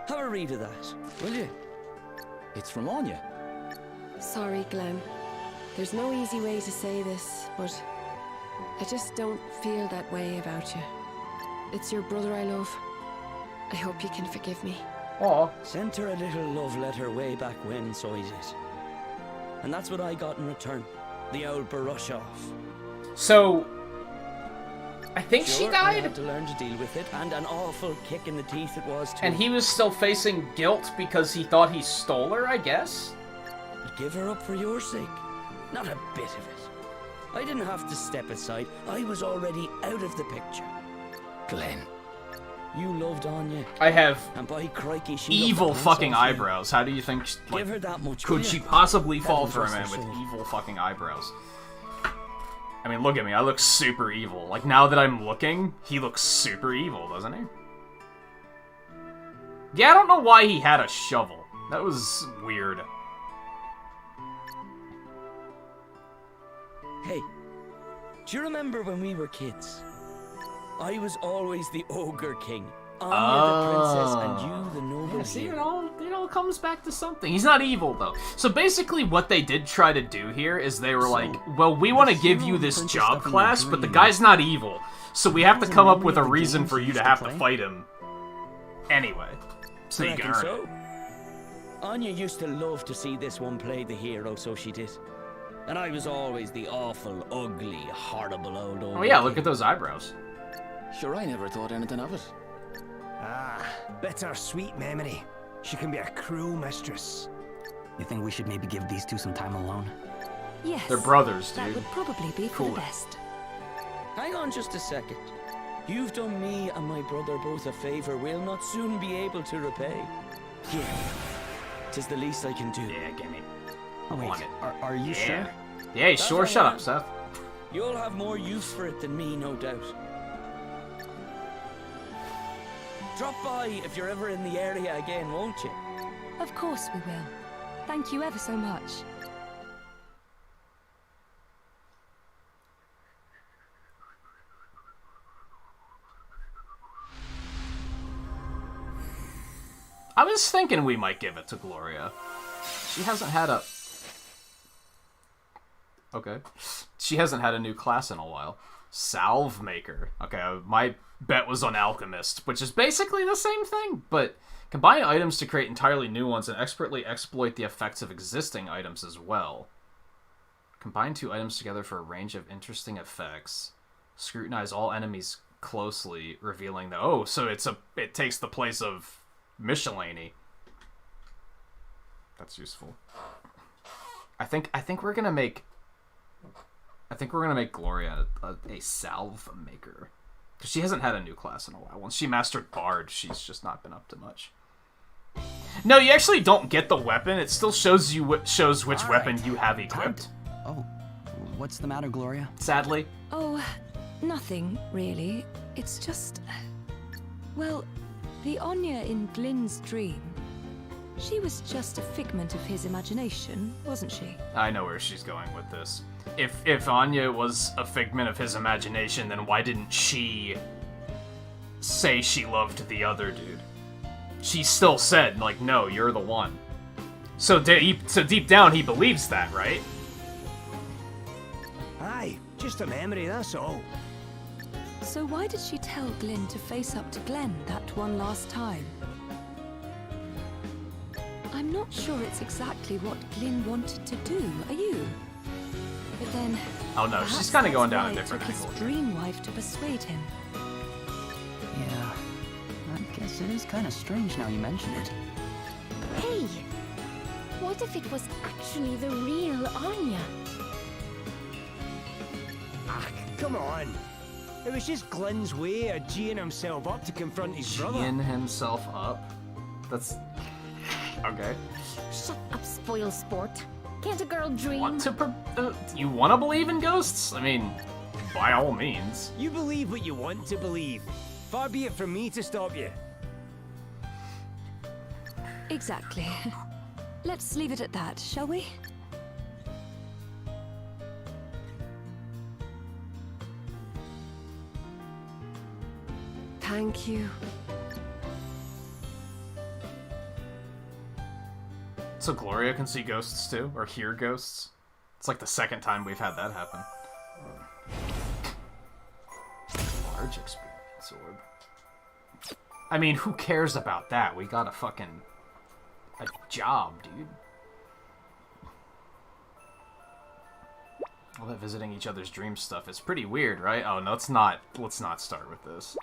Have a read of that, will you? It's from Anya. Sorry, Glenn. There's no easy way to say this, but I just don't feel that way about you. It's your brother I love. I hope you can forgive me. Aw. Sent her a little love letter way back when, so I did. And that's what I got in return. The old brush off. So... I think Sure, she died? I had to learn to deal with it, and an awful kick in the teeth it was too. And he was still facing guilt because he thought he stole her, I guess? But give her up for your sake. Not a bit of it. I didn't have to step aside. I was already out of the picture. Glenn. You loved Anya. I have and by crikey, she evil loved the fucking pants off you. eyebrows. How do you think, like, Give her that much, could will she you? possibly fall Heavens for a rest man her with soul. evil fucking eyebrows? I mean, look at me. I look super evil. Like, now that I'm looking, he looks super evil, doesn't he? Yeah, I don't know why he had a shovel. That was weird. Hey, do you remember when we were kids? I was always the Ogre King. Anya the princess and you the noble Yeah, see, hero. it all comes back to something. He's not evil, though. So basically what they did try to do here is they were like, well, we want to give you this job class, but the guy's not evil. So we have to come up with a reason for you to have to fight him anyway. So you can Reckon earn it. so? Anya used to love to see this one play the hero, so she did. And I was always the awful, ugly, horrible old Ogre Oh yeah, look King. at those eyebrows. Sure, I never thought anything of it. Ah, bittersweet memory. She can be a cruel mistress. You think we should maybe give these two some time alone? Yes. They're brothers, That dude. would probably be for Cool. the best. Hang on just a second. You've done me and my brother both a favor we'll not soon be able to repay. Here. 'Tis the least I can do. Yeah, give me. Oh, wait. Want it. Are you sure? Yeah, That's sure. all Shut right. up, Seth. You'll have more use for it than me, no doubt. Drop by if you're ever in the area again, won't you? Of course we will. Thank you ever so much. I was thinking we might give it to Gloria. She hasn't had a... Okay. She hasn't had a new class in a while. Salve Maker. Okay, my bet was on Alchemist, which is basically the same thing, but combine items to create entirely new ones and expertly exploit the effects of existing items as well. Combine 2 items together for a range of interesting effects. Scrutinize all enemies closely, revealing the... Oh, so it takes the place of Miscellany. That's useful. I think we're gonna make... I think we're gonna make Gloria a Salve Maker. Because she hasn't had a new class in a while. Once she mastered Bard, she's just not been up to much. No, you actually don't get the weapon. It still shows you which weapon you have equipped. Oh, what's the matter, Gloria? Sadly. Oh, nothing, really. It's just... Well, the Anya in Glyn's dream... She was just a figment of his imagination, wasn't she? I know where she's going with this. If Anya was a figment of his imagination, then why didn't she say she loved the other dude? She still said, like, no, you're the one. So deep down, he believes that, right? Aye, just a memory, that's all. So why did she tell Glyn to face up to Glenn that one last time? I'm not sure it's exactly what Glyn wanted to do, are you? But then... Oh no, she's kind of going down a different angle. His dream wife to persuade him. Yeah, I guess it is kind of strange now you mention it. Hey! What if it was actually the real Anya? Ah, come on. It was just Glyn's way of geeing himself up to confront his brother. Geeing himself up? That's... Okay. Shut up, spoil sport. Can't a girl dream? You want to believe in ghosts? I mean, by all means. You believe what you want to believe. Far be it from me to stop you. Exactly. Let's leave it at that, shall we? Thank you. So Gloria can see ghosts too? Or hear ghosts? It's like the second time we've had that happen. Large experience orb. I mean, who cares about that? We got a job, dude. All that visiting each other's dream stuff is pretty weird, right? Oh, no, let's not start with this.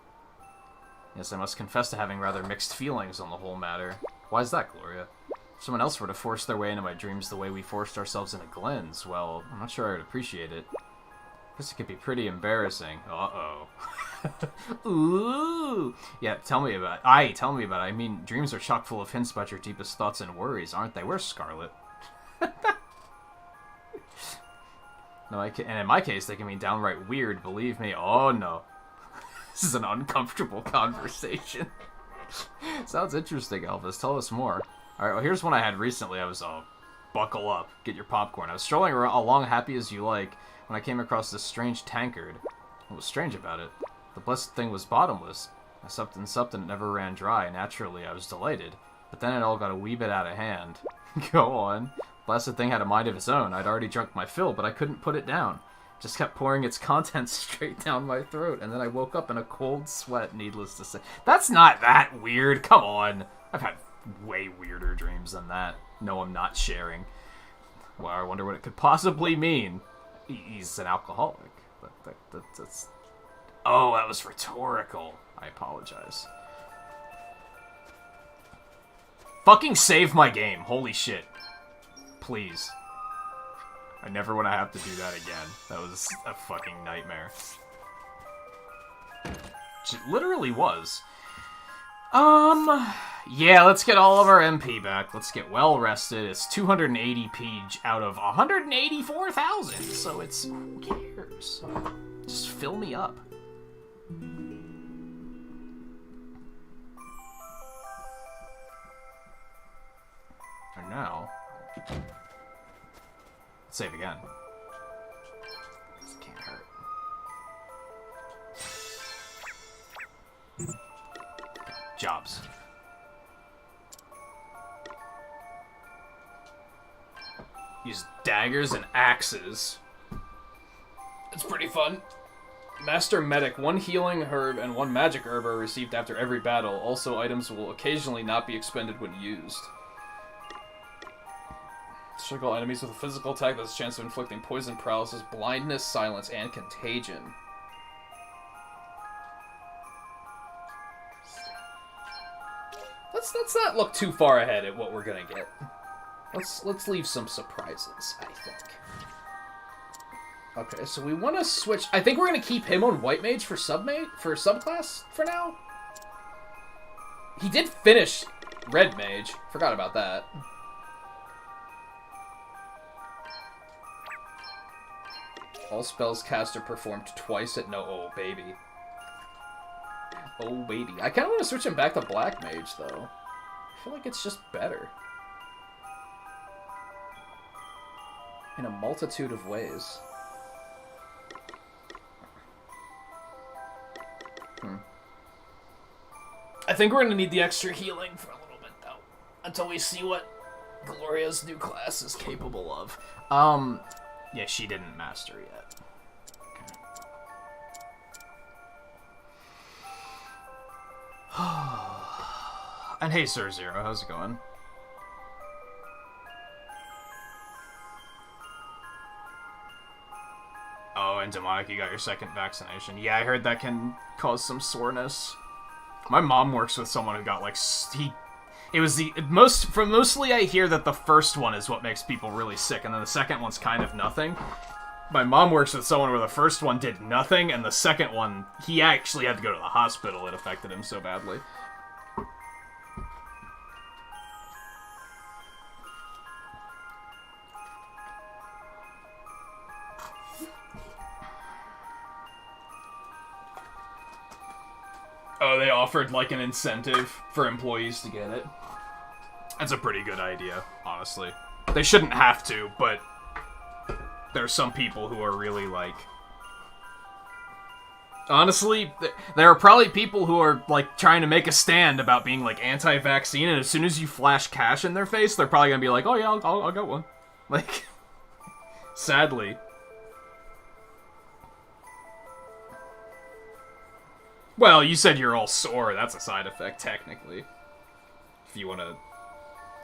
Yes, I must confess to having rather mixed feelings on the whole matter. Why is that, Gloria? If someone else were to force their way into my dreams the way we forced ourselves into Glenn's, well, I'm not sure I would appreciate it. Guess it could be pretty embarrassing. Uh-oh. Ooh! Yeah, tell me about it. Tell me about it. I mean, dreams are chock full of hints about your deepest thoughts and worries, aren't they? Where's Scarlet? No, and in my case, they can be downright weird, believe me. Oh, no. This is an uncomfortable conversation. Sounds interesting, Elvis. Tell us more. Alright, well, here's one I had recently. I was, buckle up. Get your popcorn. I was strolling along happy as you like when I came across this strange tankard. What was strange about it? The blessed thing was bottomless. I supped and supped and it never ran dry. Naturally, I was delighted. But then it all got a wee bit out of hand. Go on. Blessed thing had a mind of its own. I'd already drunk my fill, but I couldn't put it down. Just kept pouring its contents straight down my throat, and then I woke up in a cold sweat, needless to say. That's not that weird. Come on. I've had way weirder dreams than that. No, I'm not sharing. Well, I wonder what it could possibly mean. He's an alcoholic. That's... Oh, that was rhetorical. I apologize. Fucking save my game. Holy shit. Please. I never want to have to do that again. That was a fucking nightmare. It literally was. Yeah, let's get all of our MP back. Let's get well rested. It's 280p out of 184,000, so it's... Who cares? Just fill me up. And now... Let's save again. This can't hurt. Jobs. Use daggers and axes. It's pretty fun. Master Medic. 1 healing herb and 1 magic herb are received after every battle. Also, items will occasionally not be expended when used. Strike all enemies with a physical attack that has a chance of inflicting poison, paralysis, blindness, silence, and contagion. Let's not look too far ahead at what we're gonna get. Let's leave some surprises, I think. Okay, so we want to switch. I think we're gonna keep him on White Mage for subclass for now. He did finish Red Mage. Forgot about that. All spells cast are performed twice at no. Oh baby. Oh baby. I kind of want to switch him back to Black Mage though. I feel like it's just better. In a multitude of ways. I think we're going to need the extra healing for a little bit, though. Until we see what Gloria's new class is capable of. Yeah, she didn't master yet. Okay. And hey, Sir Zero, how's it going? Oh, and Demonic, you got your second vaccination. Yeah, I heard that can cause some soreness. My mom works with someone who got, like, mostly I hear that the first one is what makes people really sick, and then the second one's kind of nothing. My mom works with someone where the first one did nothing, and the second one, he actually had to go to the hospital. It affected him so badly. Oh, they offered, like, an incentive for employees to get it. That's a pretty good idea, honestly. They shouldn't have to, but there's some people who are really, like... Honestly, there are probably people who are, like, trying to make a stand about being, like, anti-vaccine, and as soon as you flash cash in their face, they're probably gonna be like, oh yeah, I'll get one. Like, sadly. Well, you said you're all sore. That's a side effect, technically. If you want to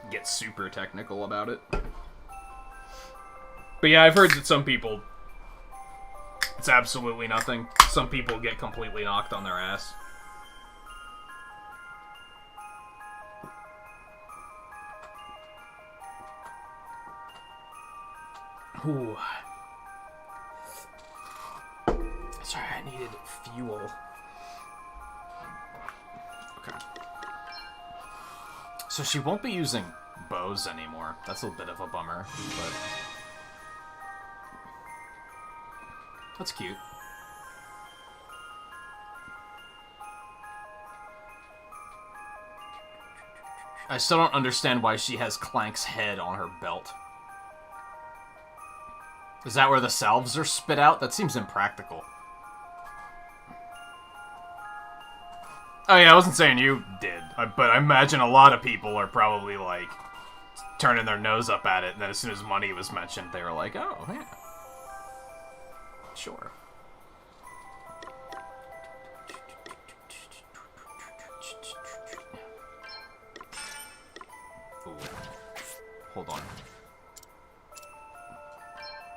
get super technical about it. But yeah, I've heard that some people... It's absolutely nothing. Some people get completely knocked on their ass. Ooh. Sorry, I needed fuel. Okay. So she won't be using bows anymore. That's a bit of a bummer, but... That's cute. I still don't understand why she has Clank's head on her belt. Is that where the salves are spit out? That seems impractical. Oh yeah, I wasn't saying you did, but I imagine a lot of people are probably, like, turning their nose up at it, and then as soon as money was mentioned, they were like, oh, yeah. Sure. Ooh. Hold on.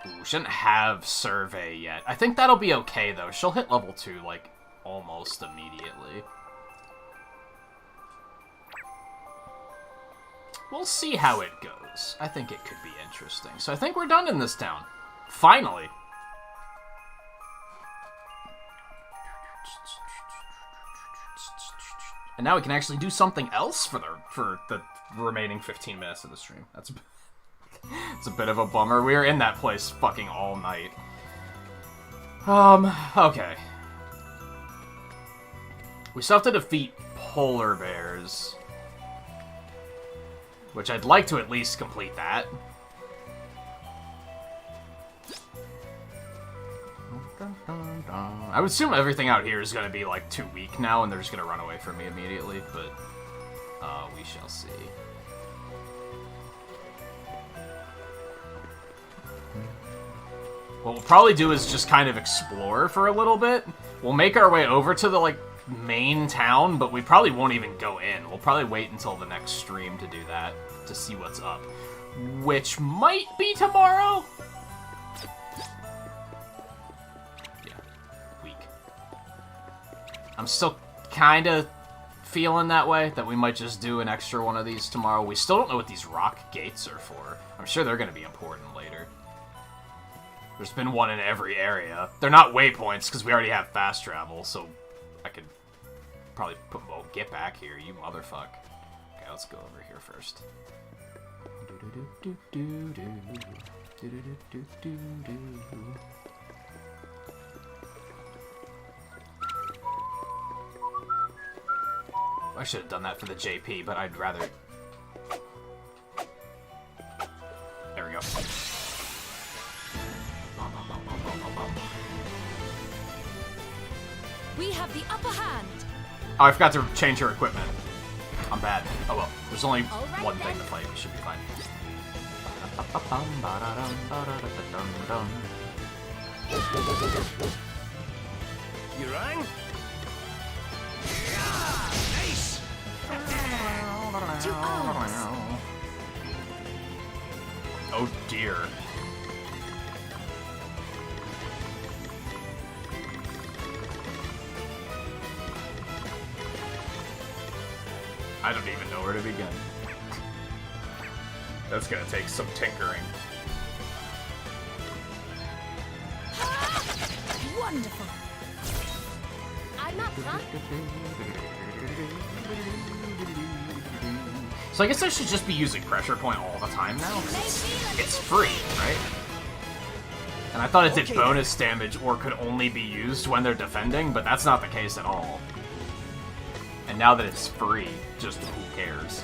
Ooh, shouldn't have survey yet. I think that'll be okay, though. She'll hit level 2, like, almost immediately. We'll see how it goes. I think it could be interesting. So I think we're done in this town. Finally. And now we can actually do something else for the remaining 15 minutes of the stream. It's a bit of a bummer. We were in that place fucking all night. Okay. We still have to defeat polar bears. Which I'd like to at least complete that. I would assume everything out here is going to be like too weak now and they're just going to run away from me immediately, but we shall see. What we'll probably do is just kind of explore for a little bit. We'll make our way over to the, like, main town, but we probably won't even go in. We'll probably wait until the next stream to do that, to see what's up. Which might be tomorrow? Yeah, weak. I'm still kind of feeling that way, that we might just do an extra one of these tomorrow. We still don't know what these rock gates are for. I'm sure they're going to be important later. There's been one in every area. They're not waypoints, because we already have fast travel, so I could probably put... Oh, get back here, you motherfuck. Okay, let's go over here first. I should have done that for the JP, but I'd rather... There we go. We have the upper hand. Oh, I forgot to change her equipment. I'm bad. Oh well, there's only right, one thing to fight. We should be fine. You rang? Nice! To arms. Oh dear. I don't even know where to begin. That's gonna take some tinkering. Wonderful. I'm up, huh? So I guess I should just be using Pressure Point all the time now, 'cause it's free, right? And I thought it did bonus damage or could only be used when they're defending, but that's not the case at all. And now that it's free, just who cares?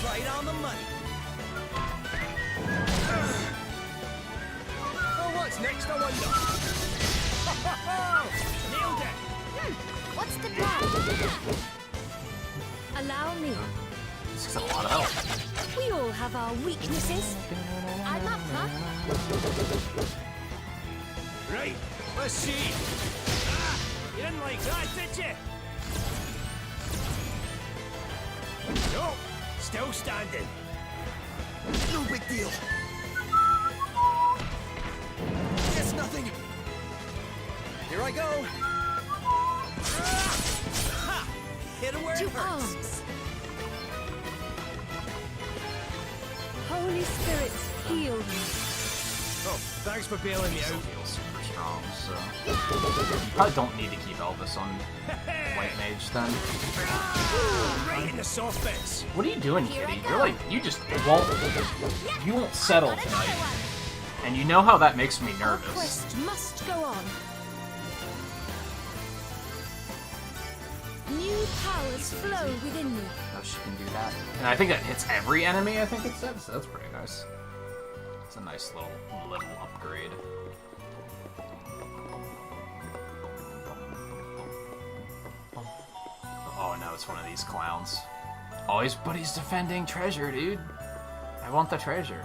Right on the money. Oh, what's next? I wonder. Nailed it! What's the plan? Allow me. This is a lot of help. We all have our weaknesses. I'm up, huh? Right, let's see. Ah, you didn't like that, did you? No, still standing. No big deal. Guess nothing. Here I go. Ha! Hit him where To it hurts. arms. Holy Spirit, heal me. Oh, thanks for bailing me Still out. feels super strong, so... You probably don't need to keep Elvis on White Mage, then. Right in the soft bits. What are you doing, kitty? You're like, you just won't settle tonight. And you know how that makes me Our nervous. quest must go on. New powers flow within me. Oh, she can do that. And I think that hits every enemy, I think it said, so that's pretty nice. It's a nice little upgrade. Oh no, it's one of these clowns. Oh, but he's defending treasure, dude. I want the treasure.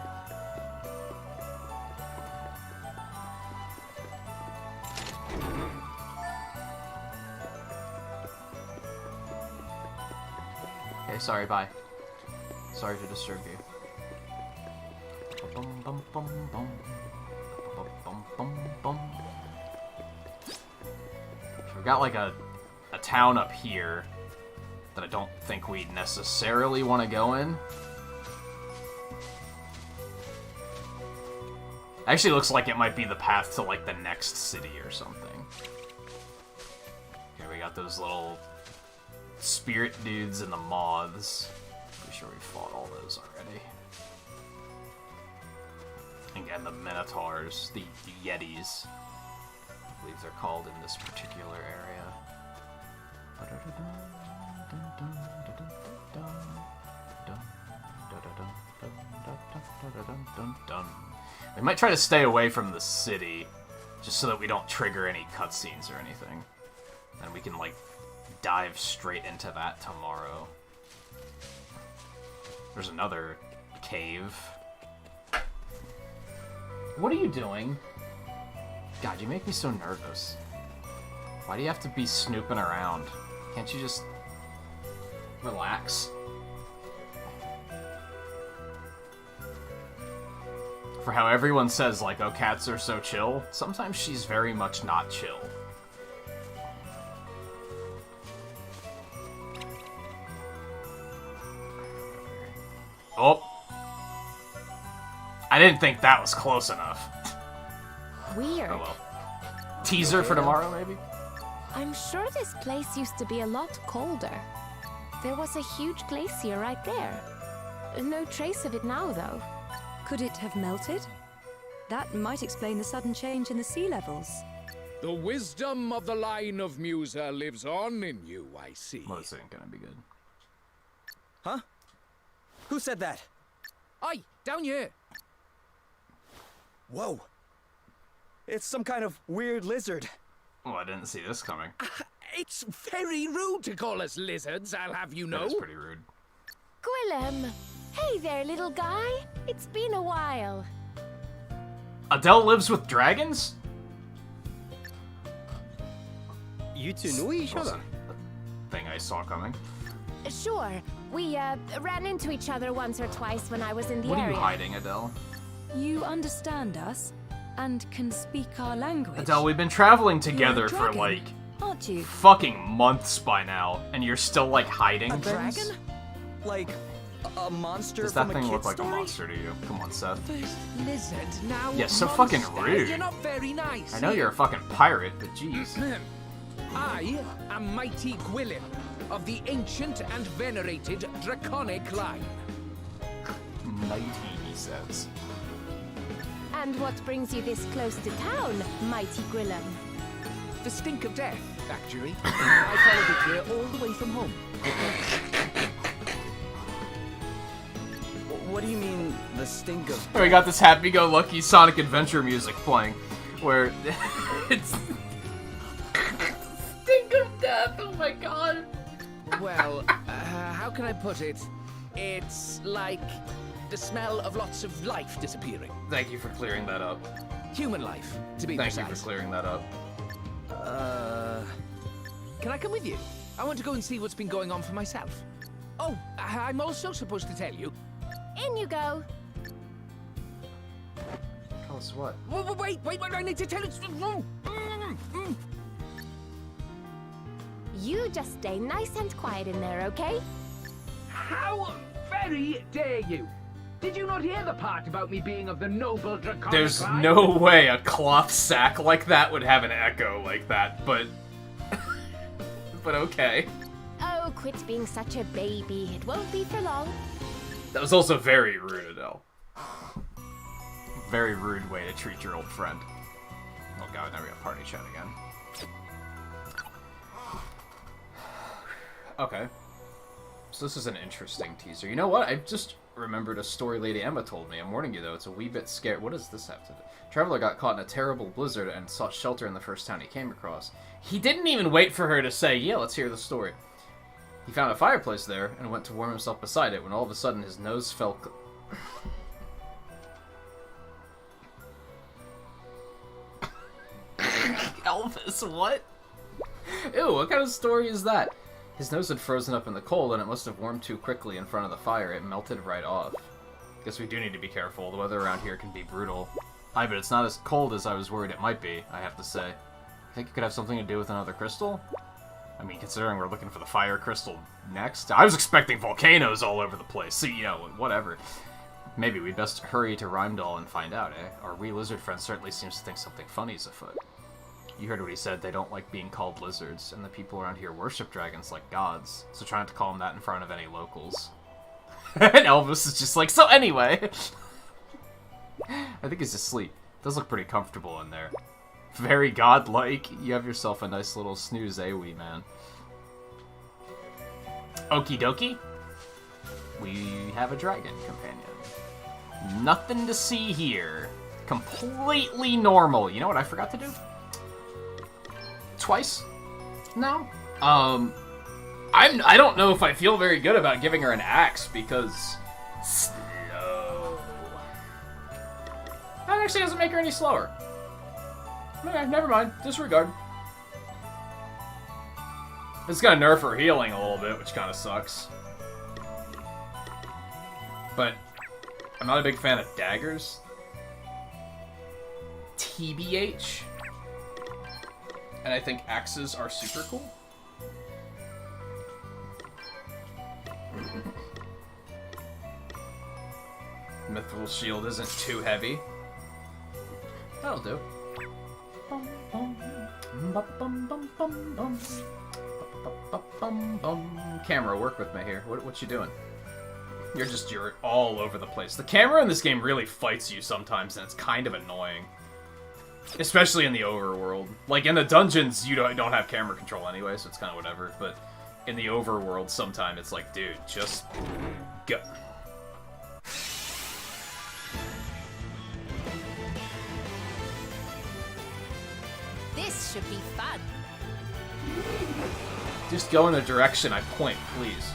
Okay, sorry, bye. Sorry to disturb you. Bum, bum, bum, bum. Bum, bum, bum. So we've got like a town up here that I don't think we'd necessarily want to go in. Actually looks like it might be the path to like the next city or something. Here we got those little spirit dudes and the moths. Pretty sure we fought all those already. Again, the minotaurs, the yetis, I believe they're called in this particular area. We might try to stay away from the city, just so that we don't trigger any cutscenes or anything. And we can, like, dive straight into that tomorrow. There's another cave. What are you doing? God, you make me so nervous. Why do you have to be snooping around? Can't you just relax? For how everyone says, like, oh, cats are so chill, sometimes she's very much not chill. Oh. I didn't think that was close enough. Weird. Oh well. Teaser for tomorrow, maybe? I'm sure this place used to be a lot colder. There was a huge glacier right there. No trace of it now, though. Could it have melted? That might explain the sudden change in the sea levels. The wisdom of the line of Musa lives on in you, I see. Well, this ain't gonna be good. Huh? Who said that? Aye, down here. Whoa. It's some kind of weird lizard. Oh, I didn't see this coming. It's very rude to call us lizards, I'll have you know. That is pretty rude. Gwillem! Hey there, little guy. It's been a while. Adele lives with dragons? You two know each other? Thing I saw coming. Sure. We, ran into each other once or twice when I was in the What are area. you hiding, Adele? You understand us and can speak our language. Adele, we've been traveling You're a together for, dragon, like, aren't you? fucking months by now, and you're still, like, hiding A things? dragon? Like a monster Does from that a thing kid's look like story? a monster to you? Come on, Seth. First lizard, now Yeah, so monster. fucking rude. You're not very nice. I know you're a fucking pirate, but jeez. I am mighty Gwillem, of the ancient and venerated draconic line. Mighty, he says. And what brings you this close to town, mighty Gwillem? The stink of death, actually. I followed it here all the way from home. What do you mean, the stink of... We got this happy-go-lucky Sonic Adventure music playing, where it's... Stink of death, oh my god! Well, how can I put it? It's like the smell of lots of life disappearing. Thank you for clearing that up. Human life, to be Thank you precise. for clearing that up. Can I come with you? I want to go and see what's been going on for myself. Oh, I'm also supposed to tell you. In you go. Tell us what? Wait, I need to tell you. You just stay nice and quiet in there, okay? How very dare you! Did you not hear the part about me being of the noble draconic There's line? no way a cloth sack like that would have an echo like that, but... but okay. Oh, quit being such a baby. It won't be for long. That was also very rude, Adele. Very rude way to treat your old friend. Oh god, now we got party chat again. Okay. So this is an interesting teaser. You know what? I just remembered a story Lady Emma told me. I'm warning you, though. It's a wee bit scary. What does this have to do? Traveler got caught in a terrible blizzard and sought shelter in the first town he came across. He didn't even wait for her to say, yeah, let's hear the story. He found a fireplace there and went to warm himself beside it when all of a sudden his nose felt... Elvis, what? Ew, what kind of story is that? His nose had frozen up in the cold, and it must have warmed too quickly in front of the fire. It melted right off. Guess we do need to be careful. The weather around here can be brutal. Aye, but it's not as cold as I was worried it might be, I have to say. Think it could have something to do with another crystal? I mean, considering we're looking for the fire crystal next, I was expecting volcanoes all over the place, so, you know, whatever. Maybe we'd best hurry to Rheimdall and find out, eh? Our wee lizard friend certainly seems to think something funny's afoot. You heard what he said, they don't like being called lizards, and the people around here worship dragons like gods, so try not to call them that in front of any locals. And Elvis is just like, so anyway! I think he's asleep. Does look pretty comfortable in there. Very godlike. You have yourself a nice little snooze, eh, wee man? Okie dokie. We have a dragon companion. Nothing to see here. Completely normal. You know what I forgot to do? Twice now? I don't know if I feel very good about giving her an axe because... Slow. That actually doesn't make her any slower. Okay, never mind. Disregard. It's gonna nerf her healing a little bit, which kind of sucks. But I'm not a big fan of daggers. TBH. And I think axes are super cool. Mithril shield isn't too heavy. That'll do. Camera, work with me here. What you doing? You're all over the place. The camera in this game really fights you sometimes, and it's kind of annoying. Especially in the overworld. Like, in the dungeons, you don't have camera control anyway, so it's kind of whatever. But in the overworld, sometimes it's like, dude, just go. This should be fun. Just go in the direction I point, please.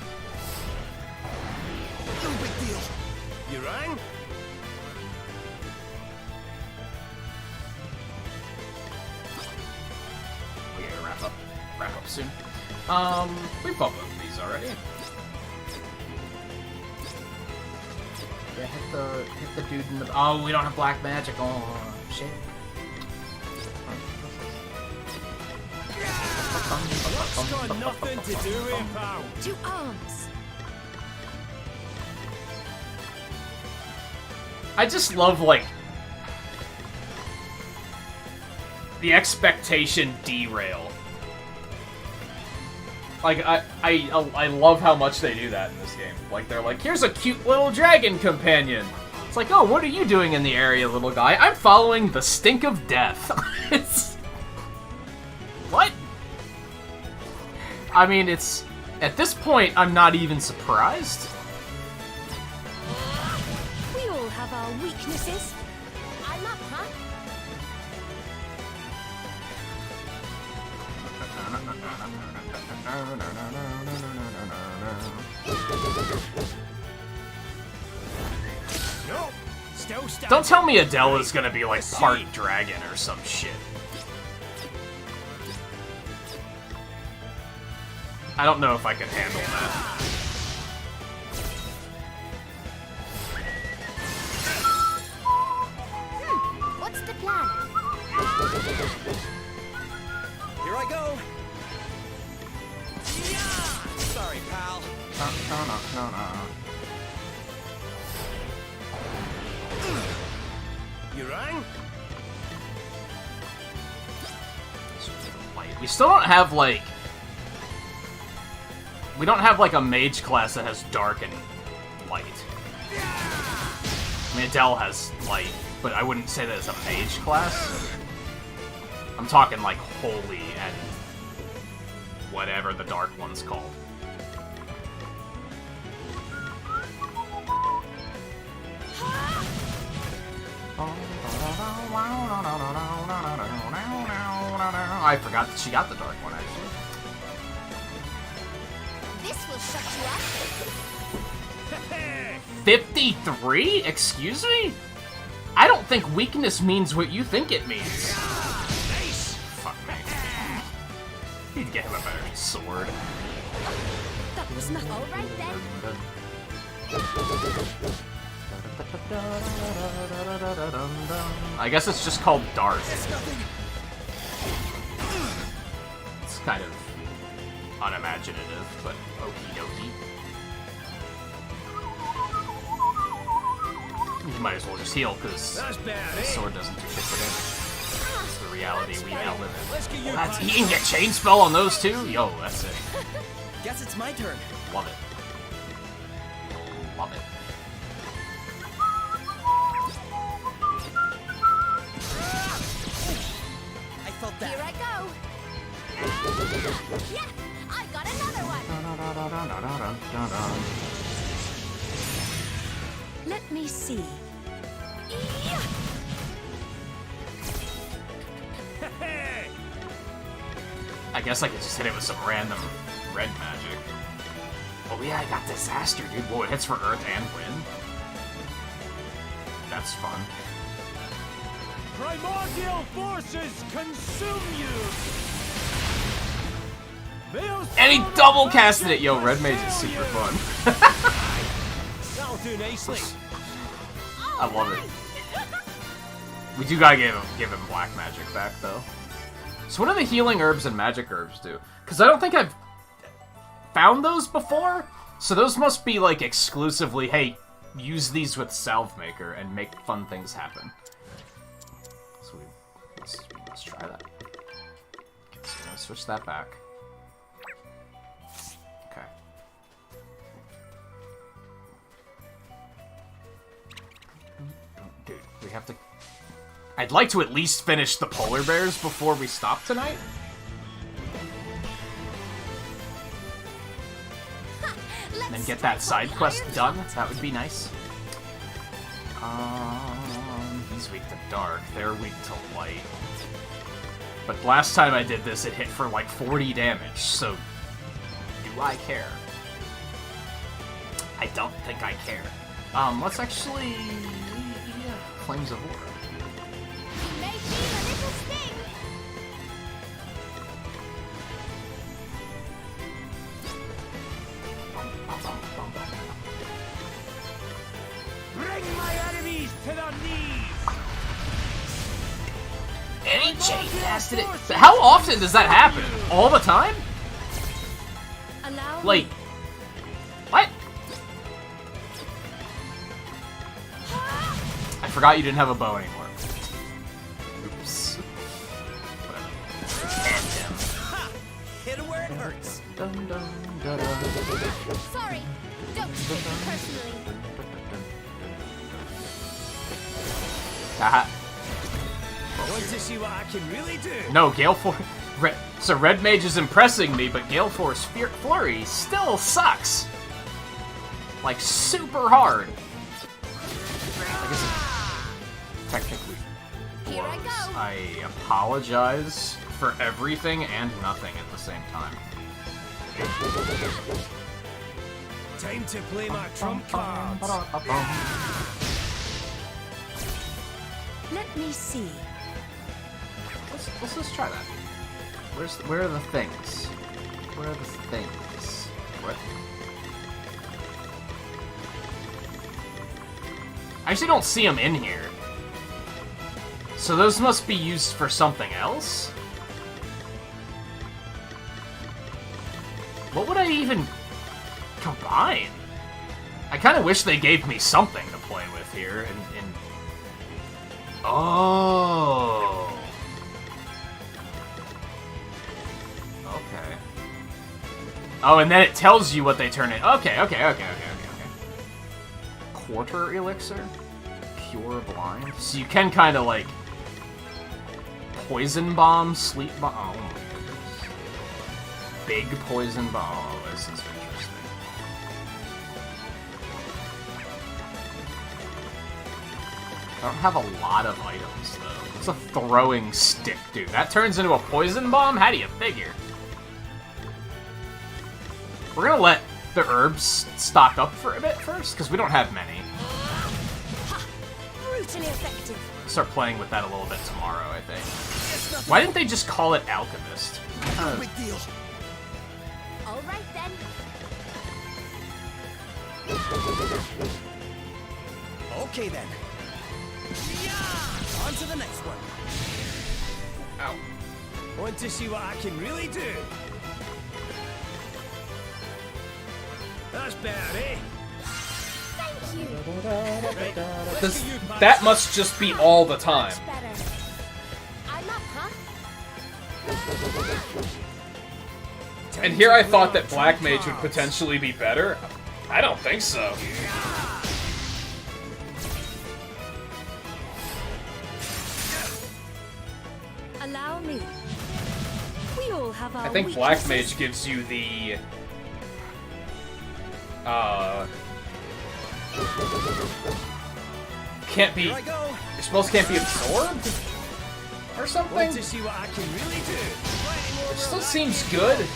No big deal. You rang? We gotta wrap up soon. We bought both of these already. Yeah, hit the dude in the. Oh, we don't have black magic. Oh shit. Luck's got nothing to do with it, pal. To arms. I just love, like, the expectation derail. Like, I love how much they do that in this game. Like, they're like, here's a cute little dragon companion. It's like, oh, what are you doing in the area, little guy? I'm following the stink of death. It's... What? I mean, it's... At this point, I'm not even surprised. We all have our weaknesses. I'm up, huh? No, still standing. Don't tell me Adele is gonna be like part dragon or some shit. I don't know if I can handle that. What's the plan? Here I go. Yeah! Sorry, pal. You rang? We still don't have, like... We don't have, like, a mage class that has dark and light. I mean, Adele has light, but I wouldn't say that it's a mage class. I'm talking, like, holy and whatever the dark one's called. I forgot that she got the dark one, actually. This will shut you up. 53? Excuse me? I don't think weakness means what you think it means. Nice. Fuck me. Need to get him a better sword. That was not all right then. I guess it's just called dark. It's kind of unimaginative, but okie dokie. You might as well just heal, because the sword doesn't do shit for damage. It's the reality we now live in. Well, you can get chain spell on those too? Yo, that's it. Guess it's my turn. Love it. Love it. I felt that. Here I go. Yeah, I got another one. Let me see. I guess I could just hit it with some random red magic. Oh yeah, I got Disaster, dude. Whoa, it hits for Earth and Wind. That's fun. Primordial forces consume you! And he double casted it! Yo, Red Mage is super fun. That'll do nicely. I love it. We do gotta give him black magic back, though. So what do the healing herbs and magic herbs do? Because I don't think I've found those before. So those must be, like, exclusively, hey, use these with Salve Maker and make fun things happen. So let's try that. Okay, so we're gonna switch that back. Okay. Dude, we have to... I'd like to at least finish the polar bears before we stop tonight. And then get that side quest done. That would be nice. He's weak to dark. They're weak to light. But last time I did this, it hit for like 40 damage. So, do I care? I don't think I care. Let's actually... Flames of War. May feel a little sting. Bring my enemies to their knees! And he chain casted it. How often does that happen? All the time? Like, what? I forgot you didn't have a bow anymore. Oops. Whatever. And him. Hit it where it hurts. Sorry, don't take it personally. Haha. Want to see what I can really do? No, Gale Force. So Red Mage is impressing me, but Gale Force Flurry still sucks. Like, super hard. I guess it technically Here I go. I apologize for everything and nothing at the same time. Time to play my trump cards. Let me see. Let's just try that. Where are the things? Where are the things? What? I actually don't see them in here. So those must be used for something else? What would I even combine? I kind of wish they gave me something to play with here. Oh. Okay. Oh, and then it tells you what they turn in. Okay. Quarter elixir? Cure blind? So you can kind of like poison bomb, sleep bomb. Oh my goodness. Big poison bomb. Oh, this is interesting. I don't have a lot of items though. It's a throwing stick, dude. That turns into a poison bomb? How do you figure? We're gonna let the herbs stock up for a bit first, because we don't have many. Brutally effective. Start playing with that a little bit tomorrow, I think. Why didn't they just call it Alchemist? No big deal. All right then. Okay then. Yeah! On to the next one. Ow. Want to see what I can really do? That's better, eh? Thank you. That must just be all the time. Much better. I'm up, huh? And here I thought that Black Mage would potentially be better. I don't think so. Allow me. We all have our I think Black weaknesses. Mage gives you the... Can't be... Your spells can't be absorbed? Or something? Want to see what I can really do? It still seems good,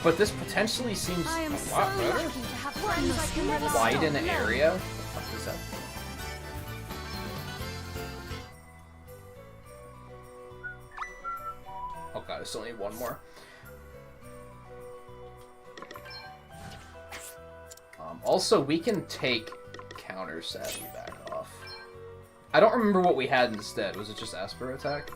but this potentially seems I am a so lot better. lucky to have friends I can rely on. Widen area? What the fuck is that? God, I still need one more. Also, we can take counter savvy back off. I don't remember what we had instead. Was it just Asper attack?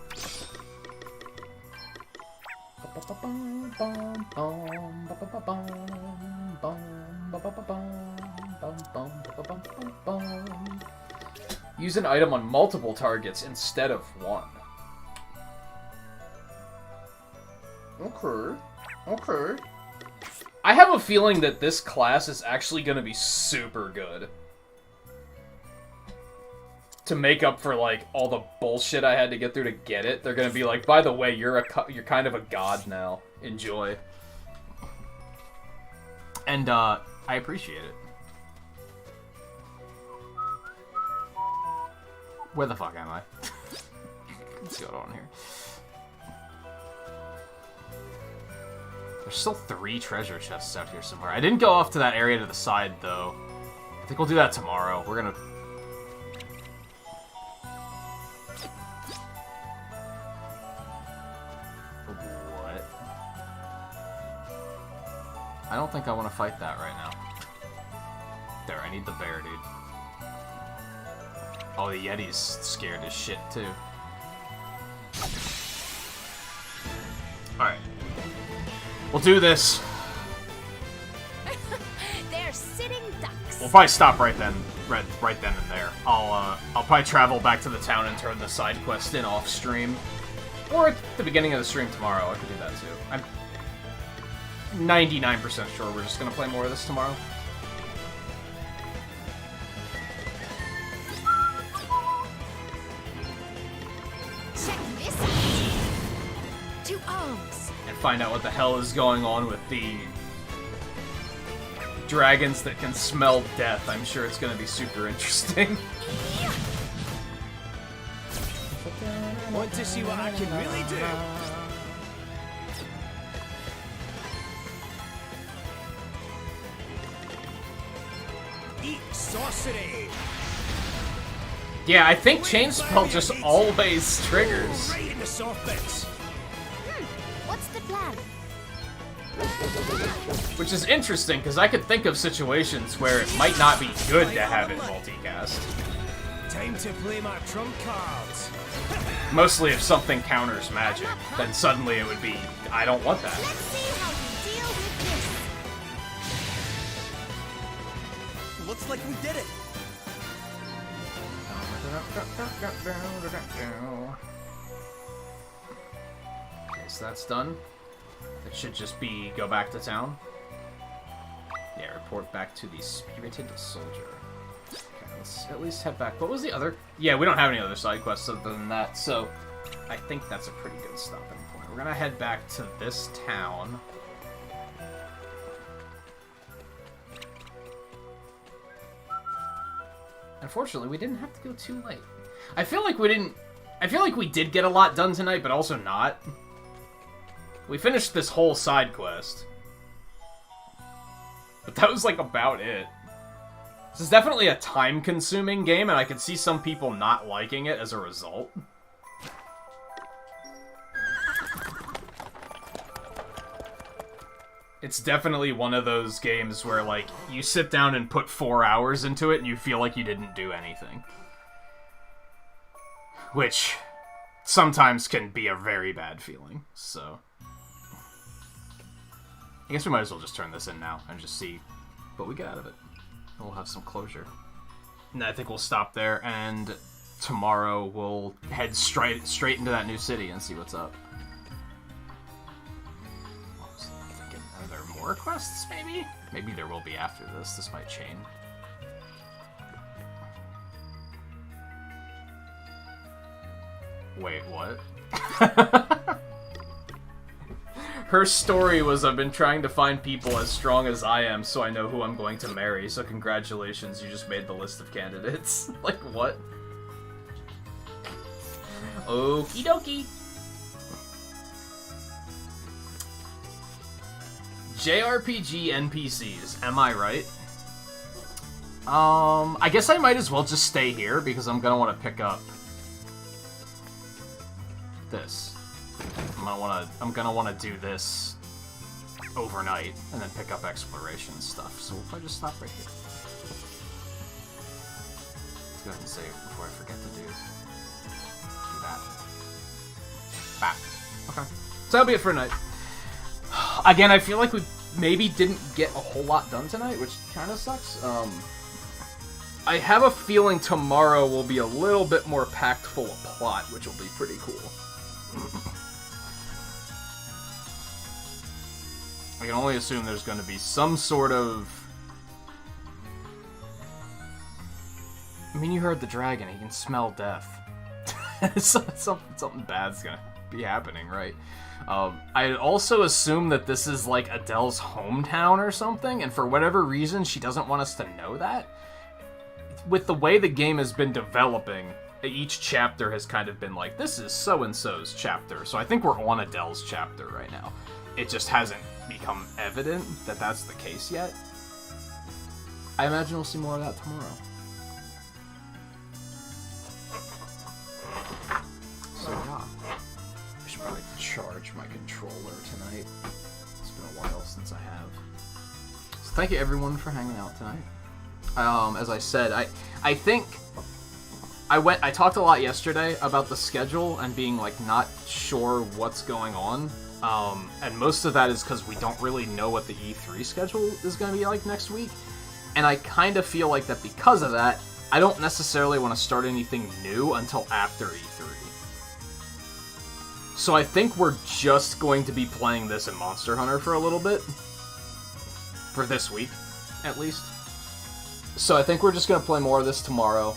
Use an item on multiple targets instead of one. Okay. Okay. I have a feeling that this class is actually going to be super good. To make up for, like, all the bullshit I had to get through to get it, they're going to be like, by the way, you're kind of a god now. Enjoy. And, I appreciate it. Where the fuck am I? What's going on here? There's still 3 treasure chests out here somewhere. I didn't go off to that area to the side, though. I think we'll do that tomorrow. We're gonna... What? I don't think I want to fight that right now. There, I need the bear, dude. Oh, the Yeti's scared as shit, too. Alright. We'll do this. They're sitting ducks. We'll probably stop right then and there. I'll probably travel back to the town and turn the side quest in off stream. Or at the beginning of the stream tomorrow, I could do that too. I'm 99% sure we're just gonna play more of this tomorrow. Check this out. 2 arms. And find out what the hell is going on with the dragons that can smell death. I'm sure it's gonna be super interesting. Want to see what I can really do? Eat sorcery. Yeah, I think Chain Spell just always triggers. Right in the soft bits. What's the plan? Which is interesting, because I could think of situations where it might not be good to have it multicast. Time to play my trump cards. Mostly if something counters magic, then suddenly it would be, I don't want that. Let's see how you deal with this. Looks like we did it. Okay, so that's done. It should just be go back to town. Yeah, report back to the spirited soldier. Okay, let's at least head back. What was the other? Yeah, we don't have any other side quests other than that, so I think that's a pretty good stopping point. We're gonna head back to this town. Unfortunately, we didn't have to go too late. I feel like we didn't... I feel like we did get a lot done tonight, but also not. We finished this whole side quest. But that was, like, about it. This is definitely a time-consuming game, and I can see some people not liking it as a result. It's definitely one of those games where, like, you sit down and put 4 hours into it and you feel like you didn't do anything. Which sometimes can be a very bad feeling, so... I guess we might as well just turn this in now and just see what we get out of it. We'll have some closure. And I think we'll stop there, and tomorrow we'll head straight into that new city and see what's up. Are there more quests, maybe? Maybe there will be after this. This might chain. Wait, what? Her story was, I've been trying to find people as strong as I am so I know who I'm going to marry, so congratulations, you just made the list of candidates. Like, what? Okie dokie. JRPG NPCs, am I right? I guess I might as well just stay here because I'm gonna want to pick up this. I'm gonna wanna do this overnight and then pick up exploration stuff. So we'll probably just stop right here. Let's go ahead and save before I forget to do that. Back. Okay. So that'll be it for tonight. Again, I feel like we maybe didn't get a whole lot done tonight, which kind of sucks. I have a feeling tomorrow will be a little bit more packed full of plot, which will be pretty cool. I can only assume there's going to be some sort of... I mean, you heard the dragon. He can smell death. Something bad's going to be happening, right? I also assume that this is like Adele's hometown or something, and for whatever reason, she doesn't want us to know that. With the way the game has been developing, each chapter has kind of been like, this is so-and-so's chapter, so I think we're on Adele's chapter right now. It just hasn't become evident that that's the case yet. I imagine we'll see more of that tomorrow. So yeah, I should probably charge my controller tonight. It's been a while since I have. So thank you everyone for hanging out tonight. As I said, I think I talked a lot yesterday about the schedule and being like not sure what's going on. And most of that is because we don't really know what the E3 schedule is going to be like next week. And I kind of feel like that because of that, I don't necessarily want to start anything new until after E3. So I think we're just going to be playing this in Monster Hunter for a little bit. For this week, at least. So I think we're just going to play more of this tomorrow.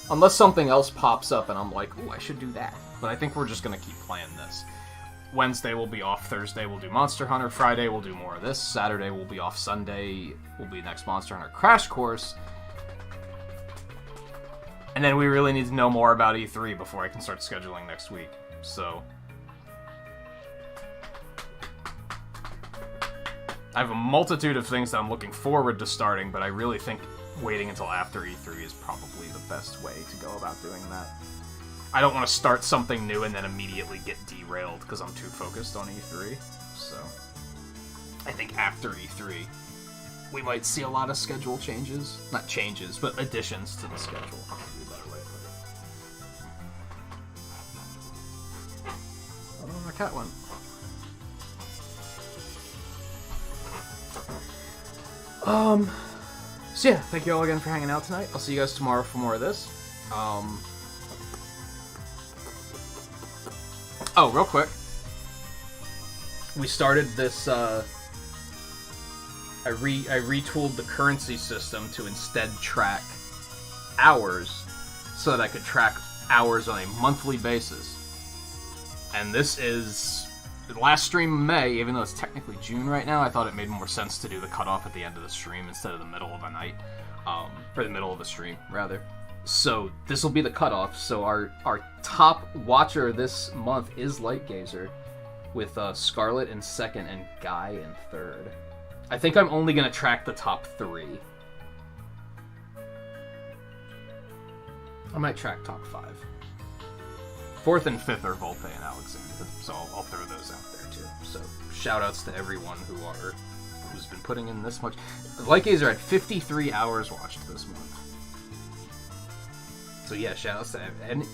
Unless something else pops up and I'm like, ooh, I should do that. But I think we're just going to keep playing this. Wednesday we'll be off, Thursday we'll do Monster Hunter, Friday we'll do more of this, Saturday we'll be off, Sunday will be next Monster Hunter Crash Course. And then we really need to know more about E3 before I can start scheduling next week. So I have a multitude of things that I'm looking forward to starting, but I really think waiting until after E3 is probably the best way to go about doing that. I don't want to start something new and then immediately get derailed because I'm too focused on E3. So I think after E3, we might see a lot of schedule changes. Not changes, but additions to the schedule. Would be a better way to put it. Oh, my cat went. So yeah, thank you all again for hanging out tonight. I'll see you guys tomorrow for more of this. Oh, real quick. We started this, I retooled the currency system to instead track hours so that I could track hours on a monthly basis. And this is the last stream in May, even though it's technically June right now. I thought it made more sense to do the cutoff at the end of the stream instead of the middle of the night. Or the middle of the stream, rather. So this will be the cutoff. So our top watcher this month is Lightgazer, with Scarlet in second and Guy in third. I think I'm only gonna track the top 3. I might track top 5. 4th and 5th are Volpe and Alexander, so I'll throw those out there too. So shoutouts to everyone who's been putting in this much. Lightgazer had 53 hours watched this month. So yeah, shoutouts to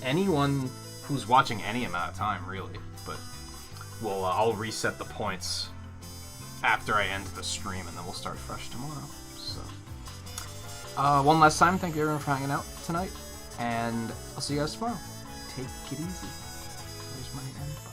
anyone who's watching any amount of time, really. But I'll reset the points after I end the stream, and then we'll start fresh tomorrow. So, one last time, thank you everyone for hanging out tonight, and I'll see you guys tomorrow. Take it easy. There's my end button.